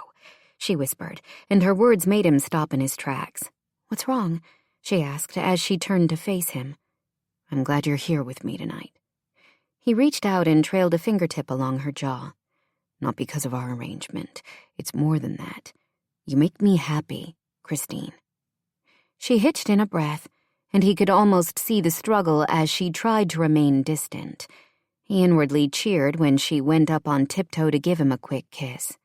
B: she whispered, and her words made him stop in his tracks. "What's wrong?" she asked as she turned to face him. "I'm glad you're here with me tonight." He reached out and trailed a fingertip along her jaw. "Not because of our arrangement. It's more than that. You make me happy, Christine." She hitched in a breath, and he could almost see the struggle as she tried to remain distant. He inwardly cheered when she went up on tiptoe to give him a quick kiss.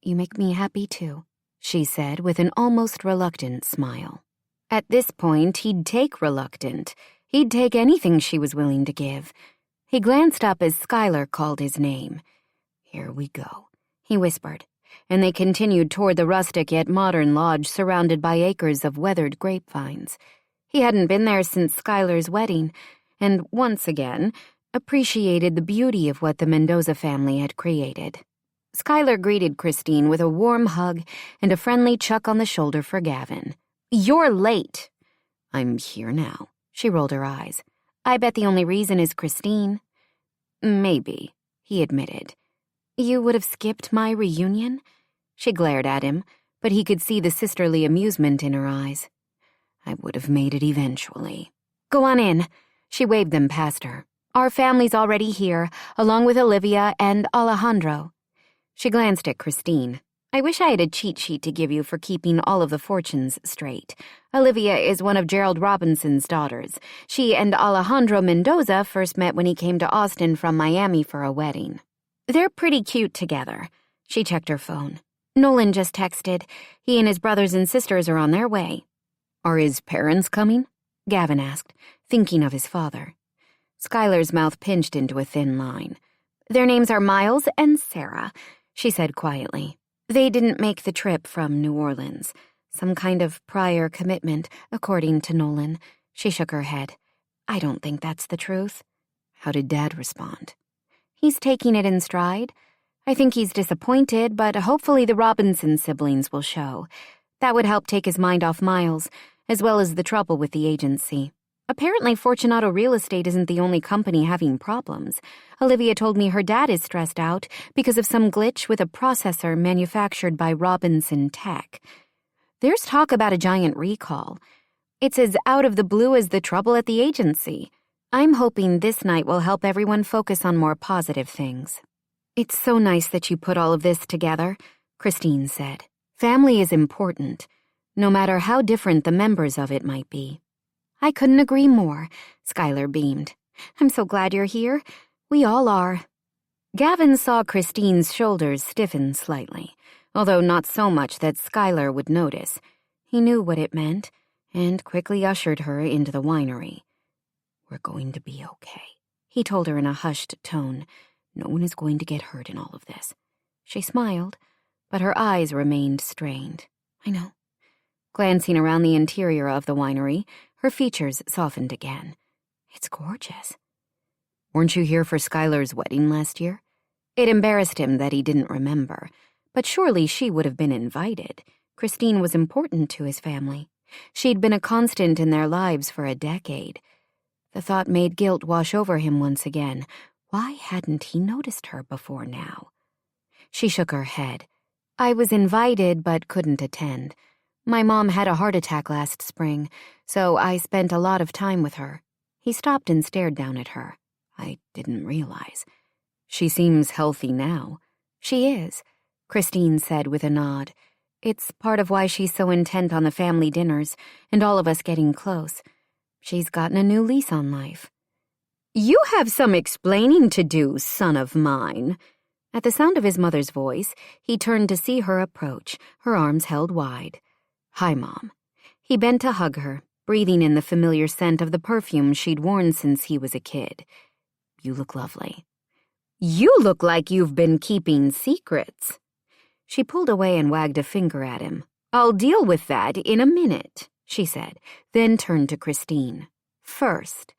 B: "You make me happy too," she said with an almost reluctant smile. At this point, he'd take reluctant. He'd take anything she was willing to give. He glanced up as Skylar called his name. "Here we go," he whispered, and they continued toward the rustic yet modern lodge surrounded by acres of weathered grapevines. He hadn't been there since Skylar's wedding, and once again appreciated the beauty of what the Mendoza family had created. Skylar greeted Christine with a warm hug and a friendly chuck on the shoulder for Gavin. "You're late." "I'm here now." She rolled her eyes. "I bet the only reason is Christine." "Maybe," he admitted. "You would have skipped my reunion?" She glared at him, but he could see the sisterly amusement in her eyes. "I would have made it eventually." "Go on in." She waved them past her. "Our family's already here, along with Olivia and Alejandro." She glanced at Christine. "I wish I had a cheat sheet to give you for keeping all of the fortunes straight. Olivia is one of Gerald Robinson's daughters. She and Alejandro Mendoza first met when he came to Austin from Miami for a wedding. They're pretty cute together." She checked her phone. "Nolan just texted. He and his brothers and sisters are on their way." "Are his parents coming?" Gavin asked, thinking of his father. Skylar's mouth pinched into a thin line. "Their names are Miles and Sarah," she said quietly. "They didn't make the trip from New Orleans. Some kind of prior commitment, according to Nolan." She shook her head. "I don't think that's the truth." "How did Dad respond?" "He's taking it in stride. I think he's disappointed, but hopefully the Robinson siblings will show. That would help take his mind off Miles, as well as the trouble with the agency. Apparently Fortunato Real Estate isn't the only company having problems. Olivia told me her dad is stressed out because of some glitch with a processor manufactured by Robinson Tech. There's talk about a giant recall. It's as out of the blue as the trouble at the agency. I'm hoping this night will help everyone focus on more positive things." "It's so nice that you put all of this together," Christine said. "Family is important, no matter how different the members of it might be." "I couldn't agree more," Skylar beamed. "I'm so glad you're here. We all are." Gavin saw Christine's shoulders stiffen slightly, although not so much that Skylar would notice. He knew what it meant, and quickly ushered her into the winery. "We're going to be okay," he told her in a hushed tone. "No one is going to get hurt in all of this." She smiled, but her eyes remained strained. "I know." Glancing around the interior of the winery, her features softened again. "It's gorgeous." "Weren't you here for Skylar's wedding last year?" It embarrassed him that he didn't remember, but surely she would have been invited. Christine was important to his family. She'd been a constant in their lives for a decade. The thought made guilt wash over him once again. Why hadn't he noticed her before now? She shook her head. I was invited but couldn't attend. My mom had a heart attack last spring, so I spent a lot of time with her. He stopped and stared down at her. I didn't realize. She seems healthy now. She is, Christine said with a nod. It's part of why she's so intent on the family dinners and all of us getting close. She's gotten a new lease on life. You have some explaining to do, son of mine. At the sound of his mother's voice, he turned to see her approach, her arms held wide. Hi, Mom. He bent to hug her, breathing in the familiar scent of the perfume she'd worn since he was a kid. You look lovely. You look like you've been keeping secrets. She pulled away and wagged a finger at him. I'll deal with that in a minute, she said, then turned to Christine. First,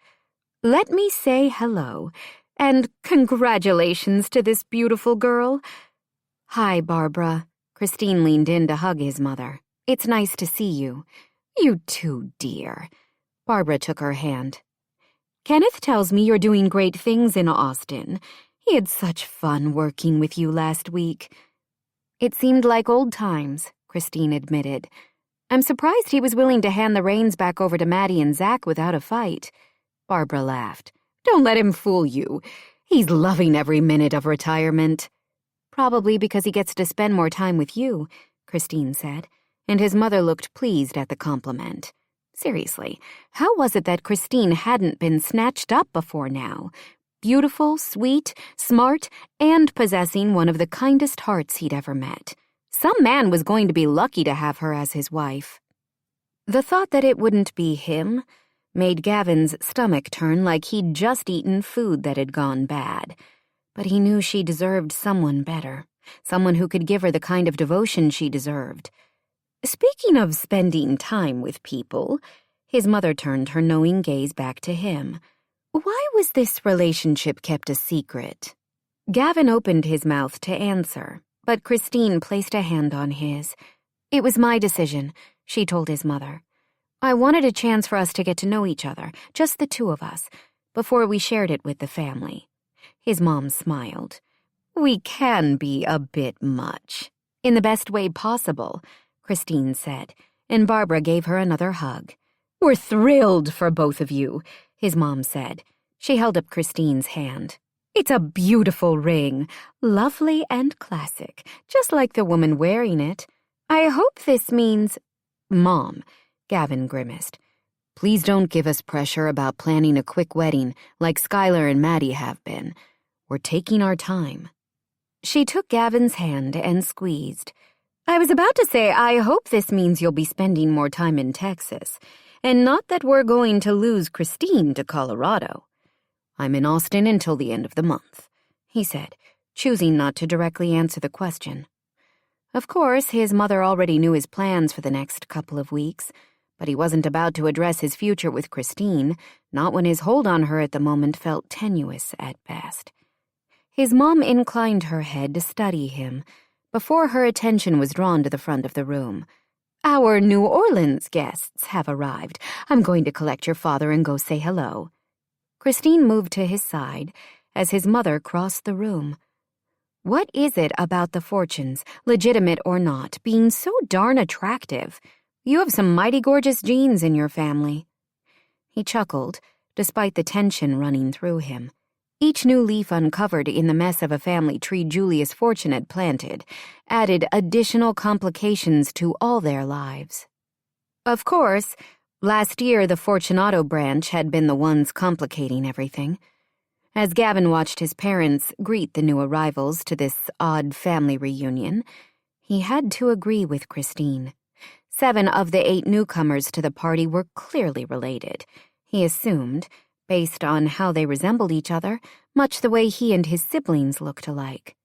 B: let me say hello, and congratulations to this beautiful girl. Hi, Barbara. Christine leaned in to hug his mother. It's nice to see you. You too, dear. Barbara took her hand. Kenneth tells me you're doing great things in Austin. He had such fun working with you last week. It seemed like old times, Christine admitted. I'm surprised he was willing to hand the reins back over to Maddie and Zach without a fight. Barbara laughed. Don't let him fool you. He's loving every minute of retirement. Probably because he gets to spend more time with you, Christine said, and his mother looked pleased at the compliment. Seriously, how was it that Christine hadn't been snatched up before now? Beautiful, sweet, smart, and possessing one of the kindest hearts he'd ever met. Some man was going to be lucky to have her as his wife. The thought that it wouldn't be him made Gavin's stomach turn like he'd just eaten food that had gone bad. But he knew she deserved someone better, someone who could give her the kind of devotion she deserved. Speaking of spending time with people, his mother turned her knowing gaze back to him. Why was this relationship kept a secret? Gavin opened his mouth to answer, but Christine placed a hand on his. It was my decision, she told his mother. I wanted a chance for us to get to know each other, just the two of us, before we shared it with the family. His mom smiled. We can be a bit much. In the best way possible, Christine said, and Barbara gave her another hug. We're thrilled for both of you, his mom said. She held up Christine's hand. It's a beautiful ring, lovely and classic, just like the woman wearing it. I hope this means... Mom, Gavin grimaced. Please don't give us pressure about planning a quick wedding like Skylar and Maddie have been. We're taking our time. She took Gavin's hand and squeezed. I was about to say, I hope this means you'll be spending more time in Texas, and not that we're going to lose Christine to Colorado. I'm in Austin until the end of the month, he said, choosing not to directly answer the question. Of course, his mother already knew his plans for the next couple of weeks, but he wasn't about to address his future with Christine, not when his hold on her at the moment felt tenuous at best. His mom inclined her head to study him before her attention was drawn to the front of the room. Our New Orleans guests have arrived. I'm going to collect your father and go say hello. Christine moved to his side as his mother crossed the room. What is it about the Fortunes, legitimate or not, being so darn attractive? You have some mighty gorgeous genes in your family. He chuckled, despite the tension running through him. Each new leaf uncovered in the mess of a family tree Julius Fortune had planted added additional complications to all their lives. Of course, last year the Fortunato branch had been the ones complicating everything. As Gavin watched his parents greet the new arrivals to this odd family reunion, he had to agree with Christine. 7 of the 8 newcomers to the party were clearly related, he assumed, based on how they resembled each other, much the way he and his siblings looked alike.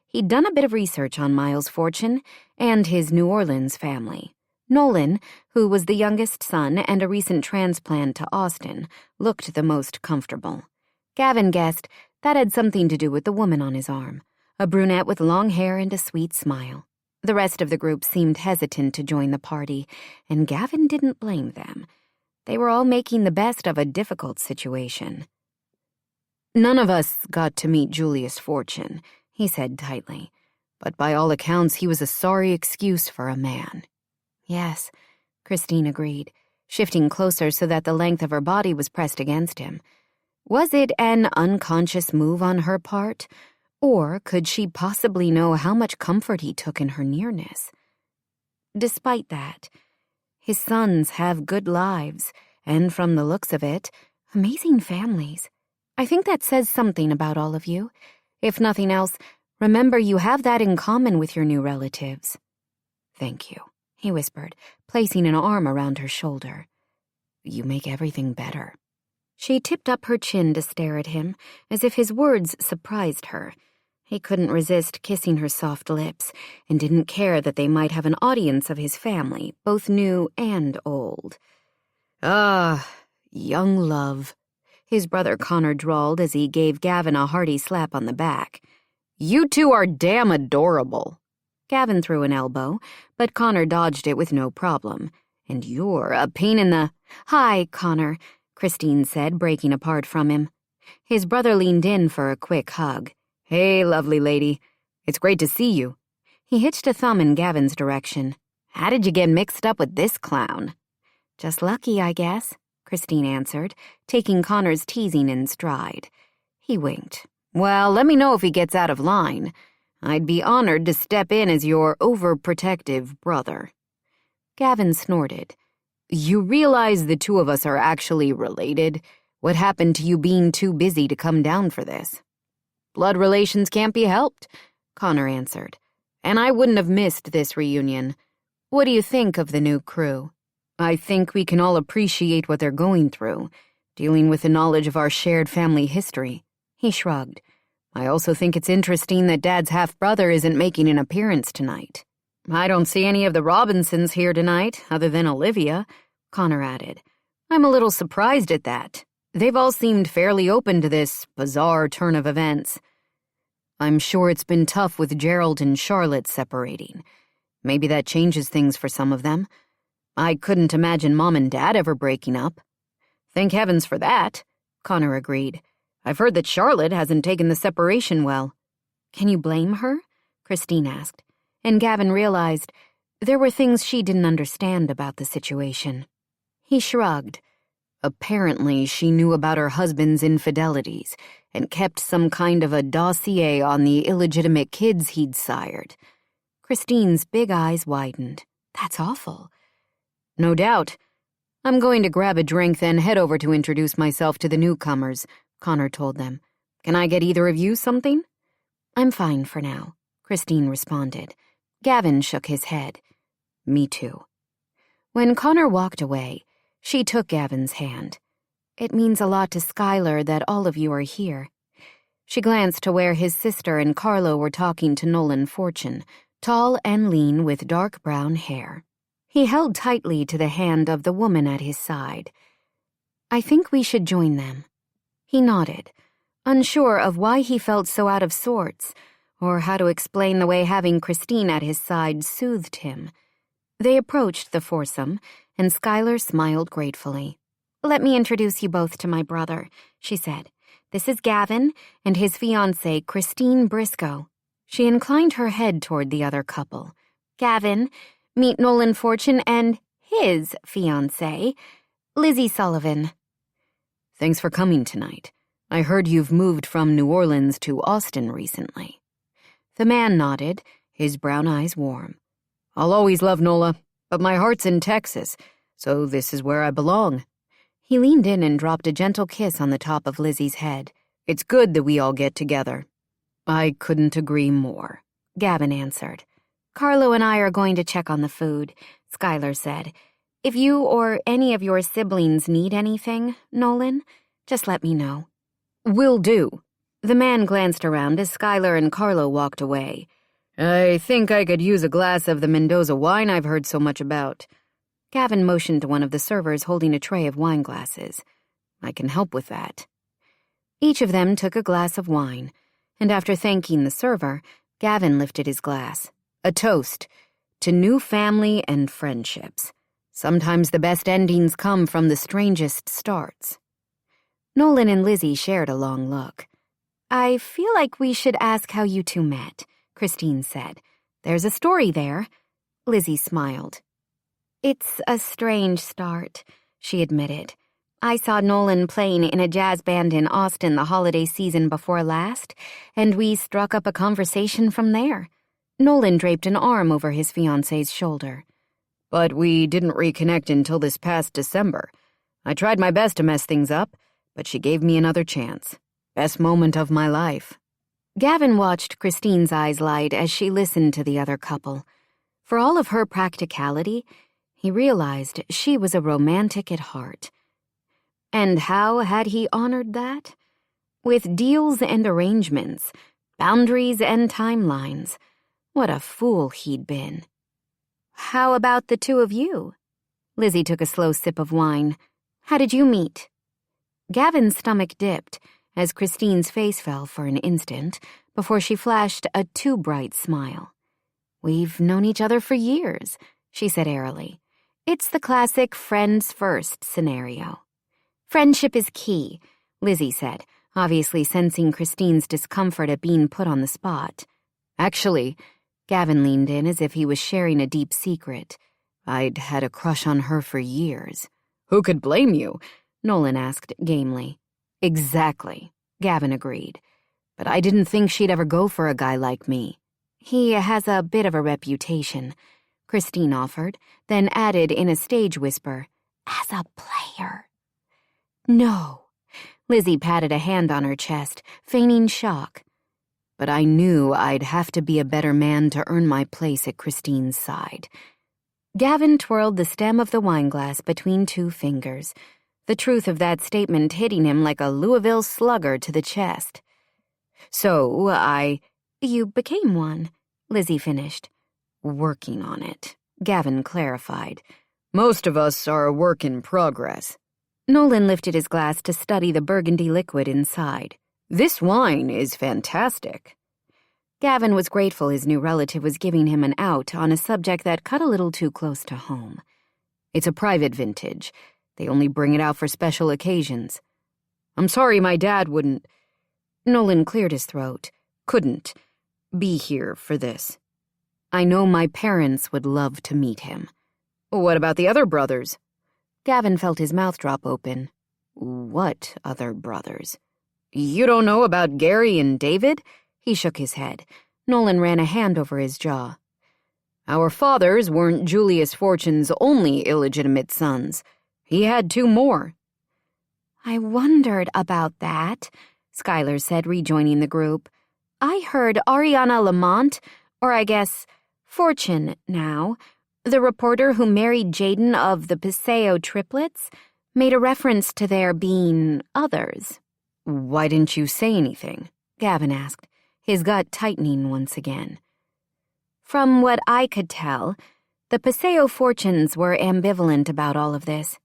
B: He'd done a bit of research on Miles Fortune and his New Orleans family. Nolan, who was the youngest son and a recent transplant to Austin, looked the most comfortable. Gavin guessed that had something to do with the woman on his arm, a brunette with long hair and a sweet smile. The rest of the group seemed hesitant to join the party, and Gavin didn't blame them. They were all making the best of a difficult situation. "None of us got to meet Julius Fortune," he said tightly, "but by all accounts he was a sorry excuse for a man." "Yes," Christine agreed, shifting closer so that the length of her body was pressed against him. Was it an unconscious move on her part? Or could she possibly know how much comfort he took in her nearness? Despite that, his sons have good lives, and from the looks of it, amazing families. I think that says something about all of you. If nothing else, remember you have that in common with your new relatives. "Thank you," he whispered, placing an arm around her shoulder. "You make everything better." She tipped up her chin to stare at him, as if his words surprised her. He couldn't resist kissing her soft lips, and didn't care that they might have an audience of his family, both new and old. "Ah, young love," his brother Connor drawled as he gave Gavin a hearty slap on the back. "You two are damn adorable." Gavin threw an elbow, but Connor dodged it with no problem. "And you're a pain in the—" "Hi, Connor," Christine said, breaking apart from him. His brother leaned in for a quick hug. "Hey, lovely lady. It's great to see you." He hitched a thumb in Gavin's direction. "How did you get mixed up with this clown?" "Just lucky, I guess," Christine answered, taking Connor's teasing in stride. He winked. "Well, let me know if he gets out of line. I'd be honored to step in as your overprotective brother." Gavin snorted. "You realize the two of us are actually related? What happened to you being too busy to come down for this?" "Blood relations can't be helped," Connor answered. "And I wouldn't have missed this reunion. What do you think of the new crew?" "I think we can all appreciate what they're going through, dealing with the knowledge of our shared family history." He shrugged. "I also think it's interesting that Dad's half-brother isn't making an appearance tonight." "I don't see any of the Robinsons here tonight, other than Olivia," Connor added. "I'm a little surprised at that. They've all seemed fairly open to this bizarre turn of events." "I'm sure it's been tough with Gerald and Charlotte separating. Maybe that changes things for some of them. I couldn't imagine Mom and Dad ever breaking up." "Thank heavens for that," Connor agreed. "I've heard that Charlotte hasn't taken the separation well." "Can you blame her?" Christine asked, and Gavin realized there were things she didn't understand about the situation. He shrugged. "Apparently she knew about her husband's infidelities and kept some kind of a dossier on the illegitimate kids he'd sired." Christine's big eyes widened. "That's awful." "No doubt. I'm going to grab a drink, then head over to introduce myself to the newcomers," Connor told them. "Can I get either of you something?" "I'm fine for now," Christine responded. Gavin shook his head. "Me too." When Connor walked away, she took Gavin's hand. "It means a lot to Skylar that all of you are here." She glanced to where his sister and Carlo were talking to Nolan Fortune, tall and lean with dark brown hair. He held tightly to the hand of the woman at his side. "I think we should join them." He nodded, unsure of why he felt so out of sorts, or how to explain the way having Christine at his side soothed him. They approached the foursome, and Skylar smiled gratefully. "Let me introduce you both to my brother," she said. "This is Gavin and his fiancée, Christine Briscoe." She inclined her head toward the other couple. "Gavin, meet Nolan Fortune and his fiancée, Lizzie Sullivan." "Thanks for coming tonight. I heard you've moved from New Orleans to Austin recently." The man nodded, his brown eyes warm. "I'll always love Nola, but my heart's in Texas, so this is where I belong." He leaned in and dropped a gentle kiss on the top of Lizzie's head. "It's good that we all get together." "I couldn't agree more," Gavin answered. "Carlo and I are going to check on the food," Skylar said. "If you or any of your siblings need anything, Nolan, just let me know." "Will do." The man glanced around as Skylar and Carlo walked away. "I think I could use a glass of the Mendoza wine I've heard so much about." Gavin motioned to one of the servers holding a tray of wine glasses. "I can help with that." Each of them took a glass of wine, and after thanking the server, Gavin lifted his glass. A toast to new family and friendships. Sometimes the best endings come from the strangest starts. Nolan and Lizzie shared a long look. I feel like we should ask how you two met, Christine said. There's a story there. Lizzie smiled. It's a strange start, she admitted. I saw Nolan playing in a jazz band in Austin the holiday season before last, and we struck up a conversation from there. Nolan draped an arm over his fiancée's shoulder. But we didn't reconnect until this past December. I tried my best to mess things up, but she gave me another chance. Best moment of my life. Gavin watched Christine's eyes light as she listened to the other couple. For all of her practicality, he realized she was a romantic at heart. And how had he honored that? With deals and arrangements, boundaries and timelines. What a fool he'd been. How about the two of you? Lizzie took a slow sip of wine. How did you meet? Gavin's stomach dipped as Christine's face fell for an instant before she flashed a too bright smile. We've known each other for years, she said airily. It's the classic friends first scenario. Friendship is key, Lizzie said, obviously sensing Christine's discomfort at being put on the spot. Actually, Gavin leaned in as if he was sharing a deep secret. I'd had a crush on her for years. Who could blame you? Nolan asked gamely. Exactly, Gavin agreed. But I didn't think she'd ever go for a guy like me. He has a bit of a reputation, Christine offered, then added in a stage whisper, as a player. No. Lizzie patted a hand on her chest, feigning shock. But I knew I'd have to be a better man to earn my place at Christine's side. Gavin twirled the stem of the wineglass between two fingers, the truth of that statement hitting him like a Louisville slugger to the chest. So You became one, Lizzie finished. Working on it, Gavin clarified. Most of us are a work in progress. Nolan lifted his glass to study the burgundy liquid inside. This wine is fantastic. Gavin was grateful his new relative was giving him an out on a subject that cut a little too close to home. It's a private vintage. They only bring it out for special occasions. I'm sorry my dad wouldn't... Nolan cleared his throat. Couldn't be here for this. I know my parents would love to meet him. What about the other brothers? Gavin felt his mouth drop open. What other brothers? You don't know about Gary and David? He shook his head. Nolan ran a hand over his jaw. Our fathers weren't Julius Fortune's only illegitimate sons. He had two more. I wondered about that, Skylar said, rejoining the group. I heard Ariana Lamont, or I guess Fortune now, the reporter who married Jaden of the Paseo triplets, made a reference to there being others. Why didn't you say anything? Gavin asked, his gut tightening once again. From what I could tell, the Paseo Fortunes were ambivalent about all of this.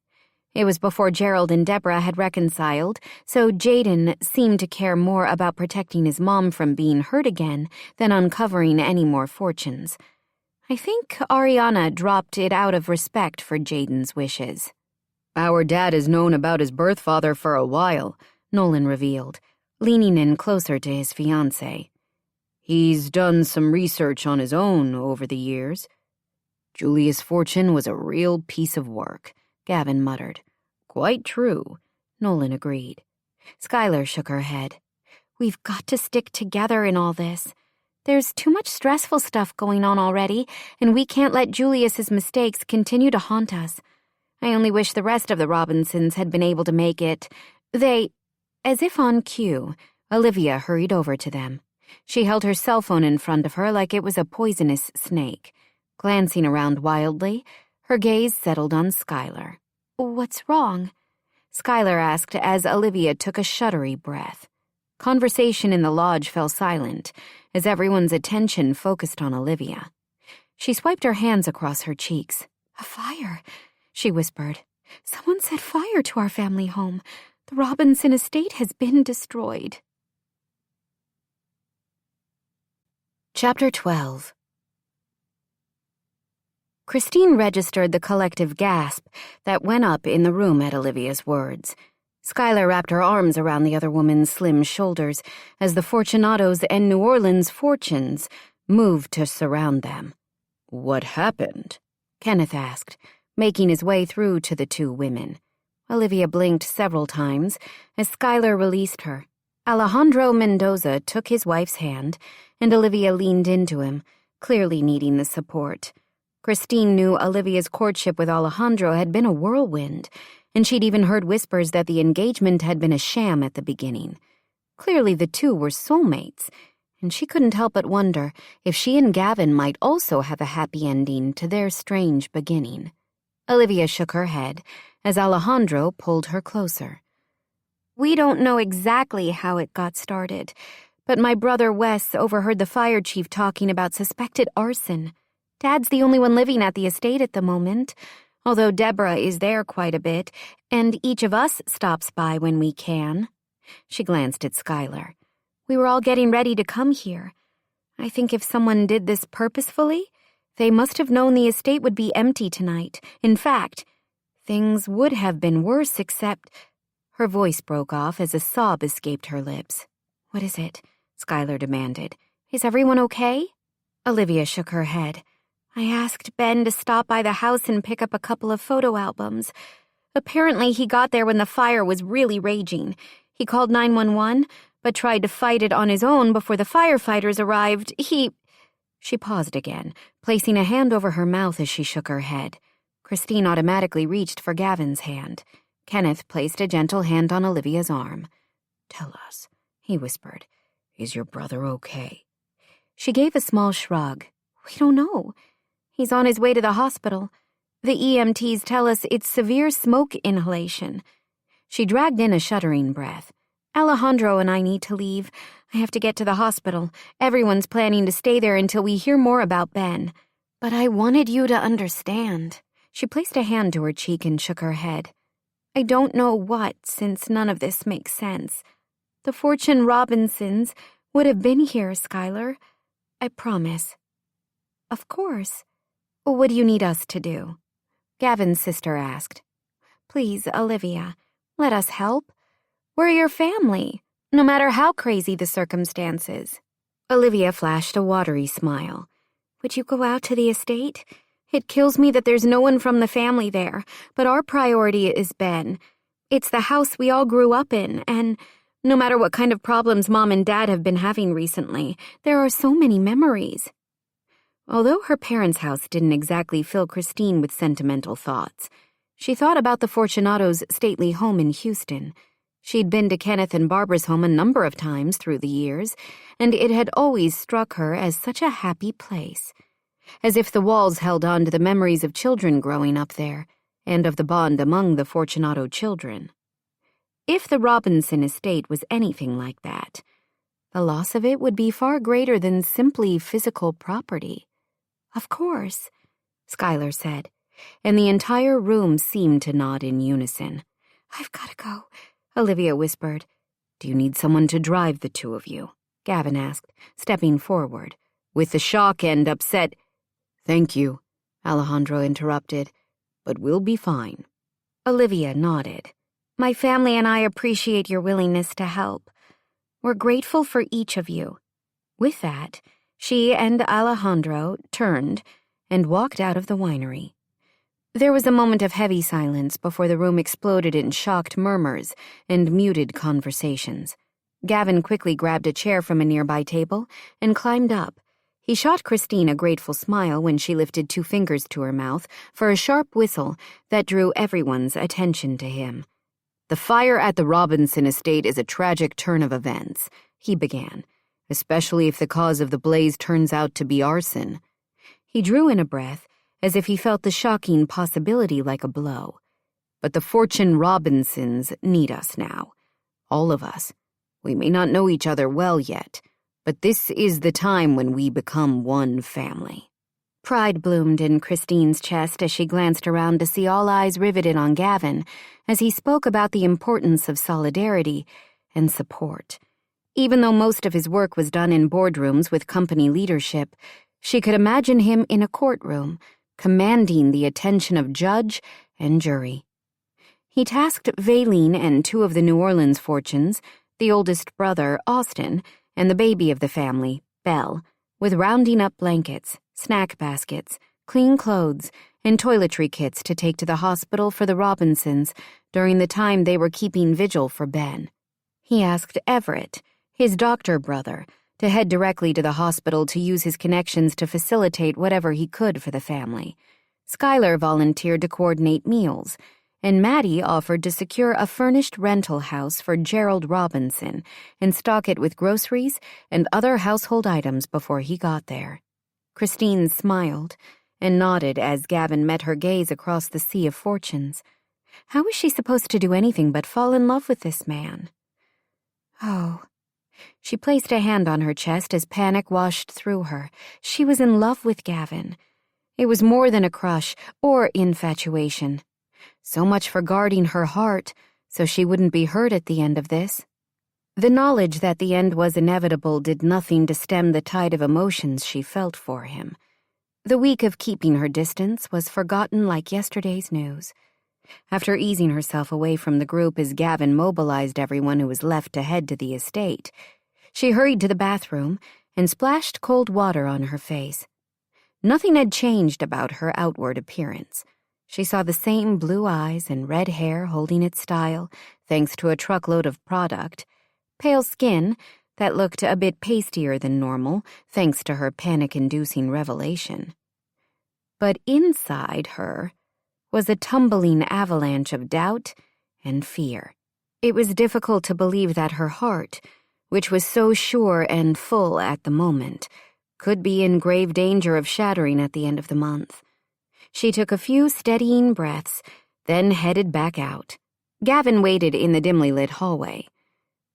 B: It was before Gerald and Deborah had reconciled, so Jaden seemed to care more about protecting his mom from being hurt again than uncovering any more fortunes. I think Ariana dropped it out of respect for Jaden's wishes. Our dad has known about his birth father for a while, Nolan revealed, leaning in closer to his fiancée. He's done some research on his own over the years. Julius Fortune was a real piece of work, Gavin muttered. Quite true, Nolan agreed. Skylar shook her head. We've got to stick together in all this. There's too much stressful stuff going on already, and we can't let Julius's mistakes continue to haunt us. I only wish the rest of the Robinsons had been able to make it. As if on cue, Olivia hurried over to them. She held her cell phone in front of her like it was a poisonous snake. Glancing around wildly, her gaze settled on Skylar. What's wrong? Skylar asked as Olivia took a shuddery breath. Conversation in the lodge fell silent as everyone's attention focused on Olivia. She swiped her hands across her cheeks. A fire, she whispered. Someone set fire to our family home. The Robinson estate has been destroyed. Chapter 12. Christine registered the collective gasp that went up in the room at Olivia's words. Skylar wrapped her arms around the other woman's slim shoulders as the Fortunatos and New Orleans fortunes moved to surround them.
C: "What happened?"
B: Kenneth asked, making his way through to the two women. Olivia blinked several times as Skylar released her. Alejandro Mendoza took his wife's hand, and Olivia leaned into him, clearly needing the support. Christine knew Olivia's courtship with Alejandro had been a whirlwind, and she'd even heard whispers that the engagement had been a sham at the beginning. Clearly the two were soulmates, and she couldn't help but wonder if she and Gavin might also have a happy ending to their strange beginning. Olivia shook her head as Alejandro pulled her closer. "We don't know exactly how it got started, but my brother Wes overheard the fire chief talking about suspected arson. Dad's the only one living at the estate at the moment, although Deborah is there quite a bit, and each of us stops by when we can." She glanced at Skylar. "We were all getting ready to come here. I think if someone did this purposefully, they must have known the estate would be empty tonight. In fact, things would have been worse except—" Her voice broke off as a sob escaped her lips. "What is it?" Skylar demanded. "Is everyone okay?" Olivia shook her head. "I asked Ben to stop by the house and pick up a couple of photo albums. Apparently he got there when the fire was really raging. He called 911, but tried to fight it on his own before the firefighters arrived. She paused again, placing a hand over her mouth as she shook her head. Christine automatically reached for Gavin's hand. Kenneth placed a gentle hand on Olivia's arm.
C: "Tell us," he whispered. "Is your brother okay?"
B: She gave a small shrug. "We don't know. He's on his way to the hospital. The EMTs tell us it's severe smoke inhalation." She dragged in a shuddering breath. "Alejandro and I need to leave. I have to get to the hospital. Everyone's planning to stay there until we hear more about Ben. But I wanted you to understand." She placed a hand to her cheek and shook her head. "I don't know what, since none of this makes sense. The Fortune Robinsons would have been here, Skylar. I promise." "Of course. What do you need us to do?" Gavin's sister asked. "Please, Olivia, let us help. We're your family, no matter how crazy the circumstances." Olivia flashed a watery smile. "Would you go out to the estate? It kills me that there's no one from the family there, but our priority is Ben. It's the house we all grew up in, and no matter what kind of problems Mom and Dad have been having recently, there are so many memories." Although her parents' house didn't exactly fill Christine with sentimental thoughts, she thought about the Fortunatos' stately home in Houston. She'd been to Kenneth and Barbara's home a number of times through the years, and it had always struck her as such a happy place. As if the walls held on to the memories of children growing up there, and of the bond among the Fortunato children. If the Robinson estate was anything like that, the loss of it would be far greater than simply physical property. "Of course," Skylar said, and the entire room seemed to nod in unison. "I've got to go," Olivia whispered.
C: "Do you need someone to drive the two of you?" Gavin asked, stepping forward. "With the shock and upset—" "Thank you," Alejandro interrupted, "but we'll be fine."
B: Olivia nodded. "My family and I appreciate your willingness to help. We're grateful for each of you." With that, she and Alejandro turned and walked out of the winery. There was a moment of heavy silence before the room exploded in shocked murmurs and muted conversations. Gavin quickly grabbed a chair from a nearby table and climbed up. He shot Christine a grateful smile when she lifted 2 fingers to her mouth for a sharp whistle that drew everyone's attention to him.
C: "The fire at the Robinson estate is a tragic turn of events," he began, "especially if the cause of the blaze turns out to be arson." He drew in a breath, as if he felt the shocking possibility like a blow. "But the Fortune Robinsons need us now. All of us. We may not know each other well yet, but this is the time when we become one family."
B: Pride bloomed in Christine's chest as she glanced around to see all eyes riveted on Gavin as he spoke about the importance of solidarity and support. Even though most of his work was done in boardrooms with company leadership, she could imagine him in a courtroom, commanding the attention of judge and jury. He tasked Valine and two of the New Orleans fortunes, the oldest brother, Austin, and the baby of the family, Belle, with rounding up blankets, snack baskets, clean clothes, and toiletry kits to take to the hospital for the Robinsons during the time they were keeping vigil for Ben. He asked Everett, his doctor brother, to head directly to the hospital to use his connections to facilitate whatever he could for the family. Skylar volunteered to coordinate meals, and Maddie offered to secure a furnished rental house for Gerald Robinson and stock it with groceries and other household items before he got there. Christine smiled and nodded as Gavin met her gaze across the sea of fortunes. How was she supposed to do anything but fall in love with this man? Oh. She placed a hand on her chest as panic washed through her. She was in love with Gavin. It was more than a crush or infatuation. So much for guarding her heart, so she wouldn't be hurt at the end of this. The knowledge that the end was inevitable did nothing to stem the tide of emotions she felt for him. The week of keeping her distance was forgotten like yesterday's news. After easing herself away from the group as Gavin mobilized everyone who was left to head to the estate, she hurried to the bathroom and splashed cold water on her face. Nothing had changed about her outward appearance. She saw the same blue eyes and red hair holding its style, thanks to a truckload of product, pale skin that looked a bit pastier than normal, thanks to her panic-inducing revelation. But inside her was a tumbling avalanche of doubt and fear. It was difficult to believe that her heart, which was so sure and full at the moment, could be in grave danger of shattering at the end of the month. She took a few steadying breaths, then headed back out. Gavin waited in the dimly lit hallway.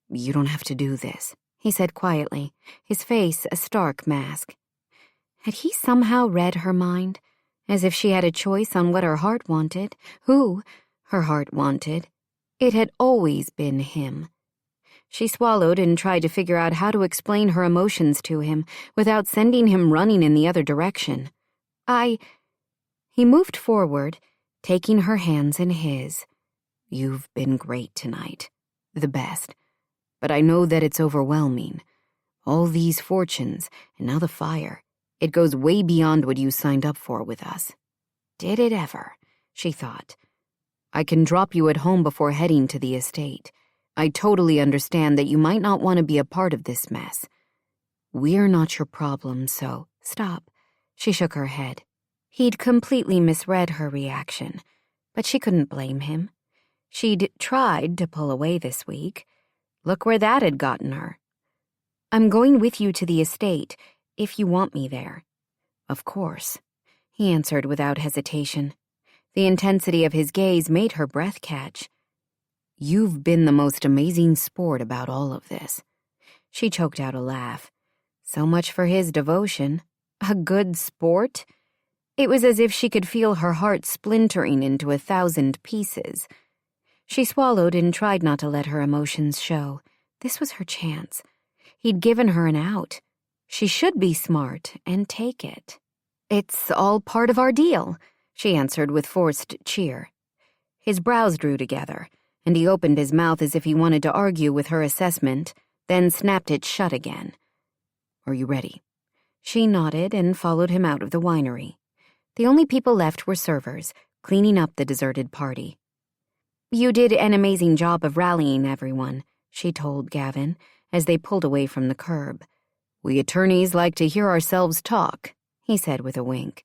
B: "You don't have to do this," he said quietly, his face a stark mask. Had he somehow read her mind? As if she had a choice on what her heart wanted, who her heart wanted. It had always been him. She swallowed and tried to figure out how to explain her emotions to him without sending him running in the other direction. He moved forward, taking her hands in his. "You've been great tonight. The best. But I know that it's overwhelming. All these fortunes, and now the fire. It goes way beyond what you signed up for with us." Did it ever, she thought. "I can drop you at home before heading to the estate. I totally understand that you might not want to be a part of this mess. We're not your problem, so stop." She shook her head. He'd completely misread her reaction, but she couldn't blame him. She'd tried to pull away this week. Look where that had gotten her. "I'm going with you to the estate, if you want me there." "Of course," he answered without hesitation. The intensity of his gaze made her breath catch. "You've been the most amazing sport about all of this." She choked out a laugh. So much for his devotion. A good sport? It was as if she could feel her heart splintering into 1,000 pieces. She swallowed and tried not to let her emotions show. This was her chance. He'd given her an out. She should be smart and take it. "It's all part of our deal," she answered with forced cheer. His brows drew together, and he opened his mouth as if he wanted to argue with her assessment, then snapped it shut again. "Are you ready?" She nodded and followed him out of the winery. The only people left were servers, cleaning up the deserted party. "You did an amazing job of rallying everyone," she told Gavin, as they pulled away from the curb. "We attorneys like to hear ourselves talk," he said with a wink.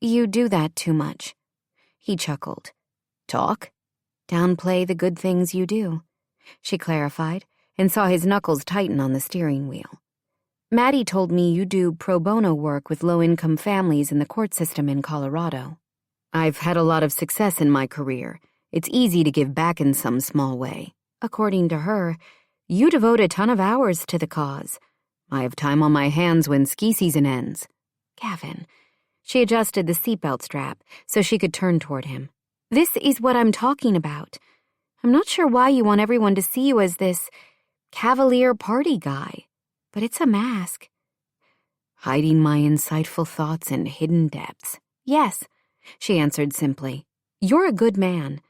B: "You do that too much." He chuckled. "Talk? Downplay the good things you do," she clarified, and saw his knuckles tighten on the steering wheel. "Maddie told me you do pro bono work with low-income families in the court system in Colorado." "I've had a lot of success in my career. It's easy to give back in some small way." According to her, "You devote a ton of hours to the cause. I have time on my hands when ski season ends." "Gavin." She adjusted the seatbelt strap so she could turn toward him. "This is what I'm talking about. I'm not sure why you want everyone to see you as this cavalier party guy, but it's a mask." "Hiding my insightful thoughts in hidden depths.
C: Yes, she answered simply. You're a good man.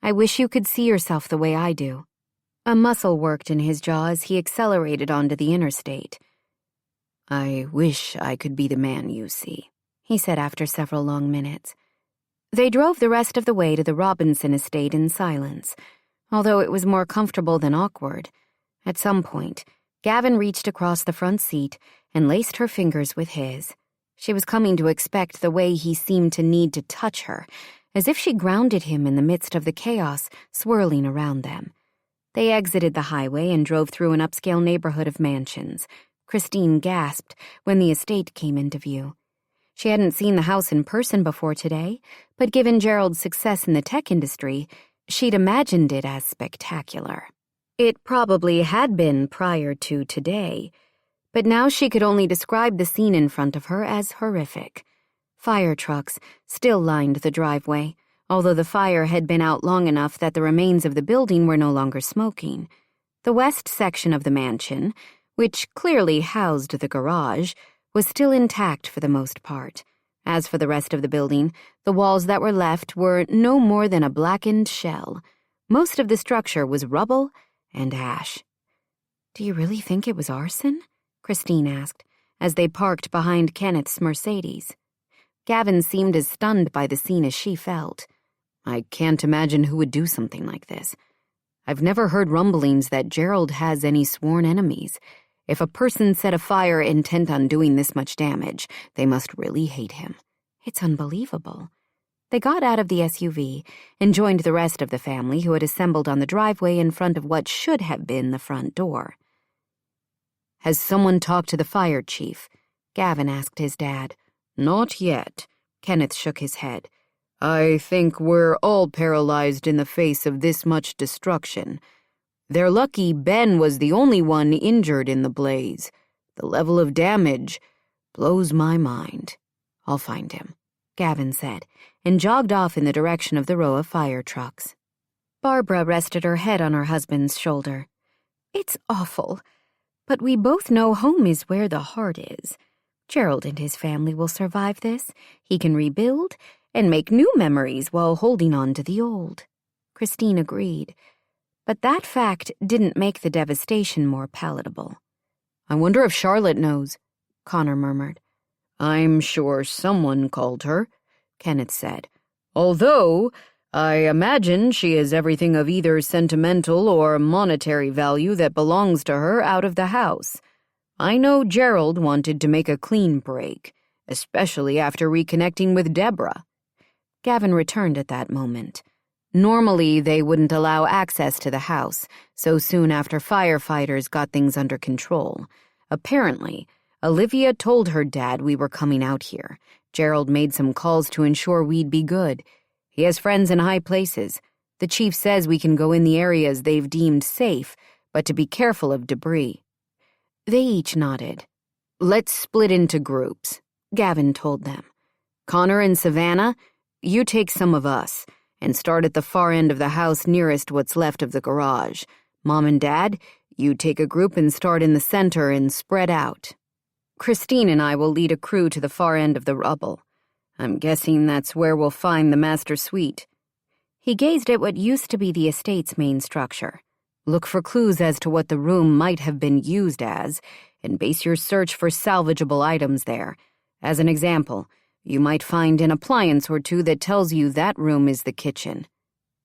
C: I wish you could see yourself the way I do. A muscle worked in his jaw as he accelerated onto the interstate. I wish I could be the man you see, he said after several long minutes. They drove the rest of the way to the Robinson estate in silence, although it was more comfortable than awkward. At some point, Gavin reached across the front seat and laced her fingers with his. She was coming to expect the way he seemed to need to touch her, as if she grounded him in the midst of the chaos swirling around them. They exited the highway and drove through an upscale neighborhood of mansions. Christine gasped when the estate came into view. She hadn't seen the house in person before today, but given Gerald's success in the tech industry, she'd imagined it as spectacular. It probably had been prior to today, but now she could only describe the scene in front of her as horrific. Fire trucks still lined the driveway, although the fire had been out long enough that the remains of the building were no longer smoking. The west section of the mansion, which clearly housed the garage, was still intact for the most part. As for the rest of the building, the walls that were left were no more than a blackened shell. Most of the structure was rubble and ash. Do you really think it was arson? Christine asked, as they parked behind Kenneth's Mercedes. Gavin seemed as stunned by the scene as she felt. I can't imagine who would do something like this. I've never heard rumblings that Gerald has any sworn enemies. If a person set a fire intent on doing this much damage, they must really hate him. It's unbelievable. They got out of the SUV and joined the rest of the family who had assembled on the driveway in front of what should have been the front door. Has someone talked to the fire chief? Gavin asked his dad. Not yet. Kenneth shook his head. I think we're all paralyzed in the face of this much destruction. They're lucky Ben was the only one injured in the blaze. The level of damage blows my mind. I'll find him, Gavin said, and jogged off in the direction of the row of fire trucks. Barbara rested her head on her husband's shoulder. It's awful, but we both know home is where the heart is. Gerald and his family will survive this. He can rebuild and make new memories while holding on to the old. Christine agreed. But that fact didn't make the devastation more palatable. I wonder if Charlotte knows, Connor murmured. I'm sure someone called her, Kenneth said. Although, I imagine she has everything of either sentimental or monetary value that belongs to her out of the house. I know Gerald wanted to make a clean break, especially after reconnecting with Deborah. Gavin returned at that moment. Normally, they wouldn't allow access to the house so soon after firefighters got things under control. Apparently, Olivia told her dad we were coming out here. Gerald made some calls to ensure we'd be good. He has friends in high places. The chief says we can go in the areas they've deemed safe, but to be careful of debris. They each nodded. Let's split into groups, Gavin told them. Connor and Savannah, you take some of us, and start at the far end of the house nearest what's left of the garage. Mom and Dad, you take a group and start in the center and spread out. Christine and I will lead a crew to the far end of the rubble. I'm guessing that's where we'll find the master suite. He gazed at what used to be the estate's main structure. Look for clues as to what the room might have been used as, and base your search for salvageable items there. As an example, you might find an appliance or two that tells you that room is the kitchen.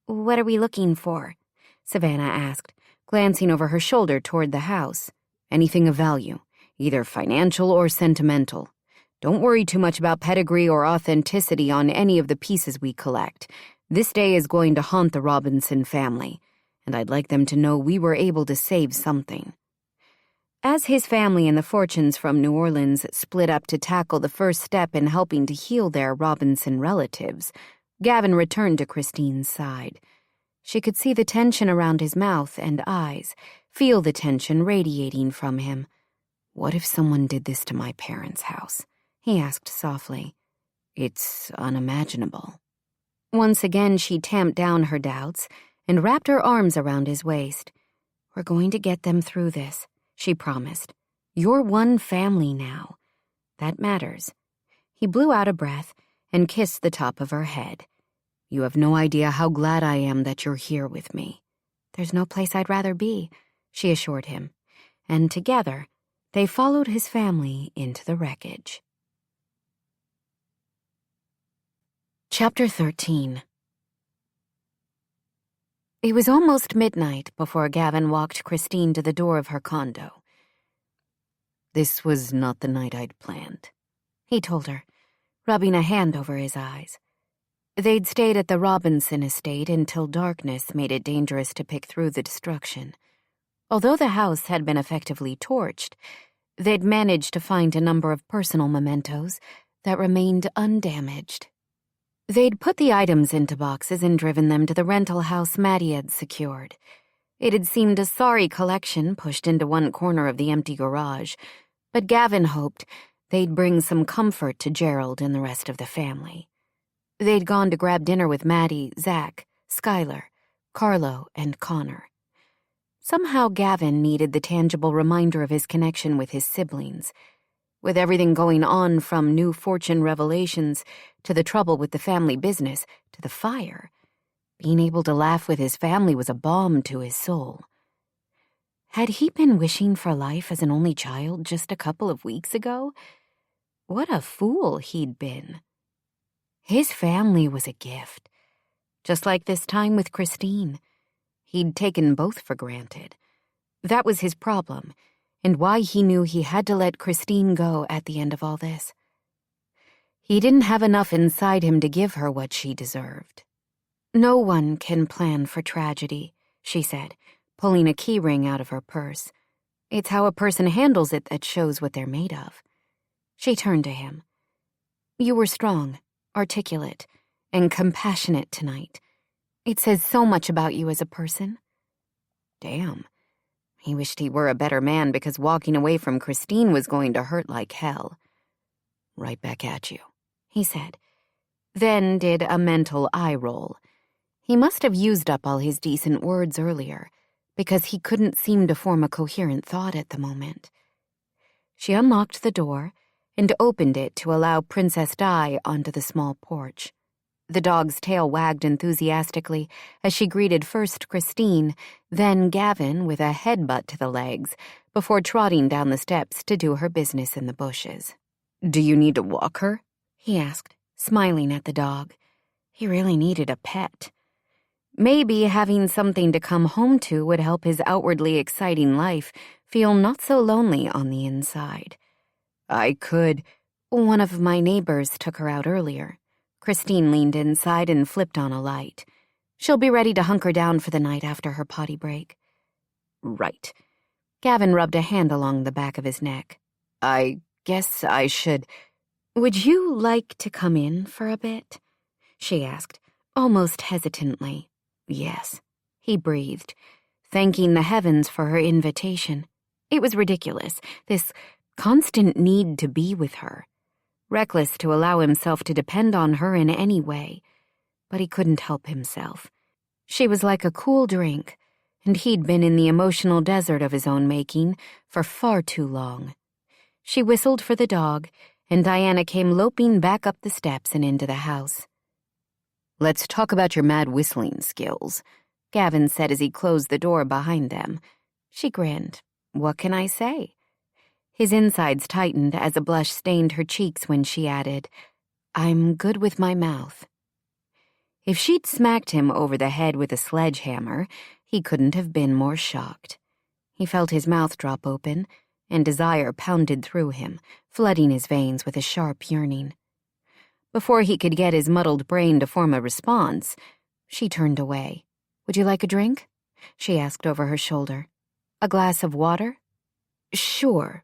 C: What are we looking for? Savannah asked, glancing over her shoulder toward the house. Anything of value, either financial or sentimental. Don't worry too much about pedigree or authenticity on any of the pieces we collect. This day is going to haunt the Robinson family, and I'd like them to know we were able to save something. As his family and the Fortunes from New Orleans split up to tackle the first step in helping to heal their Robinson relatives, Gavin returned to Christine's side. She could see the tension around his mouth and eyes, feel the tension radiating from him. What if someone did this to my parents' house? He asked softly. It's unimaginable. Once again she tamped down her doubts and wrapped her arms around his waist. We're going to get them through this, she promised. You're one family now. That matters. He blew out a breath
B: and kissed the top of her head. "You have no idea how glad I am that you're here with me."
C: "There's no place I'd rather be," she assured him,
B: and together they followed his family into the wreckage. Chapter 13. It was almost midnight before Gavin walked Christine to the door of her condo. "This was not the night I'd planned," he told her, rubbing a hand over his eyes. They'd stayed at the Robinson estate until darkness made it dangerous to pick through the destruction. Although the house had been effectively torched, they'd managed to find a number of personal mementos that remained undamaged. They'd put the items into boxes and driven them to the rental house Maddie had secured. It had seemed a sorry collection pushed into one corner of the empty garage, but Gavin hoped they'd bring some comfort to Gerald and the rest of the family. They'd gone to grab dinner with Maddie, Zach, Skylar, Carlo, and Connor. Somehow Gavin needed the tangible reminder of his connection with his siblings. With everything going on from new fortune revelations to the trouble with the family business to the fire, being able to laugh with his family was a balm to his soul. Had he been wishing for life as an only child just a couple of weeks ago? What a fool he'd been. His family was a gift. Just like this time with Christine. He'd taken both for granted. That was his problem, and why he knew he had to let Christine go at the end of all this. He didn't have enough inside him to give her what she deserved. "No one can plan for tragedy," she said, pulling a keyring out of her purse. "It's how a person handles it that shows what they're made of." She turned to him. "You were strong, articulate, and compassionate tonight. It says so much about you as a person." Damn. He wished he were a better man because walking away from Christine was going to hurt like hell. "Right back at you," he said, then did a mental eye roll. He must have used up all his decent words earlier, because he couldn't seem to form a coherent thought at the moment. She unlocked the door and opened it to allow Princess Di onto the small porch. The dog's tail wagged enthusiastically as she greeted first Christine, then Gavin with a headbutt to the legs, before trotting down the steps to do her business in the bushes. "Do you need to walk her?" he asked, smiling at the dog. He really needed a pet. Maybe having something to come home to would help his outwardly exciting life feel not so lonely on the inside. "I could." "One of my neighbors took her out earlier." Christine leaned inside and flipped on a light. "She'll be ready to hunker down for the night after her potty break." "Right." Gavin rubbed a hand along the back of his neck. "I guess I should." "Would you like to come in for a bit?" she asked, almost hesitantly. "Yes," he breathed, thanking the heavens for her invitation. It was ridiculous, this constant need to be with her. Reckless to allow himself to depend on her in any way, but he couldn't help himself. She was like a cool drink, and he'd been in the emotional desert of his own making for far too long. She whistled for the dog, and Diana came loping back up the steps and into the house. "Let's talk about your mad whistling skills," Gavin said as he closed the door behind them. She grinned. "What can I say?" His insides tightened as a blush stained her cheeks when she added, "I'm good with my mouth." If she'd smacked him over the head with a sledgehammer, he couldn't have been more shocked. He felt his mouth drop open, and desire pounded through him, flooding his veins with a sharp yearning. Before he could get his muddled brain to form a response, she turned away. "Would you like a drink?" she asked over her shoulder. "A glass of water?" "Sure."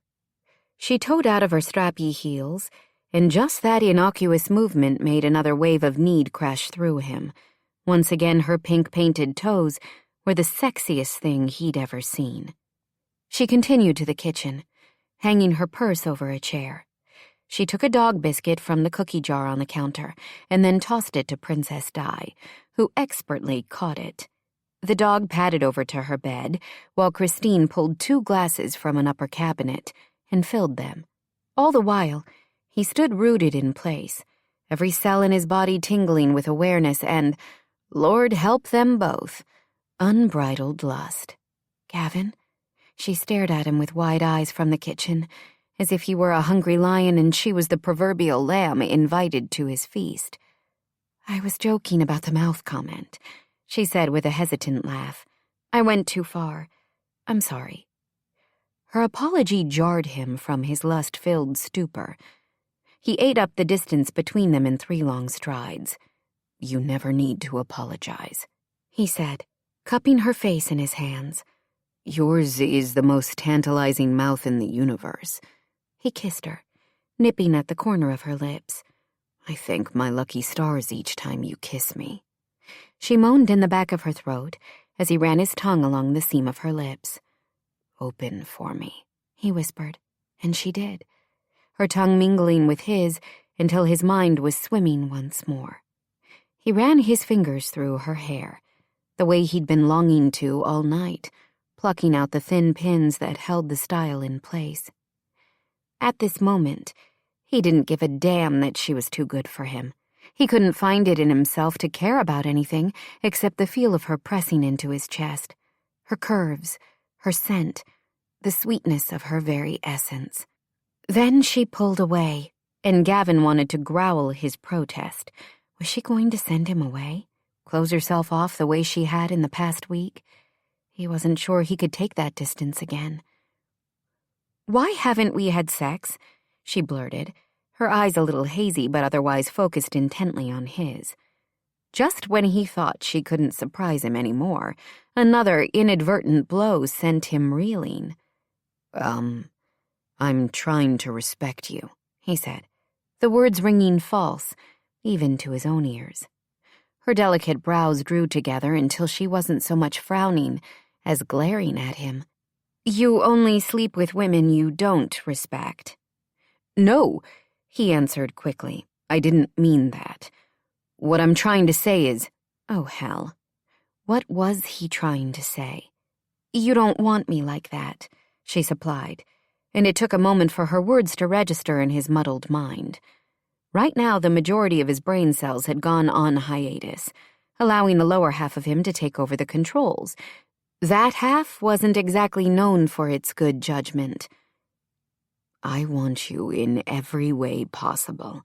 B: She toed out of her strappy heels, and just that innocuous movement made another wave of need crash through him. Once again, her pink-painted toes were the sexiest thing he'd ever seen. She continued to the kitchen, hanging her purse over a chair. She took a dog biscuit from the cookie jar on the counter and then tossed it to Princess Di, who expertly caught it. The dog padded over to her bed, while Christine pulled 2 glasses from an upper cabinet and filled them. All the while, he stood rooted in place, every cell in his body tingling with awareness and, Lord help them both, unbridled lust. "Gavin?" She stared at him with wide eyes from the kitchen, as if he were a hungry lion and she was the proverbial lamb invited to his feast. "I was joking about the mouth comment," she said with a hesitant laugh. "I went too far. I'm sorry." Her apology jarred him from his lust-filled stupor. He ate up the distance between them in 3 long strides. "You never need to apologize," he said, cupping her face in his hands. "Yours is the most tantalizing mouth in the universe." He kissed her, nipping at the corner of her lips. "I thank my lucky stars each time you kiss me." She moaned in the back of her throat as he ran his tongue along the seam of her lips. "Open for me," he whispered, and she did, her tongue mingling with his until his mind was swimming once more. He ran his fingers through her hair, the way he'd been longing to all night, plucking out the thin pins that held the style in place. At this moment, he didn't give a damn that she was too good for him. He couldn't find it in himself to care about anything except the feel of her pressing into his chest, her curves, her scent, the sweetness of her very essence. Then she pulled away, and Gavin wanted to growl his protest. Was she going to send him away? Close herself off the way she had in the past week? He wasn't sure he could take that distance again. "Why haven't we had sex?" she blurted, her eyes a little hazy but otherwise focused intently on his. Just when he thought she couldn't surprise him anymore, another inadvertent blow sent him reeling. I'm trying to respect you," he said, the words ringing false, even to his own ears. Her delicate brows drew together until she wasn't so much frowning as glaring at him. "You only sleep with women you don't respect." "No," he answered quickly. "I didn't mean that. What I'm trying to say is—" Oh, hell. What was he trying to say? "You don't want me like that," she supplied, and it took a moment for her words to register in his muddled mind. Right now, the majority of his brain cells had gone on hiatus, allowing the lower half of him to take over the controls. That half wasn't exactly known for its good judgment. "I want you in every way possible."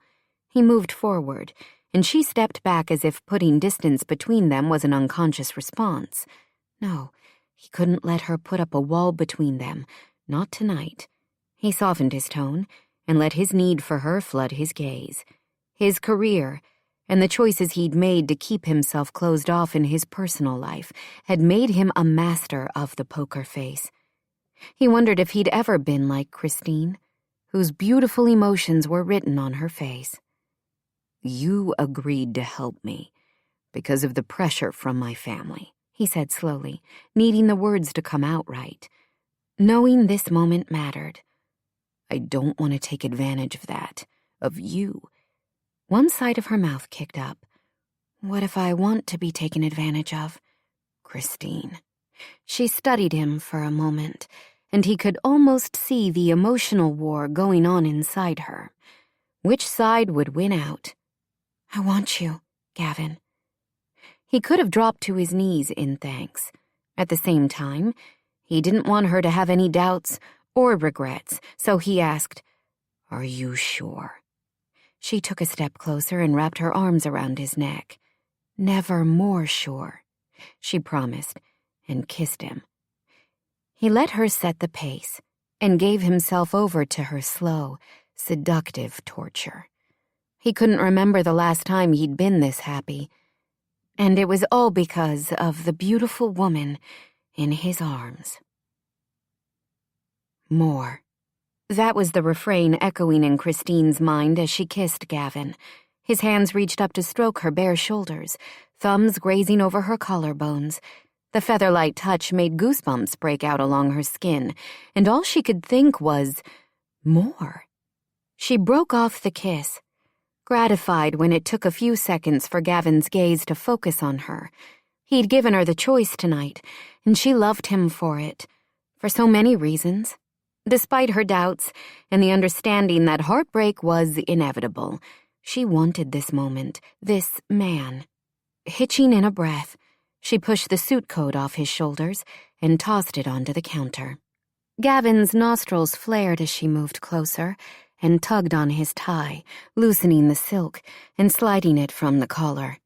B: He moved forward, and she stepped back as if putting distance between them was an unconscious response. No, he couldn't let her put up a wall between them, not tonight. He softened his tone and let his need for her flood his gaze. His career, and the choices he'd made to keep himself closed off in his personal life, had made him a master of the poker face. He wondered if he'd ever been like Christine, whose beautiful emotions were written on her face. "You agreed to help me because of the pressure from my family," he said slowly, needing the words to come out right. Knowing this moment mattered. "I don't want to take advantage of that, of you." One side of her mouth kicked up. "What if I want to be taken advantage of?" "Christine." She studied him for a moment, and he could almost see the emotional war going on inside her. Which side would win out? "I want you, Gavin." He could have dropped to his knees in thanks. At the same time, he didn't want her to have any doubts or regrets, so he asked, "Are you sure?" She took a step closer and wrapped her arms around his neck. "Never more sure," she promised, and kissed him. He let her set the pace and gave himself over to her slow, seductive torture. He couldn't remember the last time he'd been this happy, and it was all because of the beautiful woman in his arms. More. That was the refrain echoing in Christine's mind as she kissed Gavin. His hands reached up to stroke her bare shoulders, thumbs grazing over her collarbones. The feather-light touch made goosebumps break out along her skin, and all she could think was, more. She broke off the kiss, gratified when it took a few seconds for Gavin's gaze to focus on her. He'd given her the choice tonight, and she loved him for it, for so many reasons. Despite her doubts and the understanding that heartbreak was inevitable, She wanted this moment, this man. Hitching in a breath, she pushed the suit coat off his shoulders and tossed it onto the counter. Gavin's nostrils flared as she moved closer and tugged on his tie, loosening the silk and sliding it from the collar.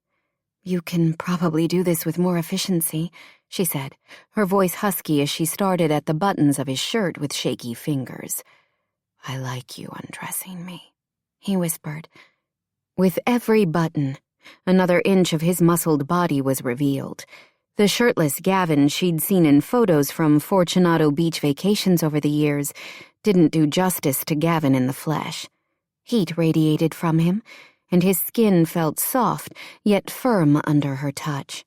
B: "You can probably do this with more efficiency," she said, her voice husky as she started at the buttons of his shirt with shaky fingers. "I like you undressing me," he whispered. With every button, another inch of his muscled body was revealed. The shirtless Gavin she'd seen in photos from Fortunato Beach vacations over the years didn't do justice to Gavin in the flesh. Heat radiated from him, and his skin felt soft yet firm under her touch.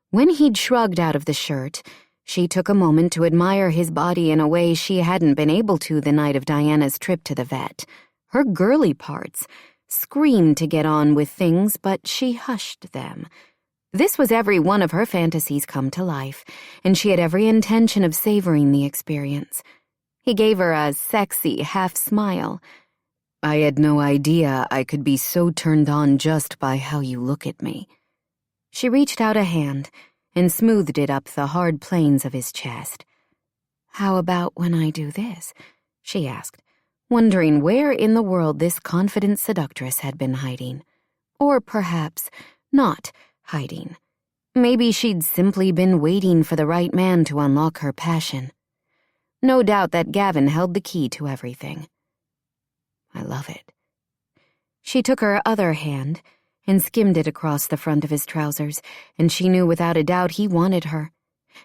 B: When he'd shrugged out of the shirt, she took a moment to admire his body in a way she hadn't been able to the night of Diana's trip to the vet. Her girly parts screamed to get on with things, but she hushed them. This was every one of her fantasies come to life, and she had every intention of savoring the experience. He gave her a sexy half-smile. "I had no idea I could be so turned on just by how you look at me." She reached out a hand and smoothed it up the hard planes of his chest. "How about when I do this?" she asked, wondering where in the world this confident seductress had been hiding. Or perhaps not hiding. Maybe she'd simply been waiting for the right man to unlock her passion. No doubt that Gavin held the key to everything. "I love it." She took her other hand and skimmed it across the front of his trousers, and she knew without a doubt he wanted her.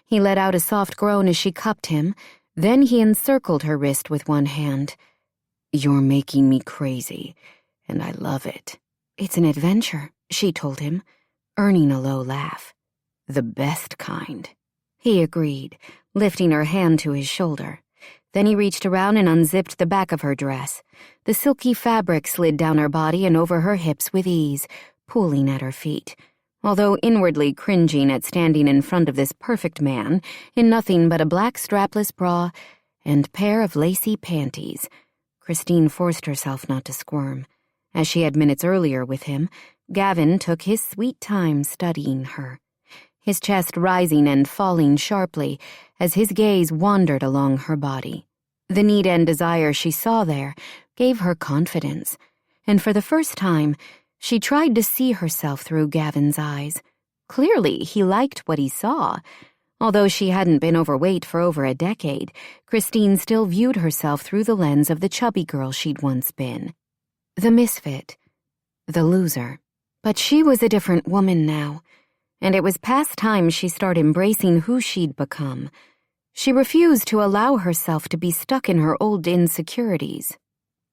B: He let out a soft groan as she cupped him, then he encircled her wrist with one hand. "You're making me crazy, and I love it." "It's an adventure," she told him, earning a low laugh. "The best kind." He agreed, lifting her hand to his shoulder. Then he reached around and unzipped the back of her dress. The silky fabric slid down her body and over her hips with ease, pooling at her feet. Although inwardly cringing at standing in front of this perfect man in nothing but a black strapless bra and pair of lacy panties, Christine forced herself not to squirm. As she had minutes earlier with him, Gavin took his sweet time studying her, his chest rising and falling sharply as his gaze wandered along her body. The need and desire she saw there gave her confidence, and for the first time, she tried to see herself through Gavin's eyes. Clearly, he liked what he saw. Although she hadn't been overweight for over a decade, Christine still viewed herself through the lens of the chubby girl she'd once been. The misfit. The loser. But she was a different woman now, and it was past time she started embracing who she'd become. She refused to allow herself to be stuck in her old insecurities.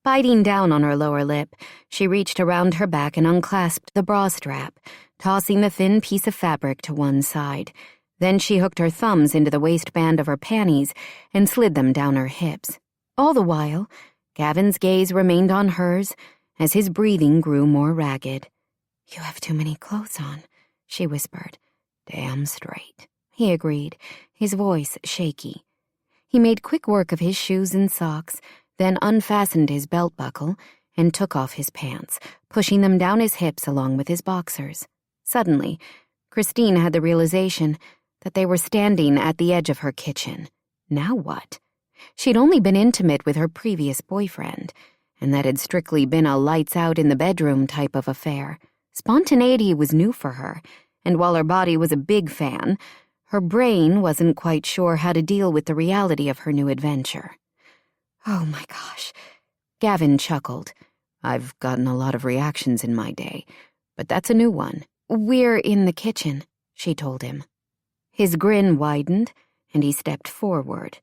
B: Biting down on her lower lip, she reached around her back and unclasped the bra strap, tossing the thin piece of fabric to one side. Then she hooked her thumbs into the waistband of her panties and slid them down her hips. All the while, Gavin's gaze remained on hers as his breathing grew more ragged. "You have too many clothes on," she whispered. "Damn straight," he agreed, his voice shaky. He made quick work of his shoes and socks, then unfastened his belt buckle and took off his pants, pushing them down his hips along with his boxers. Suddenly, Christine had the realization that they were standing at the edge of her kitchen. Now what? She'd only been intimate with her previous boyfriend, and that had strictly been a lights-out-in-the-bedroom type of affair. Spontaneity was new for her, and while her body was a big fan, her brain wasn't quite sure how to deal with the reality of her new adventure. "Oh my gosh," Gavin chuckled. "I've gotten a lot of reactions in my day, but that's a new one." "We're in the kitchen," she told him. His grin widened, and he stepped forward.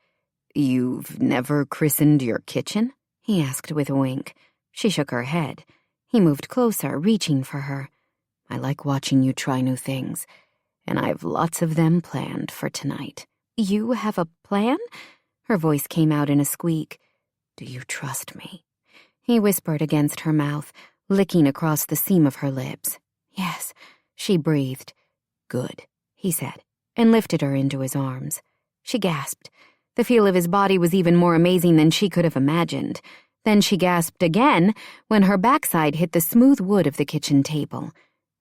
B: "You've never christened your kitchen?" he asked with a wink. She shook her head. He moved closer, reaching for her. "I like watching you try new things, and I've lots of them planned for tonight." "You have a plan?" Her voice came out in a squeak. "Do you trust me?" He whispered against her mouth, licking across the seam of her lips. "Yes," she breathed. "Good," he said, and lifted her into his arms. She gasped. The feel of his body was even more amazing than she could have imagined. Then she gasped again when her backside hit the smooth wood of the kitchen table.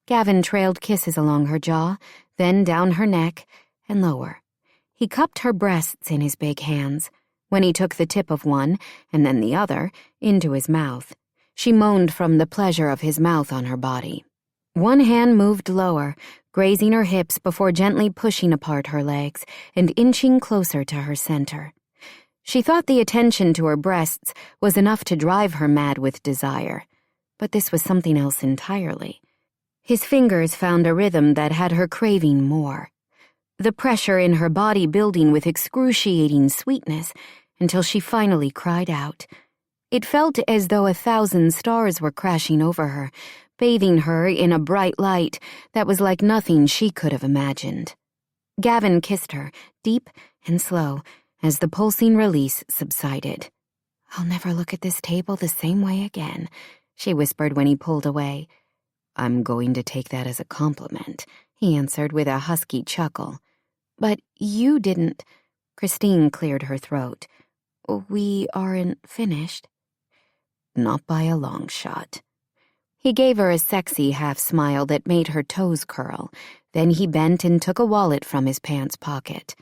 B: Gavin trailed kisses along her jaw, then down her neck, and lower. He cupped her breasts in his big hands. When he took the tip of one, and then the other, into his mouth, she moaned from the pleasure of his mouth on her body. One hand moved lower, grazing her hips before gently pushing apart her legs and inching closer to her center. She thought the attention to her breasts was enough to drive her mad with desire, but this was something else entirely. His fingers found a rhythm that had her craving more. The pressure in her body building with excruciating sweetness until she finally cried out. It felt as though 1,000 stars were crashing over her, bathing her in a bright light that was like nothing she could have imagined. Gavin kissed her, deep and slow, as the pulsing release subsided. "I'll never look at this table the same way again," she whispered when he pulled away. "I'm going to take that as a compliment," he answered with a husky chuckle. "But you didn't—" Christine cleared her throat. "We aren't finished." "Not by a long shot." He gave her a sexy half-smile that made her toes curl. Then he bent and took a wallet from his pants pocket,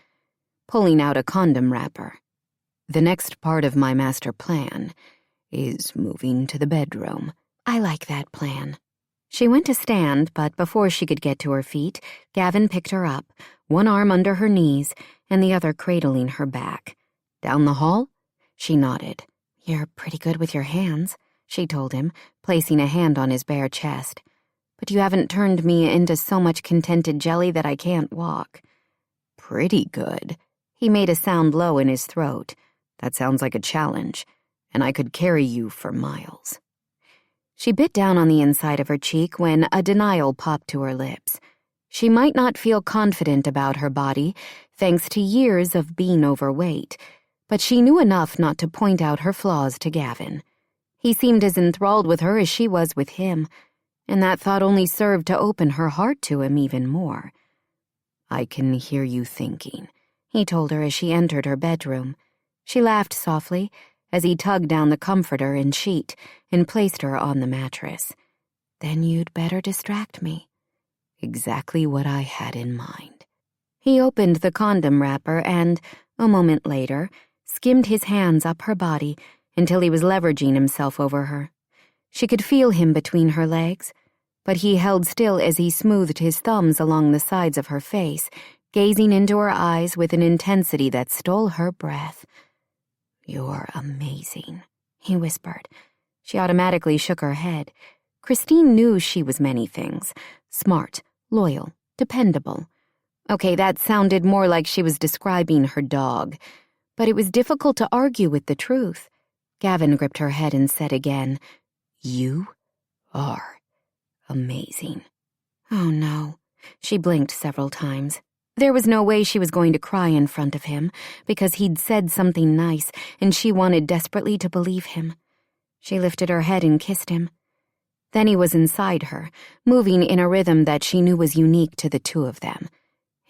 B: pulling out a condom wrapper. "The next part of my master plan is moving to the bedroom." "I like that plan." She went to stand, but before she could get to her feet, Gavin picked her up, one arm under her knees and the other cradling her back. "Down the hall?" She nodded. "You're pretty good with your hands," she told him, placing a hand on his bare chest. "But you haven't turned me into so much contented jelly that I can't walk." "Pretty good." He made a sound low in his throat. "That sounds like a challenge, and I could carry you for miles." She bit down on the inside of her cheek when a denial popped to her lips. She might not feel confident about her body, thanks to years of being overweight, but she knew enough not to point out her flaws to Gavin. He seemed as enthralled with her as she was with him, and that thought only served to open her heart to him even more. "I can hear you thinking," he told her as she entered her bedroom. She laughed softly as he tugged down the comforter and sheet and placed her on the mattress. "Then you'd better distract me." Exactly what I had in mind. He opened the condom wrapper and, a moment later, skimmed his hands up her body until he was leveraging himself over her. She could feel him between her legs, but he held still as he smoothed his thumbs along the sides of her face, gazing into her eyes with an intensity that stole her breath. "You're amazing," he whispered. She automatically shook her head. Christine knew she was many things: smart, loyal, dependable. Okay, that sounded more like she was describing her dog, but it was difficult to argue with the truth. Gavin gripped her head and said again, "You are amazing." Oh no. She blinked several times. There was no way she was going to cry in front of him, because he'd said something nice, and she wanted desperately to believe him. She lifted her head and kissed him. Then he was inside her, moving in a rhythm that she knew was unique to the two of them.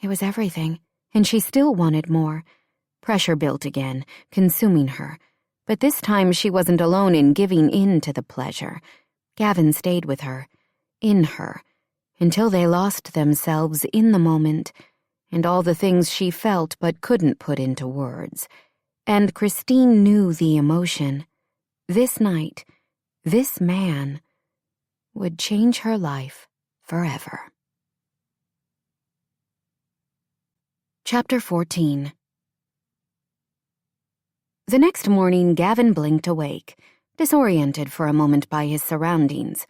B: It was everything, and she still wanted more. Pressure built again, consuming her. But this time she wasn't alone in giving in to the pleasure. Gavin stayed with her, in her, until they lost themselves in the moment, and all the things she felt but couldn't put into words. And Christine knew the emotion. This night, this man, would change her life forever. Chapter 14. The next morning, Gavin blinked awake, disoriented for a moment by his surroundings.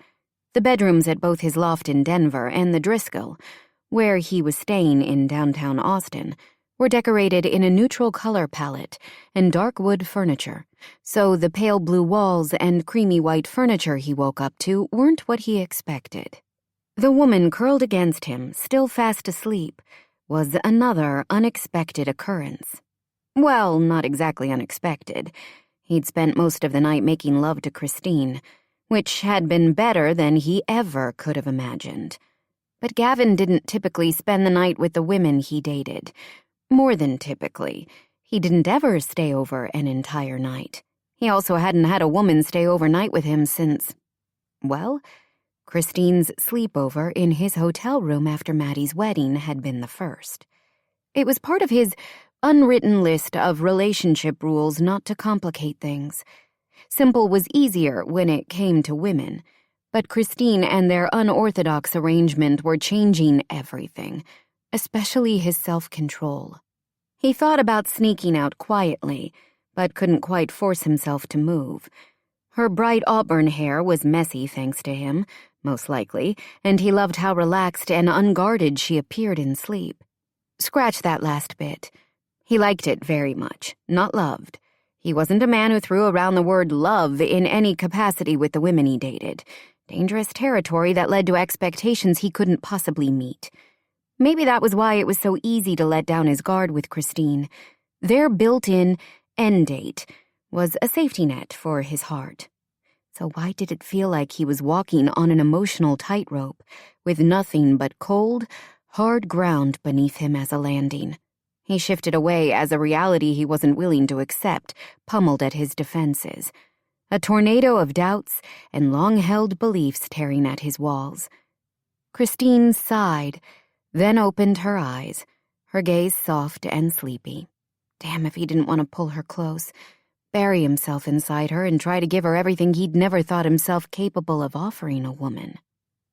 B: The bedrooms at both his loft in Denver and the Driscoll, where he was staying in downtown Austin, were decorated in a neutral color palette and dark wood furniture, so the pale blue walls and creamy white furniture he woke up to weren't what he expected. The woman curled against him, still fast asleep, was another unexpected occurrence. Well, not exactly unexpected. He'd spent most of the night making love to Christine, which had been better than he ever could have imagined. But Gavin didn't typically spend the night with the women he dated. More than typically. He didn't ever stay over an entire night.
C: He also hadn't had a woman stay overnight with him since, well, Christine's sleepover in his hotel room after Maddie's wedding had been the first. It was part of his unwritten list of relationship rules not to complicate things. Simple was easier when it came to women, but Christine and their unorthodox arrangement were changing everything, especially his self-control. He thought about sneaking out quietly, but couldn't quite force himself to move. Her bright auburn hair was messy thanks to him, most likely, and he loved how relaxed and unguarded she appeared in sleep. Scratch that last bit. He liked it very much, not loved. He wasn't a man who threw around the word love in any capacity with the women he dated. Dangerous territory that led to expectations he couldn't possibly meet. Maybe that was why it was so easy to let down his guard with Christine. Their built-in end date was a safety net for his heart. So why did it feel like he was walking on an emotional tightrope, with nothing but cold, hard ground beneath him as a landing? He shifted away as a reality he wasn't willing to accept pummeled at his defenses. A tornado of doubts and long-held beliefs tearing at his walls. Christine sighed, then opened her eyes, her gaze soft and sleepy. Damn if he didn't want to pull her close, bury himself inside her and try to give her everything he'd never thought himself capable of offering a woman.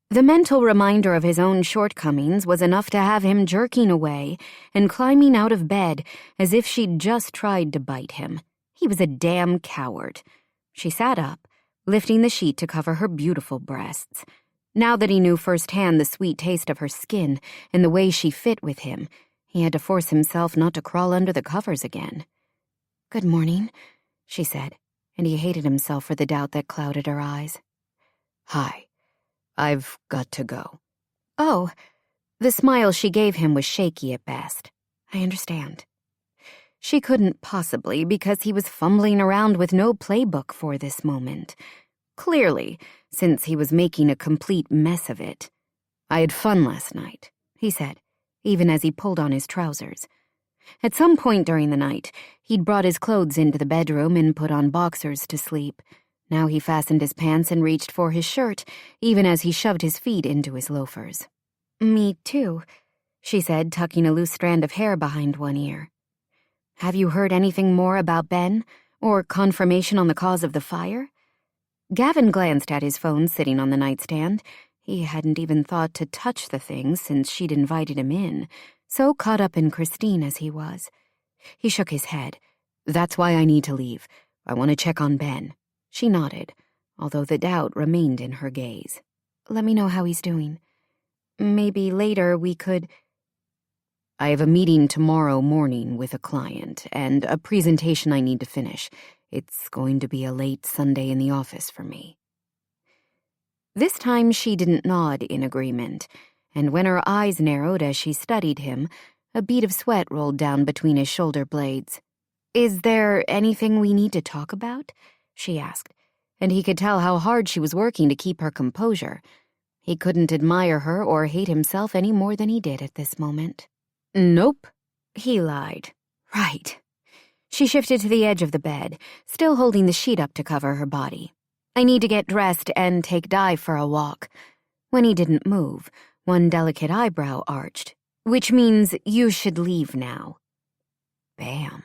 C: The mental reminder of his own shortcomings was enough to have him jerking away and climbing out of bed as if she'd just tried to bite him. He was a damn coward. She sat up, lifting the sheet to cover her beautiful breasts. Now that he knew firsthand the sweet taste of her skin and the way she fit with him, he had to force himself not to crawl under the covers again. "Good morning," she said, and he hated himself for the doubt that clouded her eyes. "Hi. I've got to go." "Oh." The smile she gave him was shaky at best. "I understand." She couldn't possibly, because he was fumbling around with no playbook for this moment. Clearly, since he was making a complete mess of it. "I had fun last night," he said, even as he pulled on his trousers. At some point during the night, he'd brought his clothes into the bedroom and put on boxers to sleep. Now he fastened his pants and reached for his shirt, even as he shoved his feet into his loafers. "Me too," she said, tucking a loose strand of hair behind one ear. "Have you heard anything more about Ben? Or confirmation on the cause of the fire?" Gavin glanced at his phone sitting on the nightstand. He hadn't even thought to touch the thing since she'd invited him in, so caught up in Christine as he was. He shook his head. "That's why I need to leave. I want to check on Ben." She nodded, although the doubt remained in her gaze. "Let me know how he's doing. Maybe later we could—" "I have a meeting tomorrow morning with a client and a presentation I need to finish. It's going to be a late Sunday in the office for me." This time she didn't nod in agreement, and when her eyes narrowed as she studied him, a bead of sweat rolled down between his shoulder blades. "Is there anything we need to talk about?" she asked, and he could tell how hard she was working to keep her composure. He couldn't admire her or hate himself any more than he did at this moment. "Nope," he lied. "Right." She shifted to the edge of the bed, still holding the sheet up to cover her body. "I need to get dressed and take Di for a walk." When he didn't move, one delicate eyebrow arched. "Which means you should leave now." Bam.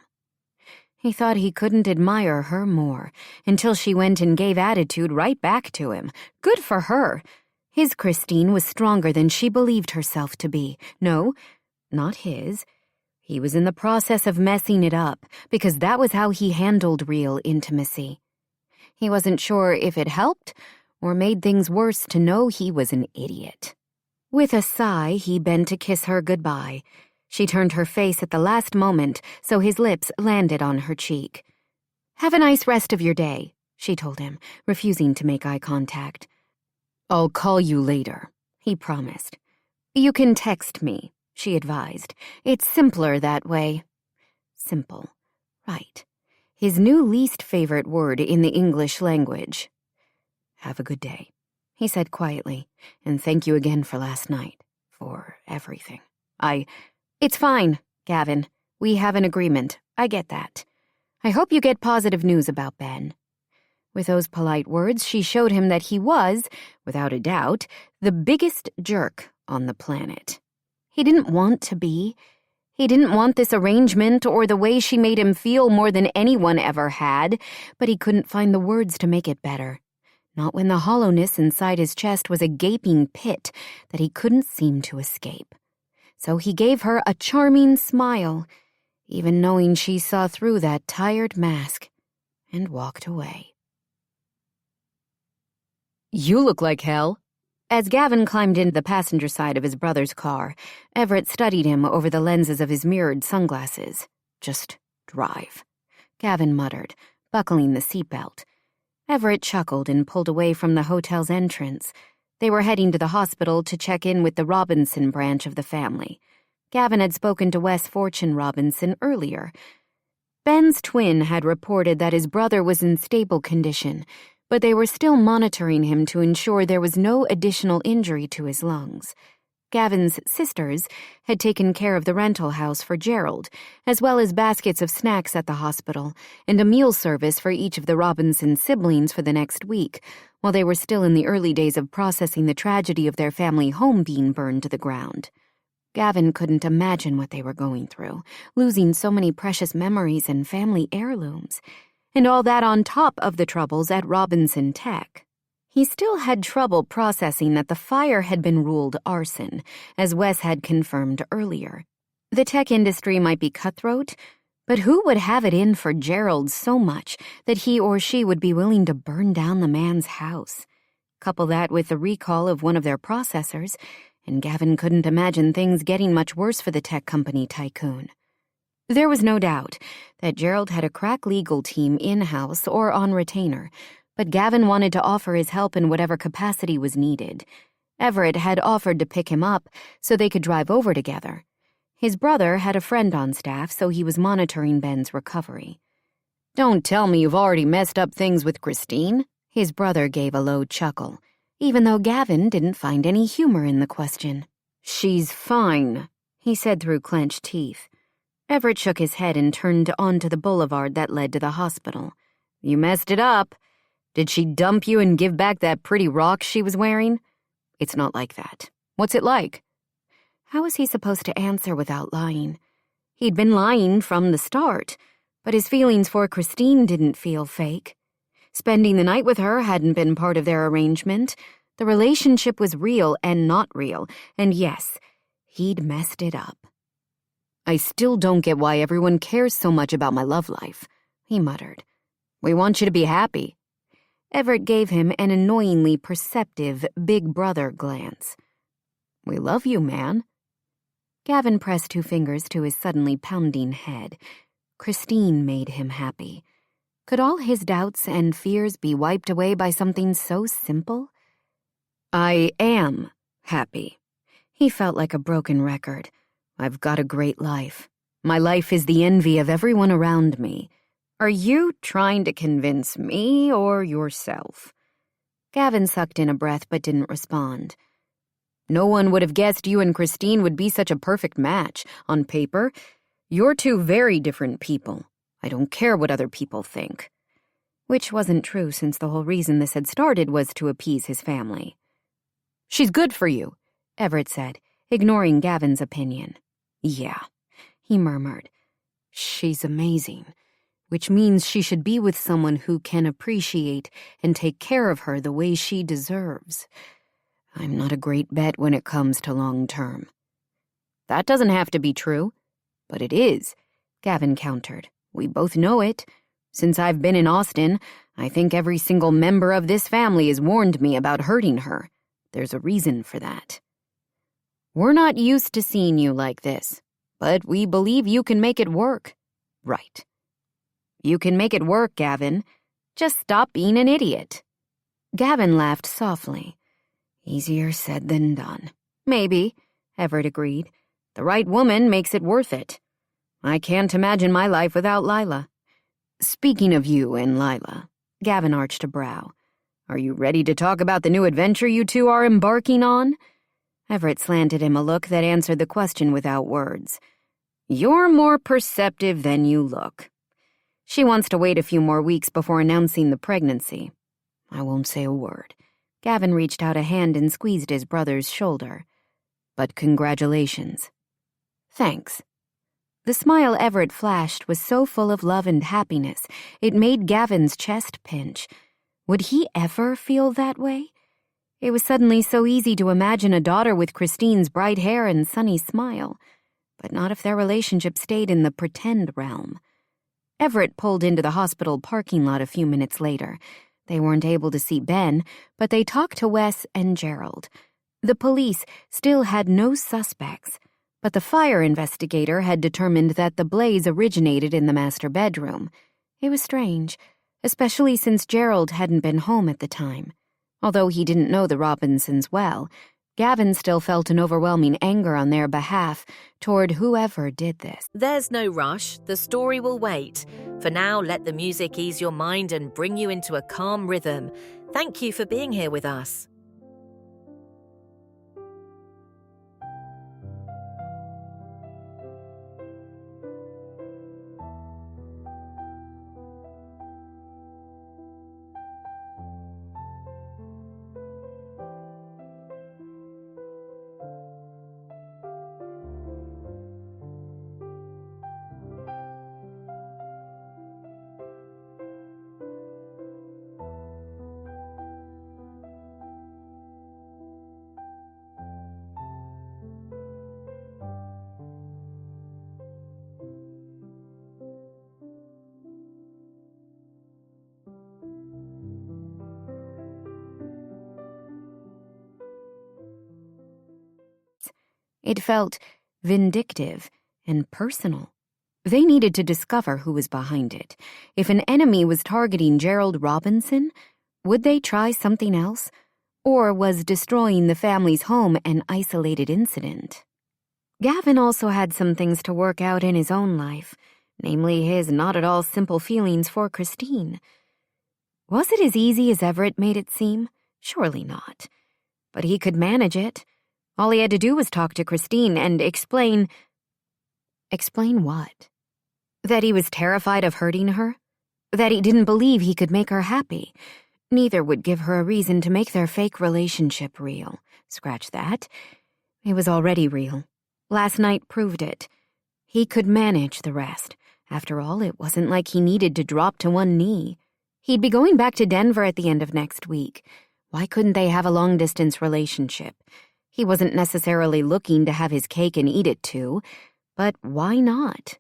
C: He thought he couldn't admire her more, until she went and gave attitude right back to him. Good for her. His Christine was stronger than she believed herself to be. No, not his. He was in the process of messing it up, because that was how he handled real intimacy. He wasn't sure if it helped or made things worse to know he was an idiot. With a sigh, he bent to kiss her goodbye. She turned her face at the last moment, so his lips landed on her cheek. "Have a nice rest of your day," she told him, refusing to make eye contact. "I'll call you later," he promised. "You can text me," she advised. "It's simpler that way." Simple. Right. His new least favorite word in the English language. "Have a good day," he said quietly, "and thank you again for last night, for everything. It's fine, Gavin. We have an agreement. I get that.
B: I hope you get positive news about Ben." With those polite words, she showed him that he was, without a doubt, the biggest jerk on the planet. He didn't want to be. He didn't want this arrangement or the way she made him feel more than anyone ever had, but he couldn't find the words to make it better. Not when the hollowness inside his chest was a gaping pit that he couldn't seem to escape. So he gave her a charming smile, even knowing she saw through that tired mask, and walked away. "You look like hell." As Gavin climbed into the passenger side of his brother's car, Everett studied him over the lenses of his mirrored sunglasses. "Just drive," Gavin muttered, buckling the seatbelt. Everett chuckled and pulled away from the hotel's entrance. They were heading to the hospital to check in with the Robinson branch of the family. Gavin had spoken to Wes Fortune Robinson earlier. Ben's twin had reported that his brother was in stable condition, but they were still monitoring him to ensure there was no additional injury to his lungs. Gavin's sisters had taken care of the rental house for Gerald, as well as baskets of snacks at the hospital and a meal service for each of the Robinson siblings for the next week, while they were still in the early days of processing the tragedy of their family home being burned to the ground. Gavin couldn't imagine what they were going through, losing so many precious memories and family heirlooms. And all that on top of the troubles at Robinson Tech. He still had trouble processing that the fire had been ruled arson, as Wes had confirmed earlier. The tech industry might be cutthroat, but who would have it in for Gerald so much that he or she would be willing to burn down the man's house? Couple that with the recall of one of their processors, and Gavin couldn't imagine things getting much worse for the tech company tycoon. There was no doubt that Gerald had a crack legal team in-house or on retainer, but Gavin wanted to offer his help in whatever capacity was needed. Everett had offered to pick him up so they could drive over together. His brother had a friend on staff, so he was monitoring Ben's recovery. "Don't tell me you've already messed up things with Christine?" His brother gave a low chuckle, even though Gavin didn't find any humor in the question. "She's fine," he said through clenched teeth. Everett shook his head and turned onto the boulevard that led to the hospital. "You messed it up. Did she dump you and give back that pretty rock she was wearing?" "It's not like that. What's it like?" How was he supposed to answer without lying? He'd been lying from the start, but his feelings for Christine didn't feel fake. Spending the night with her hadn't been part of their arrangement. The relationship was real and not real, and yes, he'd messed it up. "I still don't get why everyone cares so much about my love life," he muttered. "We want you to be happy." Everett gave him an annoyingly perceptive big brother glance. "We love you, man." Gavin pressed 2 fingers to his suddenly pounding head. Christine made him happy. Could all his doubts and fears be wiped away by something so simple? "I am happy." He felt like a broken record. "I've got a great life. My life is the envy of everyone around me. Are you trying to convince me or yourself?" Gavin sucked in a breath but didn't respond. "No one would have guessed you and Christine would be such a perfect match. On paper, you're 2 very different people. I don't care what other people think." Which wasn't true, since the whole reason this had started was to appease his family. "She's good for you," Everett said, ignoring Gavin's opinion. "Yeah," he murmured. "She's amazing, which means she should be with someone who can appreciate and take care of her the way she deserves. I'm not a great bet when it comes to long-term." "That doesn't have to be true." "But it is," Gavin countered. "We both know it. Since I've been in Austin, I think every single member of this family has warned me about hurting her. There's a reason for that. We're not used to seeing you like this, but we believe you can make it work." "Right. You can make it work, Gavin. Just stop being an idiot." Gavin laughed softly. "Easier said than done." "Maybe," Everett agreed. "The right woman makes it worth it. I can't imagine my life without Lila." "Speaking of you and Lila," Gavin arched a brow, "are you ready to talk about the new adventure you 2 are embarking on?" Everett slanted him a look that answered the question without words. "You're more perceptive than you look."
C: She wants to wait a few more weeks before announcing the pregnancy. I won't say a word. Gavin reached out a hand and squeezed his brother's shoulder. But congratulations. Thanks. The smile Everett flashed was so full of love and happiness, it made Gavin's chest pinch. Would he ever feel that way? It was suddenly so easy to imagine a daughter with Christine's bright hair and sunny smile, but not if their relationship stayed in the pretend realm. Everett pulled into the hospital parking lot a few minutes later. They weren't able to see Ben, but they talked to Wes and Gerald. The police still had no suspects, but the fire investigator had determined that the blaze originated in the master bedroom. It was strange, especially since Gerald hadn't been home at the time. Although he didn't know the Robinsons well, Gavin still felt an overwhelming anger on their behalf toward whoever did this.
D: There's no rush. The story will wait. For now, let the music ease your mind and bring you into a calm rhythm. Thank you for being here with us.
C: It felt vindictive and personal. They needed to discover who was behind it. If an enemy was targeting Gerald Robinson, would they try something else? Or was destroying the family's home an isolated incident? Gavin also had some things to work out in his own life, namely his not at all simple feelings for Christine. Was it as easy as Everett made it seem? Surely not. But he could manage it. All he had to do was talk to Christine and explain... Explain what? That he was terrified of hurting her? That he didn't believe he could make her happy? Neither would give her a reason to make their fake relationship real. Scratch that. It was already real. Last night proved it. He could manage the rest. After all, it wasn't like he needed to drop to one knee. He'd be going back to Denver at the end of next week. Why couldn't they have a long-distance relationship? He wasn't necessarily looking to have his cake and eat it too, but why not?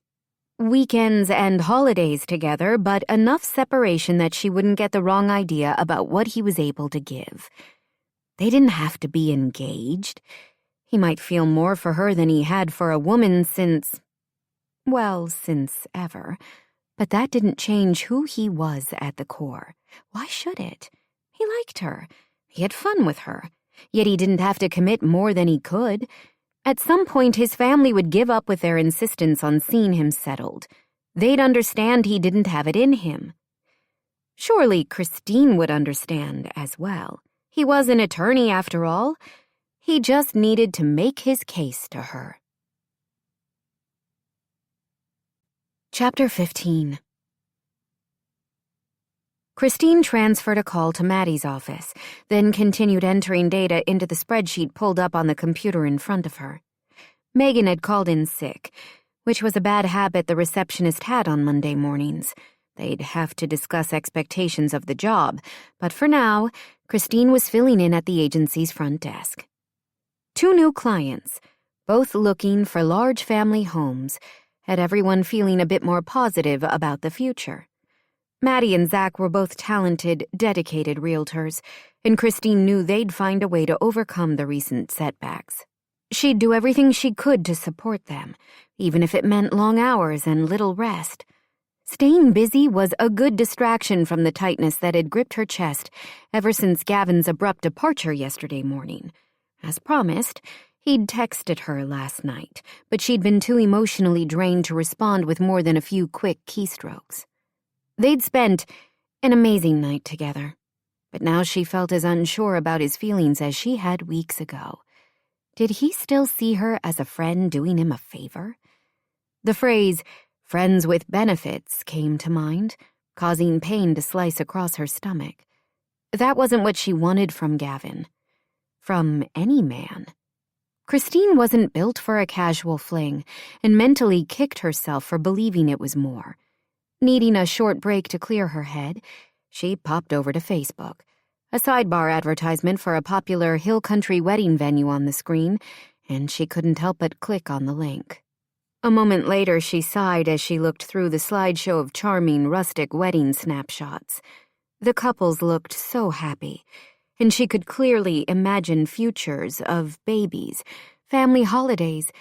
C: Weekends and holidays together, but enough separation that she wouldn't get the wrong idea about what he was able to give. They didn't have to be engaged. He might feel more for her than he had for a woman since ever. But that didn't change who he was at the core. Why should it? He liked her. He had fun with her. Yet he didn't have to commit more than he could. At some point, his family would give up with their insistence on seeing him settled. They'd understand he didn't have it in him. Surely Christine would understand as well. He was an attorney after all. He just needed to make his case to her. Chapter 15. Christine transferred a call to Maddie's office, then continued entering data into the spreadsheet pulled up on the computer in front of her. Megan had called in sick, which was a bad habit the receptionist had on Monday mornings. They'd have to discuss expectations of the job, but for now, Christine was filling in at the agency's front desk. 2 new clients, both looking for large family homes, had everyone feeling a bit more positive about the future. Maddie and Zach were both talented, dedicated realtors, and Christine knew they'd find a way to overcome the recent setbacks. She'd do everything she could to support them, even if it meant long hours and little rest. Staying busy was a good distraction from the tightness that had gripped her chest ever since Gavin's abrupt departure yesterday morning. As promised, he'd texted her last night, but she'd been too emotionally drained to respond with more than a few quick keystrokes. They'd spent an amazing night together, but now she felt as unsure about his feelings as she had weeks ago. Did he still see her as a friend doing him a favor? The phrase,
B: Friends with benefits came to mind, causing pain to slice across her stomach. That wasn't what she wanted from Gavin. From any man. Christine wasn't built for a casual fling, and mentally kicked herself for believing it was more. Needing a short break to clear her head, she popped over to Facebook. A sidebar advertisement for a popular hill country wedding venue on the screen, and she couldn't help but click on the link. A moment later, she sighed as she looked through the slideshow of charming, rustic wedding snapshots. The couples looked so happy, and she could clearly imagine futures of babies, family holidays,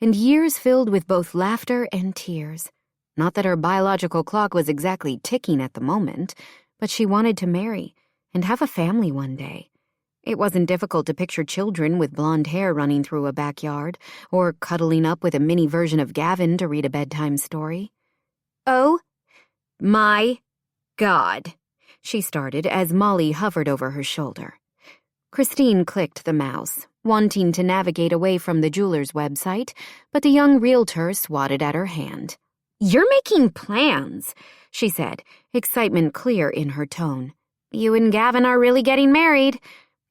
B: and years filled with both laughter and tears. Not that her biological clock was exactly ticking at the moment, but she wanted to marry and have a family one day. It wasn't difficult to picture children with blonde hair running through a backyard, or cuddling up with a mini version of Gavin to read a bedtime story. "Oh, my God," she started as Molly hovered over her shoulder. Christine clicked the mouse, wanting to navigate away from the jeweler's website, but the young realtor swatted at her hand. "You're making plans," she said, excitement clear in her tone. "You and Gavin are really getting married.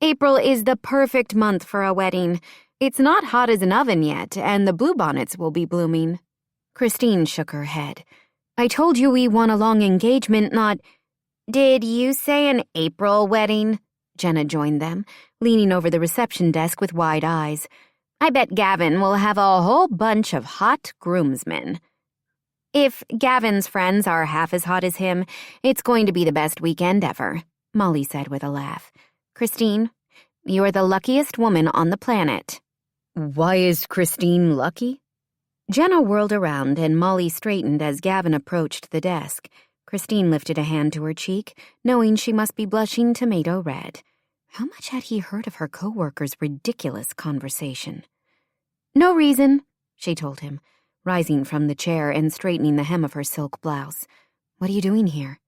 B: April is the perfect month for a wedding. It's not hot as an oven yet, and the bluebonnets will be blooming." Christine shook her head. "I told you we want a long engagement, not—" "Did you say an April wedding?" Jenna joined them, leaning over the reception desk with wide eyes. "I bet Gavin will have a whole bunch of hot groomsmen." "If Gavin's friends are half as hot as him, it's going to be the best weekend ever," Molly said with a laugh. "Christine, you are the luckiest woman on the planet." "Why is Christine lucky?" Jenna whirled around and Molly straightened as Gavin approached the desk. Christine lifted a hand to her cheek, knowing she must be blushing tomato red. How much had he heard of her coworker's ridiculous conversation? "No reason," she told him, rising from the chair and straightening the hem of her silk blouse. "What are you doing here?"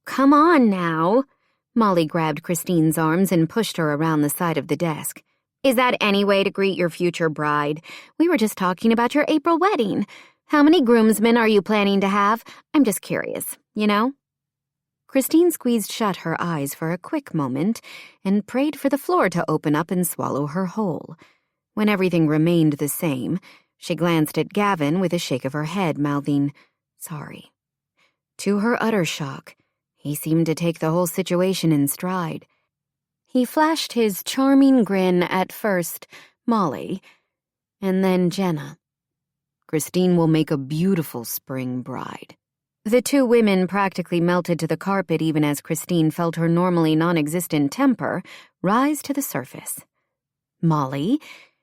B: "Come on now." Molly grabbed Christine's arms and pushed her around the side of the desk. "Is that any way to greet your future bride? We were just talking about your April wedding. How many groomsmen are you planning to have? I'm just curious, you know?" Christine squeezed shut her eyes for a quick moment and prayed for the floor to open up and swallow her whole. When everything remained the same, she glanced at Gavin with a shake of her head, mouthing, "Sorry." To her utter shock, he seemed to take the whole situation in stride. He flashed his charming grin at first Molly, and then Jenna. "Christine will make a beautiful spring bride." The two women practically melted to the carpet even as Christine felt her normally non-existent temper rise to the surface. "Molly,"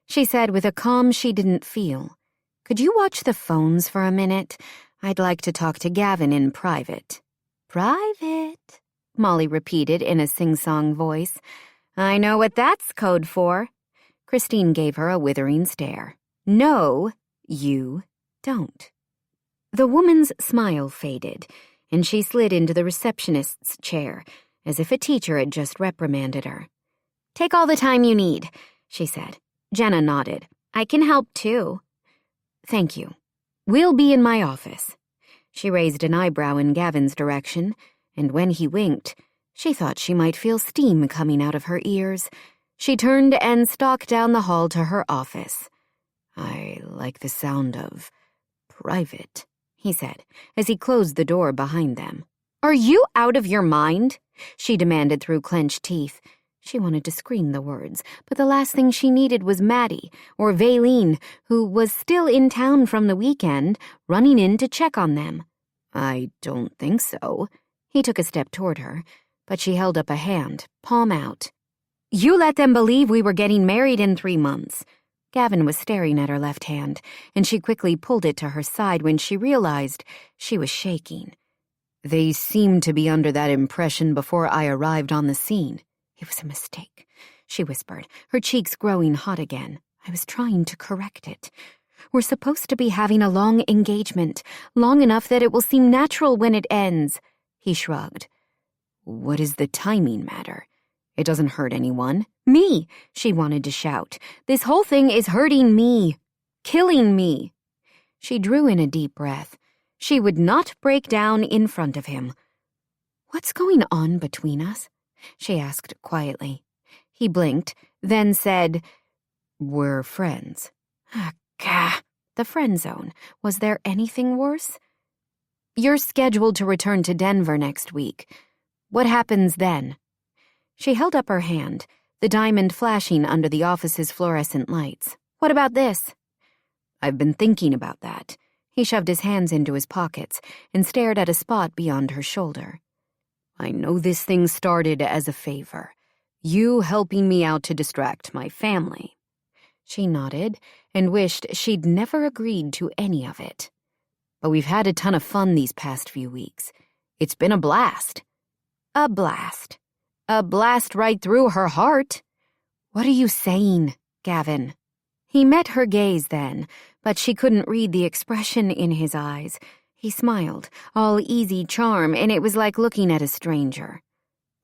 B: she said with a calm she didn't feel, "could you watch the phones for a minute? I'd like to talk to Gavin in private." "Private," Molly repeated in a sing-song voice. "I know what that's code for." Christine gave her a withering stare. "No, you don't." The woman's smile faded, and she slid into the receptionist's chair, as if a teacher had just reprimanded her. "Take all the time you need," she said. Jenna nodded. "I can help, too." "Thank you. We'll be in my office." She raised an eyebrow in Gavin's direction, and when he winked, she thought she might feel steam coming out of her ears. She turned and stalked down the hall to her office. "I like the sound of private," he said, as he closed the door behind them. "Are you out of your mind?" she demanded through clenched teeth. She wanted to scream the words, but the last thing she needed was Maddie, or Valine, who was still in town from the weekend, running in to check on them. "I don't think so." He took a step toward her, but she held up a hand, palm out. "You let them believe we were getting married in 3 months." Gavin was staring at her left hand, and she quickly pulled it to her side when she realized she was shaking. "They seemed to be under that impression before I arrived on the scene." "It was a mistake," she whispered, her cheeks growing hot again. "I was trying to correct it. We're supposed to be having a long engagement, long enough that it will seem natural when it ends." He shrugged. "What is the timing matter? It doesn't hurt anyone." "Me," she wanted to shout. "This whole thing is hurting me. Killing me." She drew in a deep breath, She would not break down in front of him. "What's going on between us?" she asked quietly. He blinked, then said, "We're friends." Gah, the friend zone. Was there anything worse? "You're scheduled to return to Denver next week. What happens then?" She held up her hand, the diamond flashing under the office's fluorescent lights. "What about this?" "I've been thinking about that." He shoved his hands into his pockets and stared at a spot beyond her shoulder. "I know this thing started as a favor. You helping me out to distract my family." She nodded and wished she'd never agreed to any of it. "But we've had a ton of fun these past few weeks. It's been a blast." A blast. A blast right through her heart. "What are you saying, Gavin?" He met her gaze then, but she couldn't read the expression in his eyes. He smiled, all easy charm, and it was like looking at a stranger.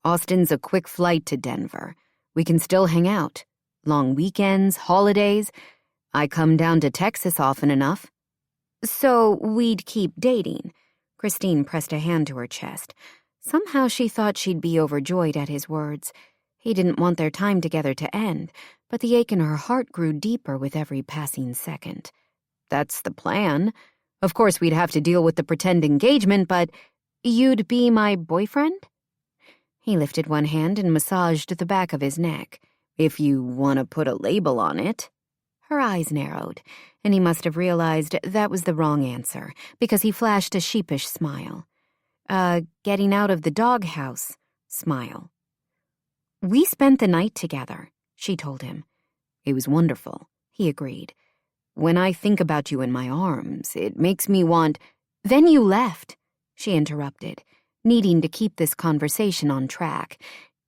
B: "Austin's a quick flight to Denver. We can still hang out. Long weekends, holidays. I come down to Texas often enough." "So we'd keep dating." Christine pressed a hand to her chest. Somehow she thought she'd be overjoyed at his words. He didn't want their time together to end, but the ache in her heart grew deeper with every passing second. "That's the plan. Of course, we'd have to deal with the pretend engagement, but you'd be my boyfriend?" He lifted one hand and massaged the back of his neck. "If you want to put a label on it." Her eyes narrowed, and he must have realized that was the wrong answer, because he flashed a sheepish smile. Getting out of the doghouse smile. "We spent the night together," she told him. "It was wonderful," he agreed. "When I think about you in my arms, it makes me want—" "Then you left," she interrupted, needing to keep this conversation on track,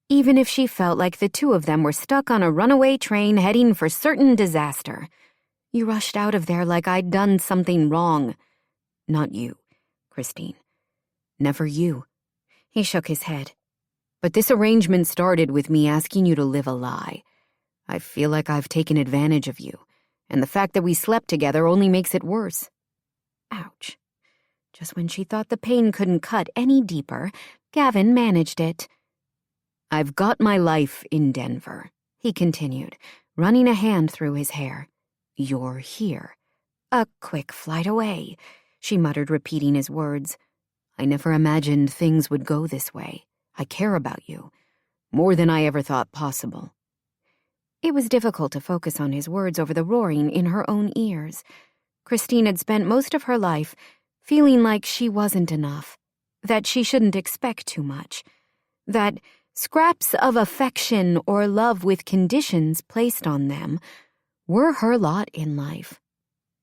B: even if she felt like the two of them were stuck on a runaway train heading for certain disaster. "You rushed out of there like I'd done something wrong." "Not you, Christine. Never you." He shook his head. "But this arrangement started with me asking you to live a lie. I feel like I've taken advantage of you, and the fact that we slept together only makes it worse." Ouch. Just when she thought the pain couldn't cut any deeper, Gavin managed it. "I've got my life in Denver," he continued, running a hand through his hair. "You're here." "A quick flight away," she muttered, repeating his words. "I never imagined things would go this way. I care about you, more than I ever thought possible." It was difficult to focus on his words over the roaring in her own ears. Christine had spent most of her life feeling like she wasn't enough, that she shouldn't expect too much, that scraps of affection or love with conditions placed on them were her lot in life.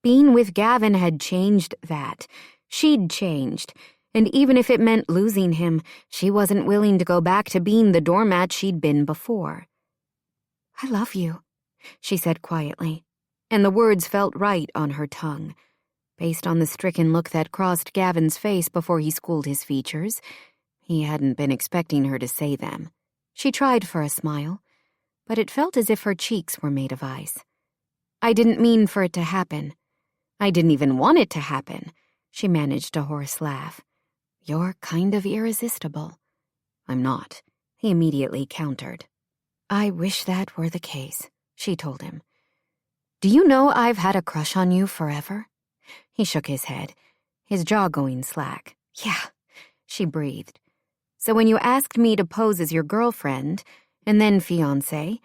B: Being with Gavin had changed that. She'd changed. And even if it meant losing him, she wasn't willing to go back to being the doormat she'd been before. "I love you," she said quietly, and the words felt right on her tongue. Based on the stricken look that crossed Gavin's face before he schooled his features, he hadn't been expecting her to say them. She tried for a smile, but it felt as if her cheeks were made of ice. "I didn't mean for it to happen. I didn't even want it to happen," she managed a hoarse laugh. "You're kind of irresistible." "I'm not," he immediately countered. "I wish that were the case," she told him. "Do you know I've had a crush on you forever?" He shook his head, his jaw going slack. "Yeah," she breathed. "So when you asked me to pose as your girlfriend, and then fiancé,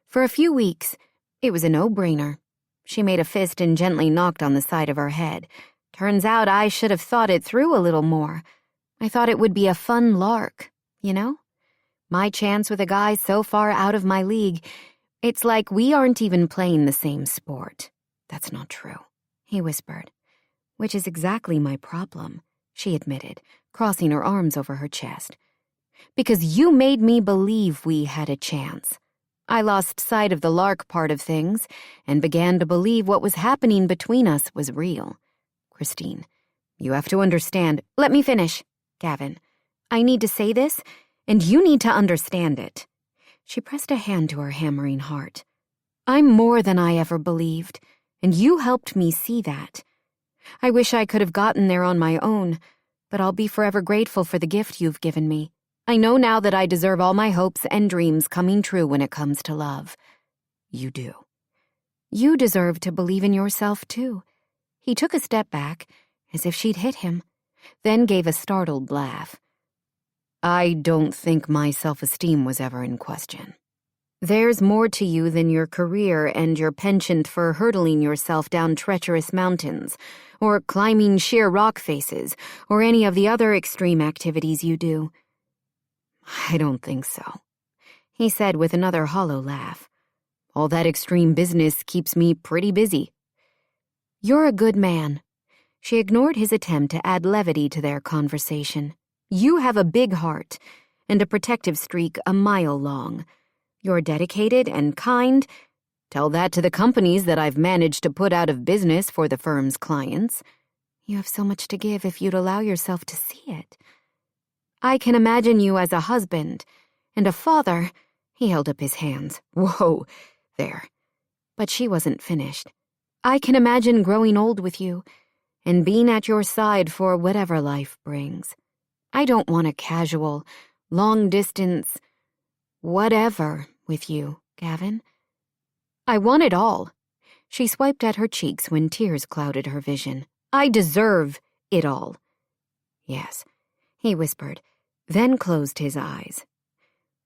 B: for a few weeks, it was a no-brainer." She made a fist and gently knocked on the side of her head. "Turns out I should have thought it through a little more. I thought it would be a fun lark, you know? My chance with a guy so far out of my league, it's like we aren't even playing the same sport." "That's not true," he whispered. "Which is exactly my problem," she admitted, crossing her arms over her chest. "Because you made me believe we had a chance. I lost sight of the lark part of things and began to believe what was happening between us was real. Christine, you have to understand—" "Let me finish, Gavin. I need to say this, and you need to understand it." She pressed a hand to her hammering heart. "I'm more than I ever believed, and you helped me see that.
C: I wish I could have gotten there on my own, but I'll be forever grateful for the gift you've given me. I know now that I deserve all my hopes and dreams coming true when it comes to love. You do. You deserve to believe in yourself, too. He took a step back, as if she'd hit him, then gave a startled laugh. I don't think my self-esteem was ever in question. There's more to you than your career and your penchant for hurtling yourself down treacherous mountains, or climbing sheer rock faces, or any of the other extreme activities you do. I don't think so, he said with another hollow laugh. All that extreme business keeps me pretty busy. You're a good man. She ignored his attempt to add levity to their conversation. You have a big heart, and a protective streak a mile long. You're dedicated and kind. Tell that to the companies that I've managed to put out of business for the firm's clients. You have so much to give if you'd allow yourself to see it. I can imagine you as a husband and a father. He held up his hands. Whoa, there. But she wasn't finished. I can imagine growing old with you and being at your side for whatever life brings. I don't want a casual, long-distance, whatever with you, Gavin. I want it all. She swiped at her cheeks when tears clouded her vision. I deserve it all. Yes, he whispered, then closed his eyes.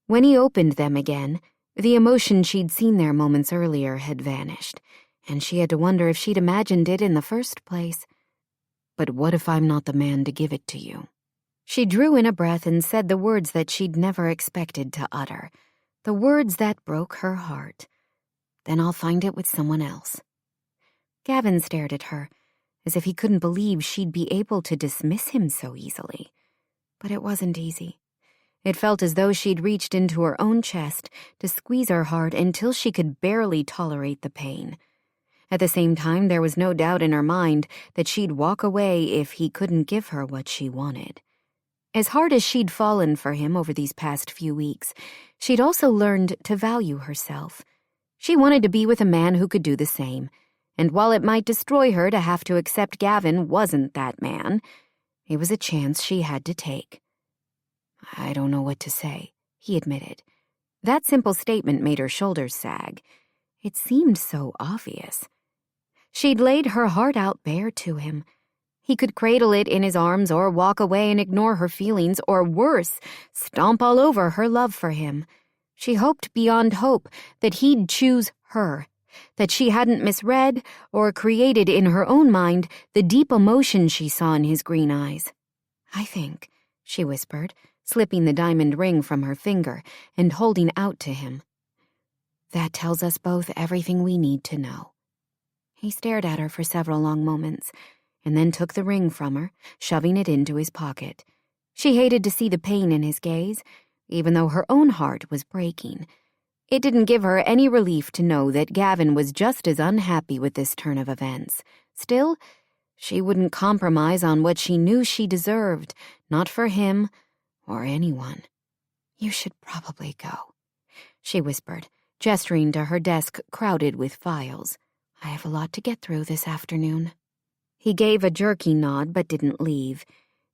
C: When he opened them again, the emotion she'd seen there moments earlier had vanished, and she had to wonder if she'd imagined it in the first place. But what if I'm not the man to give it to you? She drew in a breath and said the words that she'd never expected to utter, the words that broke her heart. Then I'll find it with someone else. Gavin stared at her, as if he couldn't believe she'd be able to dismiss him so easily. But it wasn't easy. It felt as though she'd reached into her own chest to squeeze her heart until she could barely tolerate the pain. At the same time, there was no doubt in her mind that she'd walk away if he couldn't give her what she wanted. As hard as she'd fallen for him over these past few weeks, she'd also learned to value herself. She wanted to be with a man who could do the same, and while it might destroy her to have to accept Gavin wasn't that man, it was a chance she had to take. I don't know what to say, he admitted. That simple statement made her shoulders sag. It seemed so obvious. She'd laid her heart out bare to him. He could cradle it in his arms or walk away and ignore her feelings, or worse, stomp all over her love for him. She hoped beyond hope that he'd choose her, that she hadn't misread or created in her own mind the deep emotion she saw in his green eyes. I think, she whispered, slipping the diamond ring from her finger and holding out to him. That tells us both everything we need to know. He stared at her for several long moments, and then took the ring from her, shoving it into his pocket. She hated to see the pain in his gaze, even though her own heart was breaking. It didn't give her any relief to know that Gavin was just as unhappy with this turn of events. Still, she wouldn't compromise on what she knew she deserved, not for him or anyone. You should probably go, she whispered, gesturing to her desk crowded with files. I have a lot to get through this afternoon. He gave a jerky nod but didn't leave.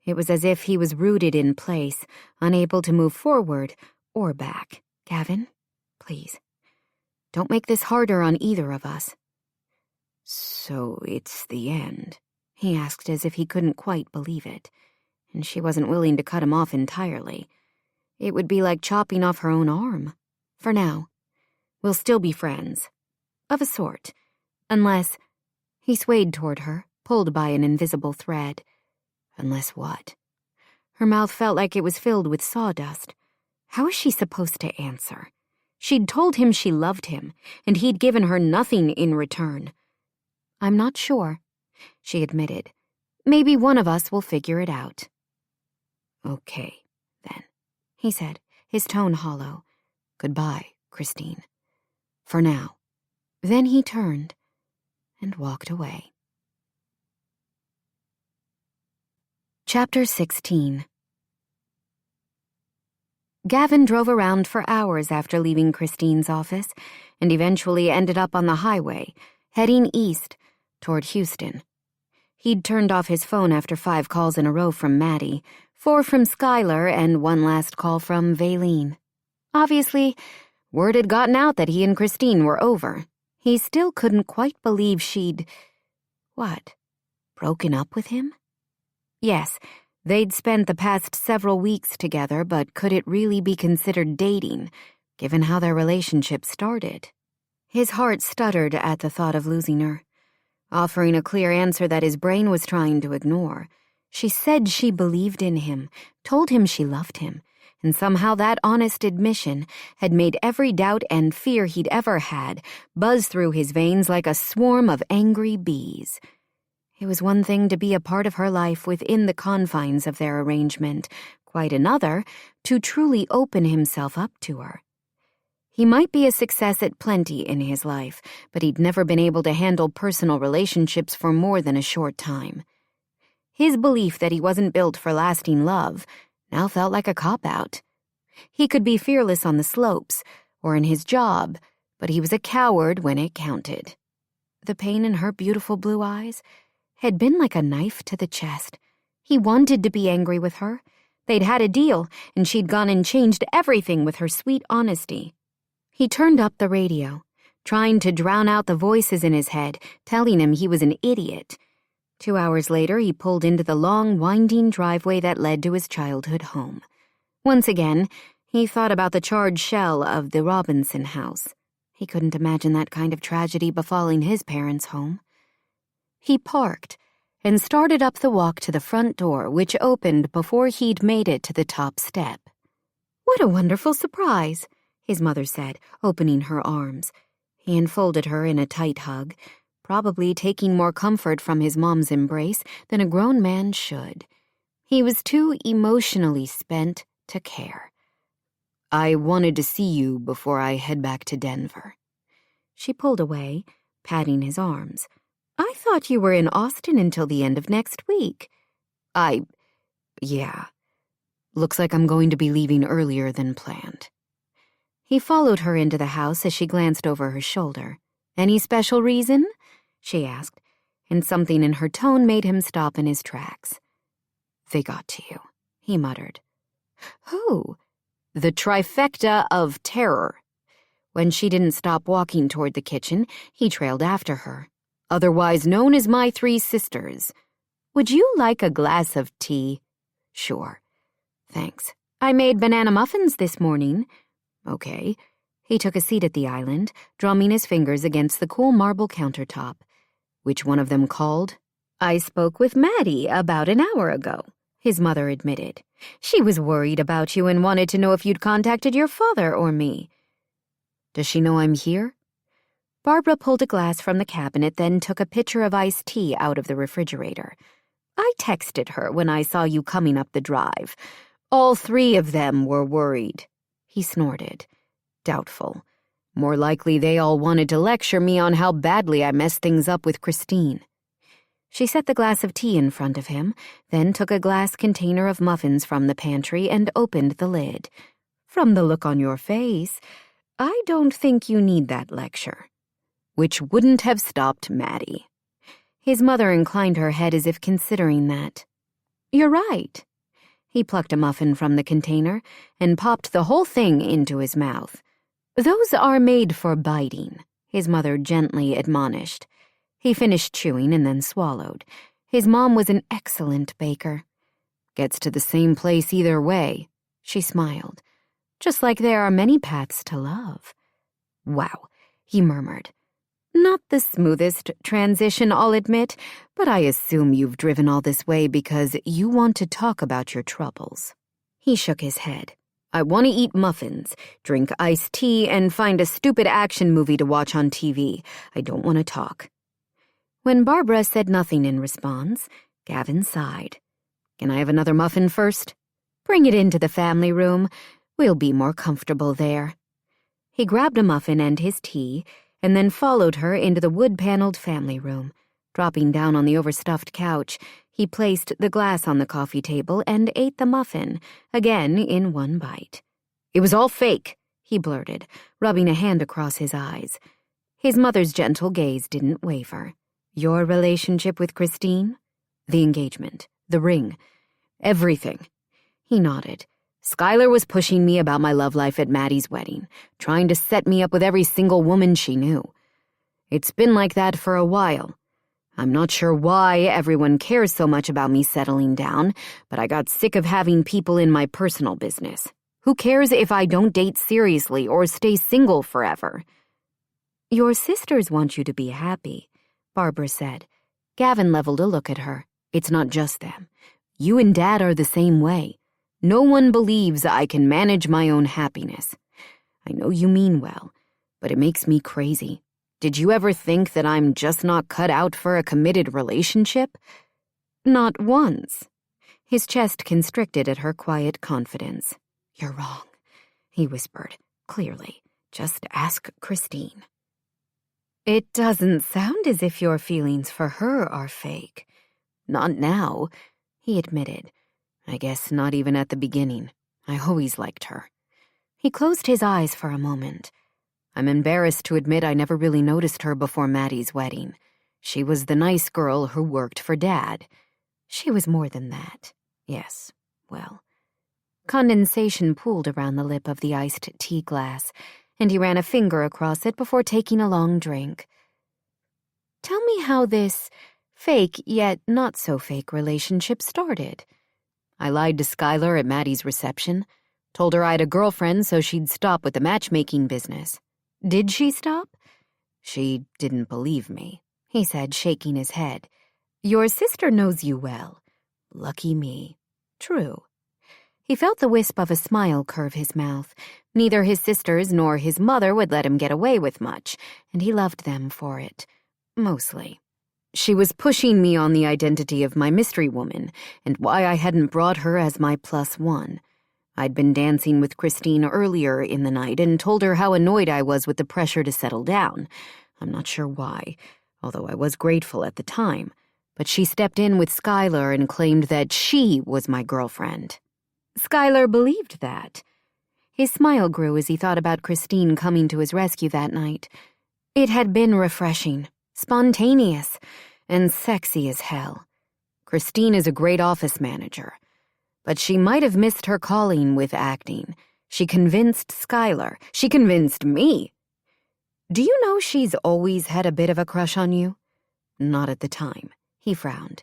C: It was as if he was rooted in place, unable to move forward or back. Gavin, please, don't make this harder on either of us. So it's the end, he asked as if he couldn't quite believe it, and she wasn't willing to cut him off entirely. It would be like chopping off her own arm. For now, we'll still be friends. Of a sort. Unless... He swayed toward her, pulled by an invisible thread. Unless what? Her mouth felt like it was filled with sawdust. How was she supposed to answer? She'd told him she loved him, and he'd given her nothing in return. I'm not sure, she admitted. Maybe one of us will figure it out. Okay, then, he said, his tone hollow. Goodbye, Christine. For now. Then he turned and walked away. Chapter 16. Gavin drove around for hours after leaving Christine's office and eventually ended up on the highway, heading east toward Houston.
B: He'd turned off his phone after 5 calls in a row from Maddie, 4 from Skylar, and 1 last call from Valine. Obviously, word had gotten out that he and Christine were over. He still couldn't quite believe she'd... What? Broken up with him? Yes, they'd spent the past several weeks together, but could it really be considered dating, given how their relationship started? His heart stuttered at the thought of losing her, offering a clear answer that his brain was trying to ignore. She said she believed in him, told him she loved him, and somehow that honest admission had made every doubt and fear he'd ever had buzz through his veins like a swarm of angry bees. It was one thing to be a part of her life within the confines of their arrangement, quite another to truly open himself up to her. He might be a success at plenty in his life, but he'd never been able to handle personal relationships for more than a short time. His belief that he wasn't built for lasting love now felt like a cop-out. He could be fearless on the slopes or in his job, but he was a coward when it counted. The pain in her beautiful blue eyes had been like a knife to the chest. He wanted to be angry with her. They'd had a deal, and she'd gone and changed everything with her sweet honesty. He turned up the radio, trying to drown out the voices in his head, telling him he was an idiot. 2 hours later, he pulled into the long, winding driveway that led to his childhood home. Once again, he thought about the charred shell of the Robinson house. He couldn't imagine that kind of tragedy befalling his parents' home. He parked and started up the walk to the front door, which opened before he'd made it to the top step. "What a wonderful surprise," his mother said, opening her arms. He enfolded her in a tight hug, probably taking more comfort from his mom's embrace than a grown man should. He was too emotionally spent to care. "I wanted to see you before I head back to Denver." She pulled away, patting his arms. "I thought you were in Austin until the end of next week." Yeah. Looks like I'm going to be leaving earlier than planned." He followed her into the house as she glanced over her shoulder. "Any special reason?" she asked, and something in her tone made him stop in his tracks. "They got to you," he muttered. "Who?" "The trifecta of terror." When she didn't stop walking toward the kitchen, he trailed after her. "Otherwise known as my 3 sisters. Would you like a glass of tea?" "Sure. Thanks. I made banana muffins this morning." "Okay." He took a seat at the island, drumming his fingers against the cool marble countertop. "Which one of them called?" "I spoke with Maddie about an hour ago," his mother admitted. "She was worried about you and wanted to know if you'd contacted your father or me." "Does she know I'm here?" Barbara pulled a glass from the cabinet, then took a pitcher of iced tea out of the refrigerator. "I texted her when I saw you coming up the drive. All 3 of them were worried." He snorted. "Doubtful. More likely they all wanted to lecture me on how badly I messed things up with Christine." She set the glass of tea in front of him, then took a glass container of muffins from the pantry and opened the lid. "From the look on your face, I don't think you need that lecture." "Which wouldn't have stopped Maddie." His mother inclined her head as if considering that. "You're right." He plucked a muffin from the container and popped the whole thing into his mouth. "Those are made for biting," his mother gently admonished. He finished chewing and then swallowed. His mom was an excellent baker. "Gets to the same place either way," she smiled. "Just like there are many paths to love." "Wow," he murmured. "Not the smoothest transition, I'll admit, but I assume you've driven all this way because you want to talk about your troubles." He shook his head. "I want to eat muffins, drink iced tea, and find a stupid action movie to watch on TV. I don't want to talk." When Barbara said nothing in response, Gavin sighed. "Can I have another muffin first?" "Bring it into the family room. We'll be more comfortable there." He grabbed a muffin and his tea, and then followed her into the wood-paneled family room. Dropping down on the overstuffed couch, he placed the glass on the coffee table and ate the muffin, again in one bite. "It was all fake," he blurted, rubbing a hand across his eyes. His mother's gentle gaze didn't waver. "Your relationship with Christine?"
C: The engagement, the ring, everything. He nodded. Skylar was pushing me about my love life at Maddie's wedding, trying to set me up with every single woman she knew. It's been like that for a while. I'm not sure why everyone cares so much about me settling down, but I got sick of having people in my personal business. Who cares if I don't date seriously or stay single forever? Your sisters want you to be happy, Barbara said. Gavin leveled a look at her. It's not just them. You and Dad are the same way. No one believes I can manage my own happiness. I know you mean well, but it makes me crazy. Did you ever think that I'm just not cut out for a committed relationship? Not once. His chest constricted at her quiet confidence. You're wrong, he whispered, clearly. Just ask Christine. It doesn't sound as if your feelings for her are fake. Not now, he admitted. I guess not even at the beginning. I always liked her. He closed his eyes for a moment. I'm embarrassed to admit I never really noticed her before Maddie's wedding. She was the nice girl who worked for Dad. She was more than that. Yes, well. Condensation pooled around the lip of the iced tea glass, and he ran a finger across it before taking a long drink. Tell me how this fake yet not so fake relationship started. I lied to Skylar at Maddie's reception, told her I had a girlfriend so she'd stop with the matchmaking business. Did she stop? She didn't believe me, he said, shaking his head. Your sister knows you well. Lucky me. True. He felt the wisp of a smile curve his mouth. Neither his sisters nor his mother would let him get away with much, and he loved them for it. Mostly. She was pushing me on the identity of my mystery woman and why I hadn't brought her as my +1. I'd been dancing with Christine earlier in the night and told her how annoyed I was with the pressure to settle down. I'm not sure why, although I was grateful at the time. But she stepped in with Skylar and claimed that she was my girlfriend. Skylar believed that. His smile grew as he thought about Christine coming to his rescue that night. It had been refreshing, spontaneous, and sexy as hell. Christine is a great office manager. But she might have missed her calling with acting. She convinced Skylar. She convinced me. Do you know she's always had a bit of a crush on you? Not at the time. He frowned.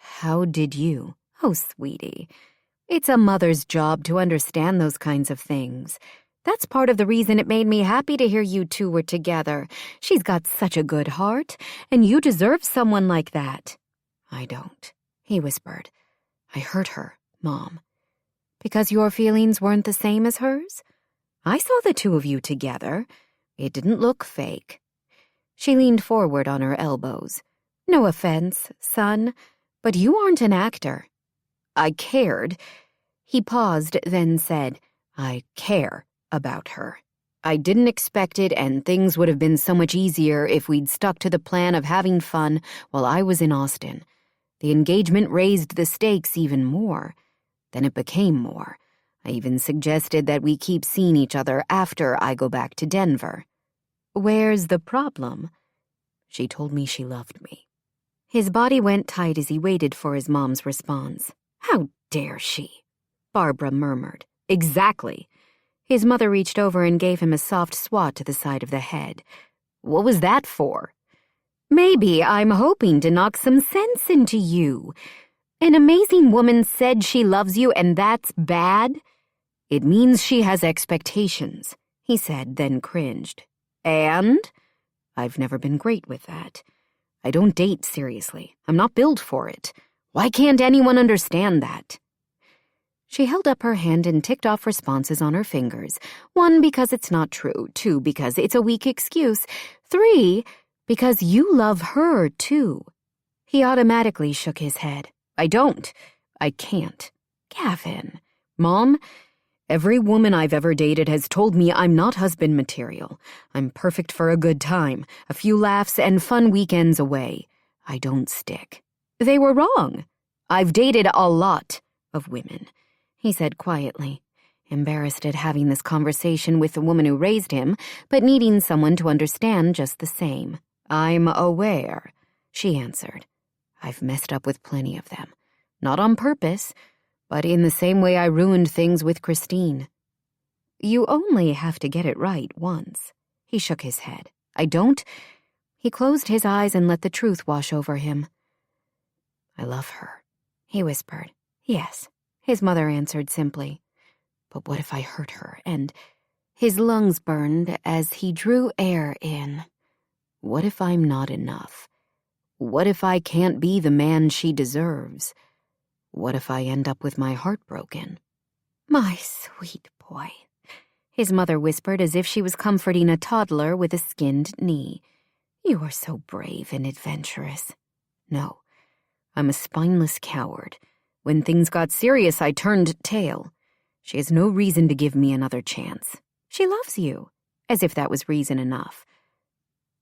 C: How did you? Oh, sweetie. It's a mother's job to understand those kinds of things. That's part of the reason it made me happy to hear you two were together. She's got such a good heart, and you deserve someone like that. I don't, he whispered. I hurt her. Mom. Because your feelings weren't the same as hers? I saw the two of you together. It didn't look fake. She leaned forward on her elbows. No offense, son, but you aren't an actor. I cared. He paused, then said, I care about her. I didn't expect it, and things would have been so much easier if we'd stuck to the plan of having fun while I was in Austin. The engagement raised the stakes even more. Then it became more. I even suggested that we keep seeing each other after I go back to Denver. Where's the problem? She told me she loved me. His body went tight as he waited for his mom's response. How dare she? Barbara murmured. Exactly. His mother reached over and gave him a soft swat to the side of the head. What was that for? Maybe I'm hoping to knock some sense into you. An amazing woman said she loves you and that's bad? It means she has expectations, he said, then cringed. And? I've never been great with that. I don't date seriously. I'm not built for it. Why can't anyone understand that? She held up her hand and ticked off responses on her fingers. 1, because it's not true. 2, because it's a weak excuse. 3, because you love her, too. He automatically shook his head. I don't. I can't. Gavin. Mom, every woman I've ever dated has told me I'm not husband material. I'm perfect for a good time, a few laughs and fun weekends away. I don't stick. They were wrong. I've dated a lot of women, he said quietly, embarrassed at having this conversation with the woman who raised him, but needing someone to understand just the same. I'm aware, she answered.
B: I've messed up with plenty of them. Not on purpose, but in the same way I ruined things with Christine. You only have to get it right once. He shook his head. I don't. He closed his eyes and let the truth wash over him. I love her, he whispered. Yes, his mother answered simply. But what if I hurt her? And his lungs burned as he drew air in. What if I'm not enough? What if I can't be the man she deserves? What if I end up with my heart broken? My sweet boy, his mother whispered as if she was comforting a toddler with a skinned knee. You are so brave and adventurous. No, I'm a spineless coward. When things got serious, I turned tail. She has no reason to give me another chance. She loves you, as if that was reason enough.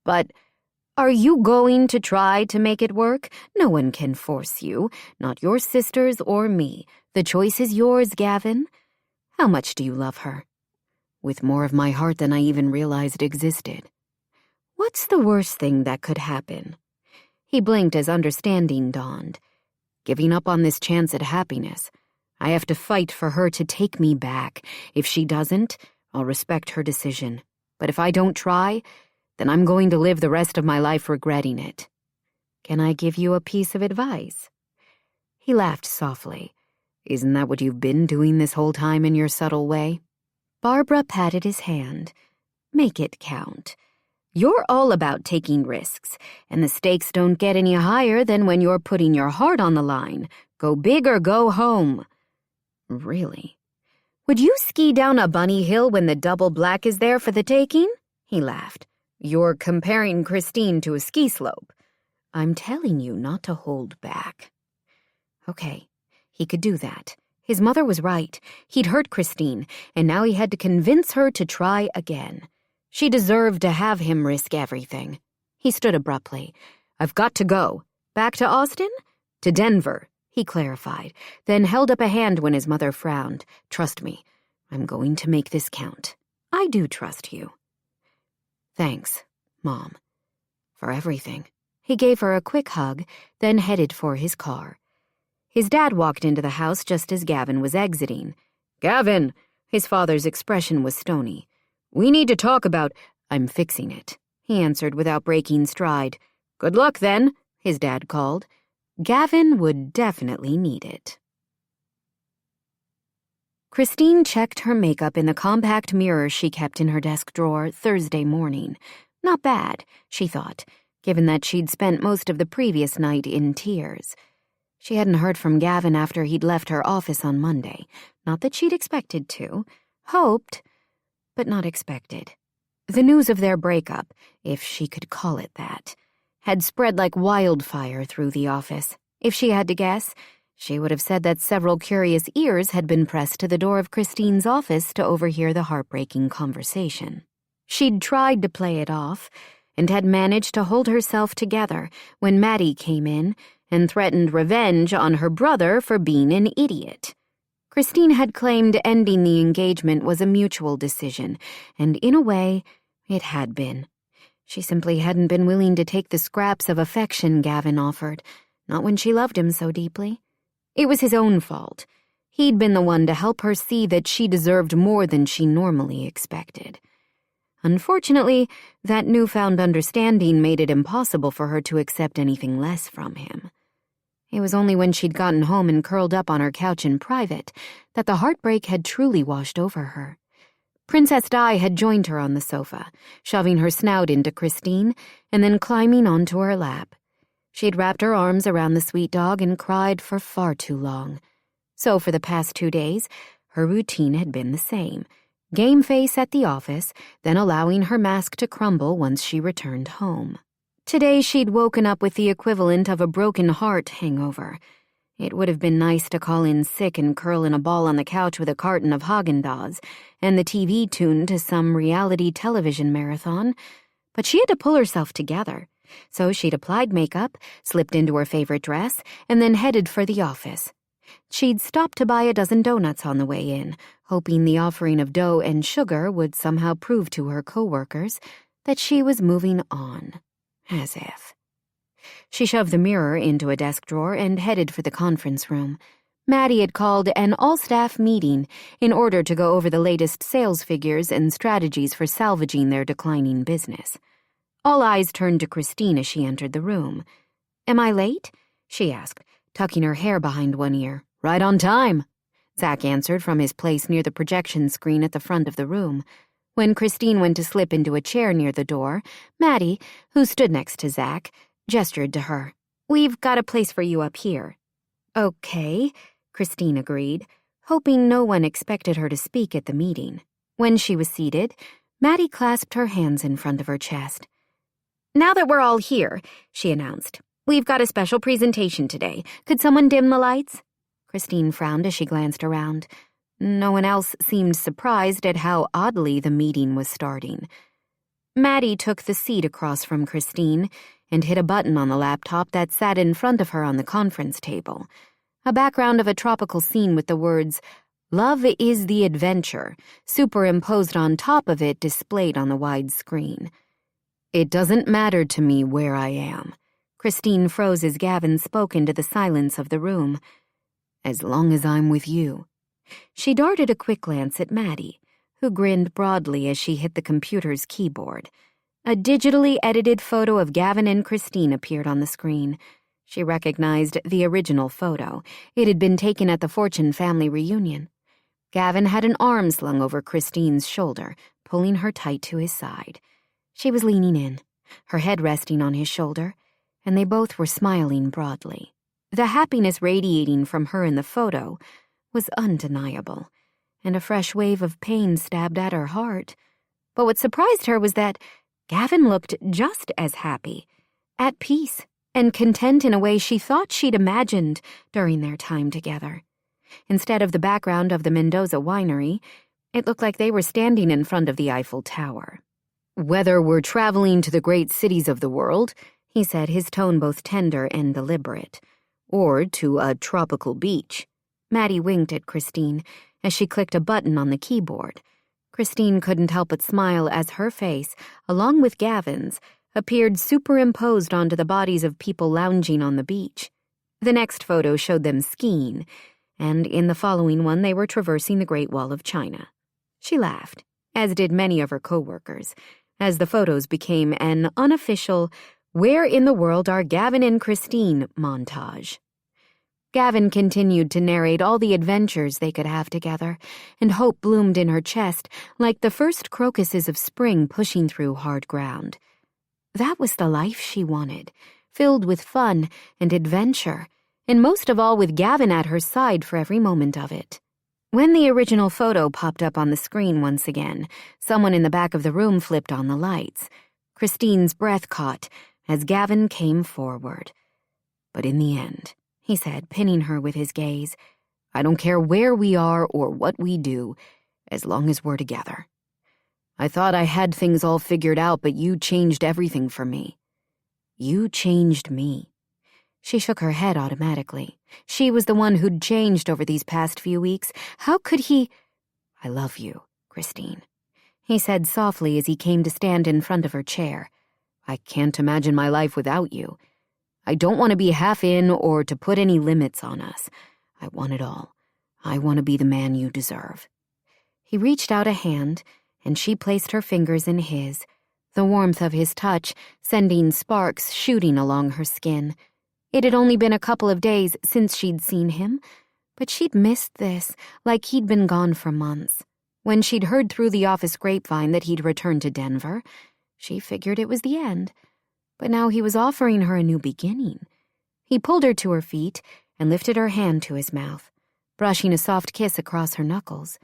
B: But are you going to try to make it work? No one can force you, not your sisters or me. The choice is yours, Gavin. How much do you love her? With more of my heart than I even realized existed. What's the worst thing that could happen? He blinked as understanding dawned. Giving up on this chance at happiness. I have to fight for her to take me back. If she doesn't, I'll respect her decision. But if I don't try, then I'm going to live the rest of my life regretting it. Can I give you a piece of advice? He laughed softly. Isn't that what you've been doing this whole time in your subtle way? Barbara patted his hand. Make it count. You're all about taking risks, and the stakes don't get any higher than when you're putting your heart on the line. Go big or go home. Really? Would you ski down a bunny hill when the double black is there for the taking? He laughed. You're comparing Christine to a ski slope. I'm telling you not to hold back. Okay, he could do that. His mother was right. He'd hurt Christine, and now he had to convince her to try again. She deserved to have him risk everything. He stood abruptly. I've got to go. Back to Austin? To Denver, he clarified, then held up a hand when his mother frowned. Trust me, I'm going to make this count. I do trust you. Thanks, Mom, for everything. He gave her a quick hug, then headed for his car. His dad walked into the house just as Gavin was exiting. Gavin! His father's expression was stony. We need to talk about... I'm fixing it, he answered without breaking stride. Good luck, then, his dad called. Gavin would definitely need it. Christine checked her makeup in the compact mirror she kept in her desk drawer Thursday morning. Not bad, she thought, given that she'd spent most of the previous night in tears. She hadn't heard from Gavin after he'd left her office on Monday. Not that she'd expected to. Hoped, but not expected. The news of their breakup, if she could call it that, had spread like wildfire through the office. If she had to guess, she would have said that several curious ears had been pressed to the door of Christine's office to overhear the heartbreaking conversation. She'd tried to play it off, and had managed to hold herself together when Maddie came in and threatened revenge on her brother for being an idiot. Christine had claimed ending the engagement was a mutual decision, and in a way, it had been. She simply hadn't been willing to take the scraps of affection Gavin offered, not when she loved him so deeply. It was his own fault. He'd been the one to help her see that she deserved more than she normally expected. Unfortunately, that newfound understanding made it impossible for her to accept anything less from him. It was only when she'd gotten home and curled up on her couch in private that the heartbreak had truly washed over her. Princess Di had joined her on the sofa, shoving her snout into Christine and then climbing onto her lap. She'd wrapped her arms around the sweet dog and cried for far too long. So for the past 2 days, her routine had been the same. Game face at the office, then allowing her mask to crumble once she returned home. Today she'd woken up with the equivalent of a broken heart hangover. It would have been nice to call in sick and curl in a ball on the couch with a carton of Haagen-Dazs and the TV tuned to some reality television marathon, but she had to pull herself together. So she'd applied makeup, slipped into her favorite dress, and then headed for the office. She'd stopped to buy a dozen donuts on the way in, hoping the offering of dough and sugar would somehow prove to her coworkers that she was moving on. As if. She shoved the mirror into a desk drawer and headed for the conference room. Maddie had called an all-staff meeting in order to go over the latest sales figures and strategies for salvaging their declining business. All eyes turned to Christine as she entered the room. "Am I late?" she asked, tucking her hair behind one ear. "Right on time," Zach answered from his place near the projection screen at the front of the room. When Christine went to slip into a chair near the door, Maddie, who stood next to Zach, gestured to her. "We've got a place for you up here." "Okay," Christine agreed, hoping no one expected her to speak at the meeting. When she was seated, Maddie clasped her hands in front of her chest. "Now that we're all here," she announced, "we've got a special presentation today. Could someone dim the lights?" Christine frowned as she glanced around. No one else seemed surprised at how oddly the meeting was starting. Maddie took the seat across from Christine and hit a button on the laptop that sat in front of her on the conference table. A background of a tropical scene with the words, "Love is the adventure," superimposed on top of it displayed on the wide screen. "It doesn't matter to me where I am." Christine froze as Gavin spoke into the silence of the room. "As long as I'm with you." She darted a quick glance at Maddie, who grinned broadly as she hit the computer's keyboard. A digitally edited photo of Gavin and Christine appeared on the screen. She recognized the original photo. It had been taken at the Fortune family reunion. Gavin had an arm slung over Christine's shoulder, pulling her tight to his side. She was leaning in, her head resting on his shoulder, and they both were smiling broadly. The happiness radiating from her in the photo was undeniable, and a fresh wave of pain stabbed at her heart. But what surprised her was that Gavin looked just as happy, at peace, and content in a way she thought she'd imagined during their time together. Instead of the background of the Mendoza winery, it looked like they were standing in front of the Eiffel Tower. "Whether we're traveling to the great cities of the world," he said, his tone both tender and deliberate, "or to a tropical beach." Maddie winked at Christine as she clicked a button on the keyboard. Christine couldn't help but smile as her face, along with Gavin's, appeared superimposed onto the bodies of people lounging on the beach. The next photo showed them skiing, and in the following one they were traversing the Great Wall of China. She laughed, as did many of her co-workers, as the photos became an unofficial "Where in the world are Gavin and Christine?" montage. Gavin continued to narrate all the adventures they could have together, and hope bloomed in her chest like the first crocuses of spring pushing through hard ground. That was the life she wanted, filled with fun and adventure, and most of all with Gavin at her side for every moment of it. When the original photo popped up on the screen once again, someone in the back of the room flipped on the lights. Christine's breath caught as Gavin came forward. "But in the end," he said, pinning her with his gaze, "I don't care where we are or what we do, as long as we're together. I thought I had things all figured out, but you changed everything for me. You changed me." She shook her head automatically. She was the one who'd changed over these past few weeks. How could he— "I love you, Christine," he said softly as he came to stand in front of her chair. "I can't imagine my life without you. I don't want to be half in or to put any limits on us. I want it all. I want to be the man you deserve." He reached out a hand, and she placed her fingers in his, the warmth of his touch sending sparks shooting along her skin. It had only been a couple of days since she'd seen him, but she'd missed this like he'd been gone for months. When she'd heard through the office grapevine that he'd returned to Denver, she figured it was the end. But now he was offering her a new beginning. He pulled her to her feet and lifted her hand to his mouth, brushing a soft kiss across her knuckles.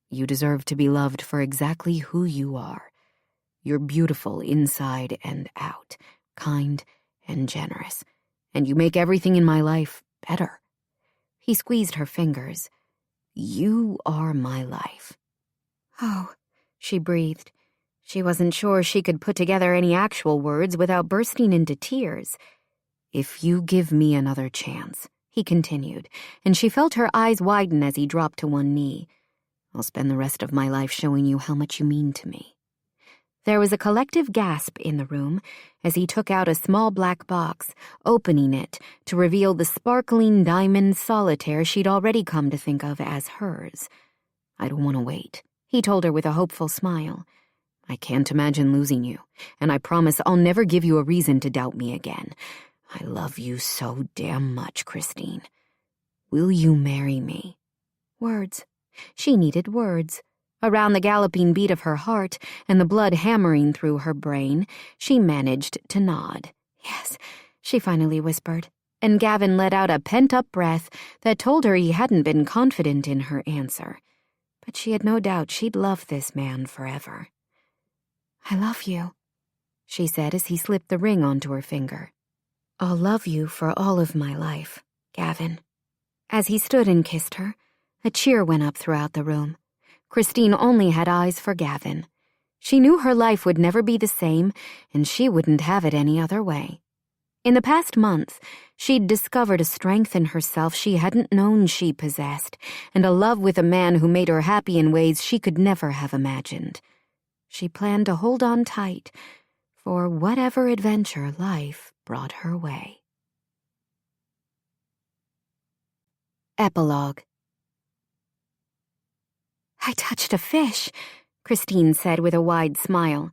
B: "You deserve to be loved for exactly who you are. You're beautiful inside and out, kind and generous, and you make everything in my life better." He squeezed her fingers. "You are my life." "Oh," she breathed. She wasn't sure she could put together any actual words without bursting into tears. "If you give me another chance," he continued, and she felt her eyes widen as he dropped to one knee, "I'll spend the rest of my life showing you how much you mean to me." There was a collective gasp in the room as he took out a small black box, opening it to reveal the sparkling diamond solitaire she'd already come to think of as hers. "I don't want to wait," he told her with a hopeful smile. "I can't imagine losing you, and I promise I'll never give you a reason to doubt me again. I love you so damn much, Christine. Will you marry me?" Words. She needed words. Around the galloping beat of her heart and the blood hammering through her brain, she managed to nod. "Yes," she finally whispered, and Gavin let out a pent-up breath that told her he hadn't been confident in her answer. But she had no doubt she'd love this man forever. "I love you," she said as he slipped the ring onto her finger. "I'll love you for all of my life, Gavin." As he stood and kissed her, a cheer went up throughout the room. Christine only had eyes for Gavin. She knew her life would never be the same, and she wouldn't have it any other way. In the past month, she'd discovered a strength in herself she hadn't known she possessed, and a love with a man who made her happy in ways she could never have imagined. She planned to hold on tight for whatever adventure life brought her way. Epilogue. "I touched a fish," Christine said with a wide smile.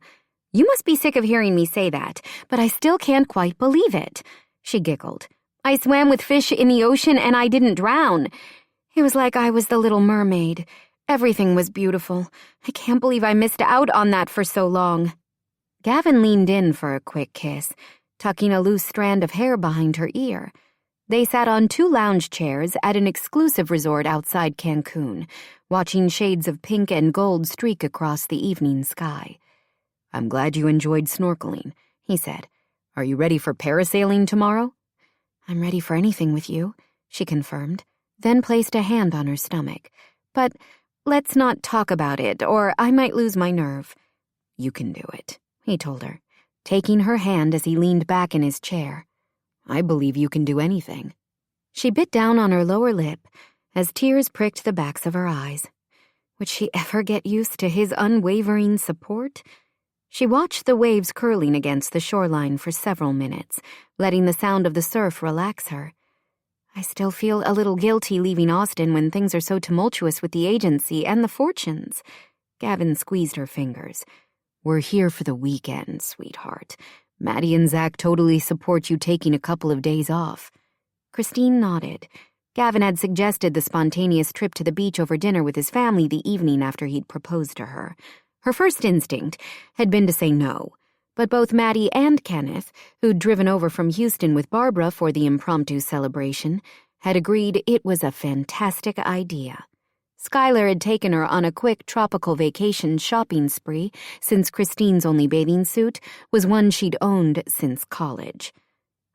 B: "You must be sick of hearing me say that, but I still can't quite believe it," she giggled. "I swam with fish in the ocean and I didn't drown. It was like I was the Little Mermaid. Everything was beautiful. I can't believe I missed out on that for so long." Gavin leaned in for a quick kiss, tucking a loose strand of hair behind her ear. They sat on 2 lounge chairs at an exclusive resort outside Cancun, watching shades of pink and gold streak across the evening sky. "I'm glad you enjoyed snorkeling," he said. "Are you ready for parasailing tomorrow?" "I'm ready for anything with you," she confirmed, then placed a hand on her stomach. "But let's not talk about it, or I might lose my nerve." "You can do it," he told her, taking her hand as he leaned back in his chair. "I believe you can do anything." She bit down on her lower lip as tears pricked the backs of her eyes. Would she ever get used to his unwavering support? She watched the waves curling against the shoreline for several minutes, letting the sound of the surf relax her. "I still feel a little guilty leaving Austin when things are so tumultuous with the agency and the fortunes." Gavin squeezed her fingers. "We're here for the weekend, sweetheart. Maddie and Zach totally support you taking a couple of days off." Christine nodded. Gavin had suggested the spontaneous trip to the beach over dinner with his family the evening after he'd proposed to her. Her first instinct had been to say no, but both Maddie and Kenneth, who'd driven over from Houston with Barbara for the impromptu celebration, had agreed it was a fantastic idea. Skylar had taken her on a quick tropical vacation shopping spree since Christine's only bathing suit was one she'd owned since college.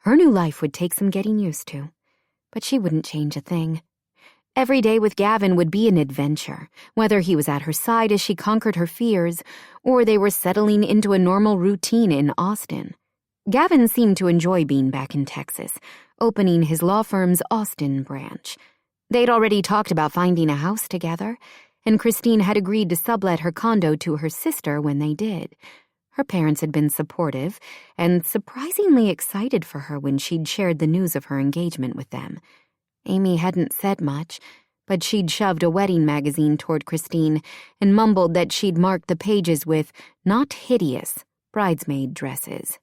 B: Her new life would take some getting used to, but she wouldn't change a thing. Every day with Gavin would be an adventure, whether he was at her side as she conquered her fears, or they were settling into a normal routine in Austin. Gavin seemed to enjoy being back in Texas, opening his law firm's Austin branch. They'd already talked about finding a house together, and Christine had agreed to sublet her condo to her sister when they did. Her parents had been supportive and surprisingly excited for her when she'd shared the news of her engagement with them. Amy hadn't said much, but she'd shoved a wedding magazine toward Christine and mumbled that she'd marked the pages with "not hideous" bridesmaid dresses.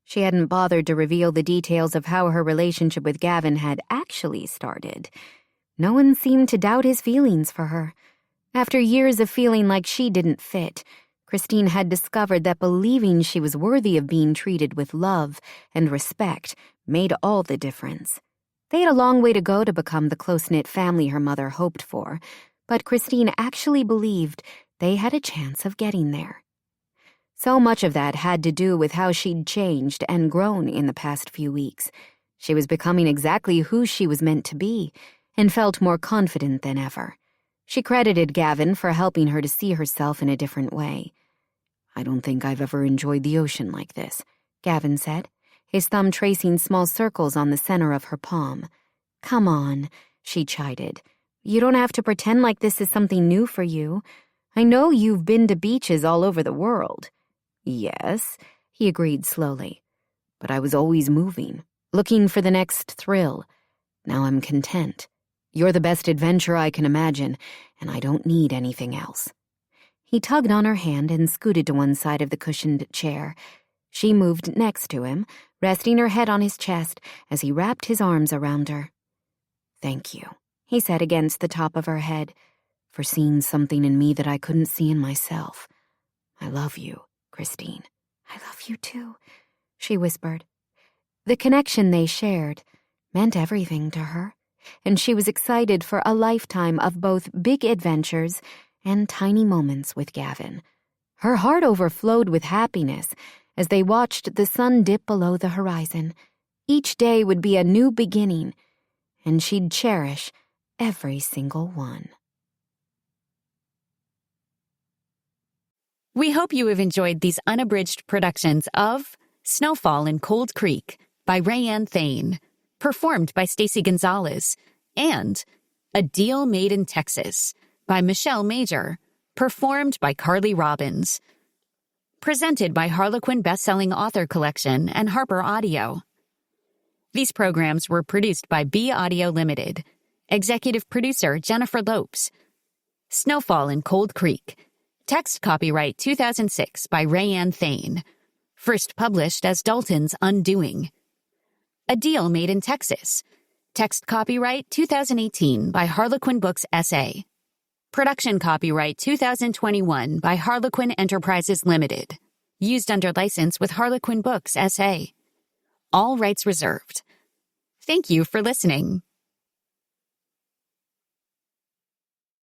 B: She hadn't bothered to reveal the details of how her relationship with Gavin had actually started. No one seemed to doubt his feelings for her. After years of feeling like she didn't fit, Christine had discovered that believing she was worthy of being treated with love and respect made all the difference. They had a long way to go to become the close-knit family her mother hoped for, but Christine actually believed they had a chance of getting there. So much of that had to do with how she'd changed and grown in the past few weeks. She was becoming exactly who she was meant to be, and felt more confident than ever. She credited Gavin for helping her to see herself in a different way. "I don't think I've ever enjoyed the ocean like this," Gavin said, his thumb tracing small circles on the center of her palm. "Come on," she chided. "You don't have to pretend like this is something new for you. I know you've been to beaches all over the world."
C: Yes, he agreed slowly. But I was always moving, looking for the next thrill. Now I'm content. You're the best adventure I can imagine, and I don't need anything else. He tugged on her hand and scooted to one side of the cushioned chair. She moved next to him, resting her head on his chest as he wrapped his arms around her. Thank you, he said against the top of her head, for seeing something in me that I couldn't see in myself. I love you, Christine. I love you too, she whispered. The connection they shared meant everything to her, and she was excited for a lifetime of both big adventures and tiny moments with Gavin. Her heart overflowed with happiness as they watched the sun dip below the horizon. Each day would be a new beginning, and she'd cherish every single one.
A: We hope you have enjoyed these unabridged productions of Snowfall in Cold Creek by Rayanne Thane, performed by Stacey Gonzalez, and A Deal Made in Texas by Michelle Major, performed by Carly Robbins. Presented by Harlequin Bestselling Author Collection and Harper Audio. These programs were produced by B Audio Limited. Executive producer Jennifer Lopes. Snowfall in Cold Creek. Text copyright 2006 by Rayanne Thane. First published as Dalton's Undoing. A Deal Made in Texas. Text copyright 2018 by Harlequin Books S.A. Production copyright 2021 by Harlequin Enterprises Limited. Used under license with Harlequin Books S.A. All rights reserved. Thank you for listening.